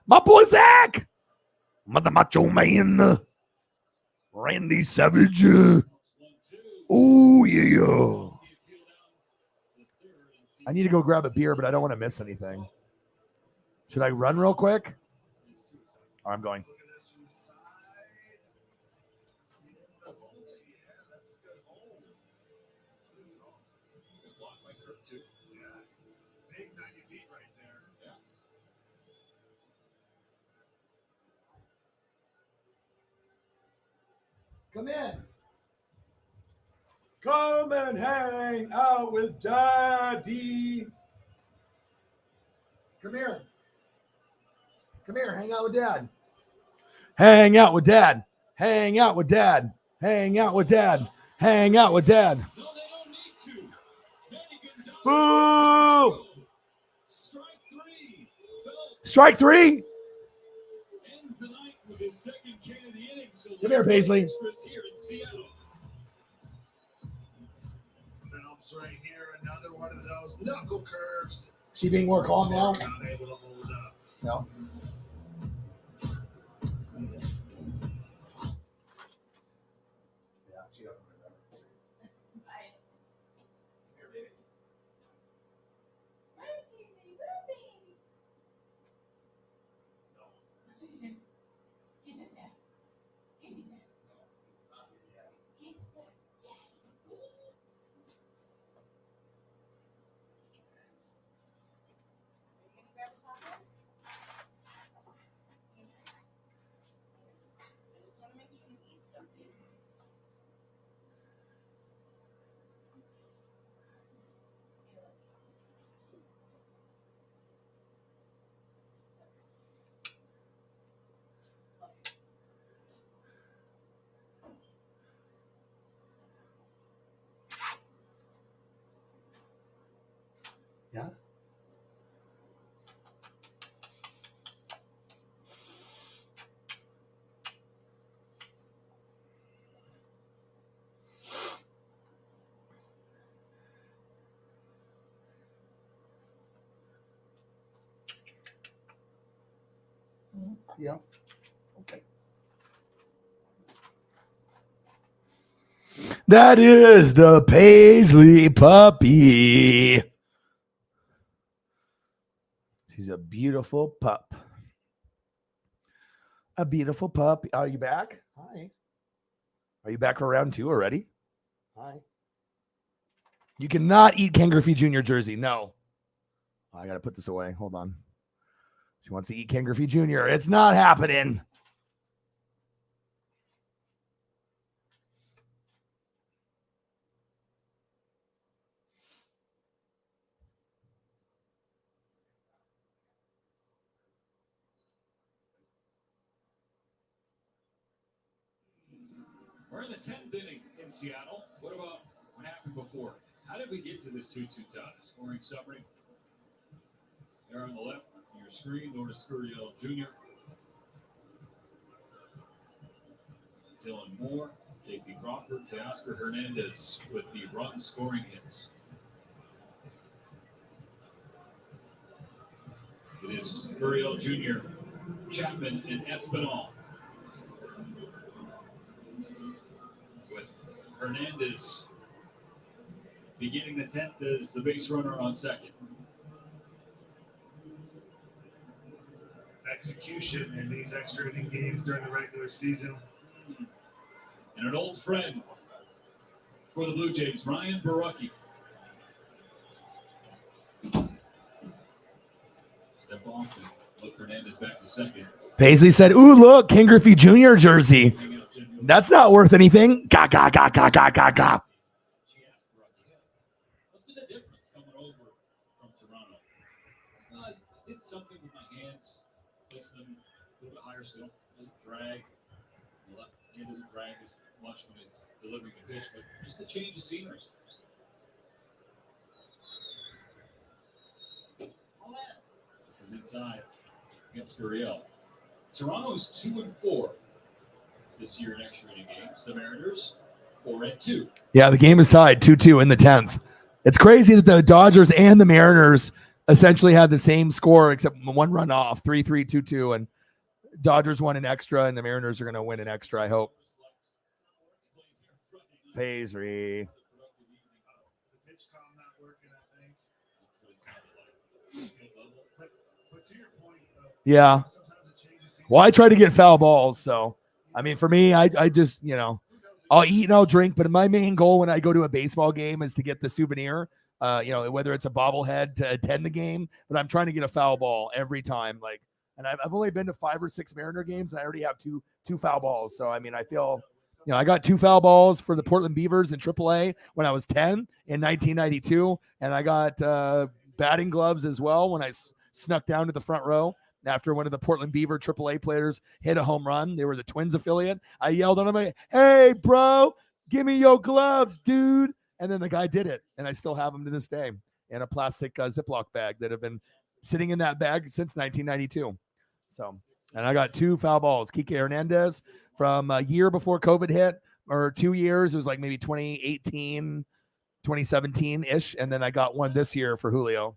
My boy Zach, Mother Macho Man, Randy Savage. Oh yeah. I need to go grab a beer, but I don't want to miss anything. Should I run real quick? Oh, I'm going. Big 90 feet right there. Come in. Come and hang out with Daddy. Come here. Come here. Hang out with Dad. Hang out with Dad. Hang out with Dad. Hang out with Dad. Hang out with Dad. No, they don't need to. Boo! Strike three. Phelps Strike three. ends the ninth with his second K of the inning. So Come here, Paisley. extras here in Seattle. Phelps right here, another one of those knuckle curves. She being more calm now? Not able to hold up. No. Yeah, she doesn't remember. Here, baby. Yeah. Yeah. Okay. That is the Paisley puppy. She's a beautiful pup. A beautiful pup. Are you back? Hi. Are you back for round two already? Hi. You cannot eat Ken Griffey Jr. jersey. No. I got to put this away. Hold on. She wants to eat Ken Griffey Jr. It's not happening. We're in the 10th inning in Seattle. What about what happened before? How did we get to this 2-2 tie? Scoring summary. There on the left, on your screen, Lourdes Gurriel Jr., Dylan Moore, J.P. Crawford, Teoscar Hernandez with the run scoring hits. It is Gurriel Jr., Chapman, and Espinal. With Hernandez beginning the 10th as the base runner on second. Execution in these extra inning games during the regular season. And an old friend for the Blue Jays, Ryan Barucki. Step off and look Hernandez back to second. Paisley said, "Ooh, look, King Griffey Jr. jersey. That's not worth anything." Ga ga ga ga ga ga ga. What's been the difference coming over from Toronto? I did something with my hands, placed them a little bit higher so it doesn't drag. The left hand doesn't drag as much when he's delivering the pitch, but just a change of scenery. This is inside against Gurriel. Toronto's 2-4 this year in extra inning games. The Mariners 4-2. Yeah, the game is tied 2-2 in the 10th. It's crazy that the Dodgers and the Mariners essentially had the same score except one run off, 3-3, 2-2, and Dodgers won an extra, and the Mariners are going to win an extra, I hope. Paisley. The pitch com not working, I think. But to your point, though, Yeah. sometimes it changes scenery. Well, I try to get foul balls, so I mean, for me, I just, I'll eat and I'll drink, but my main goal when I go to a baseball game is to get the souvenir. Whether it's a bobblehead to attend the game, but I'm trying to get a foul ball every time. And I've only been to 5 or 6 Mariner games, and I already have two foul balls. So I mean, I feel, I got 2 foul balls for the Portland Beavers in AAA when I was 10 in 1992, and I got batting gloves as well when I snuck down to the front row after one of the Portland Beaver AAA players hit a home run. They were the Twins affiliate. I yelled at him, "Hey, bro, give me your gloves, dude." And then the guy did it, and I still have them to this day in a plastic Ziploc bag that have been sitting in that bag since 1992. So, and I got 2 foul balls. Kike Hernandez from a year before COVID hit, or 2 years. It was like maybe 2018, 2017-ish. And then I got one this year for Julio.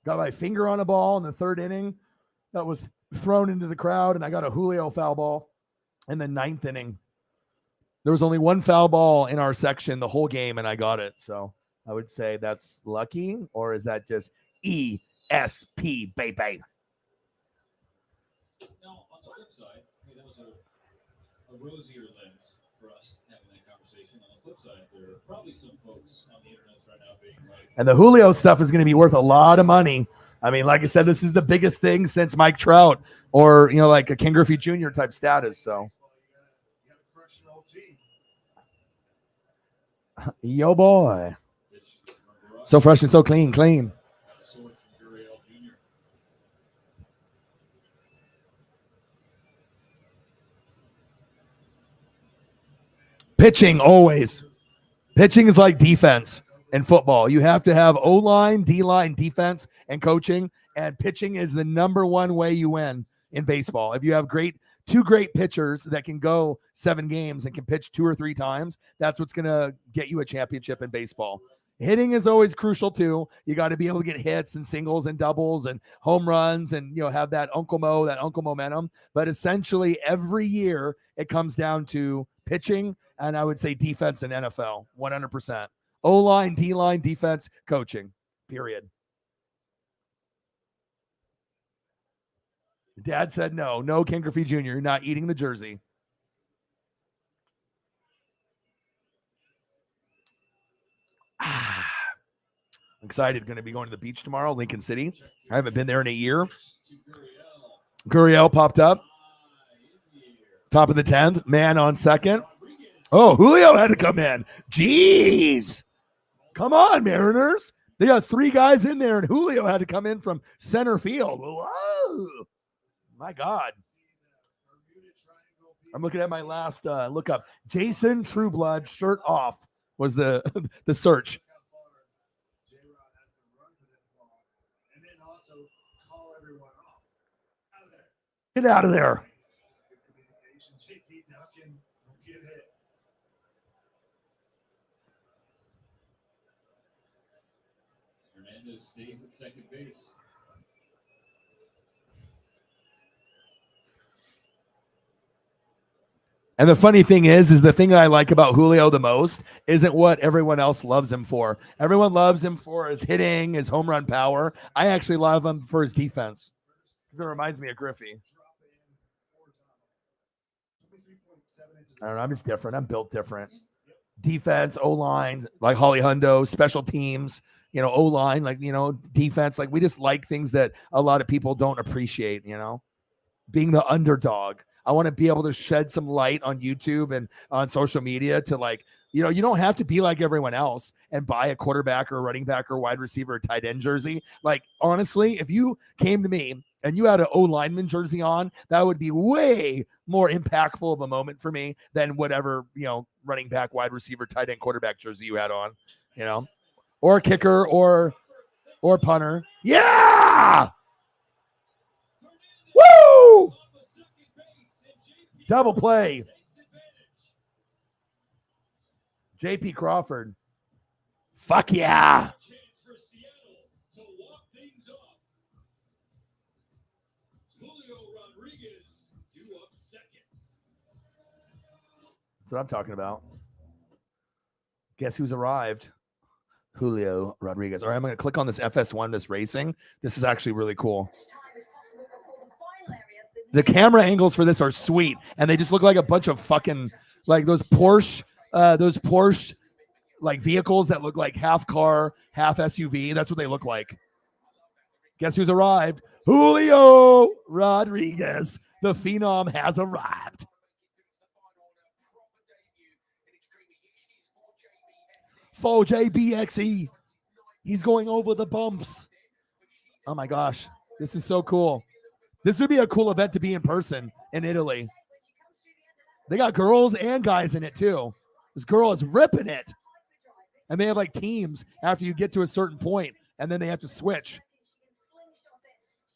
Got my finger on a ball in the 3rd inning that was thrown into the crowd, and I got a Julio foul ball in the 9th inning. There was only 1 foul ball in our section the whole game, and I got it. So I would say that's lucky, or is that just ESP, baby? Now, on the flip side, that was a rosier lens for us having that conversation. On the flip side, there are probably some folks on the internet right now being like, And the Julio stuff is going to be worth a lot of money. I mean, like I said, this is the biggest thing since Mike Trout, or like a King Griffey Jr. type status. So, You gotta crush an old team. yo boy, so fresh and so clean. sword from Gurriel Jr. Pitching always. Pitching is like defense in football. You have to have O-line, D-line, defense, and coaching. And pitching is the number one way you win in baseball. If you have 2 great pitchers that can go 7 games and can pitch 2 or 3 times, that's what's going to get you a championship in baseball. Hitting is always crucial too. You got to be able to get hits and singles and doubles and home runs and have that Uncle momentum. But essentially every year it comes down to pitching, and I would say defense in NFL, 100%. O-line, D-line, defense, coaching, period. Dad said no Ken Griffey Jr., you're not eating the jersey. I'm excited. Going to be going to the beach tomorrow, Lincoln City. I haven't been there in a year. Gurriel popped up. Top of the 10th. Man on second. Oh, Julio had to come in. Jeez. Come on, Mariners. They got 3 guys in there, and Julio had to come in from center field. Whoa. My God. I'm looking at my last look up. Jason Trueblood, shirt off, was the the search. J-Rod has to run for this ball and then also call everyone off. Out of there. Get out of there. Good communication. JP Duncan will get hit. Hernandez stays at second base. And the funny thing is the thing that I like about Julio the most isn't what everyone else loves him for. Everyone loves him for his hitting, his home run power. I actually love him for his defense. It reminds me of Griffey. I don't know. I'm just different. I'm built different. Defense, O-line, like Holly Hundo, special teams, O-line, defense. Like, we just like things that a lot of people don't appreciate, being the underdog. I want to be able to shed some light on YouTube and on social media to you don't have to be like everyone else and buy a quarterback or a running back or wide receiver or tight end jersey. Like, honestly, if you came to me and you had an O-lineman jersey on, that would be way more impactful of a moment for me than whatever, running back, wide receiver, tight end, quarterback jersey you had on, or a kicker or punter. Yeah! Woo! Double play. JP Crawford. Fuck yeah. That's what I'm talking about. Guess who's arrived? Julio Rodriguez. All right, I'm going to click on this FS1, this racing. This is actually really cool. The camera angles for this are sweet, and they just look like a bunch of fucking those Porsche like vehicles that look like half car, half SUV. That's what they look like. Guess who's arrived? Julio Rodriguez. The phenom has arrived. For JBXE. He's going over the bumps. Oh my gosh. This is so cool. This would be a cool event to be in person in Italy. They got girls and guys in it too. This girl is ripping it. And they have teams after you get to a certain point, and then they have to switch.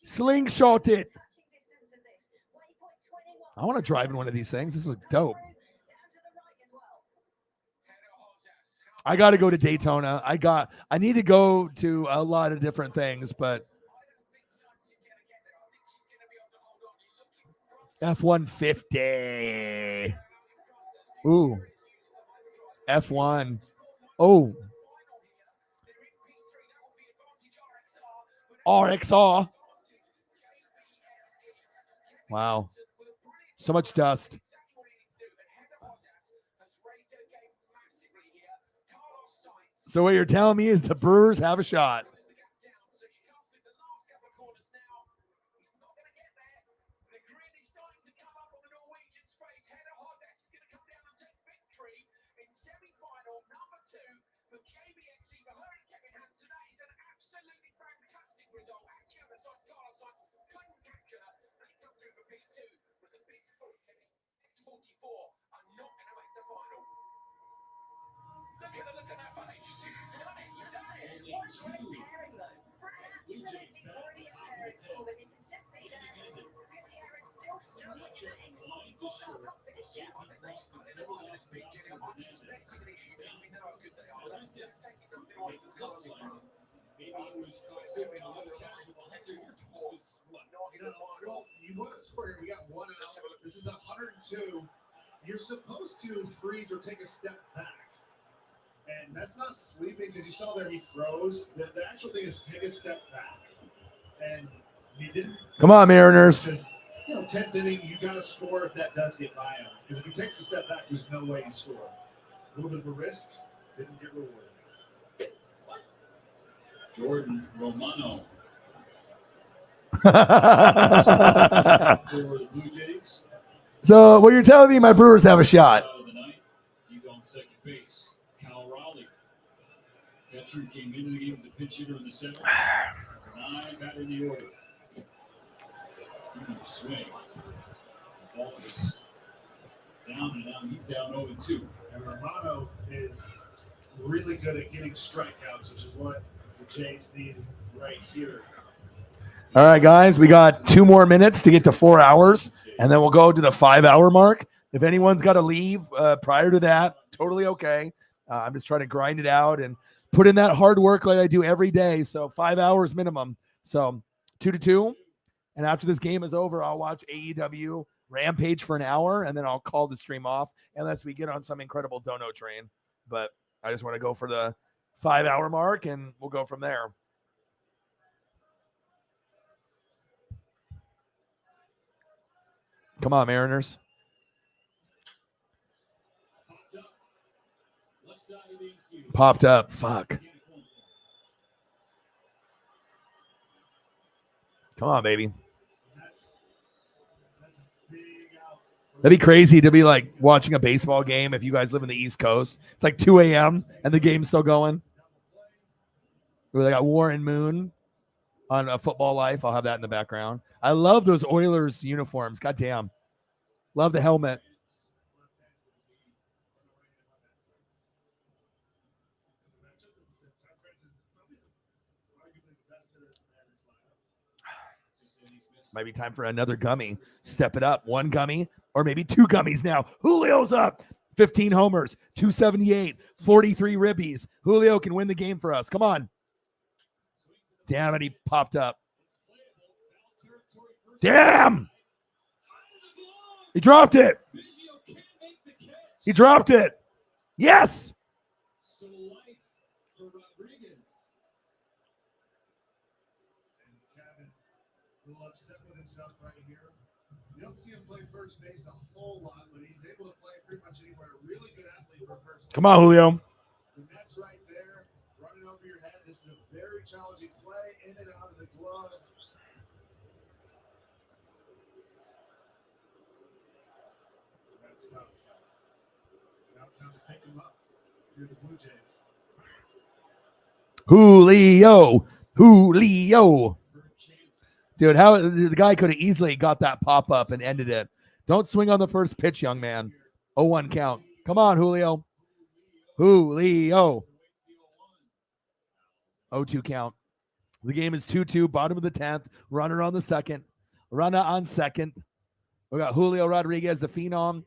Slingshot it. I want to drive in one of these things. This is dope. I got to go to Daytona. I need to go to a lot of different things, but F-150. Ooh. F1. Oh. RXR. Wow. So much dust. So what you're telling me is the Brewers have a shot. You want to score here. We got 1 out. This is 102. You're supposed to freeze or take a step back. And that's not sleeping because you saw there he froze. The actual thing is take a step back. And he didn't. Come on, Mariners. Because, 10th inning, you got to score if that does get by him. Because if he takes a step back, there's no way you score. A little bit of a risk, didn't get rewarded. Jordan Romano So for the Blue Jays. what you're telling me, my Brewers have a shot. Out of the ninth, he's on second base. Cal Raleigh. Catcher came into the game as a pinch hitter in the 7th. 9 batter in the order. Swing. The ball is Down and down. He's down 0-2. And Romano is really good at getting strikeouts, which is what the Jays need right here. All right, guys, we got 2 more minutes to get to 4 hours, and then we'll go to the 5-hour mark. If anyone's got to leave prior to that, totally okay. I'm just trying to grind it out and put in that hard work like I do every day. So 5 hours minimum. So 2 to 2. And after this game is over, I'll watch AEW Rampage for an hour, and then I'll call the stream off unless we get on some incredible dono train. But I just want to go for the 5-hour mark, and we'll go from there. Come on, Mariners. Popped up. Fuck. Come on, baby. That'd be crazy to be like watching a baseball game if you guys live in the East Coast. It's like 2 a.m. and the game's still going. They got Warren Moon on A Football Life. I'll have that in the background. I love those Oilers uniforms. God damn. Love the helmet. Might be time for another gummy. Step it up. 1 gummy or maybe 2 gummies now. Julio's up. 15 homers, 278, 43 ribbies. Julio can win the game for us. Come on. Damn it, he popped up. Damn! He dropped it. He dropped it. Yes! Upset with himself right here. You don't see him play first base a whole lot, but he's able to play pretty much anywhere. A really good athlete for first base. Come on, Julio. The net's right there, running over your head. This is a very challenging play, in and out of the glove. That's tough. Now it's time to pick him up. You're the Blue Jays. Julio. Dude, how the guy could have easily got that pop up and ended it. Don't swing on the first pitch, young man. 0-1 count. Come on, Julio. 0-2 count. The game is 2-2, bottom of the 10th. Runner on the second. Runner on second. We got Julio Rodriguez, the phenom,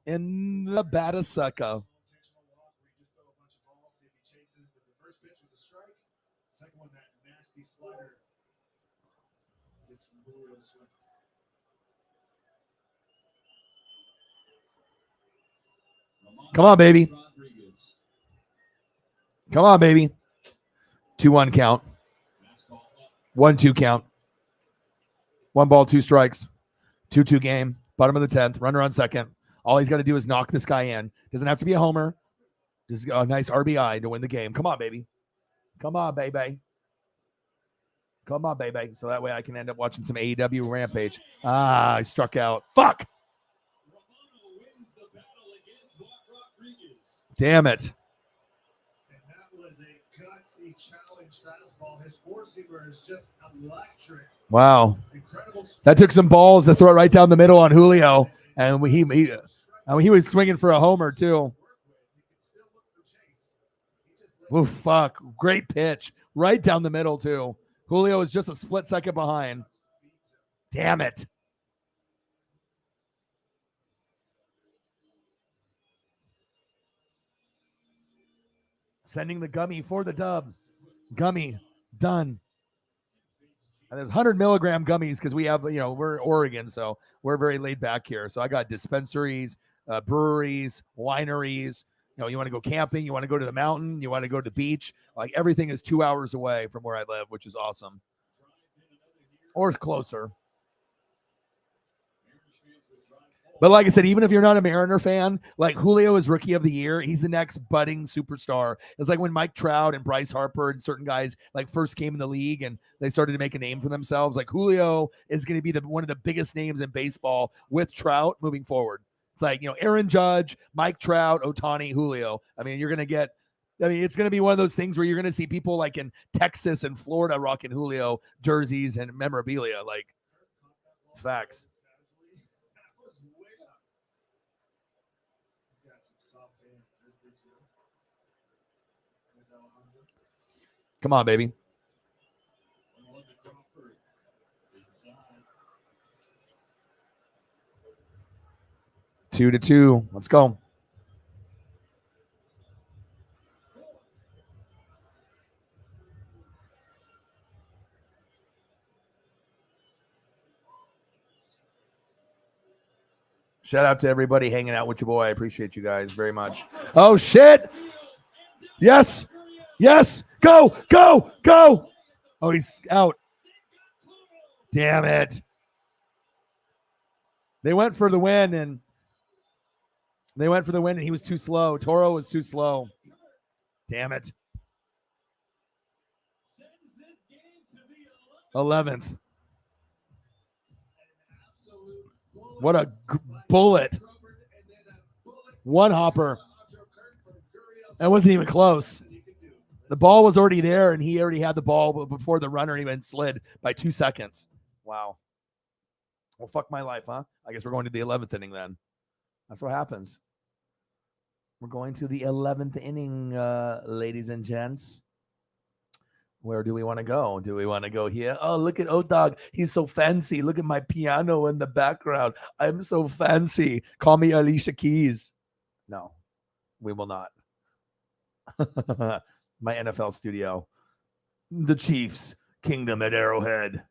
in the Batasucca. Second one, that nasty slider. Come on, baby. Come on, baby. 2-1 count. 1-2 count. 1 ball, 2 strikes. 2-2 game. Bottom of the 10th. Runner on second. All he's got to do is knock this guy in. Doesn't have to be a homer. Just a nice RBI to win the game. Come on, baby. Come on, baby. Come on, baby. So that way I can end up watching some AEW Rampage. I struck out. Fuck. Damn it. And that was a gutsy challenge fastball. His four-seamer is just electric. Wow. Incredible. That took some balls to throw it right down the middle on Julio. And he was swinging for a homer, too. Ooh, fuck. Great pitch. Right down the middle, too. Julio is just a split second behind. Damn it. Sending the gummy for the dub. Gummy. Done. And there's 100 milligram gummies because we have, we're Oregon, so we're very laid back here. So I got dispensaries, breweries, wineries. You want to go camping, you want to go to the mountain, you want to go to the beach. Like everything is 2 hours away from where I live, which is awesome. Or it's closer. But like I said, even if you're not a Mariner fan, like Julio is Rookie of the Year. He's the next budding superstar. It's like when Mike Trout and Bryce Harper and certain guys like first came in the league and they started to make a name for themselves. Like Julio is going to be one of the biggest names in baseball with Trout moving forward. It's like, Aaron Judge, Mike Trout, Ohtani, Julio. I mean, it's going to be one of those things where you're going to see people like in Texas and Florida rocking Julio jerseys and memorabilia. Like, facts. Come on, baby. 1-1 to Crawford. Inside. 2-2. Let's go. Shout out to everybody hanging out with your boy. I appreciate you guys very much. Oh, shit. Yes. Yes. Go, go, go. Oh, he's out. Damn it. They went for the win, and he was too slow. Toro was too slow. Damn it. 11th. What a bullet. One hopper. That wasn't even close. The ball was already there, and he already had the ball before the runner even slid by 2 seconds. Wow. Well, fuck my life, huh? I guess we're going to the 11th inning then. That's what happens. We're going to the 11th inning, ladies and gents. Where do we want to go? Do we want to go here? Oh, look at O-Dog. He's so fancy. Look at my piano in the background. I'm so fancy. Call me Alicia Keys. No, we will not. My NFL studio. The Chiefs' Kingdom at Arrowhead.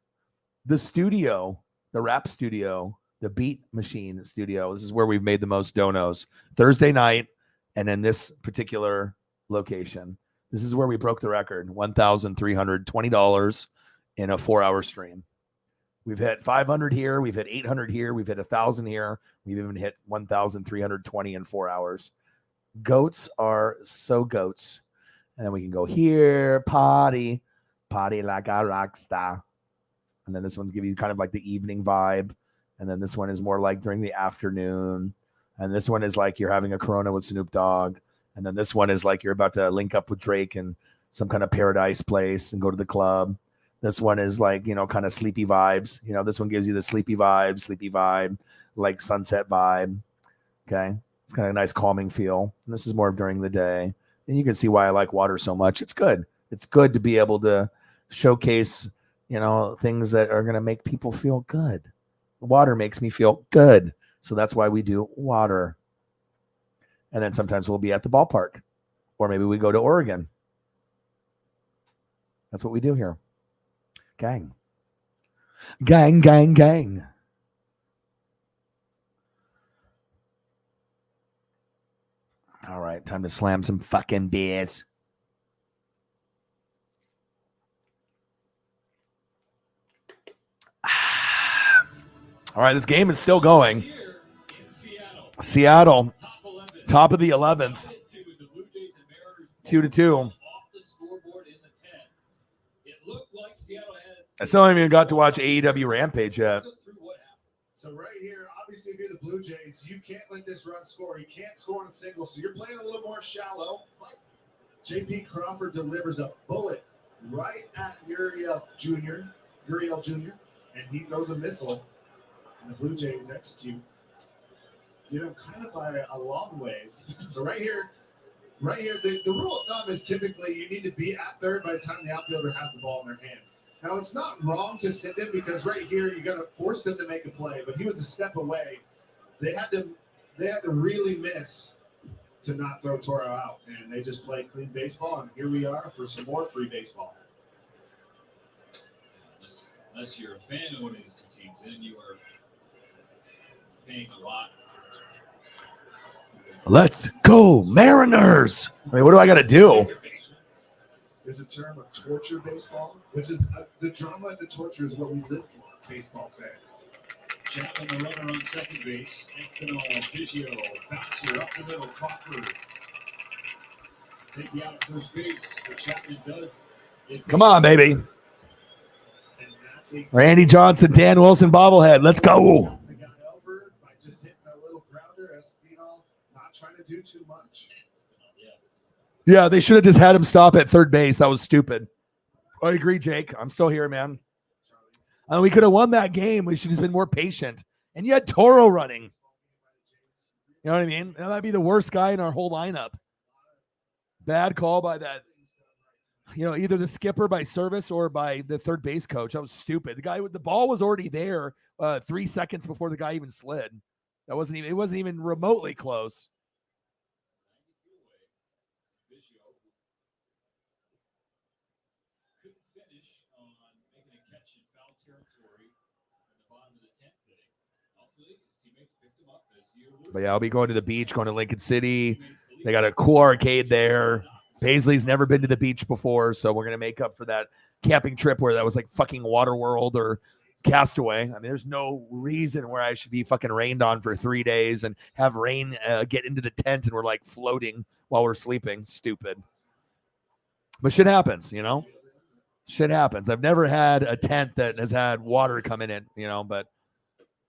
The studio, the rap studio, the Beat Machine studio. This is where we've made the most donos. Thursday night, and in this particular location. This is where we broke the record, $1,320 in a 4-hour stream. We've hit 500 here. We've hit 800 here. We've hit 1,000 here. We've even hit 1,320 in 4 hours. Goats are so goats. And then we can go here, party like a rock star. And then this one's giving you kind of like the evening vibe. And then this one is more like during the afternoon. And this one is like you're having a Corona with Snoop Dogg. And then this one is like you're about to link up with Drake in some kind of paradise place and go to the club. This one is like, kind of sleepy vibes. This one gives you the sleepy vibe, like sunset vibe. Okay. It's kind of a nice calming feel. And this is more during the day. And you can see why I like water so much. It's good. It's good to be able to showcase, things that are going to make people feel good. Water makes me feel good. So that's why we do water. And then sometimes we'll be at the ballpark, or maybe we go to Oregon. That's what we do here. Gang. Gang, gang, gang. All right, time to slam some fucking beers. All right, this game is still going. Seattle, top of the 11th. 2-2. I still haven't even got to watch AEW Rampage yet. So right here, obviously, if you're the Blue Jays, you can't let this run score. You can't score on a single, so you're playing a little more shallow. J.P. Crawford delivers a bullet right at Uriel Jr., and he throws a missile, and the Blue Jays execute. Kind of by a long ways. So right here, the rule of thumb is typically you need to be at third by the time the outfielder has the ball in their hand. Now, it's not wrong to send him because right here you got to force them to make a play, but he was a step away. They had to really miss to not throw Toro out, and they just played clean baseball, and here we are for some more free baseball. Unless you're a fan of one of these two teams, then you are paying a lot. Let's go, Mariners. I mean, what do I got to do? There's a term of torture baseball, which is the drama and the torture is what we live for, baseball fans. Chapman, the runner on second base. Espinal, Biggio, Vassar up the middle, Crawford. Take the out at first base. What Chapman does. Come on, baby. Randy Johnson, Dan Wilson bobblehead. Let's go. They got over by just hitting a little grounder. Espinal not trying to do too much. Yeah, they should have just had him stop at third base. That was stupid. I agree, Jake. I'm still here, man. And we could have won that game. We should have been more patient. And you had Toro running. You know what I mean? That might be the worst guy in our whole lineup. Bad call by that You know, either the skipper by service or by the third base coach. That was stupid. The guy with the ball was already there 3 seconds before the guy even slid. It wasn't even remotely close. Couldn't finish on making a catch in foul territory in the bottom of the 10th inning. Luckily, his teammates picked him up as you. But yeah, I'll be going to the beach, going to Lincoln City. They got a cool arcade there. Paisley's never been to the beach before, so we're gonna make up for that camping trip where that was like fucking Waterworld or Castaway. I mean, there's no reason where I should be fucking rained on for 3 days and have rain get into the tent and we're like floating while we're sleeping. Stupid. But shit happens, you know? Shit happens. I've never had a tent that has had water coming in, you know, but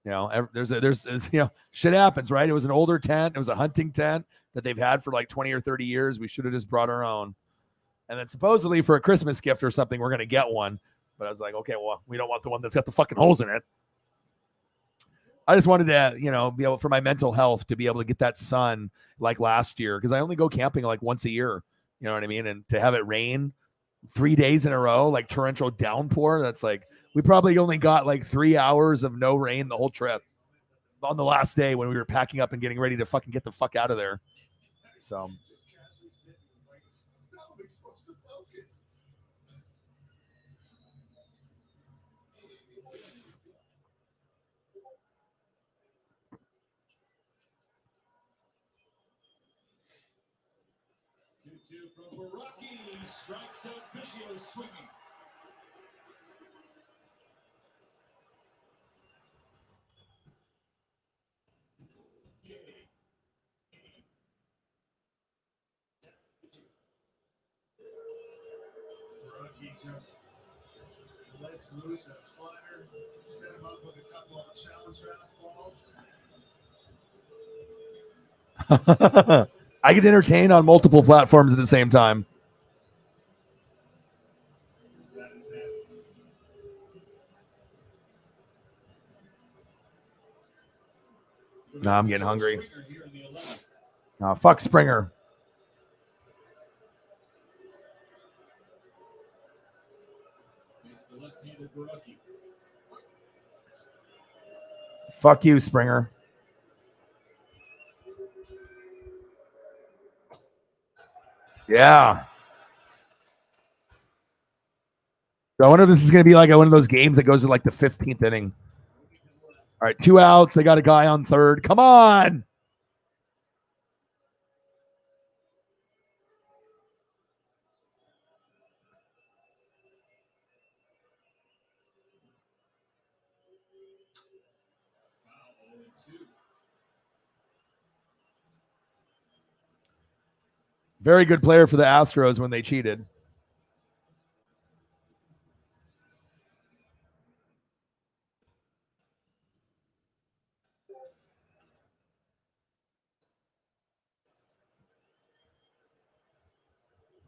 you know, there's you know, shit happens, right? It was an older tent. It was a hunting tent that they've had for like 20 or 30 years. We should have just brought our own. And then supposedly for a Christmas gift or something, we're going to get one. But I was like, okay, well, we don't want the one that's got the fucking holes in it. I just wanted to, you know, be able, for my mental health, to be able to get that sun like last year, because I only go camping like once a year. You know what I mean? And to have it rain 3 days in a row, like torrential downpour, that's like, we probably only got like 3 hours of no rain the whole trip on the last day when we were packing up and getting ready to fucking get the fuck out of there. So. Just casually sitting, like, no, we're supposed to focus. Two from Baraki, strikes out Biggio swinging. Rookie just lets loose a slider, set him up with a couple of challenge fastballs. I get entertained on multiple platforms at the same time. That is nasty. Nah, I'm getting hungry. Springer here in the 11th. Oh, fuck Springer. Face the left-handed Baraki. Fuck you, Springer. Yeah. So I wonder if this is going to be like one of those games that goes to like the 15th inning. All right, 2 outs. They got a guy on third. Come on. Foul 0-2. Very good player for the Astros when they cheated.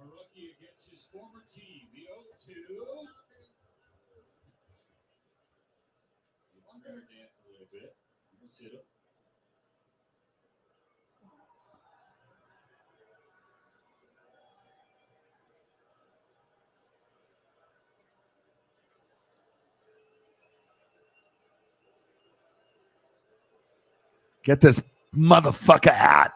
Baraki against his former team, the 0-2. It's Springer dance a little bit. Almost hit him. Get this motherfucker out.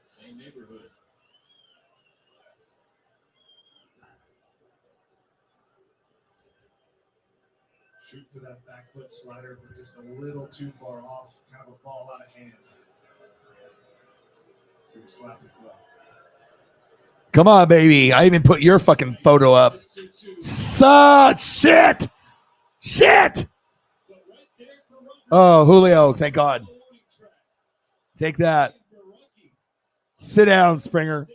Same neighborhood. Shoot for that back foot slider, but just a little too far off, kind of a ball out of hand. So slap his glove. Come on, baby. I even put your fucking photo up. Such shit. Shit. Oh, Julio. Thank God. Take that. Sit down, Springer.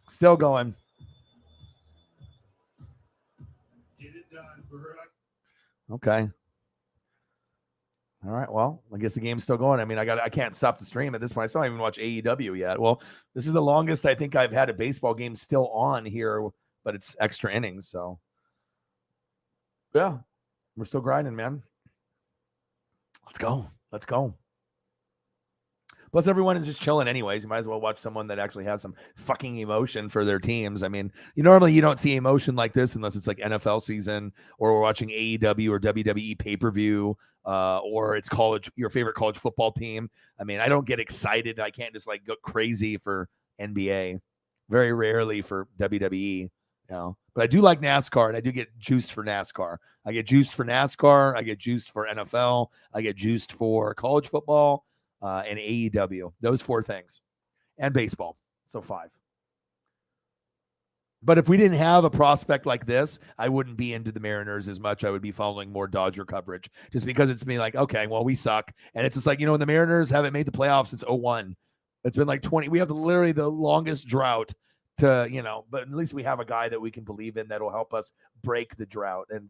Still going. Get it done, Barack. Okay. All right. Well, I guess the game's still going. I mean, I can't stop the stream at this point. I still haven't even watched AEW yet. Well, this is the longest I think I've had a baseball game still on here, but it's extra innings. So, yeah. We're still grinding, man. Let's go. Let's go. Plus, everyone is just chilling anyways. You might as well watch someone that actually has some fucking emotion for their teams. I mean, normally you don't see emotion like this unless it's like NFL season or we're watching AEW or WWE pay-per-view or it's your favorite college football team. I mean, I don't get excited. I can't just like go crazy for NBA. Very rarely for WWE. But I do like NASCAR, and I do get juiced for NASCAR. I get juiced for NASCAR. I get juiced for NFL. I get juiced for college football and AEW. Those 4 things. And baseball. So 5. But if we didn't have a prospect like this, I wouldn't be into the Mariners as much. I would be following more Dodger coverage just because it's me like, okay, well, we suck. And it's just like, the Mariners haven't made the playoffs since 2001. It's been like 20. We have literally the longest drought but at least we have a guy that we can believe in that'll help us break the drought. And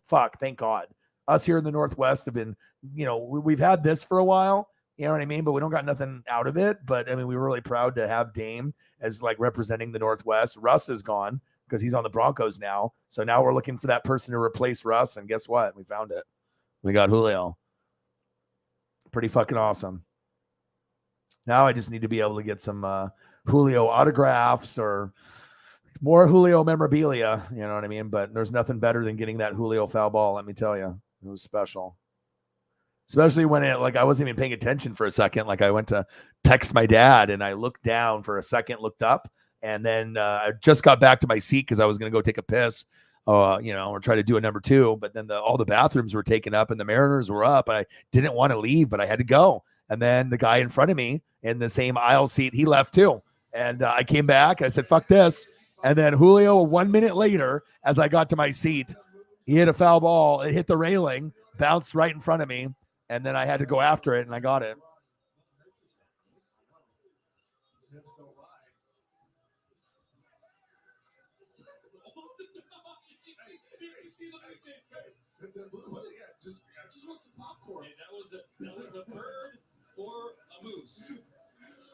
thank God. Us here in the Northwest have been, we've had this for a while, you know what I mean? But we don't got nothing out of it. But I mean, we were really proud to have Dame as like representing the Northwest. Russ is gone because he's on the Broncos now. So now we're looking for that person to replace Russ. And guess what? We found it. We got Julio. Pretty fucking awesome. Now I just need to be able to get some Julio autographs or more Julio memorabilia, you know what I mean? But there's nothing better than getting that Julio foul ball, let me tell you. It was special. Especially when I wasn't even paying attention for a second. Like I went to text my dad and I looked down for a second, looked up, and then I just got back to my seat because I was going to go take a piss, or try to do a number 2. But then all the bathrooms were taken up and the Mariners were up. I didn't want to leave, but I had to go. And then the guy in front of me in the same aisle seat, he left too. And I came back. I said, fuck this. And then Julio, 1 minute later, as I got to my seat, he hit a foul ball. It hit the railing, bounced right in front of me. And then I had to go after it, and I got it. Just want some popcorn. That was a bird for a moose.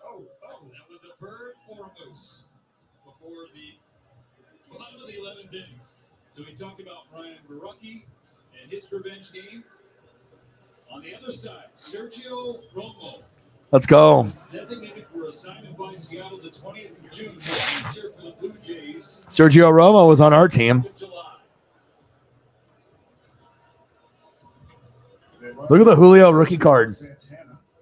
That was a bird for a moose before the bottom of the 11th inning. So we talked about Brian Barucki and his revenge game. On the other side, Sergio Romo. Let's go. Designated for assignment by Seattle the 20th of June. For the Blue Jays. Sergio Romo was on our team. Look at the Julio rookie card.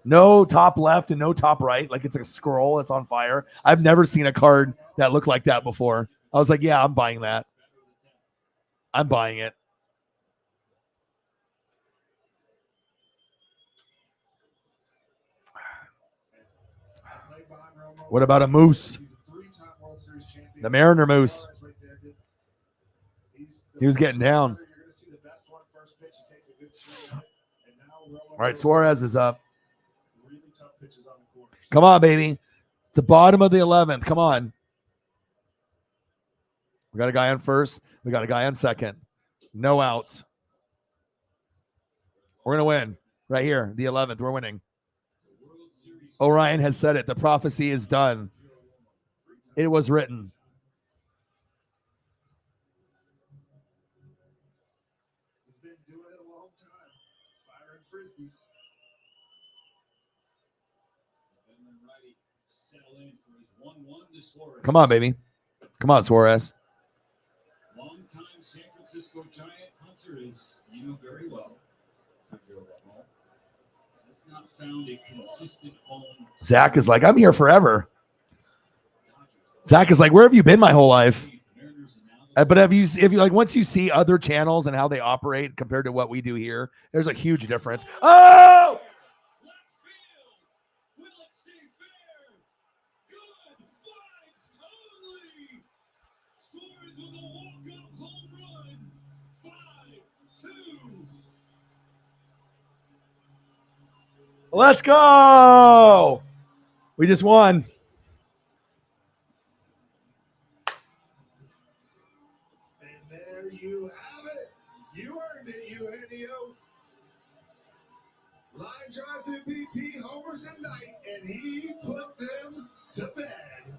No top left and no top right. Like it's a scroll. It's on fire. I've never seen a card that looked like that before. I was like, yeah, I'm buying that. I'm buying it. What about a moose? The Mariner moose. He was getting down. All right, Suarez is up. Come on, baby. It's the bottom of the 11th. Come on. We got a guy on first. We got a guy on second. No outs. We're going to win. Right here, the 11th. We're winning. Orion has said it. The prophecy is done. It was written. He's been doing it a long time. Firing frisbees. Come on, baby. Come on, Suarez. Long-time San Francisco Giant hunter is you know very well. Has not found a consistent home. Zach is like, I'm here forever. Zach is like, where have you been my whole life? But if you like, once you see other channels and how they operate compared to what we do here, there's a huge difference. Oh! Let's go. We just won. And there you have it. You earned it, Eugenio. Line drive to BP, homers at night, and he put them to bed.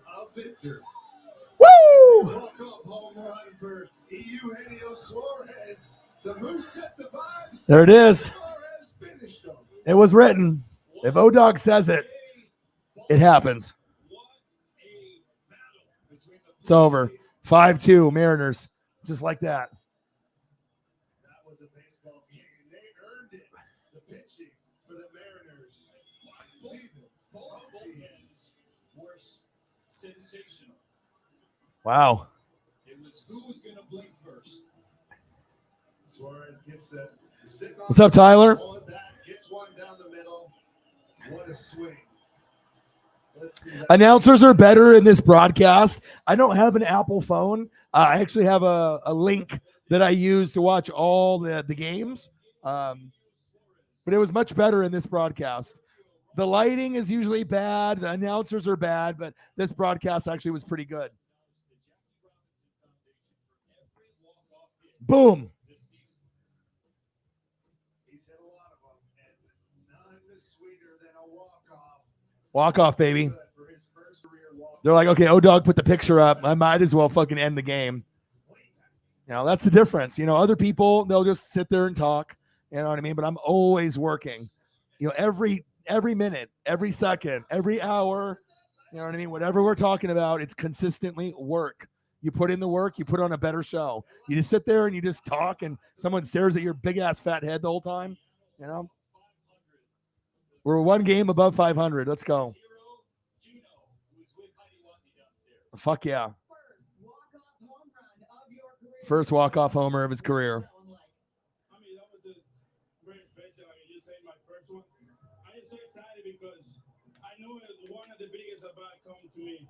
A victor. Woo! Walk-off home run for Eugenio Suarez. The Moose set the vibes. There it is. Suarez finished them. It was written. If O-Dog says it, it happens. It's over. 5-2 Mariners. Just like that. That was a baseball game. They earned it. The pitching for the Mariners. Were sensational. Wow. It was who was going to blink first. Suarez gets the What's up, Tyler? Gets one down the middle. What a swing. Let's see that. Announcers are better in this broadcast. I don't have an Apple phone. I actually have a link that I use to watch all the games. But it was much better in this broadcast. The lighting is usually bad. The announcers are bad, but this broadcast actually was pretty good. Boom. He's hit a lot of them, and none is sweeter than a walk-off. Walk off, baby. Good for his first career walk-off. They're like, okay, O-Dog put the picture up. I might as well fucking end the game. You know, that's the difference. You know, other people, they'll just sit there and talk. You know what I mean? But I'm always working. You know, every minute, every second, every hour, you know what I mean? Whatever we're talking about, it's consistently work. You put in the work, you put on a better show. You just sit there and you just talk and someone stares at your big ass fat head the whole time. You know? We're one game above 500. Let's go. Fuck yeah. First walk-off homer of his career. I mean, that was a very special. Like you say, my first one. I am so excited because I know one of the biggest at bat come to me,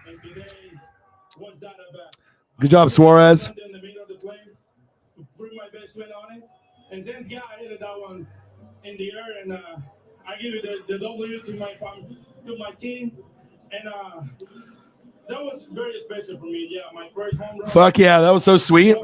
and today was that at bat. Good job, Suarez. In the middle of the plate to bring my best win on it, and this guy hit that one in the air, and I give it the W to my team, and that was very special for me. Yeah, my first home run. Fuck yeah, that was so sweet.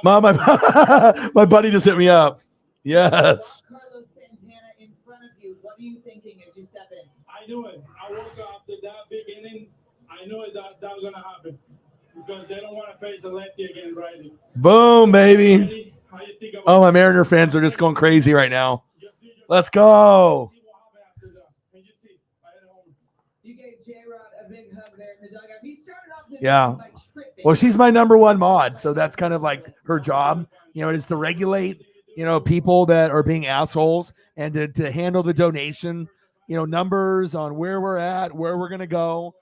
Mom, my buddy just hit me up. Yes. Carlos Santana in front of you. What are you thinking as you step in? I knew it. I woke up after that big inning. I knew it that was gonna happen because they don't want to face a lefty again, righty. Boom, baby. Oh, my Mariner fans are just going crazy right now. Let's go. You gave J-Rod a big hug there in the dugout. He started off this Yeah. game by tripping. Well, she's my number one mod, so that's kind of like her job. You know, it is to regulate, you know, people that are being assholes and to handle the donation, you know, numbers on where we're at, where we're going to go.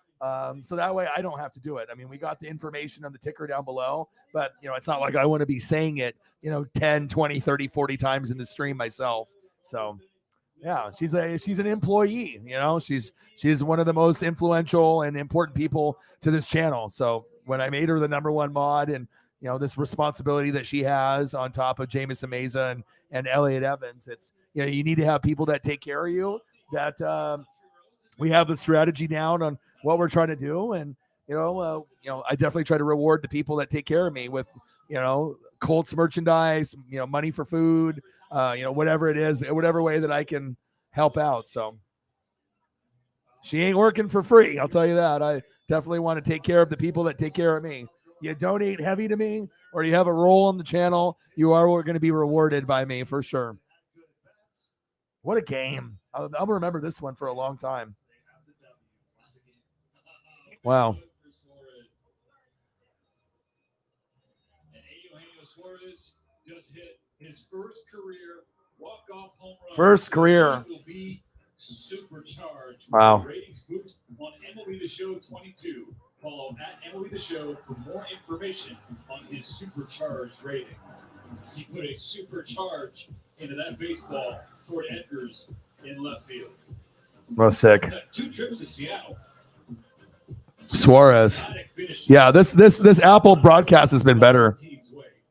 So that way I don't have to do it. I mean, we got the information on the ticker down below, but, you know, it's not like I want to be saying it, you know, 10, 20, 30, 40 times in the stream myself. So, yeah, she's an employee, you know, she's one of the most influential and important people to this channel. So when I made her the number one mod and, you know, this responsibility that she has on top of Jameson Meza and Elliot Evans, it's, you know, you need to have people that take care of you, that we have the strategy down on what we're trying to do. And, you know, I definitely try to reward the people that take care of me with, you know, Colts merchandise, you know, money for food, you know, whatever it is, whatever way that I can help out. So she ain't working for free. I'll tell you that. I definitely want to take care of the people that take care of me. You donate heavy to me or you have a role on the channel, you are going to be rewarded by me for sure. What a game. I'll remember this one for a long time. Wow. And Eugenio Suarez just hit his first career walk-off home run. First career. He will be supercharged. Wow. Ratings boost on MLB The Show 22. Follow at MLB The Show for more information on his supercharged rating. As he put a supercharge into that baseball toward Edgar's in left field. Well, sick. 2 trips to Seattle. Suarez. Yeah, this Apple broadcast has been better.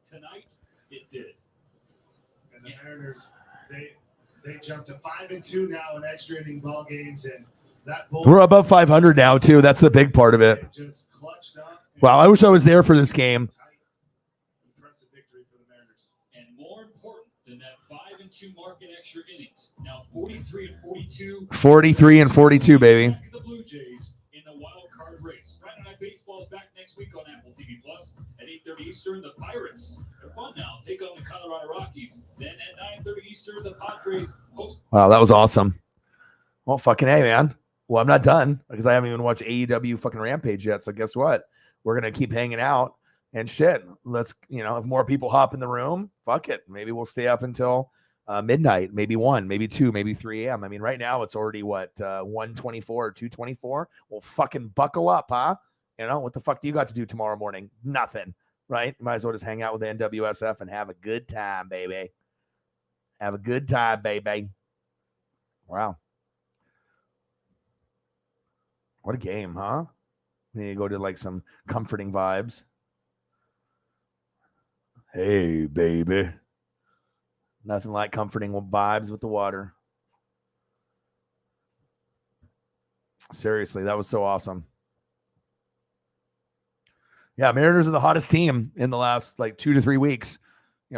Tonight, it did. And the Mariners, they jumped to 5-2 now in extra inning ball games, and that We're above 500 now too. That's the big part of it. just clutched up. Wow, I wish I was there for this game. Impressive victory for the Mariners. And more important than that 5-2 mark in extra innings. Now 43 and 42. 43 and 42, baby. The Blue Jays in the wild card race. Friday Night Baseball is back next week on Apple TV Plus at 8:30 Eastern. The Pirates are fun now. Take on the Colorado Rockies. Then at 9:30 Eastern, the Padres host. Wow, that was awesome. Well, fucking hey, man. Well, I'm not done because I haven't even watched AEW fucking Rampage yet. So guess what? We're gonna keep hanging out and shit. Let's, if more people hop in the room, fuck it. Maybe we'll stay up until midnight, maybe 1, maybe 2, maybe 3 a.m. I mean, right now it's already 1:24 or 2:24. Well, fucking buckle up, huh? What the fuck do you got to do tomorrow morning? Nothing, right? You might as well just hang out with the NWSF and have a good time, baby. Have a good time, baby. Wow. What a game, huh? We need to go to like some comforting vibes. Hey, baby. Nothing like comforting vibes with the water. Seriously, that was so awesome. Yeah, Mariners are the hottest team in the last 2 to 3 weeks.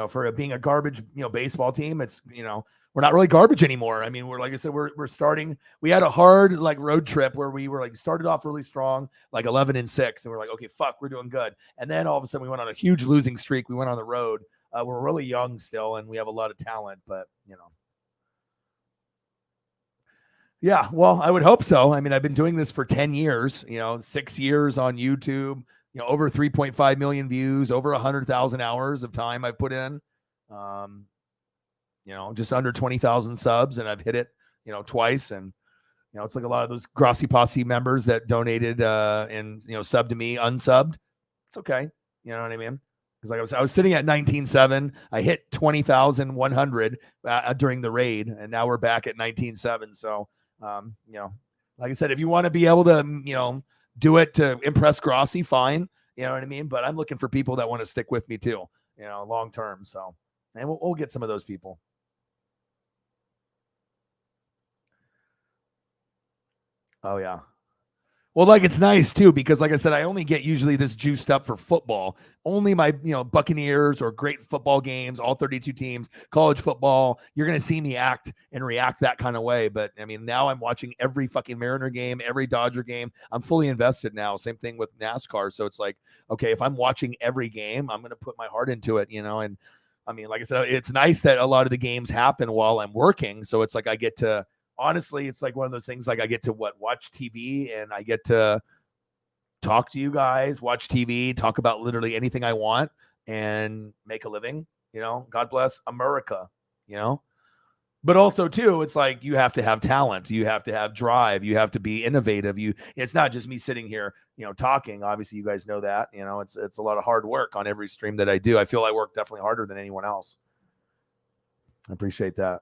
For being a garbage, baseball team, it's, we're not really garbage anymore. I mean, we're, like I said, we're starting. We had a hard road trip where we were started off really strong, 11-6, and we're like, okay, fuck, we're doing good. And then all of a sudden we went on a huge losing streak. We went on the road. We're really young still, and we have a lot of talent, but yeah, well, I would hope so. I mean, I've been doing this for 10 years, 6 years on YouTube, over 3.5 million views, over 100,000 hours of time I've put in. Just under 20,000 subs, and I've hit it, twice. And, it's like a lot of those Grossi Posse members that donated and, subbed to me, unsubbed. It's okay. You know what I mean? Because I was sitting at 19.7. I hit 20,100 during the raid, and now we're back at 19.7. So, like I said, if you want to be able to, do it to impress Grossi, fine. You know what I mean? But I'm looking for people that want to stick with me too, long term. So, and we'll get some of those people. Oh, yeah. Well, it's nice too, because like I said, I only get usually this juiced up for football. Only my, Buccaneers or great football games, all 32 teams, college football. You're going to see me act and react that kind of way. But I mean, now I'm watching every fucking Mariner game, every Dodger game. I'm fully invested now. Same thing with NASCAR. So it's like, okay, if I'm watching every game, I'm going to put my heart into it, and I mean, like I said, it's nice that a lot of the games happen while I'm working. So it's like I get to, honestly, it's like one of those things, I get to watch TV, and I get to talk to you guys, watch TV, talk about literally anything I want, and make a living, God bless America, but also too, it's like, you have to have talent, you have to have drive, you have to be innovative. It's not just me sitting here, talking. Obviously you guys know that, it's a lot of hard work on every stream that I do. I feel I work definitely harder than anyone else. I appreciate that.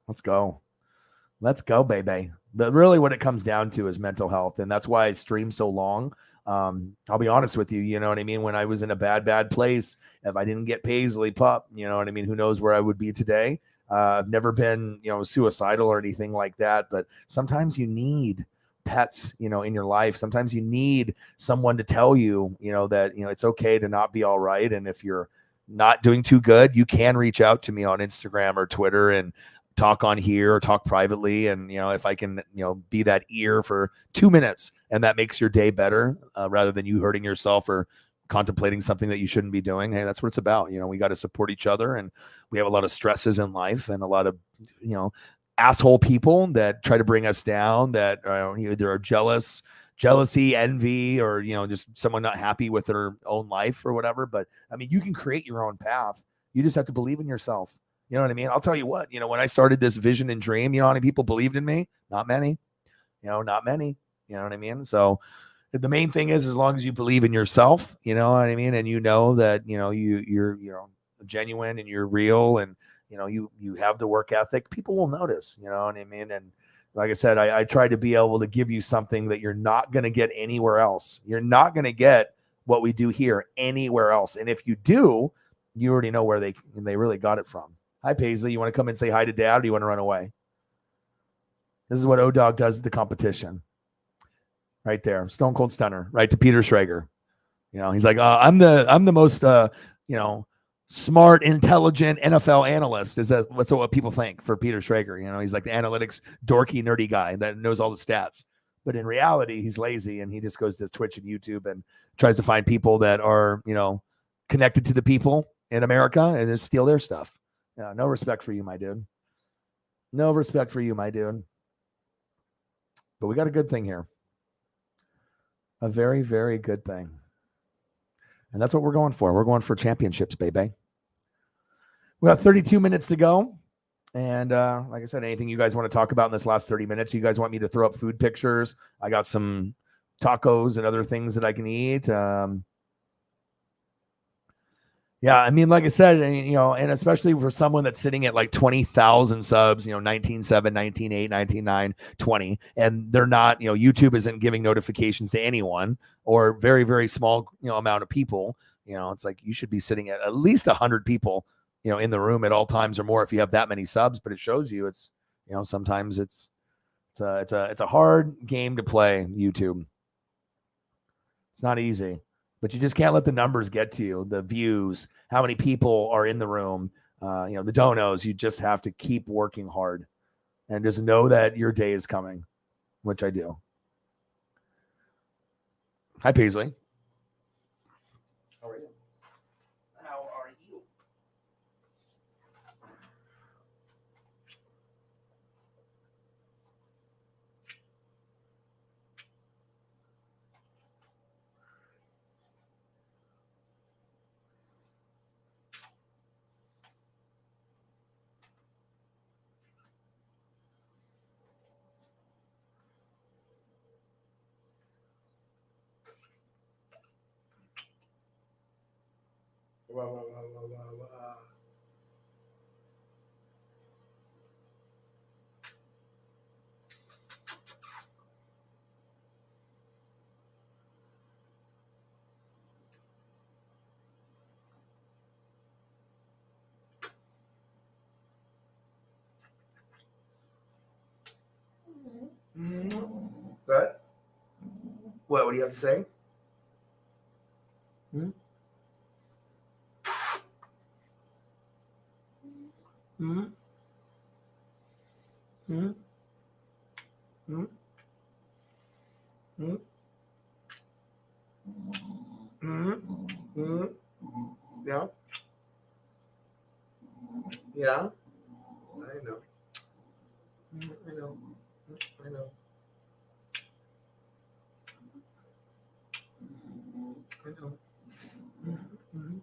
Let's go, baby. But really what it comes down to is mental health. And that's why I stream so long. I'll be honest with you. You know what I mean? When I was in a bad place, if I didn't get Paisley pup, you know what I mean? Who knows where I would be today? I've never been, suicidal or anything like that. But sometimes you need pets, in your life. Sometimes you need someone to tell you, that, it's okay to not be all right. And if you're not doing too good, you can reach out to me on Instagram or Twitter and talk on here or talk privately. And, if I can, be that ear for 2 minutes and that makes your day better, rather than you hurting yourself or contemplating something that you shouldn't be doing. Hey, that's what it's about. We got to support each other, and we have a lot of stresses in life and a lot of, asshole people that try to bring us down, that either are jealousy, envy, or, just someone not happy with their own life or whatever. But I mean, you can create your own path. You just have to believe in yourself. You know what I mean? I'll tell you what, when I started this vision and dream, how many people believed in me? Not many, not many, you know what I mean? So the main thing is, as long as you believe in yourself, you know what I mean? And that, you're genuine and you're real, and, you have the work ethic, people will notice, you know what I mean? And like I said, I try to be able to give you something that you're not going to get anywhere else. You're not going to get what we do here anywhere else. And if you do, you already know where they really got it from. Hi, Paisley. You want to come and say hi to Dad, or do you want to run away? This is what O-Dog does at the competition. Right there. Stone Cold Stunner. Right to Peter Schrager. He's like, I'm the most, smart, intelligent NFL analyst. That's what people think for Peter Schrager. He's like the analytics, dorky, nerdy guy that knows all the stats. But in reality, he's lazy and he just goes to Twitch and YouTube and tries to find people that are, connected to the people in America and just steal their stuff. Yeah, no respect for you, my dude. No respect for you, my dude. But we got a good thing here. A very, very good thing. And that's what we're going for. We're going for championships, baby. We got 32 minutes to go. And like I said, anything you guys want to talk about in this last 30 minutes? You guys want me to throw up food pictures? I got some tacos and other things that I can eat. Yeah, I mean, like I said, and especially for someone that's sitting at like 20,000 subs, 19.7, 19.8, 19.9, 20, and they're not, YouTube isn't giving notifications to anyone or very, very small, amount of people. It's like you should be sitting at least 100 people, in the room at all times or more if you have that many subs. But it shows you it's, sometimes it's a hard game to play. YouTube. It's not easy. But you just can't let the numbers get to you, the views, how many people are in the room, the donos. You just have to keep working hard and just know that your day is coming, which I do. Hi, Paisley. How are you? How are you? What? What do you have to say? Hmm? Hmm? Hmm? Hmm? Hmm? Hmm? Hmm? Yeah? Yeah? I know. I know. I know. I know. Mm-hmm.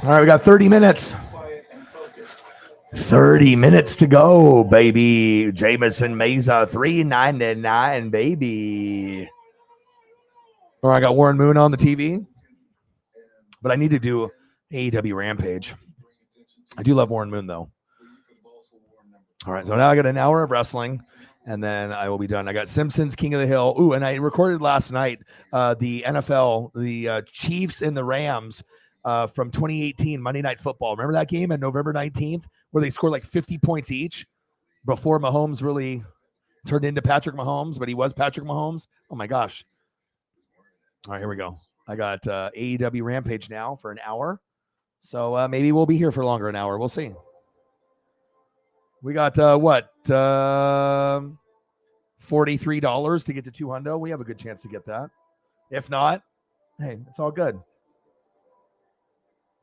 All right, we got 30 minutes. 30 minutes to go, baby. Jameson Mesa, $3.99, baby. All right, I got Warren Moon on the TV, but I need to do AEW Rampage. I do love Warren Moon, though. All right, so now I got an hour of wrestling, and then I will be done. I got Simpsons, King of the Hill. Ooh, and I recorded last night the NFL, the Chiefs and the Rams from 2018 Monday Night Football. Remember that game on November 19th where they scored like 50 points each before Mahomes really turned into Patrick Mahomes, but he was Patrick Mahomes. Oh, my gosh. All right, here we go. I got AEW Rampage now for an hour. So maybe we'll be here for longer, an hour. We'll see. We got $43 to get to 200. We have a good chance to get that. If not, hey, it's all good.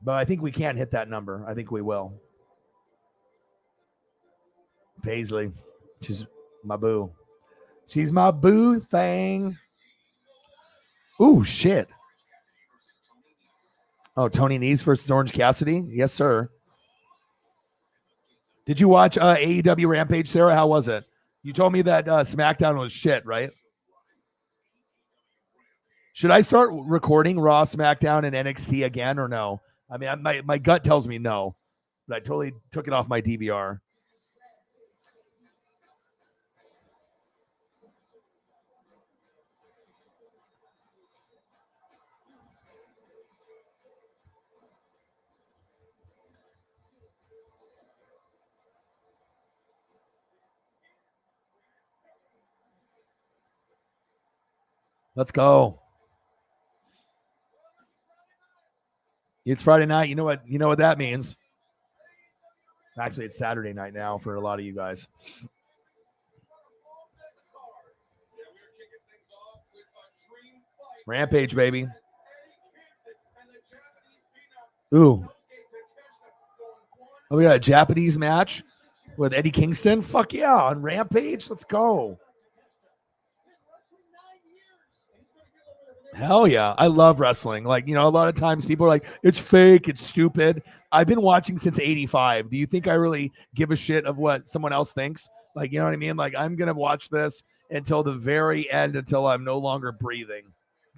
But I think we can hit that number. I think we will. Paisley, she's my boo. She's my boo thing. Ooh, shit. Oh, Tony Nese versus Orange Cassidy? Yes, sir. Did you watch AEW Rampage, Sarah? How was it? You told me that SmackDown was shit, right? Should I start recording Raw, SmackDown, and NXT again or no? I mean, my gut tells me no, but I totally took it off my DVR. Let's go. It's Friday night. You know what that means. Actually, it's Saturday night now for a lot of you guys. Rampage, baby. Ooh. Oh, we got a Japanese match with Eddie Kingston. Fuck yeah, on Rampage. Let's go. Hell yeah. I love wrestling. Like, a lot of times people are like, it's fake, it's stupid. I've been watching since 85. Do you think I really give a shit of what someone else thinks? Like, you know what I mean? Like, I'm going to watch this until the very end, until I'm no longer breathing.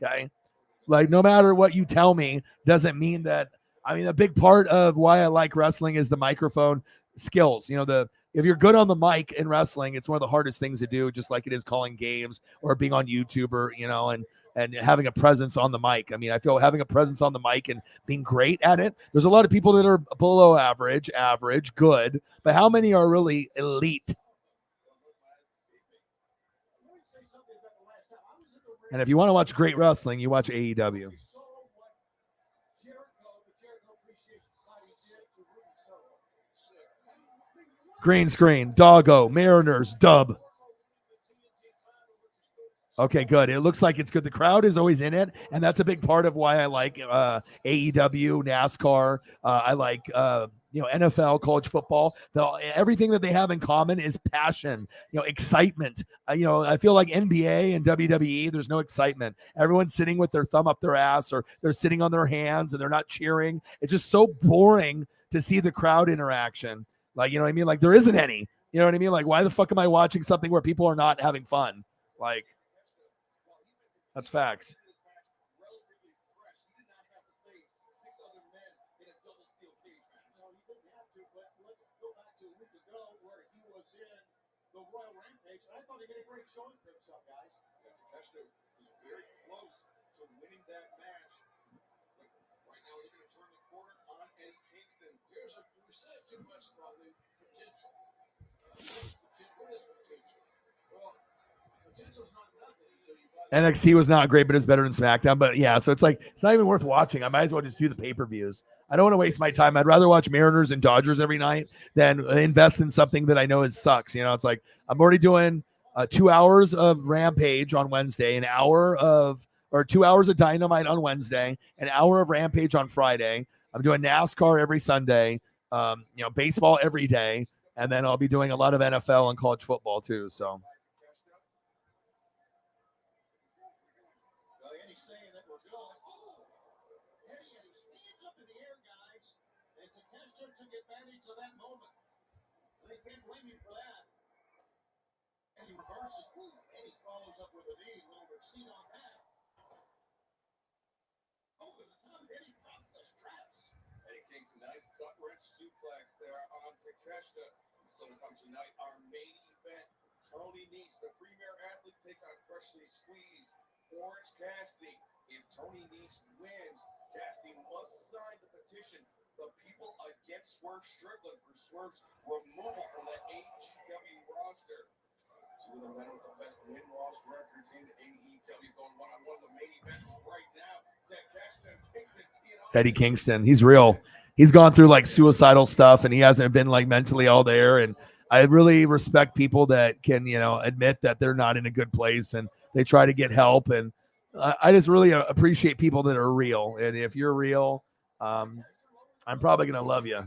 Okay. Like, no matter what you tell me doesn't mean that. I mean, a big part of why I like wrestling is the microphone skills. If you're good on the mic in wrestling, it's one of the hardest things to do, just like it is calling games or being on YouTube or, and having a presence on the mic. I mean, I feel having a presence on the mic and being great at it. There's a lot of people that are below average, good, but how many are really elite? And if you want to watch great wrestling, you watch AEW. Green screen, doggo, Mariners, dub. Okay, good. It looks like it's good. The crowd is always in it, and that's a big part of why I like AEW, NASCAR. I like NFL, college football. Everything that they have in common is passion, excitement. I feel like NBA and WWE, there's no excitement. Everyone's sitting with their thumb up their ass, or they're sitting on their hands and they're not cheering. It's just so boring to see the crowd interaction. Like, you know what I mean? Like, there isn't any. You know what I mean? Like, why the fuck am I watching something where people are not having fun? Like, that's facts. The Royal Rampage. I thought he made a great showing for himself, guys. Takeshita was very close to winning that match. But right now, they're going to turn the corner on Eddie Kingston. We said too much about the potential. What is potential? Well, potential's not nothing until you buy NXT was not great, but it's better than SmackDown. But yeah, so it's like, it's not even worth watching. I might as well just do the pay-per-views. I don't want to waste my time. I'd rather watch Mariners and Dodgers every night than invest in something that I know sucks. It's like, I'm already doing 2 hours of Rampage on Wednesday, 2 hours of Dynamite on Wednesday, an hour of Rampage on Friday. I'm doing NASCAR every Sunday, baseball every day, and then I'll be doing a lot of NFL and college football too. So. took advantage of that moment. They can't blame you for that. And he reverses. Ooh, Eddie follows up with a knee. Little receipt on that. Over the top, Eddie drops the straps. Eddie Kingston, nice gut wrench suplex there on Takeshita. Still comes tonight, our main event. Tony Nese, the premier athlete, takes on freshly squeezed Orange Cassidy. If Tony Nese wins, Cassidy must sign the petition. The people against Swerve Strickland for Swerve's removal from that AEW roster. Two of the men with the best win-loss records in AEW going one-on-one. The main event right now. Takeshita and Kingston teeing up. Eddie Kingston, he's real. He's gone through like suicidal stuff, and he hasn't been like mentally all there. And I really respect people that can, admit that they're not in a good place and they try to get help. And I just really appreciate people that are real. And if you're real, I'm probably going to love you.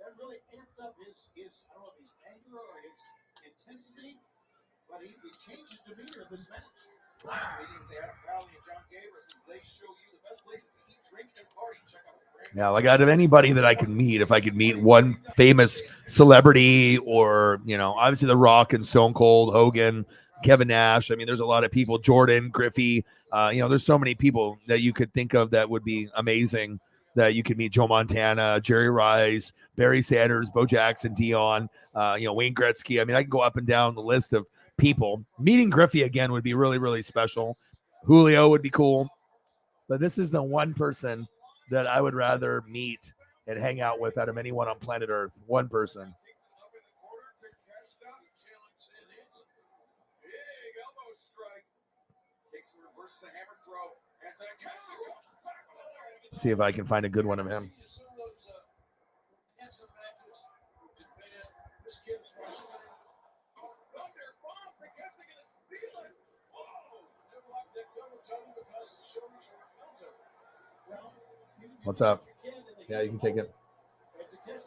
That really amped up his I don't know if his anger or his intensity, but he changed his demeanor in this match. Meetings, Adam Pally and John Gabris, as they show you the best places to eat, drink, and party. Check out the brand. Yeah, like out of anybody that I could meet, if I could meet one famous celebrity or, obviously The Rock and Stone Cold, Hogan, Kevin Nash. I mean, there's a lot of people, Jordan, Griffey. There's so many people that you could think of that would be amazing. That you could meet Joe Montana, Jerry Rice, Barry Sanders, Bo Jackson, Dion, Wayne Gretzky. I mean, I can go up and down the list of people. Meeting Griffey again would be really, really special. Julio would be cool. But this is the one person that I would rather meet and hang out with out of anyone on planet Earth. One person. Big elbow strike. Kingston reverses the hammer throw. And Takeshita comes back. See if I can find a good one of him. What's up? Yeah, you can take it. Well,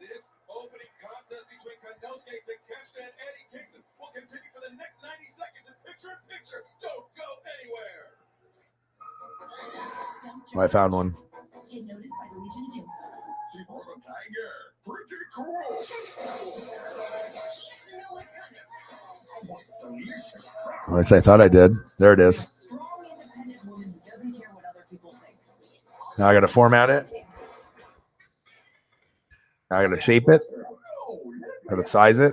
this opening contest between Konosuke Takeshita and Eddie Kingston will continue for the next 90 seconds in picture-in-picture. Don't go anywhere. I found one. Get noticed by the Legion of Doom. For the Tiger. Pretty cool. At least I thought I did. There it is. Strong, independent woman who doesn't care what other people think. Now I got to format it. Now I got to shape it. Got to size it.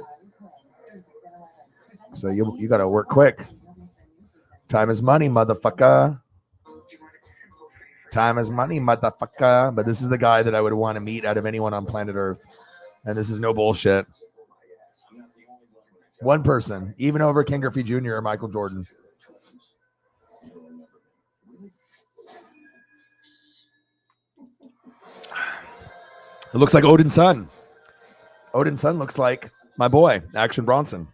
So you got to work quick. Time is money, motherfucker. Time is money, motherfucker. But this is the guy that I would want to meet out of anyone on planet Earth. And this is no bullshit. One person, even over Ken Griffey Jr. or Michael Jordan. It looks like Odin's son. Odin's son looks like my boy, Action Bronson.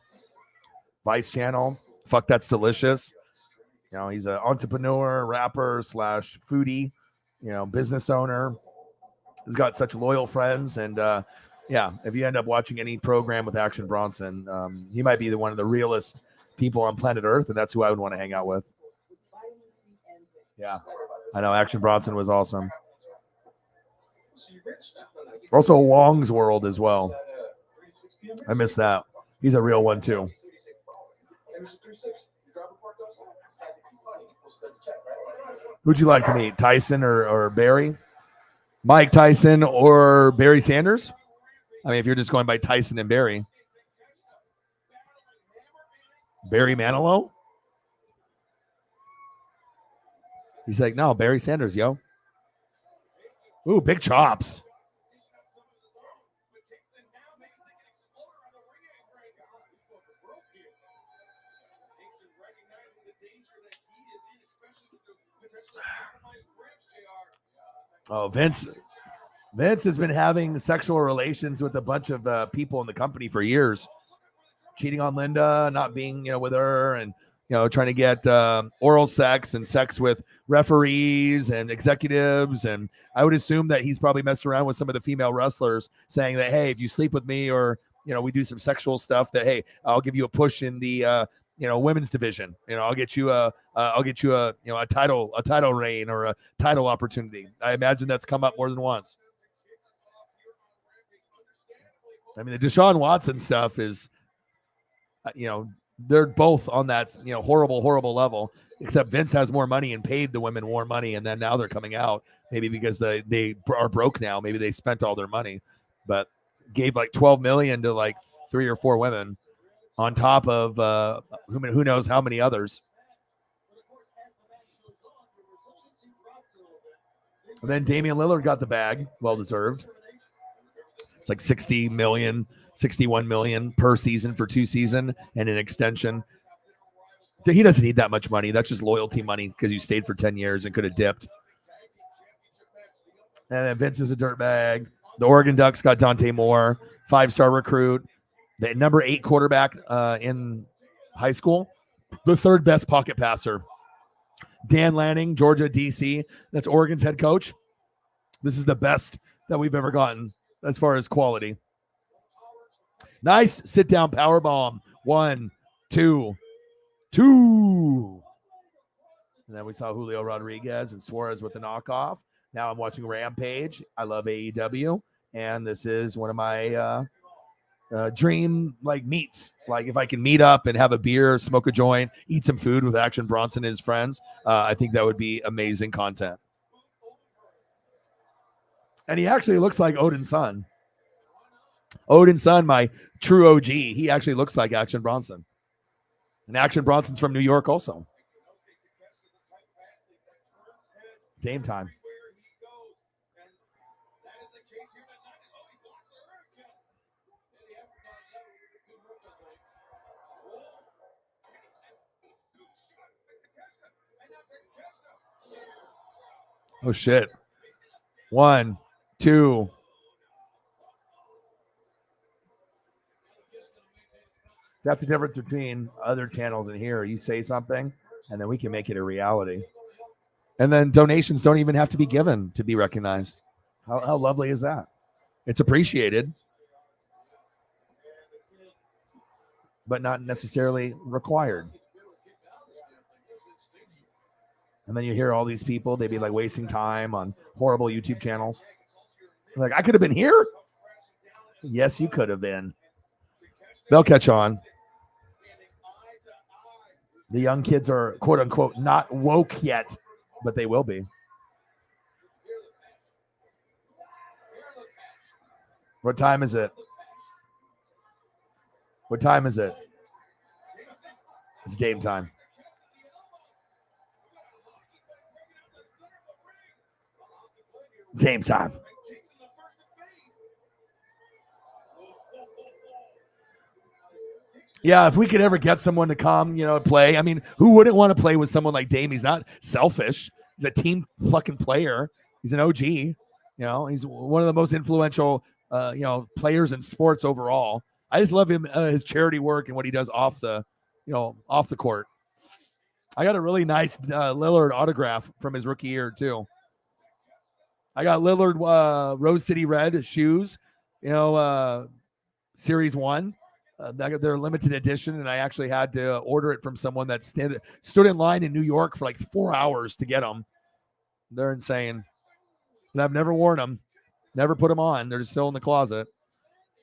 Vice Channel. Fuck, that's delicious. You know, he's an entrepreneur, rapper / foodie, you know, business owner. He's got such loyal friends. And yeah, if you end up watching any program with Action Bronson, he might be one of the realest people on planet Earth. And that's who I would want to hang out with. Yeah, I know. Action Bronson was awesome. Also, Wong's World as well. I miss that. He's a real one, too. Who'd you like to meet, Tyson or Barry? Mike Tyson or Barry Sanders? I mean, if you're just going by Tyson and Barry. Barry Manilow? He's like, no, Barry Sanders, yo. Ooh, big chops. Oh, Vince has been having sexual relations with a bunch of people in the company for years, cheating on Linda, not being, with her, and trying to get oral sex and sex with referees and executives. And I would assume that he's probably messed around with some of the female wrestlers, saying that, hey, if you sleep with me or we do some sexual stuff, that hey, I'll give you a push in the women's division. I'll get you a title reign or a title opportunity. I imagine that's come up more than once. I mean, the Deshaun Watson stuff is, they're both on that, horrible level, except Vince has more money and paid the women more money. And then now they're coming out, maybe because they are broke now. Maybe they spent all their money, but gave like $12 million to like 3 or 4 women on top of who knows how many others. And then Damian Lillard got the bag, well-deserved. It's like 60 million, 61 million per season for 2 seasons and an extension. He doesn't need that much money. That's just loyalty money because you stayed for 10 years and could have dipped. And then Vince is a dirtbag. The Oregon Ducks got Dante Moore, 5-star recruit, the number 8 quarterback in high school, the 3rd best pocket passer. Dan Lanning, Georgia, DC. That's Oregon's head coach. This is the best that we've ever gotten as far as quality. Nice sit-down power bomb. 1, 2, 2. And then we saw Julio Rodriguez and Suarez with the knockoff. Now I'm watching Rampage. I love AEW. And this is one of my dream meets. Like if I can meet up and have a beer, smoke a joint, eat some food with Action Bronson and his friends, I think that would be amazing content. And he actually looks like Odin's son. Odin's son, my true OG, he actually looks like Action Bronson. And Action Bronson's from New York also. Dame time. Oh, shit. 1, 2. That's the difference between other channels and here. You say something, and then we can make it a reality. And then donations don't even have to be given to be recognized. How lovely is that? It's appreciated, but not necessarily required. And then you hear all these people, they'd be like wasting time on horrible YouTube channels. Like, I could have been here. Yes, you could have been. They'll catch on. The young kids are, quote unquote, not woke yet, but they will be. What time is it? What time is it? It's Dame time. Dame time. Yeah, if we could ever get someone to come, play. I mean, who wouldn't want to play with someone like Dame? He's not selfish. He's a team fucking player. He's an OG. He's one of the most influential, players in sports overall. I just love him, his charity work and what he does off the court. I got a really nice Lillard autograph from his rookie year too. I got Lillard Rose City Red shoes, Series 1. They're limited edition, and I actually had to order it from someone that stood in line in New York for like 4 hours to get them. They're insane. And I've never worn them, never put them on. They're just still in the closet.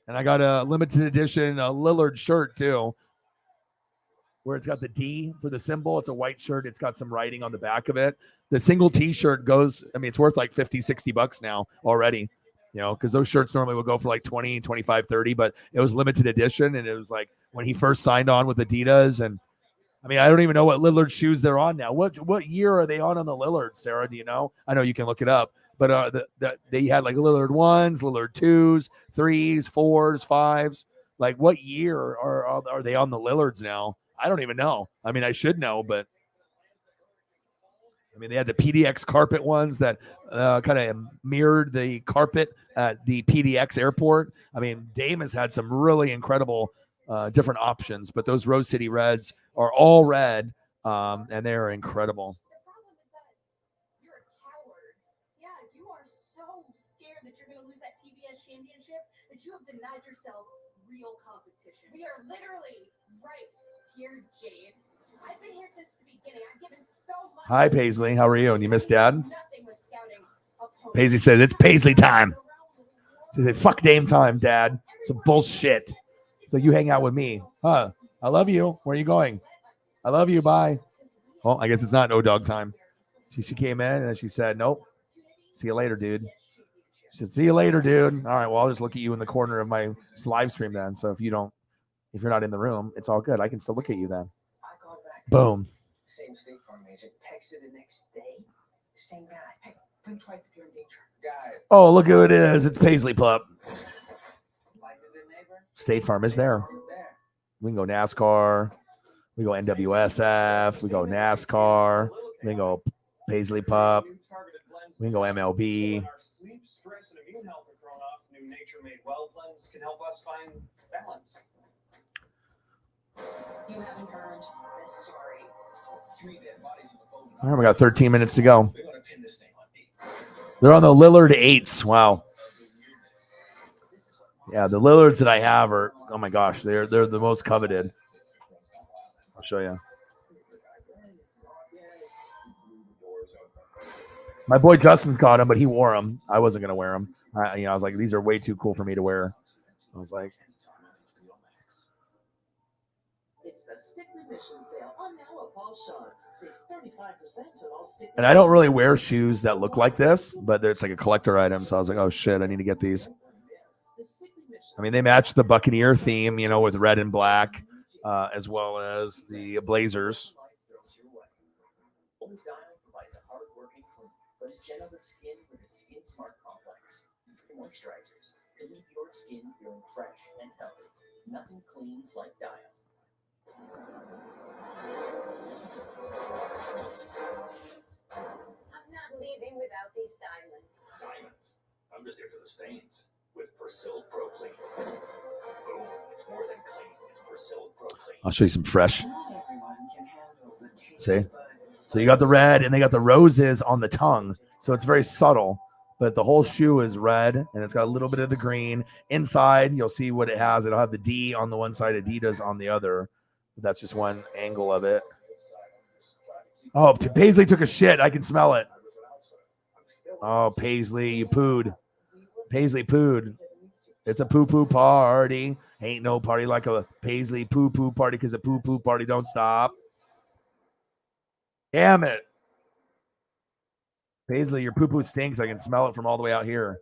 And I got a limited edition Lillard shirt too, where it's got the D for the symbol. It's a white shirt. It's got some writing on the back of it. The single T-shirt it's worth like $50-$60 now already. Because those shirts normally would go for like 20, 25, 30, but it was limited edition. And it was like when he first signed on with Adidas. And I mean, I don't even know what Lillard shoes they're on now. What year are they on the Lillard, Sarah? Do you know? I know you can look it up, but they had like Lillard 1s, Lillard 2s, 3s, 4s, 5s. Like what year are they on the Lillards now? I don't even know. I mean, I should know, but I mean, they had the PDX carpet ones that kind of mirrored the carpet at the PDX airport. I mean, Dame has had some really incredible different options, but those Rose City Reds are all red, and they're incredible. The problem is that you're a coward. Yeah, you are so scared that you're going to lose that TBS championship that you have denied yourself real competition. We are literally right here, Jade. I've been here since the beginning. I've given so much. Hi, Paisley. How are you? And you missed Dad? Paisley says, it's Paisley time. She said, fuck Dame time, Dad. Some bullshit. So you hang out with me. Huh? I love you. Where are you going? I love you. Bye. Well, I guess it's not no dog time. She came in and she said, nope. See you later, dude. She said, see you later, dude. All right, well, I'll just look at you in the corner of my live stream then. So if you're not in the room, it's all good. I can still look at you then. Boom. Same State Farm agent texted the next day. Same guy. Hey, think twice if you're in danger. Guys. Oh, look who it is. It's Paisley Pup. State Farm is there. We can go NASCAR. We go NWSF. We go NASCAR. We can go Paisley Pup. We can go MLB. Sleep, stress, and immune health are thrown off. New nature-made well blends can help us find balance. You haven't heard this story. All right, we got 13 minutes to go. They're on the Lillard 8s. Wow. Yeah, the Lillards that I have are, oh my gosh, they're the most coveted. I'll show you. My boy Justin's got them, but he wore them. I wasn't gonna wear them. I was like, these are way too cool for me to wear. I was like, It's the Stick Mission sale on now at Paul Shaw's. Save 35% on all Stick. and I don't really wear shoes that look like this, but it's like a collector item. So I was like, oh shit, I need to get these. I mean, they match the Buccaneer theme, with red and black. as well as the Blazers. Old Dial provides a hard-working, clean, but as gentle as skin with a Skin Smart Complex. 3 moisturizers to leave your skin feeling fresh and healthy. Nothing cleans like Dial. I'm not leaving without these diamonds. Diamonds. I'm just here for the stains. With Persil Pro Clean. Boom. It's more than clean. It's Persil Pro Clean. I'll show you some fresh. Not everyone can handle the taste See? bud. So you got the red and they got the roses on the tongue. So it's very subtle, but the whole shoe is red and it's got a little bit of the green. Inside, you'll see what it has. It'll have the D on the one side, Adidas on the other. That's just one angle of it. Oh, Paisley took a shit. I can smell it. Oh, Paisley, you pooed. Paisley pooed. It's a poo-poo party. Ain't no party like a Paisley poo-poo party because a poo-poo party don't stop. Damn it. Paisley, your poo-poo stinks. I can smell it from all the way out here.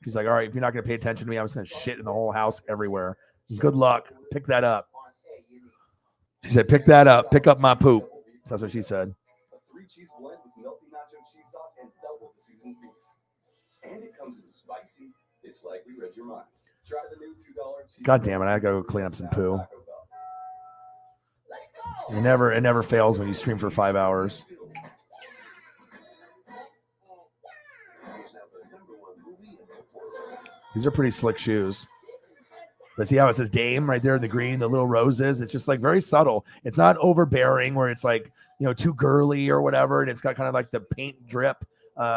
She's like, all right, if you're not going to pay attention to me, I'm just going to shit in the whole house everywhere. Good luck. Pick that up. She said, pick that up. Pick up my poop. That's what she said. A 3-cheese blend with melty nacho cheese sauce and double the seasoned beef. And it comes in spicy. It's like we read your mind. Try the new $2 cheese. God damn it. I got to go clean up some poo. It never fails when you stream for 5 hours. These are pretty slick shoes. But see how it says Dame right there in the green, the little roses. It's just like very subtle. It's not overbearing where it's like, too girly or whatever. And it's got kind of like the paint drip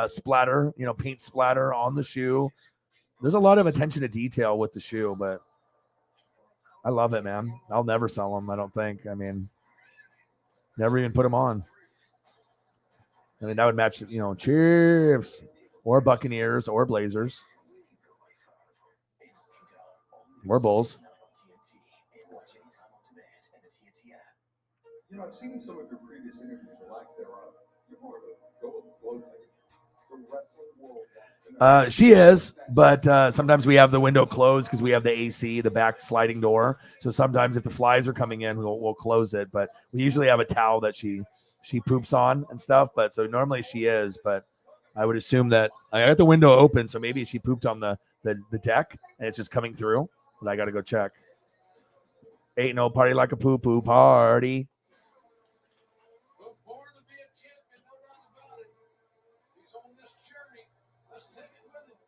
splatter, paint splatter on the shoe. There's a lot of attention to detail with the shoe, but I love it, man. I'll never sell them, I don't think. I mean, never even put them on. I mean, that would match, Chiefs or Buccaneers or Blazers. Or Bulls. I've seen some of your previous interviews, or lack thereof. You're more of a go with the flow type. The wrestling world wants to know. She is, but sometimes we have the window closed because we have the AC, the back sliding door. So sometimes if the flies are coming in, we'll close it. But we usually have a towel that she poops on and stuff. But so normally she is, but I would assume that I got the window open, so maybe she pooped on the deck and it's just coming through. But I got to go check. Ain't no party like a poo-poo party. Born to be a champion, no doubt about it. He's on this journey. Let's take it with him.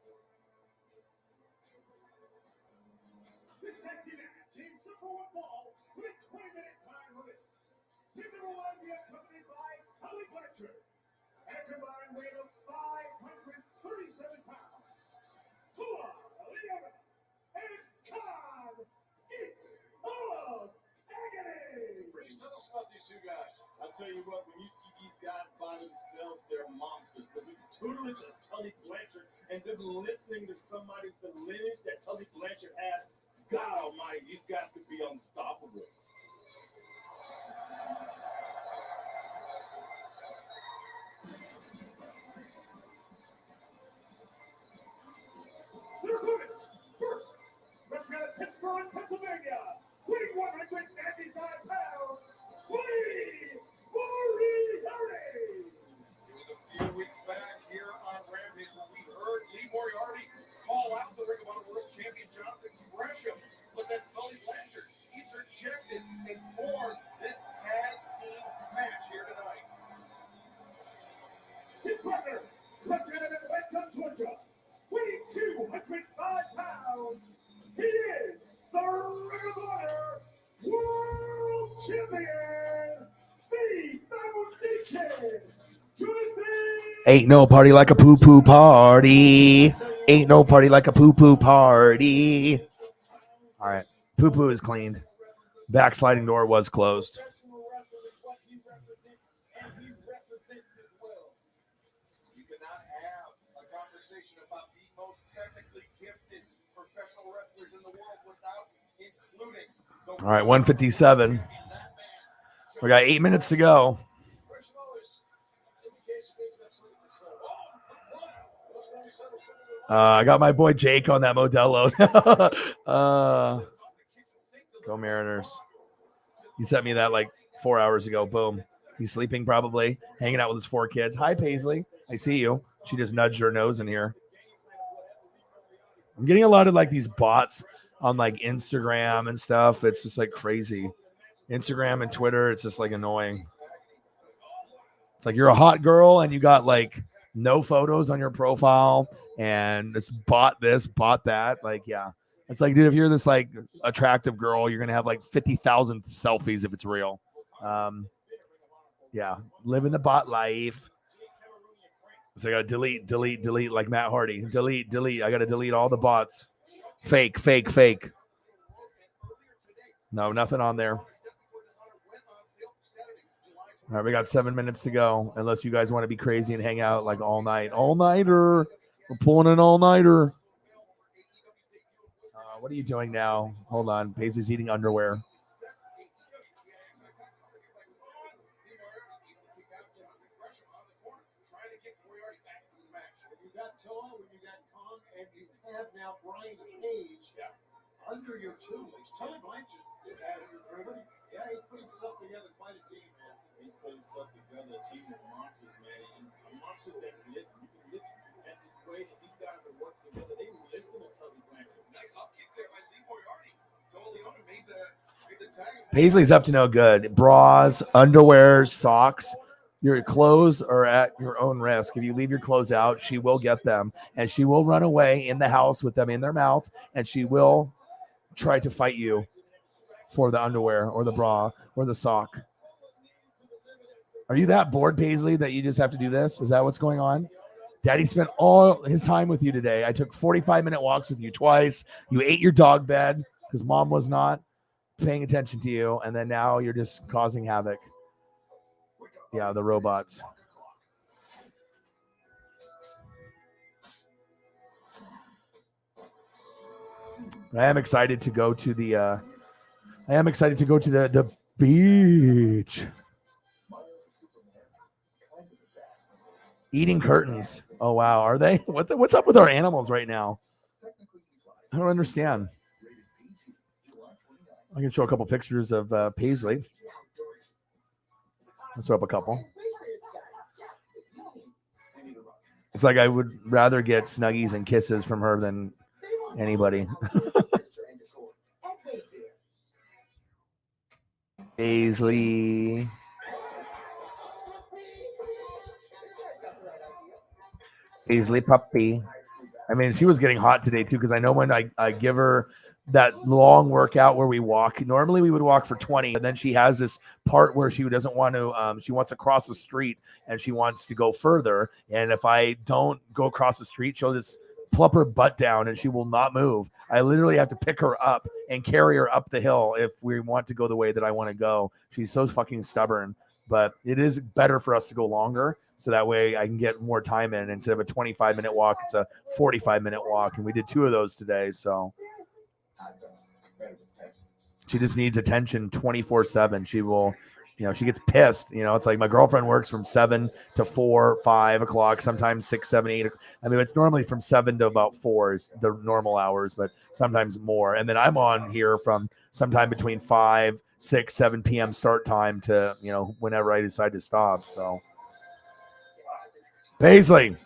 This tag team match is simple and ball with 20-minute time limit. Team number 1 be accompanied by Tully Blanchard and a combined weight of 537 pounds. Tua Leona and Con Geeks of Agony. Please tell us about these two guys. I'll tell you what, when you see these guys by themselves, they're monsters. But with the tutelage of Tully Blanchard and them listening to somebody with the lineage that Tully Blanchard has, God almighty, these guys could be unstoppable. Their opponents, first, representing Pittsburgh, Pennsylvania, weighing 195 pounds, Lee Moriarty. It was a few weeks back here on Rampage when we heard Lee Moriarty call out the Ring of Honor World Champion Jonathan Gresham, but then Tully Blanchard interjected and formed this tag team match here tonight. His partner, representing Atlanta, Georgia, weighing 205 pounds, he is the Ring of Honor World Champion, the Foundation, Jonathan. Ain't no party like a poo-poo party. Ain't no party like a poo-poo party. All right. Poo-poo is cleaned. Back sliding door was closed. You cannot have a conversation about the most technically gifted professional wrestlers in the world without including the All right, 157. We got 8 minutes to go. I got my boy Jake on that Modelo. Go Mariners. He sent me that like 4 hours ago. Boom. He's sleeping probably, hanging out with his 4 kids. Hi, Paisley. I see you. She just nudged her nose in here. I'm getting a lot of like these bots on like Instagram and stuff. It's just like crazy. Instagram and Twitter, it's just like annoying. It's like you're a hot girl and you got like no photos on your profile and this, bot that. Like, yeah. It's like, dude, if you're this like attractive girl, you're gonna have like 50,000 selfies if it's real. Yeah, living the bot life. So I gotta delete like Matt Hardy. Delete. I gotta delete all the bots. Fake. No, nothing on there. All right, we got 7 minutes to go. Unless you guys want to be crazy and hang out like all night. All-nighter. We're pulling an all-nighter. What are you doing now? Hold on. Paisley's eating underwear. Now Brian Cage under your tutelage. Tully Blanchard has really, he's putting stuff together, quite a team, man. He's putting stuff together, a team of monsters, man. And monsters that listen. You can look at the way that these guys are working together. They listen to Tully Blanchard. Nice up kick there by Lee Moriarty. Totally made the tag. Paisley's up to no good. Bras, underwear, socks. Your clothes are at your own risk. If you leave your clothes out, she will get them, and she will run away in the house with them in their mouth, and she will try to fight you for the underwear or the bra or the sock. Are you that bored, Paisley, that you just have to do this? Is that what's going on? Daddy spent all his time with you today. I took 45-minute walks with you twice. You ate your dog bed because Mom was not paying attention to you, and then now you're just causing havoc. Yeah, the robots. I am excited to go to the the beach. Eating curtains. Oh wow, are they? What's up with our animals right now? I don't understand. I can show a couple pictures of Paisley. Let's throw up a couple. It's like I would rather get snuggies and kisses from her than anybody. Paisley. Paisley puppy. I mean, she was getting hot today too, because I know when I give her that long workout where we walk. Normally we would walk for 20, but then she has this part where she doesn't want to, she wants to cross the street and she wants to go further. And if I don't go across the street, she'll just plump her butt down and she will not move. I literally have to pick her up and carry her up the hill if we want to go the way that I want to go. She's so fucking stubborn, but it is better for us to go longer. So that way I can get more time in. Instead of a 25-minute walk, it's a 45-minute walk. And we did 2 of those today. So she just needs attention 24/7. She will, she gets pissed. It's like my girlfriend works from 7 to 4, 5 o'clock, sometimes 6, 7, 8. I mean, it's normally from 7 to about 4 is the normal hours, but sometimes more. And then I'm on here from sometime between 5, 6, 7 p.m. start time to, whenever I decide to stop. So Paisley.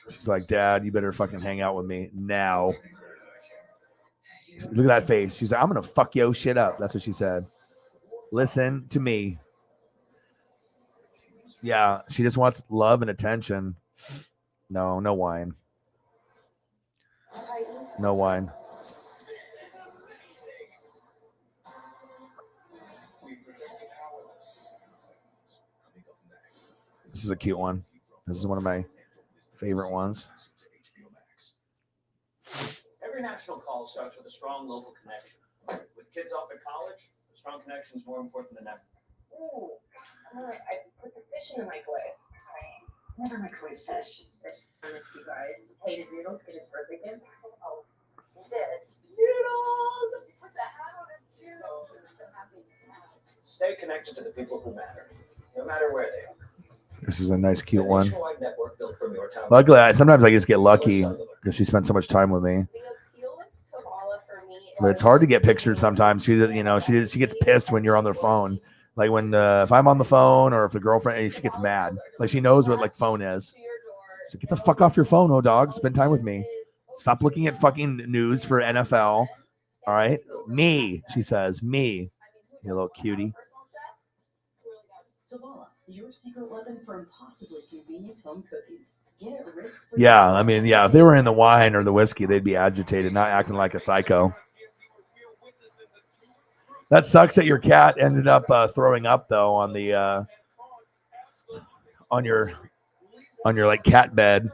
She's like, Dad, you better fucking hang out with me now. Look at that face. She's like, I'm going to fuck yo shit up. That's what she said. Listen to me. Yeah, she just wants love and attention. No wine. No wine. This is a cute one. This is one of my favorite ones. Every national call starts with a strong local connection. With kids off at college, a strong connection is more important than ever. Ooh, I put the fish in the microwave. Never microwave fish. There's fancy guys. Hated noodles, get his birthday gift. Oh, he did. Noodles! Put the hat on it too. He was so happy. Stay connected to the people who matter, no matter where they are. This is a nice, cute one. Nationwide network built from your town. Luckily, sometimes I just get lucky because she spent so much time with me. The appeal to Vala for me But it's hard to get pictures sometimes. She gets pissed when you're on their phone. Like when if I'm on the phone or if the girlfriend, she gets mad. Like she knows what like phone is. So get the fuck off your phone, oh dog. Spend time with me. Stop looking at fucking news for NFL. All right, me. She says me. You little cutie. Zavala, your secret weapon for impossibly convenient home cooking. Get it risk-free. Yeah, I mean, yeah. If they were in the wine or the whiskey, they'd be agitated, not acting like a psycho. That sucks that your cat ended up throwing up though on the on your like cat bed.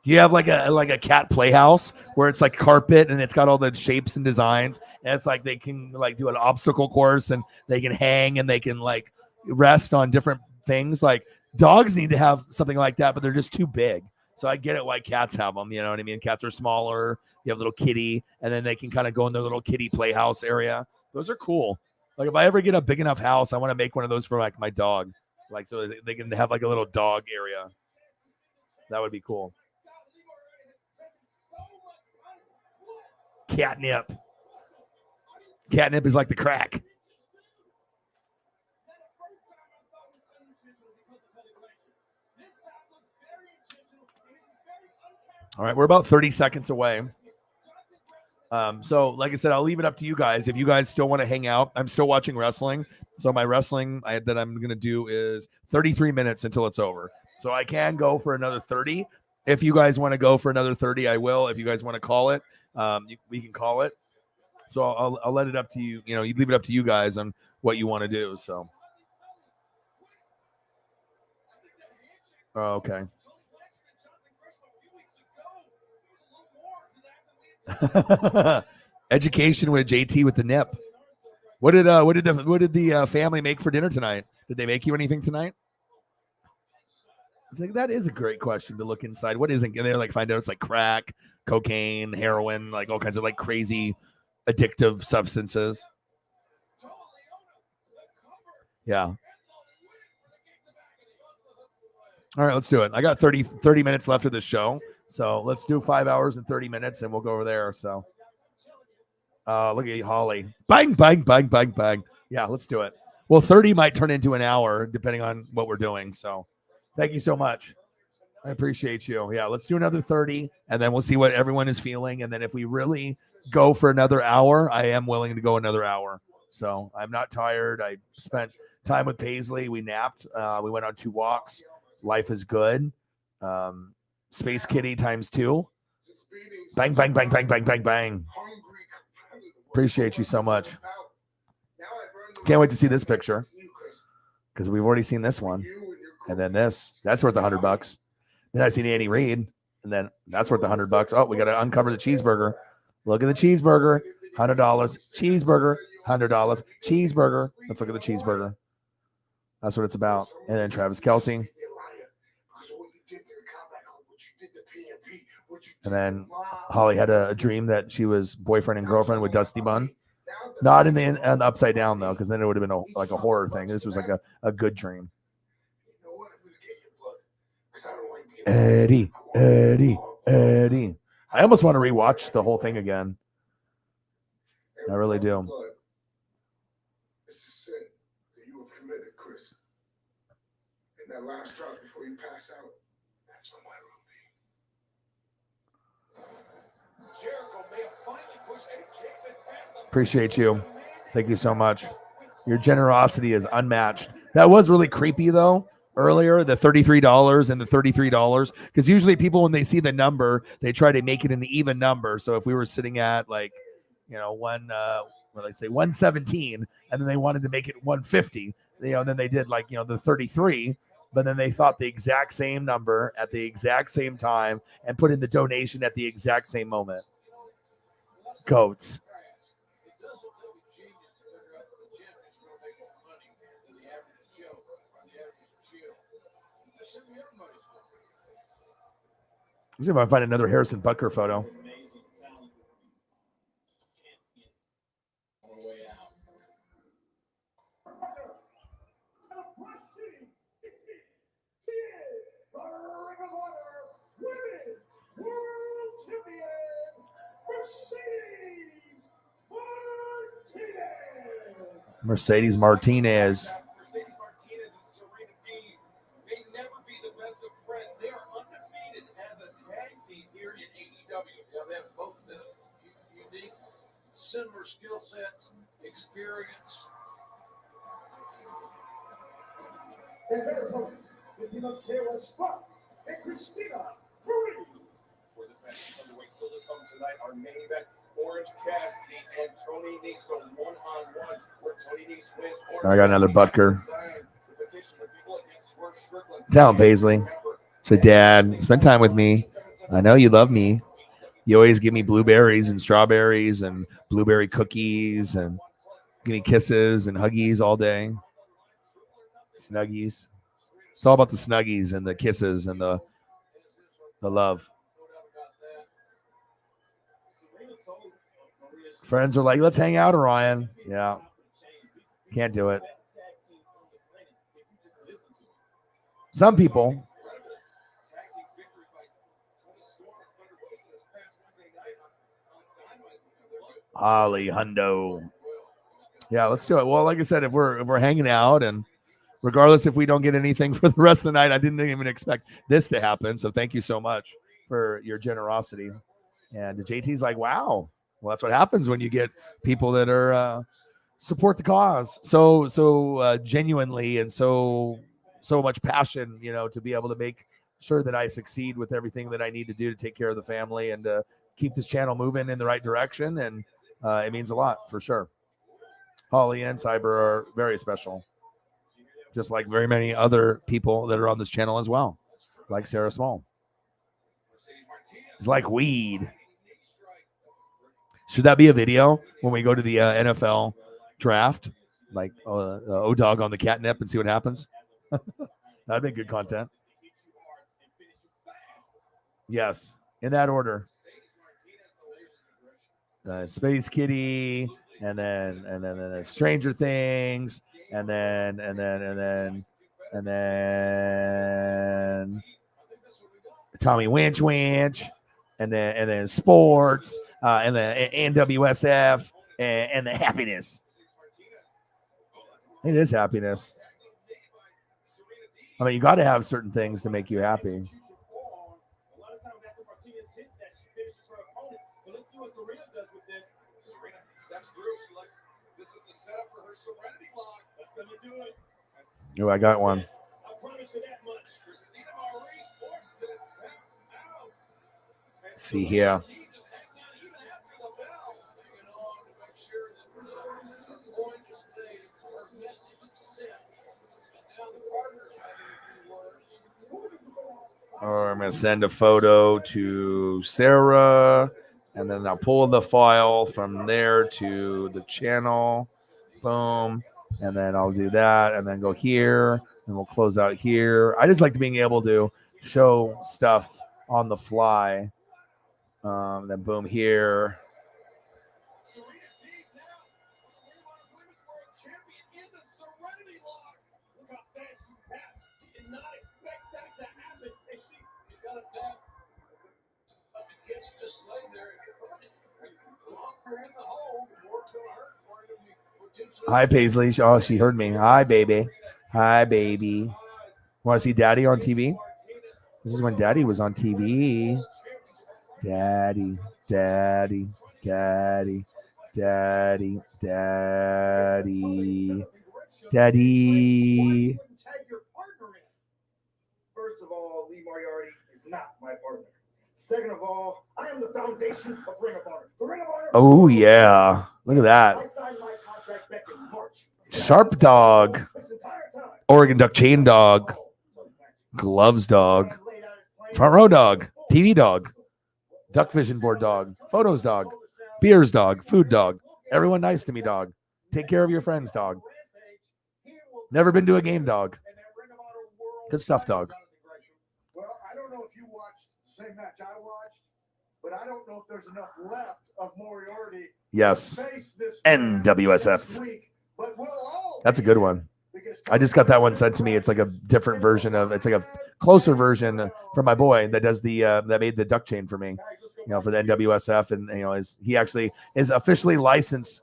Do you have like a cat playhouse where it's like carpet and it's got all the shapes and designs and it's like they can like do an obstacle course and they can hang and they can like rest on different things? Like dogs need to have something like that, but they're just too big. So I get it why cats have them. You know what I mean? Cats are smaller. You have a little kitty, and then they can kind of go in their little kitty playhouse area. Those are cool. Like if I ever get a big enough house, I want to make one of those for like my dog, like so they can have like a little dog area. That would be cool. Catnip. Catnip is like the crack. All right, we're about 30 seconds away. So like I said, I'll leave it up to you guys. If you guys still want to hang out, I'm still watching wrestling. So my wrestling that I'm going to do is 33 minutes until it's over. So I can go for another 30. If you guys want to go for another 30, I will. If you guys want to call it, we can call it. So I'll let it up to you. You know, you leave it up to you guys on what you want to do. So. Oh, okay. Education with JT with the nip. What did the family make for dinner tonight? Did they make you anything tonight? It's like that is a great question to look inside. What isn't? And they like find out it's like crack, cocaine, heroin, like all kinds of like crazy addictive substances. Yeah. All right, let's do it. I got 30 minutes left of the show. So let's do 5 hours and 30 minutes and we'll go over there. So look at Holly. Bang, bang, bang, bang, bang. Yeah, let's do it. Well, 30 might turn into an hour depending on what we're doing. So thank you so much. I appreciate you. Yeah, let's do another 30 and then we'll see what everyone is feeling. And then if we really go for another hour, I am willing to go another hour. So I'm not tired. I spent time with Paisley. We napped. We went on 2 walks. Life is good. Space Kitty times 2. Bang, bang, bang, bang, bang, bang, bang. Appreciate you so much. Can't wait to see this picture because we've already seen this one. And then this. That's worth $100. Then I seen Annie Reid. And then that's worth $100. Oh, we got to uncover the cheeseburger. Look at the cheeseburger. $100. Cheeseburger. $100. Cheeseburger. Let's look at the cheeseburger. That's what it's about. And then Travis Kelce. And then Holly had a dream that she was boyfriend and girlfriend with Dusty Bun. Not in the upside down, though, because then it would have been like a horror thing. This was like a good dream. Eddie. I almost want to rewatch the whole thing again. I really do. It's a sin that you have committed, Chris. And that last drop before you pass out, that's for my room. Jericho may have finally pushed Eddie kicks and passed the. Appreciate you. Thank you so much. Your generosity is unmatched. That was really creepy, though, earlier, the $33 and the $33. Because usually people, when they see the number, they try to make it an even number. So if we were sitting at like, you know, 117, and then they wanted to make it 150, you know, and then they did like, you know, the 33, but then they thought the exact same number at the exact same time and put in the donation at the exact same moment. Goats. Let's see if I can find another Harrison Butker photo. Mercedes Martinez. Mercedes Martinez and Serena Deeb may never be the best of friends. They are undefeated as a tag team here in AEW. Yeah, they have both unique, similar skill sets, experience. And their opponents, the team of Kayla Sparks and Christina Marie. Where this match is underway, still to come tonight, our main event, Orange Cassidy and Tony Nese go one-on-one, where Tony Nese wins. I got another Butker. The petition of people against Swerve Strickland. Tell him, Paisley. Say, Dad, spend time with me. I know you love me. You always give me blueberries and strawberries and blueberry cookies and give me kisses and huggies all day. Snuggies. It's all about the snuggies and the kisses and the love. Friends are like, let's hang out, Orion. Yeah. Can't do it. Some people. Holly Hundo. Yeah, let's do it. Well, like I said, if we're hanging out, and regardless if we don't get anything for the rest of the night, I didn't even expect this to happen. So thank you so much for your generosity. And JT's like, wow. Well, that's what happens when you get people that are support the cause so genuinely and so much passion, to be able to make sure that I succeed with everything that I need to do to take care of the family and to keep this channel moving in the right direction. And it means a lot for sure. Holly and Cyber are very special, just like very many other people that are on this channel as well, like Sarah Small. It's like weed. Should that be a video when we go to the NFL draft? Like O-Dog on the catnip and see what happens? That'd be good content. Yes, in that order. Space Kitty, and then Stranger Things, and then Tommy Winch, and then sports, and the NWSF, and the happiness. It is happiness. I mean, you got to have certain things to make you happy. Serena does with this. Serena steps through. This is the setup for her Serenity Lock. That's going to do it. Oh, I got one. I promise you that much. Christina Marie forced to tap out. Let's see here. Or I'm going to send a photo to Sarah. And then I'll pull the file from there to the channel. Boom. And then I'll do that. And then go here. And we'll close out here. I just like being able to show stuff on the fly. Then boom here. Hi, Paisley. Oh, she heard me. Hi, baby. Hi, baby. Want to see Daddy on TV? This is when Daddy was on TV. Daddy, Daddy, Daddy, Daddy, Daddy, Daddy. First of all, Lee Moriarty is not my partner. Second of all, I am the foundation of Ring of Honor. The Ring of Honor. Oh, yeah. Look at that. I signed my contract back in March. Sharp dog. Oregon Duck chain dog. Gloves dog. Front row dog. TV dog. Duck vision board dog. Photos dog. Beers dog. Food dog. Everyone nice to me dog. Take care of your friends dog. Never been to a game dog. Good stuff dog. Well, I don't know if you watched the same match I watched, but I don't know if there's enough left of Moriarty. Yes. NWSF. That's a good one. I just got that one sent to me. It's like a different version of, it's like a closer version from my boy that does the, that made the duck chain for me, for the NWSF. And, he actually is officially licensed,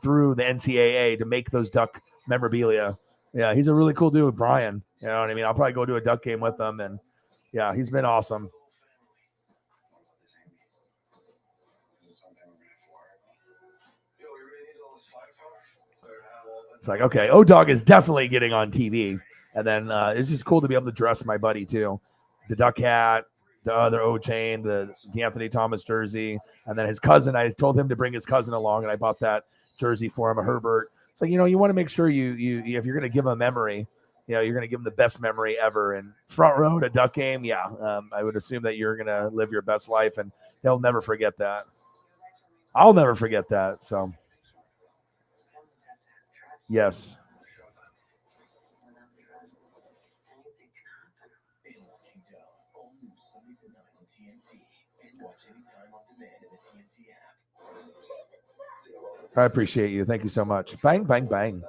through the NCAA to make those Duck memorabilia. Yeah, he's a really cool dude, Brian. You know what I mean? I'll probably go to a Duck game with him, and yeah, he's been awesome. It's like, okay, O-Dog is definitely getting on TV. And then it's just cool to be able to dress my buddy, too. The Duck hat, the other O-Chain, the D'Anthony Thomas jersey, and then his cousin. I told him to bring his cousin along, and I bought that jersey for him, a Herbert. It's like, you want to make sure you if you're going to give him a memory, you're going to give him the best memory ever. And front row to Duck game, yeah, I would assume that you're going to live your best life, and he'll never forget that. I'll never forget that, so... Yes. I appreciate you. Thank you so much. Bang, bang, bang.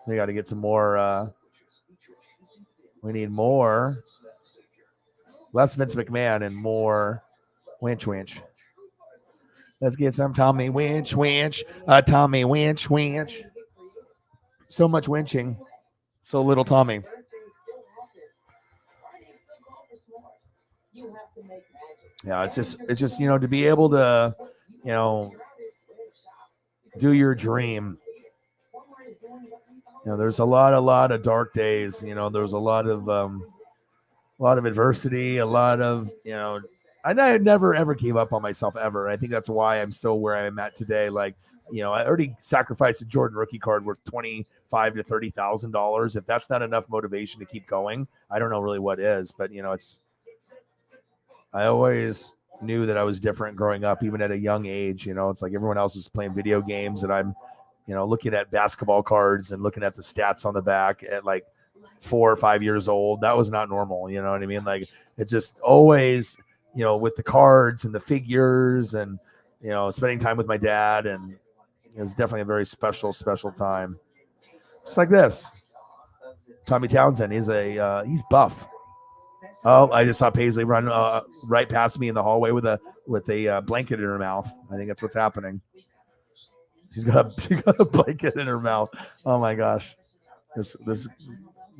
We got to get some more. We need more. Less Vince McMahon and more winch, winch. Let's get some Tommy winch, winch. Tommy winch, winch. So much winching. So little Tommy. Yeah, it's just to be able to, do your dream. There's a lot of dark days. There's a lot of adversity, a lot of, I never ever gave up on myself ever. I think that's why I'm still where I'm at today. Like, I already sacrificed a Jordan rookie card worth $25,000 to $30,000. If that's not enough motivation to keep going, I don't know really what is. But I always knew that I was different growing up, even at a young age. It's like everyone else is playing video games, and I'm, looking at basketball cards and looking at the stats on the back at like 4 or 5 years old. That was not normal. You know what I mean? Like, it's just always, with the cards and the figures and, spending time with my dad. And it was definitely a very special, special time. Just like this. Tommy Townsend, he's buff. Oh, I just saw Paisley run right past me in the hallway with a blanket in her mouth. I think that's what's happening. She's got a blanket in her mouth. Oh my gosh, this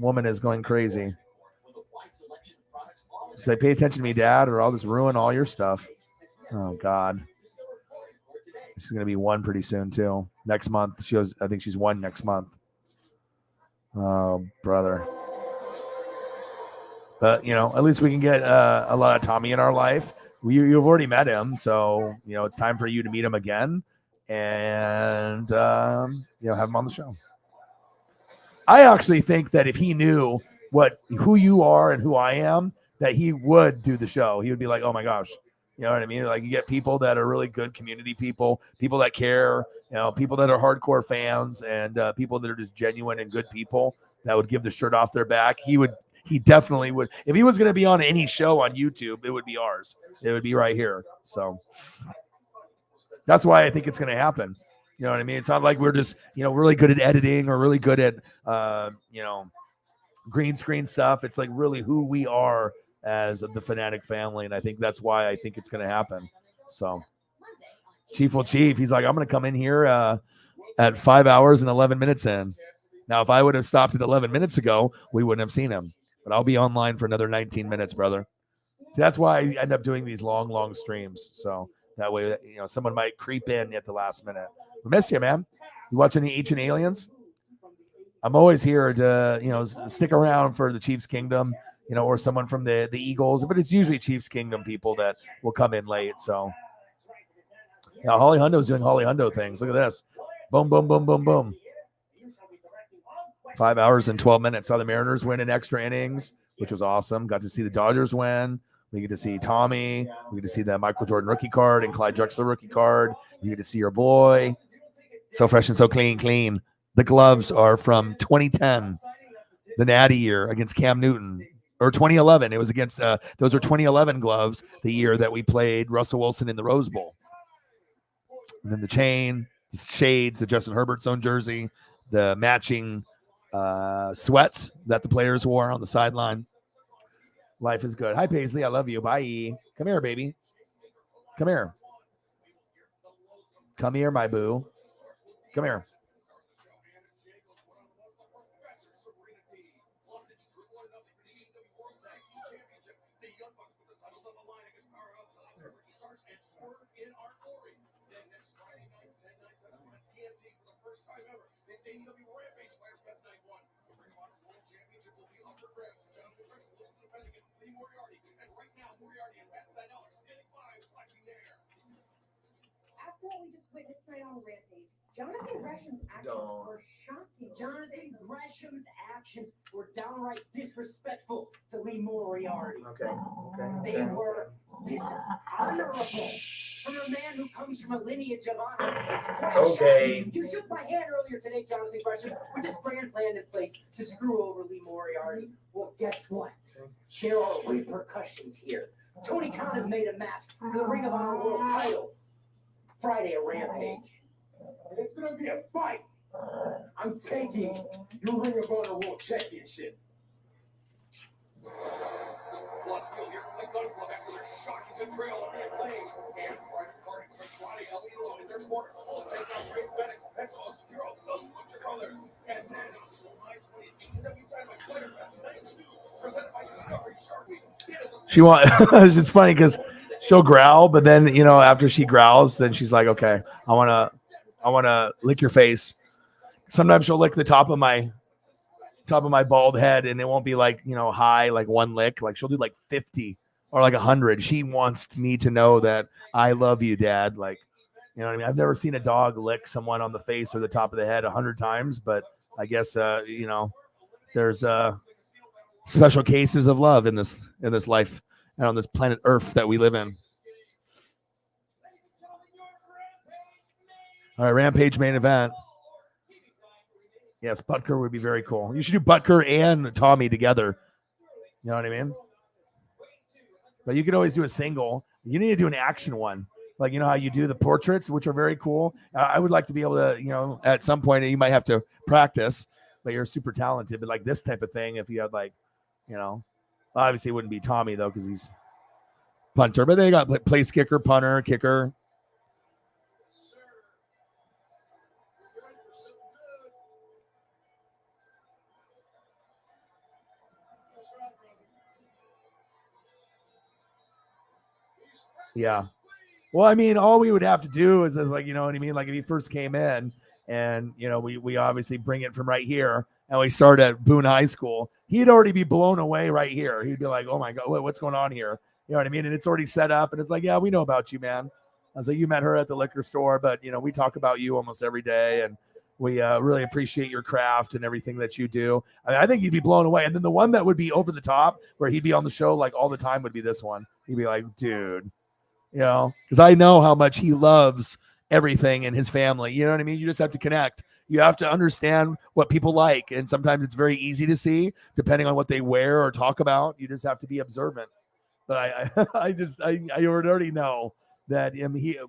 woman is going crazy. She's like, pay attention to me, Dad, or I'll just ruin all your stuff. Oh God, she's gonna be 1 pretty soon too. Next month, I think she's 1 next month. Oh brother. But, at least we can get a lot of Tommy in our life. You've already met him, so, it's time for you to meet him again and, have him on the show. I actually think that if he knew who you are and who I am, that he would do the show. He would be like, oh, my gosh. You know what I mean? Like, you get people that are really good community people that care, people that are hardcore fans, and people that are just genuine and good people that would give the shirt off their back. He definitely would. If he was going to be on any show on YouTube, it would be ours. It would be right here. So that's why I think it's going to happen. You know what I mean? It's not like we're just, really good at editing or really good at, green screen stuff. It's like really who we are as the Fanatic family. And I think that's why I think it's going to happen. So Chief will chief. He's like, I'm going to come in here at 5 hours and 11 minutes in. Now, if I would have stopped at 11 minutes ago, we wouldn't have seen him. But I'll be online for another 19 minutes, brother. See, that's why I end up doing these long, long streams. So that way, someone might creep in at the last minute. We miss you, man. You watch any Ancient Aliens? I'm always here to, stick around for the Chiefs Kingdom, or someone from the Eagles. But it's usually Chiefs Kingdom people that will come in late. So, yeah, Holly Hundo's doing Holly Hundo things. Look at this. Boom, boom, boom, boom, boom. 5 hours and 12 minutes. Saw the Mariners win in extra innings, which was awesome. Got to see the Dodgers win. We get to see Tommy. We get to see the Michael Jordan rookie card and Clyde Drexler rookie card. You get to see your boy. So fresh and so clean. The gloves are from 2010, the Natty year against Cam Newton. Or 2011. It was against, those are 2011 gloves, the year that we played Russell Wilson in the Rose Bowl. And then the chain, the shades, the Justin Herbert's own jersey, the matching sweats that the players wore on the sideline. Life is good. Hi, Paisley. I love you. Bye. Come here, baby. Come here. Come here, my boo. Come here. After what we just witnessed tonight on Rampage, Jonathan Gresham's actions were shocking. Jonathan Gresham's actions were downright disrespectful to Lee Moriarty. They were dishonorable. From a man who comes from a lineage of honor, it's quite shocking. You shook my hand earlier today, Jonathan Gresham, with this grand plan in place to screw over Lee Moriarty. Well, guess what? There are repercussions here. Tony Khan has made a match for the Ring of Honor World title Friday at Rampage. And it's going to be a fight. I'm taking your Ring of Honor World Championship. Plus, you'll hear from the Gun Club after their shocking betrayal of the Acclaim. And Private Party with Johnny Ellie alone in their corner will take out Ray Fanatics and Oscuro, the Lucha Brothers. And then on July 20th, AEW Dynamite Fighter Fest Night 2, presented by Discovery Shark Week. She it's funny because she'll growl, but then after she growls, then she's like, okay, I wanna lick your face. Sometimes she'll lick the top of my bald head, and it won't be like high, like one lick. Like she'll do like 50 or like 100. She wants me to know that I love you, Dad. Like, you know what I mean? I've never seen a dog lick someone on the face or the top of the head 100 times, but I guess there's special cases of love in this life and on this planet Earth that we live in. All right, Rampage main event. Yes, Butker would be very cool. You should do Butker and Tommy together. You know what I mean? But you could always do a single. You need to do an action one. Like, how you do the portraits, which are very cool. I would like to be able to, at some point, you might have to practice, but you're super talented. But like this type of thing, if you had like, obviously it wouldn't be Tommy though, because he's punter, but they got place kicker, punter, kicker. Yeah. Well, I mean, all we would have to do is like, you know what I mean? Like if he first came in and, we obviously bring it from right here and we start at Boone High School, he'd already be blown away right here. He'd be like, oh my God, what's going on here? You know what I mean? And it's already set up and it's like, yeah, we know about you, man. I was like, you met her at the liquor store, but we talk about you almost every day. And we really appreciate your craft and everything that you do. I think he'd be blown away. And then the one that would be over the top where he'd be on the show like all the time would be this one. He'd be like, dude, because I know how much he loves everything in his family. You know what I mean? You just have to connect. You have to understand what people like. And sometimes it's very easy to see depending on what they wear or talk about. You just have to be observant. But I already know that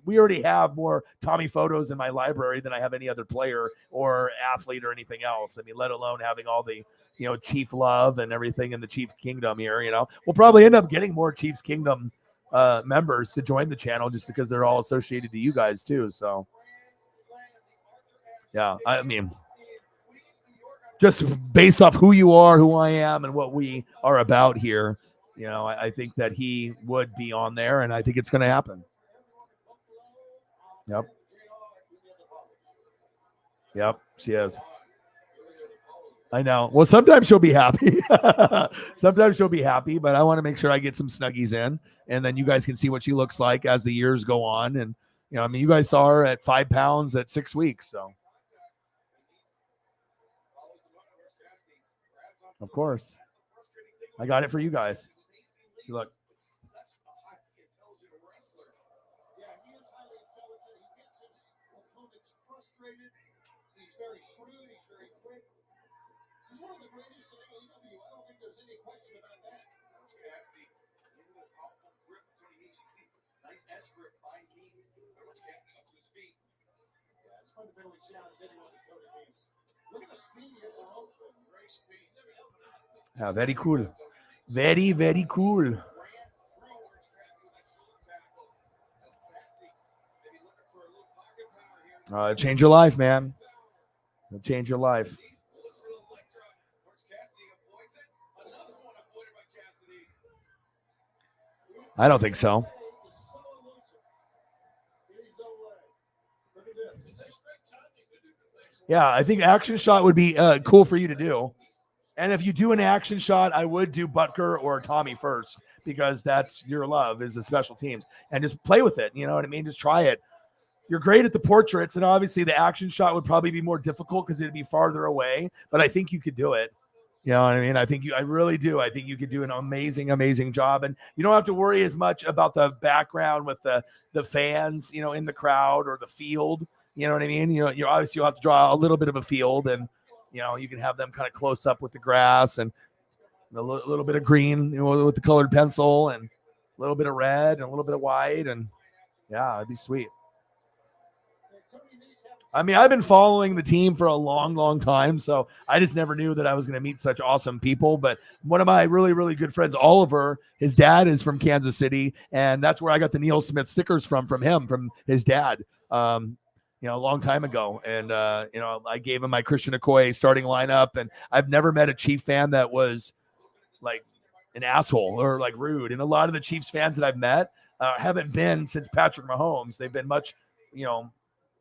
we already have more Tommy photos in my library than I have any other player or athlete or anything else. I mean, let alone having all the, Chief love and everything in the Chiefs Kingdom here. We'll probably end up getting more Chiefs Kingdom members to join the channel just because they're all associated to you guys too. So yeah, I mean, just based off who you are, who I am, and what we are about here, I think that he would be on there, and I think it's going to happen. Yep, she is. I know. Well, sometimes she'll be happy. Sometimes she'll be happy, but I want to make sure I get some snuggies in, and then you guys can see what she looks like as the years go on. And, you guys saw her at 5 pounds at 6 weeks. So, of course, I got it for you guys. See, look. He's very shrewd. He's very quick. He's one of the greatest in AEW. I don't think there's any question about that. Cassidy, into the powerful grip between knees. You see, nice S grip by knees. Cassidy up to his feet. Yeah, it's fundamentally challenged anyone who's Tony Nese. Look at the speed he has to roll from. Great speed. Yeah, very cool. Very, very cool. Change your life, man. It'll change your life. I don't think so. Yeah, I think action shot would be cool for you to do. And if you do an action shot, I would do Butker or Tommy first because that's your love is the special teams. And just play with it. You know what I mean? Just try it. You're great at the portraits, and obviously the action shot would probably be more difficult because it'd be farther away. But I think you could do it. You know what I mean? I really do. I think you could do an amazing, amazing job. And you don't have to worry as much about the background with the fans, you know, in the crowd or the field. You know what I mean? You know, you'll have to draw a little bit of a field, and you know, you can have them kind of close up with the grass and a little bit of green, you know, with the colored pencil, and a little bit of red and a little bit of white, and yeah, it'd be sweet. I mean, I've been following the team for a long, long time, so I just never knew that I was going to meet such awesome people. But one of my really, really good friends, Oliver, his dad is from Kansas City, and that's where I got the Neil Smith stickers from his dad. You know, a long time ago. And, you know, I gave him my Christian Okoye starting lineup, and I've never met a Chief fan that was like an asshole or like rude. And a lot of the Chiefs fans that I've met haven't been since Patrick Mahomes. They've been much, you know,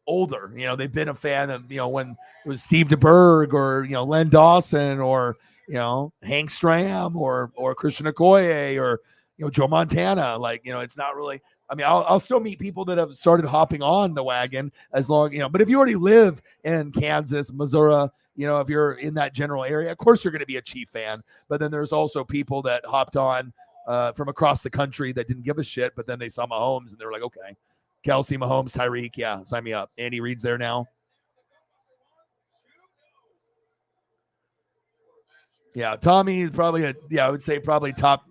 older. You know, they've been a fan of, you know, when it was Steve DeBerg or, you know, Len Dawson or, you know, Hank Stram or Christian Okoye or, you know, Joe Montana. Like, you know, it's not really, I mean, I'll still meet people that have started hopping on the wagon as long, you know, but if you already live in Kansas, Missouri, you know, if you're in that general area, of course you're going to be a Chief fan. But then there's also people that hopped on from across the country that didn't give a shit, but then they saw Mahomes and they were like, okay, Kelsey, Mahomes, Tyreek, yeah, sign me up. Andy Reid's there now. Yeah, Tommy is probably I would say probably top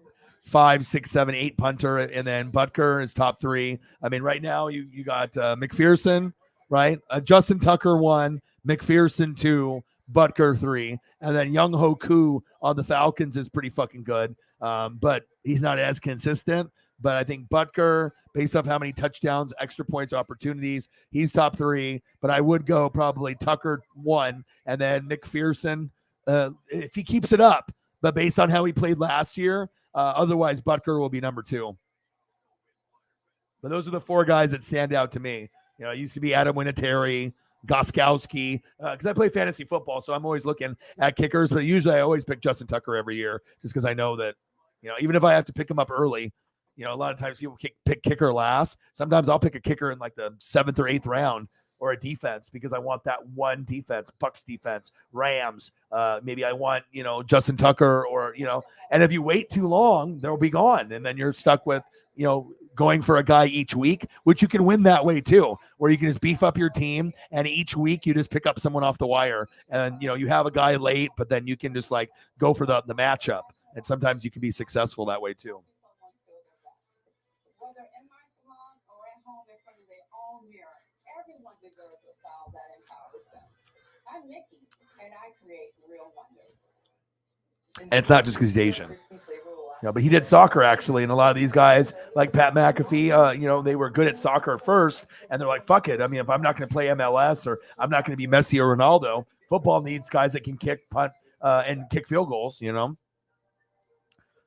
5, 6, 7, 8 punter, and then Butker is top 3. I mean, right now you got McPherson, right? Justin Tucker 1, McPherson 2, Butker 3, and then Young Ho Koo on the Falcons is pretty fucking good, but he's not as consistent. But I think Butker, based off how many touchdowns, extra points, opportunities, he's top 3. But I would go probably Tucker 1, and then McPherson if he keeps it up. But based on how he played last year, otherwise Butker will be number 2. But those are the 4 guys that stand out to me. You know, it used to be Adam Vinatieri, Gostkowski, because I play fantasy football, so I'm always looking at kickers. But usually I always pick Justin Tucker every year just because I know that, you know, even if I have to pick him up early, you know, a lot of times people pick kicker last. Sometimes I'll pick a kicker in like the 7th or 8th round, or a defense, because I want that one defense, Bucs defense, Rams. Maybe I want, you know, Justin Tucker, or, you know, and if you wait too long, they'll be gone. And then you're stuck with, you know, going for a guy each week, which you can win that way too, where you can just beef up your team. And each week you just pick up someone off the wire, and, you know, you have a guy late, but then you can just like go for the matchup. And sometimes you can be successful that way too. Whether in my salon or at home in front of their own mirror, everyone deserves a style that empowers them. I'm Nikki, and I create real wonder. And it's not just because he's Asian. Yeah, but he did soccer actually, and a lot of these guys, like Pat McAfee, you know, they were good at soccer first, and they're like, "Fuck it." I mean, if I'm not going to play MLS, or I'm not going to be Messi or Ronaldo, football needs guys that can kick, punt, and kick field goals. You know,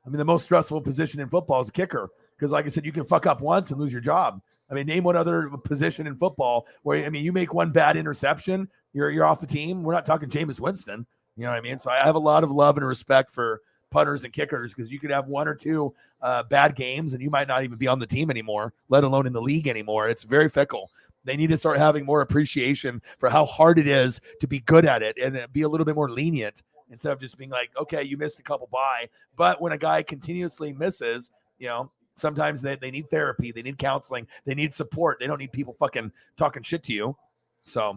I mean, the most stressful position in football is a kicker, because, like I said, you can fuck up once and lose your job. I mean, name one other position in football where, I mean, you make one bad interception, you're off the team. We're not talking Jameis Winston. You know what I mean? So I have a lot of love and respect for punters and kickers, because you could have 1 or 2 bad games and you might not even be on the team anymore, let alone in the league anymore. It's very fickle. They need to start having more appreciation for how hard it is to be good at it, and be a little bit more lenient, instead of just being like, okay, you missed a couple by. But when a guy continuously misses, you know, sometimes they need therapy, they need counseling, they need support. They don't need people fucking talking shit to you. So,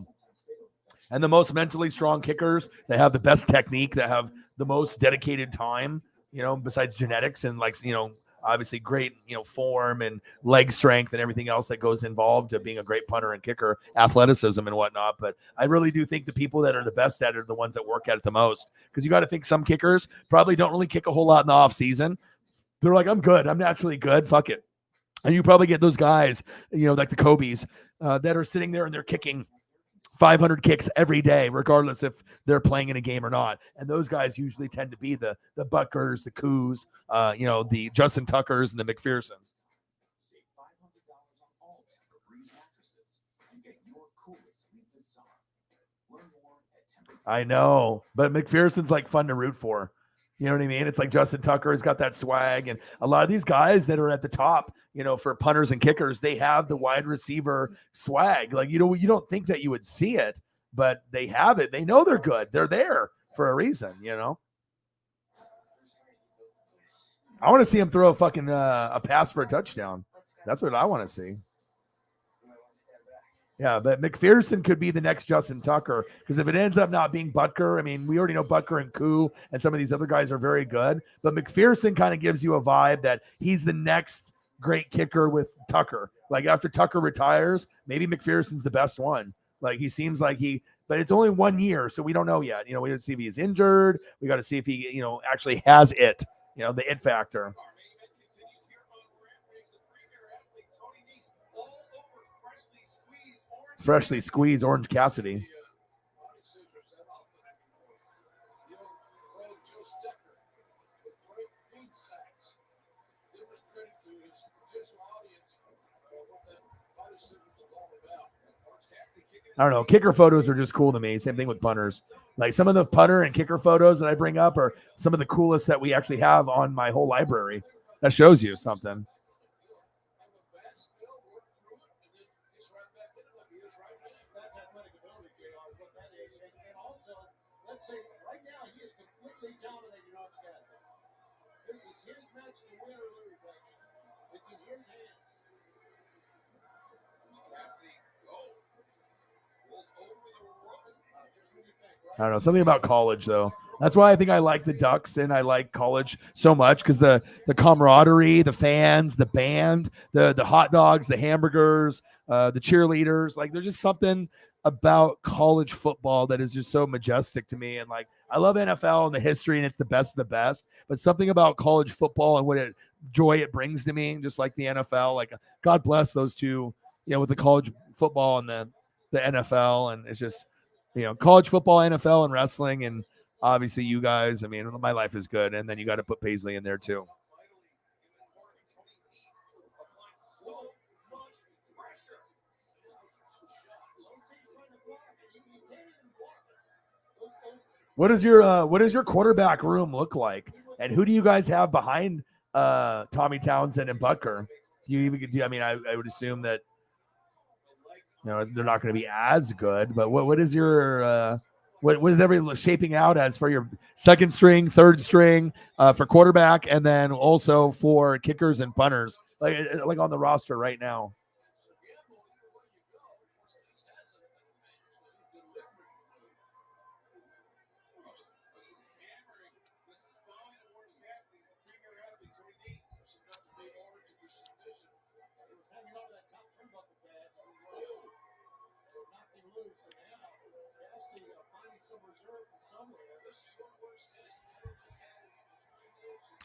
and the most mentally strong kickers, they have the best technique, that have the most dedicated time, you know, besides genetics and, like, you know, obviously great, you know, form and leg strength and everything else that goes involved to being a great punter and kicker, athleticism and whatnot. But I really do think the people that are the best at it are the ones that work at it the most, because you got to think some kickers probably don't really kick a whole lot in the off season. They're like, I'm good, I'm naturally good, fuck it. And you probably get those guys, you know, like the Kobe's that are sitting there and they're kicking 500 kicks every day, regardless if they're playing in a game or not. And those guys usually tend to be the Buckers, the Coos, the Justin Tuckers and the McPhersons. Save $500 on all Tempur-Breeze mattresses and get your coolest sleep this summer. Learn more at Tempur. I know, but McPherson's like fun to root for. You know what I mean? It's like Justin Tucker has got that swag, and a lot of these guys that are at the top, for punters and kickers, they have the wide receiver swag. Like, you don't think that you would see it, but they have it. They know they're good. They're there for a reason, I want to see him throw a fucking a pass for a touchdown. That's what I want to see. Yeah, but McPherson could be the next Justin Tucker, because if it ends up not being Butker, I mean, we already know Butker and Koo and some of these other guys are very good, but McPherson kind of gives you a vibe that he's the next great kicker with Tucker. Like, after Tucker retires, maybe McPherson's the best one. Like, he seems like but it's only 1 year, so we don't know yet. We got to see if he's injured. We got to see if he, actually has it, the it factor. Freshly squeezed Orange Cassidy. I don't know. Kicker photos are just cool to me. Same thing with punters. Like, some of the punter and kicker photos that I bring up are some of the coolest that we actually have on my whole library. That shows you something. Let's say right now he is completely dominating Orange Cassidy. This is his match to win or lose right now. It's in his hands. Cassidy, rolls over the ropes. Just what do you think, right? I don't know. Something about college, though. That's why I think I like the Ducks and I like college so much, because the camaraderie, the fans, the band, the hot dogs, the hamburgers, the cheerleaders. Like, there's just something about college football that is just so majestic to me. And like, I love NFL and the history, and it's the best of the best, but something about college football and what joy it brings to me, just like the NFL. Like, God bless those two, with the college football and the NFL. And it's just, college football, NFL, and wrestling, and obviously you guys. I mean, my life is good. And then you got to put Paisley in there too. What does your quarterback room look like, and who do you guys have behind Tommy Townsend and Butker? I mean, I would assume that they're not going to be as good, but what is your what is everybody shaping out as for your second string, third string for quarterback, and then also for kickers and punters, like on the roster right now?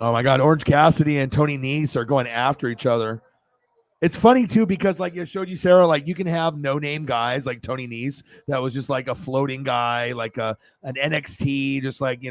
Oh my God, Orange Cassidy and Tony Nese are going after each other. It's funny too, because like I showed you, Sarah, like you can have no-name guys like Tony Nese that was just like a floating guy, like an NXT, just like,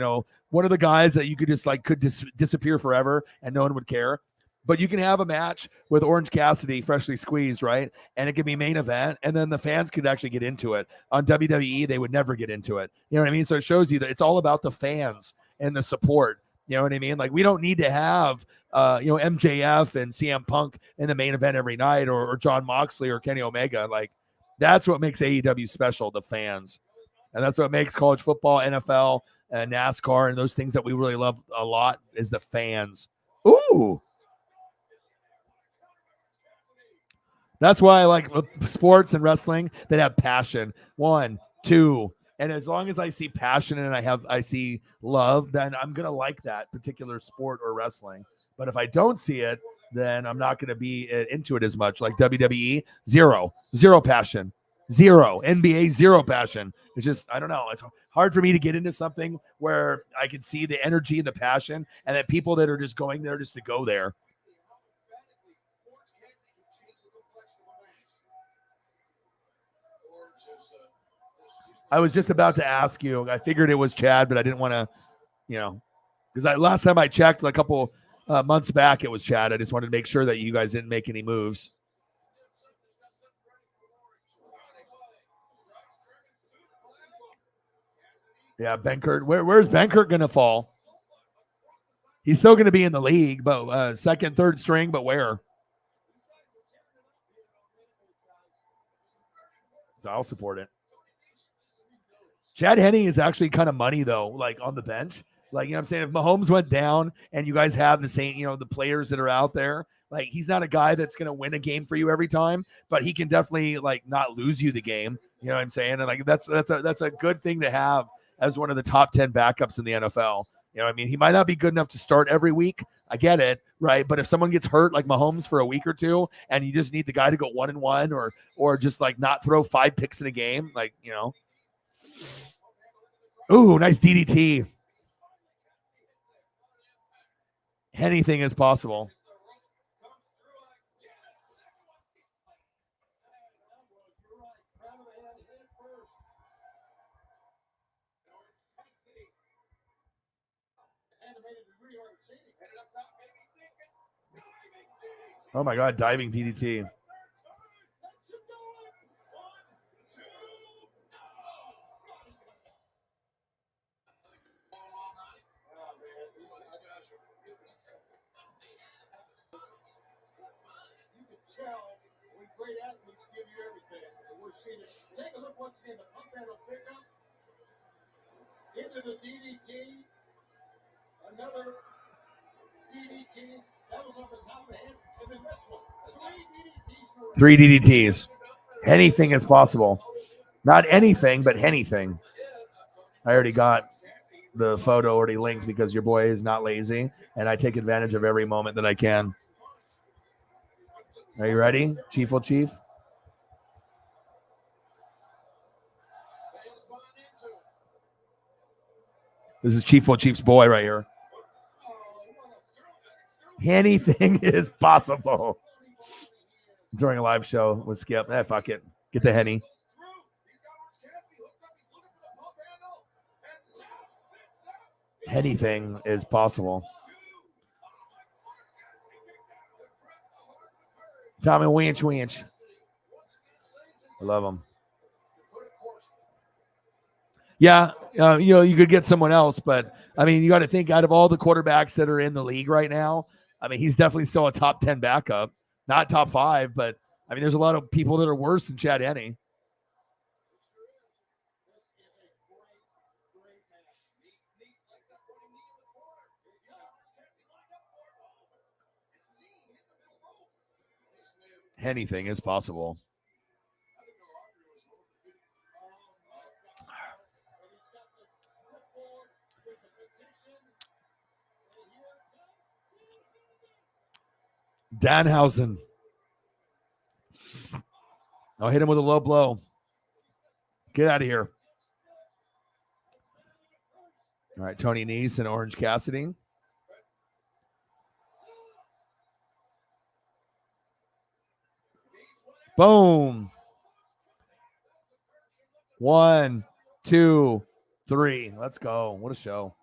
one of the guys that you could just like could disappear forever and no one would care. But you can have a match with Orange Cassidy, freshly squeezed, right? And it could be main event, and then the fans could actually get into it. On WWE, they would never get into it. You know what I mean? So it shows you that it's all about the fans and the support. You know what I mean? Like, we don't need to have, MJF and CM Punk in the main event every night, or John Moxley or Kenny Omega. Like, that's what makes AEW special, the fans. And that's what makes college football, NFL, and NASCAR, and those things that we really love a lot is the fans. Ooh. That's why I like sports and wrestling that have passion. 1, 2. And as long as I see passion and I see love, then I'm going to like that particular sport or wrestling. But if I don't see it, then I'm not going to be into it as much. Like WWE, zero passion, 0. NBA, 0 passion. It's just, I don't know. It's hard for me to get into something where I can see the energy and the passion, and that people that are just going there just to go there. I was just about to ask you. I figured it was Chad, but I didn't want to, because last time I checked, a couple months back, it was Chad. I just wanted to make sure that you guys didn't make any moves. Yeah, Benkert. Where's Benkert going to fall? He's still going to be in the league, but second, third string, but where? So I'll support it. Chad Henne is actually kind of money, though, like on the bench. Like, what I'm saying? If Mahomes went down and you guys have the same, the players that are out there, like, he's not a guy that's going to win a game for you every time, but he can definitely, like, not lose you the game. You know what I'm saying? And, like, that's a good thing to have as one of the top 10 backups in the NFL. You know what I mean? He might not be good enough to start every week. I get it, right? But if someone gets hurt like Mahomes for a week or two and you just need the guy to go 1-1 or just, like, not throw 5 picks in a game, like, Ooh, nice DDT. Anything is possible. Oh my God, diving DDT. When great athletes give you everything, and we're seeing it. Take a look once again, the pump handle pickup into the DDT. Another DDT. That was on the top of the head. And then this one. 3 DDTs. Anything is possible. Not anything, but anything. I already got the photo already linked because your boy is not lazy, and I take advantage of every moment that I can. Are you ready, Chief? This is Chief's boy right here. Anything is possible. During a live show with Skip. Fuck it. Get the Henny. Anything is possible. Tommy Winch. I love him. Yeah, you could get someone else, but I mean, you got to think out of all the quarterbacks that are in the league right now, I mean, he's definitely still a top 10 backup, not top 5, but I mean, there's a lot of people that are worse than Chad Henne. Anything is possible. Danhausen. I'll hit him with a low blow. Get out of here. All right, Tony Nese and Orange Cassidy. Boom. 1, 2, 3. Let's go. What a show.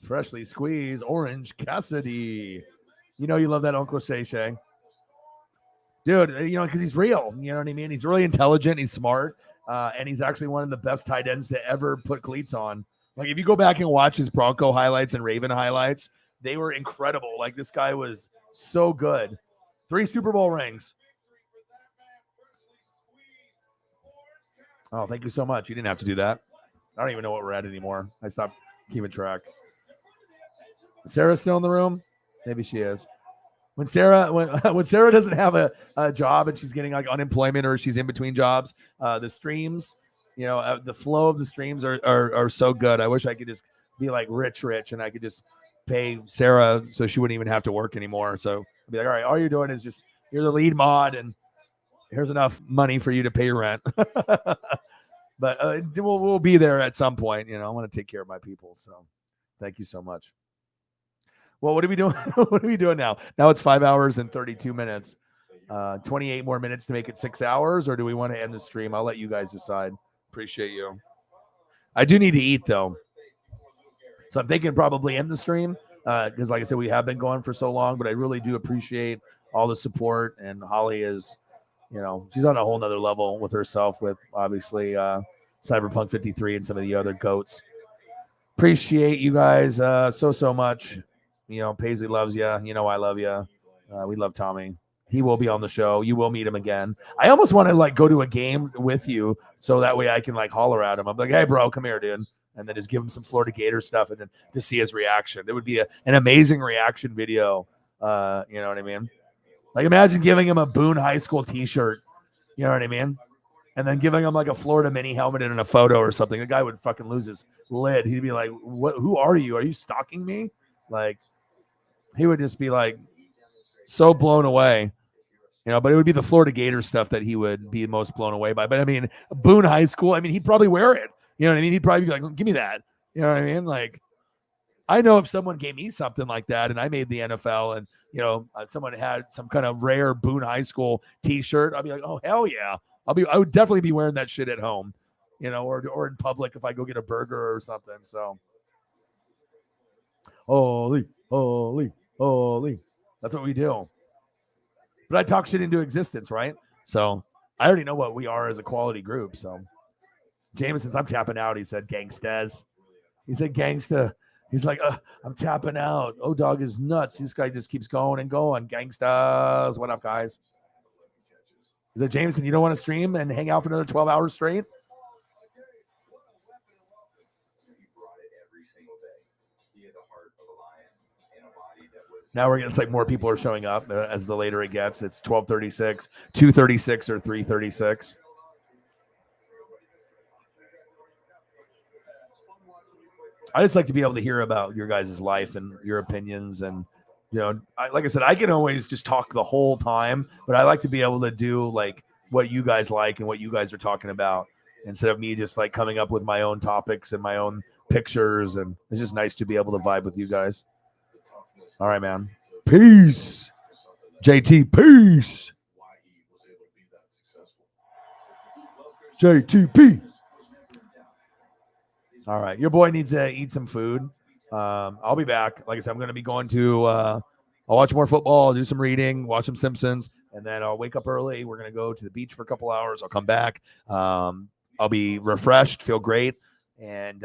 Freshly squeezed Orange Cassidy. You know you love that Uncle Shay Shay. Dude, because he's real. You know what I mean? He's really intelligent. He's smart. And he's actually one of the best tight ends to ever put cleats on. Like, if you go back and watch his Bronco highlights and Raven highlights, they were incredible. Like, this guy was so good. 3 Super Bowl rings. Oh, thank you so much. You didn't have to do that. I don't even know what we're at anymore. I stopped keeping track. Sarah's still in the room? Maybe she is. When Sarah doesn't have a job and she's getting like unemployment or she's in between jobs, the streams, the flow of the streams are so good. I wish I could just be like rich and I could just pay Sarah so she wouldn't even have to work anymore. So I'd be like, all right, all you're doing is just you're the lead mod and here's enough money for you to pay your rent. But we'll be there at some point. I want to take care of my people. So thank you so much. Well, what are we doing? What are we doing now? Now it's 5 hours and 32 minutes. 28 more minutes to make it 6 hours, or do we want to end the stream? I'll let you guys decide. Appreciate you. I do need to eat though, so I'm thinking probably end the stream because, like I said, we have been going for so long. But I really do appreciate all the support, and Holly is, she's on a whole nother level with herself, with obviously Cyberpunk 53 and some of the other goats. Appreciate you guys so much. Paisley loves you. I love you. We love Tommy. He will be on the show. You will meet him again. I almost want to go to a game with you so that way I can holler at him. I'm like, hey, bro, come here, dude. And then just give him some Florida Gator stuff and then just see his reaction. It would be an amazing reaction video. You know what I mean? Imagine giving him a Boone High School t-shirt. You know what I mean? And then giving him a Florida mini helmet and a photo or something. The guy would fucking lose his lid. He'd be like, "What? Who are you? Are you stalking me?" He would just be so blown away. But it would be the Florida Gator stuff that he would be most blown away by. But I mean, Boone High School, he'd probably wear it. You know what I mean? He'd probably be like, give me that. You know what I mean? I know if someone gave me something like that and I made the NFL and, someone had some kind of rare Boone High School t-shirt, I'd be like, oh, hell yeah. I would definitely be wearing that shit at home, or in public if I go get a burger or something. So, holy. That's what we do. But I talk shit into existence, right? So I already know what we are as a quality group. So Jameson's, I'm tapping out. He said, gangstas. He said, gangsta. He's like, I'm tapping out. Oh, dog is nuts. This guy just keeps going and going. Gangstas. What up, guys? He said, Jameson, you don't want to stream and hang out for another 12 hours straight? Now we're getting more people are showing up as the later it gets. It's 12:36, 2:36, or 3:36. I just like to be able to hear about your guys' life and your opinions. And, like I said, I can always just talk the whole time, but I like to be able to do what you guys like and what you guys are talking about instead of me just coming up with my own topics and my own pictures. And it's just nice to be able to vibe with you guys. All right, man. Peace. JT, peace. JTP. All right. Your boy needs to eat some food. I'll be back. Like I said, I'm going to be going to I'll watch more football, do some reading, watch some Simpsons, and then I'll wake up early. We're going to go to the beach for a couple hours. I'll come back. I'll be refreshed, feel great. And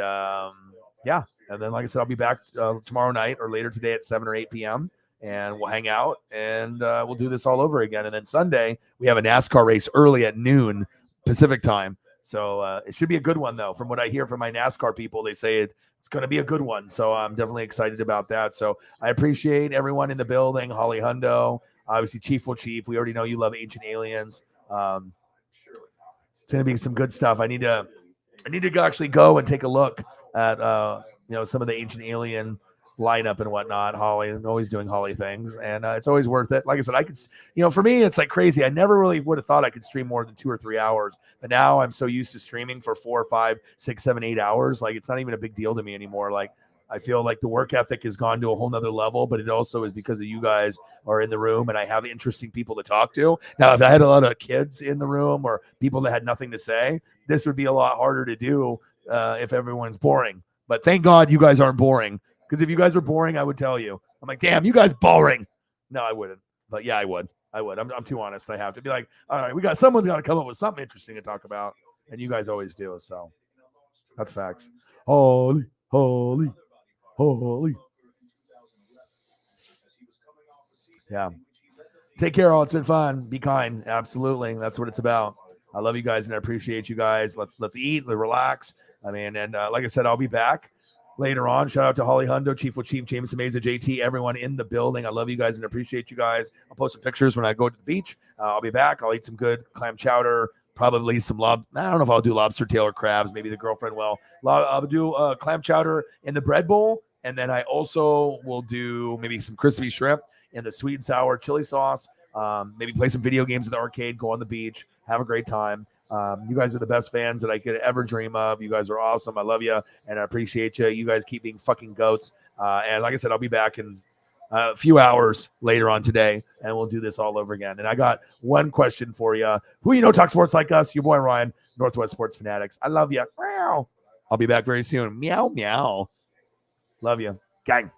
yeah. And then, like I said, I'll be back tomorrow night or later today at 7 or 8 p.m. And we'll hang out and we'll do this all over again. And then Sunday, we have a NASCAR race early at noon Pacific time. So it should be a good one, though. From what I hear from my NASCAR people, they say it's going to be a good one. So I'm definitely excited about that. So I appreciate everyone in the building. Holly Hundo, obviously Chief will Chief. We already know you love Ancient Aliens. It's going to be some good stuff. I need to actually go and take a look at some of the Ancient Alien lineup and whatnot. Holly, I'm always doing Holly things, and it's always worth it. Like I said, I could, for me, it's crazy. I never really would have thought I could stream more than 2 or 3 hours, but now I'm so used to streaming for 4, 5, 6, 7, 8 hours. It's not even a big deal to me anymore. I feel like the work ethic has gone to a whole nother level, but it also is because of you guys are in the room and I have interesting people to talk to. Now, if I had a lot of kids in the room or people that had nothing to say, this would be a lot harder to do if everyone's boring. But thank God you guys aren't boring. Because if you guys were boring, I would tell you. I'm like, damn, you guys boring. No, I wouldn't. But yeah, I would. I'm too honest. I have to be like, all right, someone's got to come up with something interesting to talk about. And you guys always do. So that's facts. Holy. Yeah. Take care, all. It's been fun. Be kind. Absolutely. That's what it's about. I love you guys and I appreciate you guys. Let's eat, relax. And like I said, I'll be back later on. Shout out to Holly Hundo, Chief with Chief, Jameson Meza, JT, everyone in the building. I love you guys and appreciate you guys. I'll post some pictures when I go to the beach. I'll be back. I'll eat some good clam chowder, probably some I don't know if I'll do lobster tail or crabs. Maybe the girlfriend will. I'll do clam chowder in the bread bowl. And then I also will do maybe some crispy shrimp in the sweet and sour chili sauce. Maybe play some video games at the arcade, go on the beach, have a great time. You guys are the best fans that I could ever dream of. You guys are awesome. I love you, and I appreciate you. You guys keep being fucking goats. And like I said, I'll be back in a few hours later on today, and we'll do this all over again. And I got one question for you. Who you know talk sports like us? Your boy Ryan, Northwest Sports Fanatics. I love you. Meow. I'll be back very soon. Meow, meow. Love you. Gang.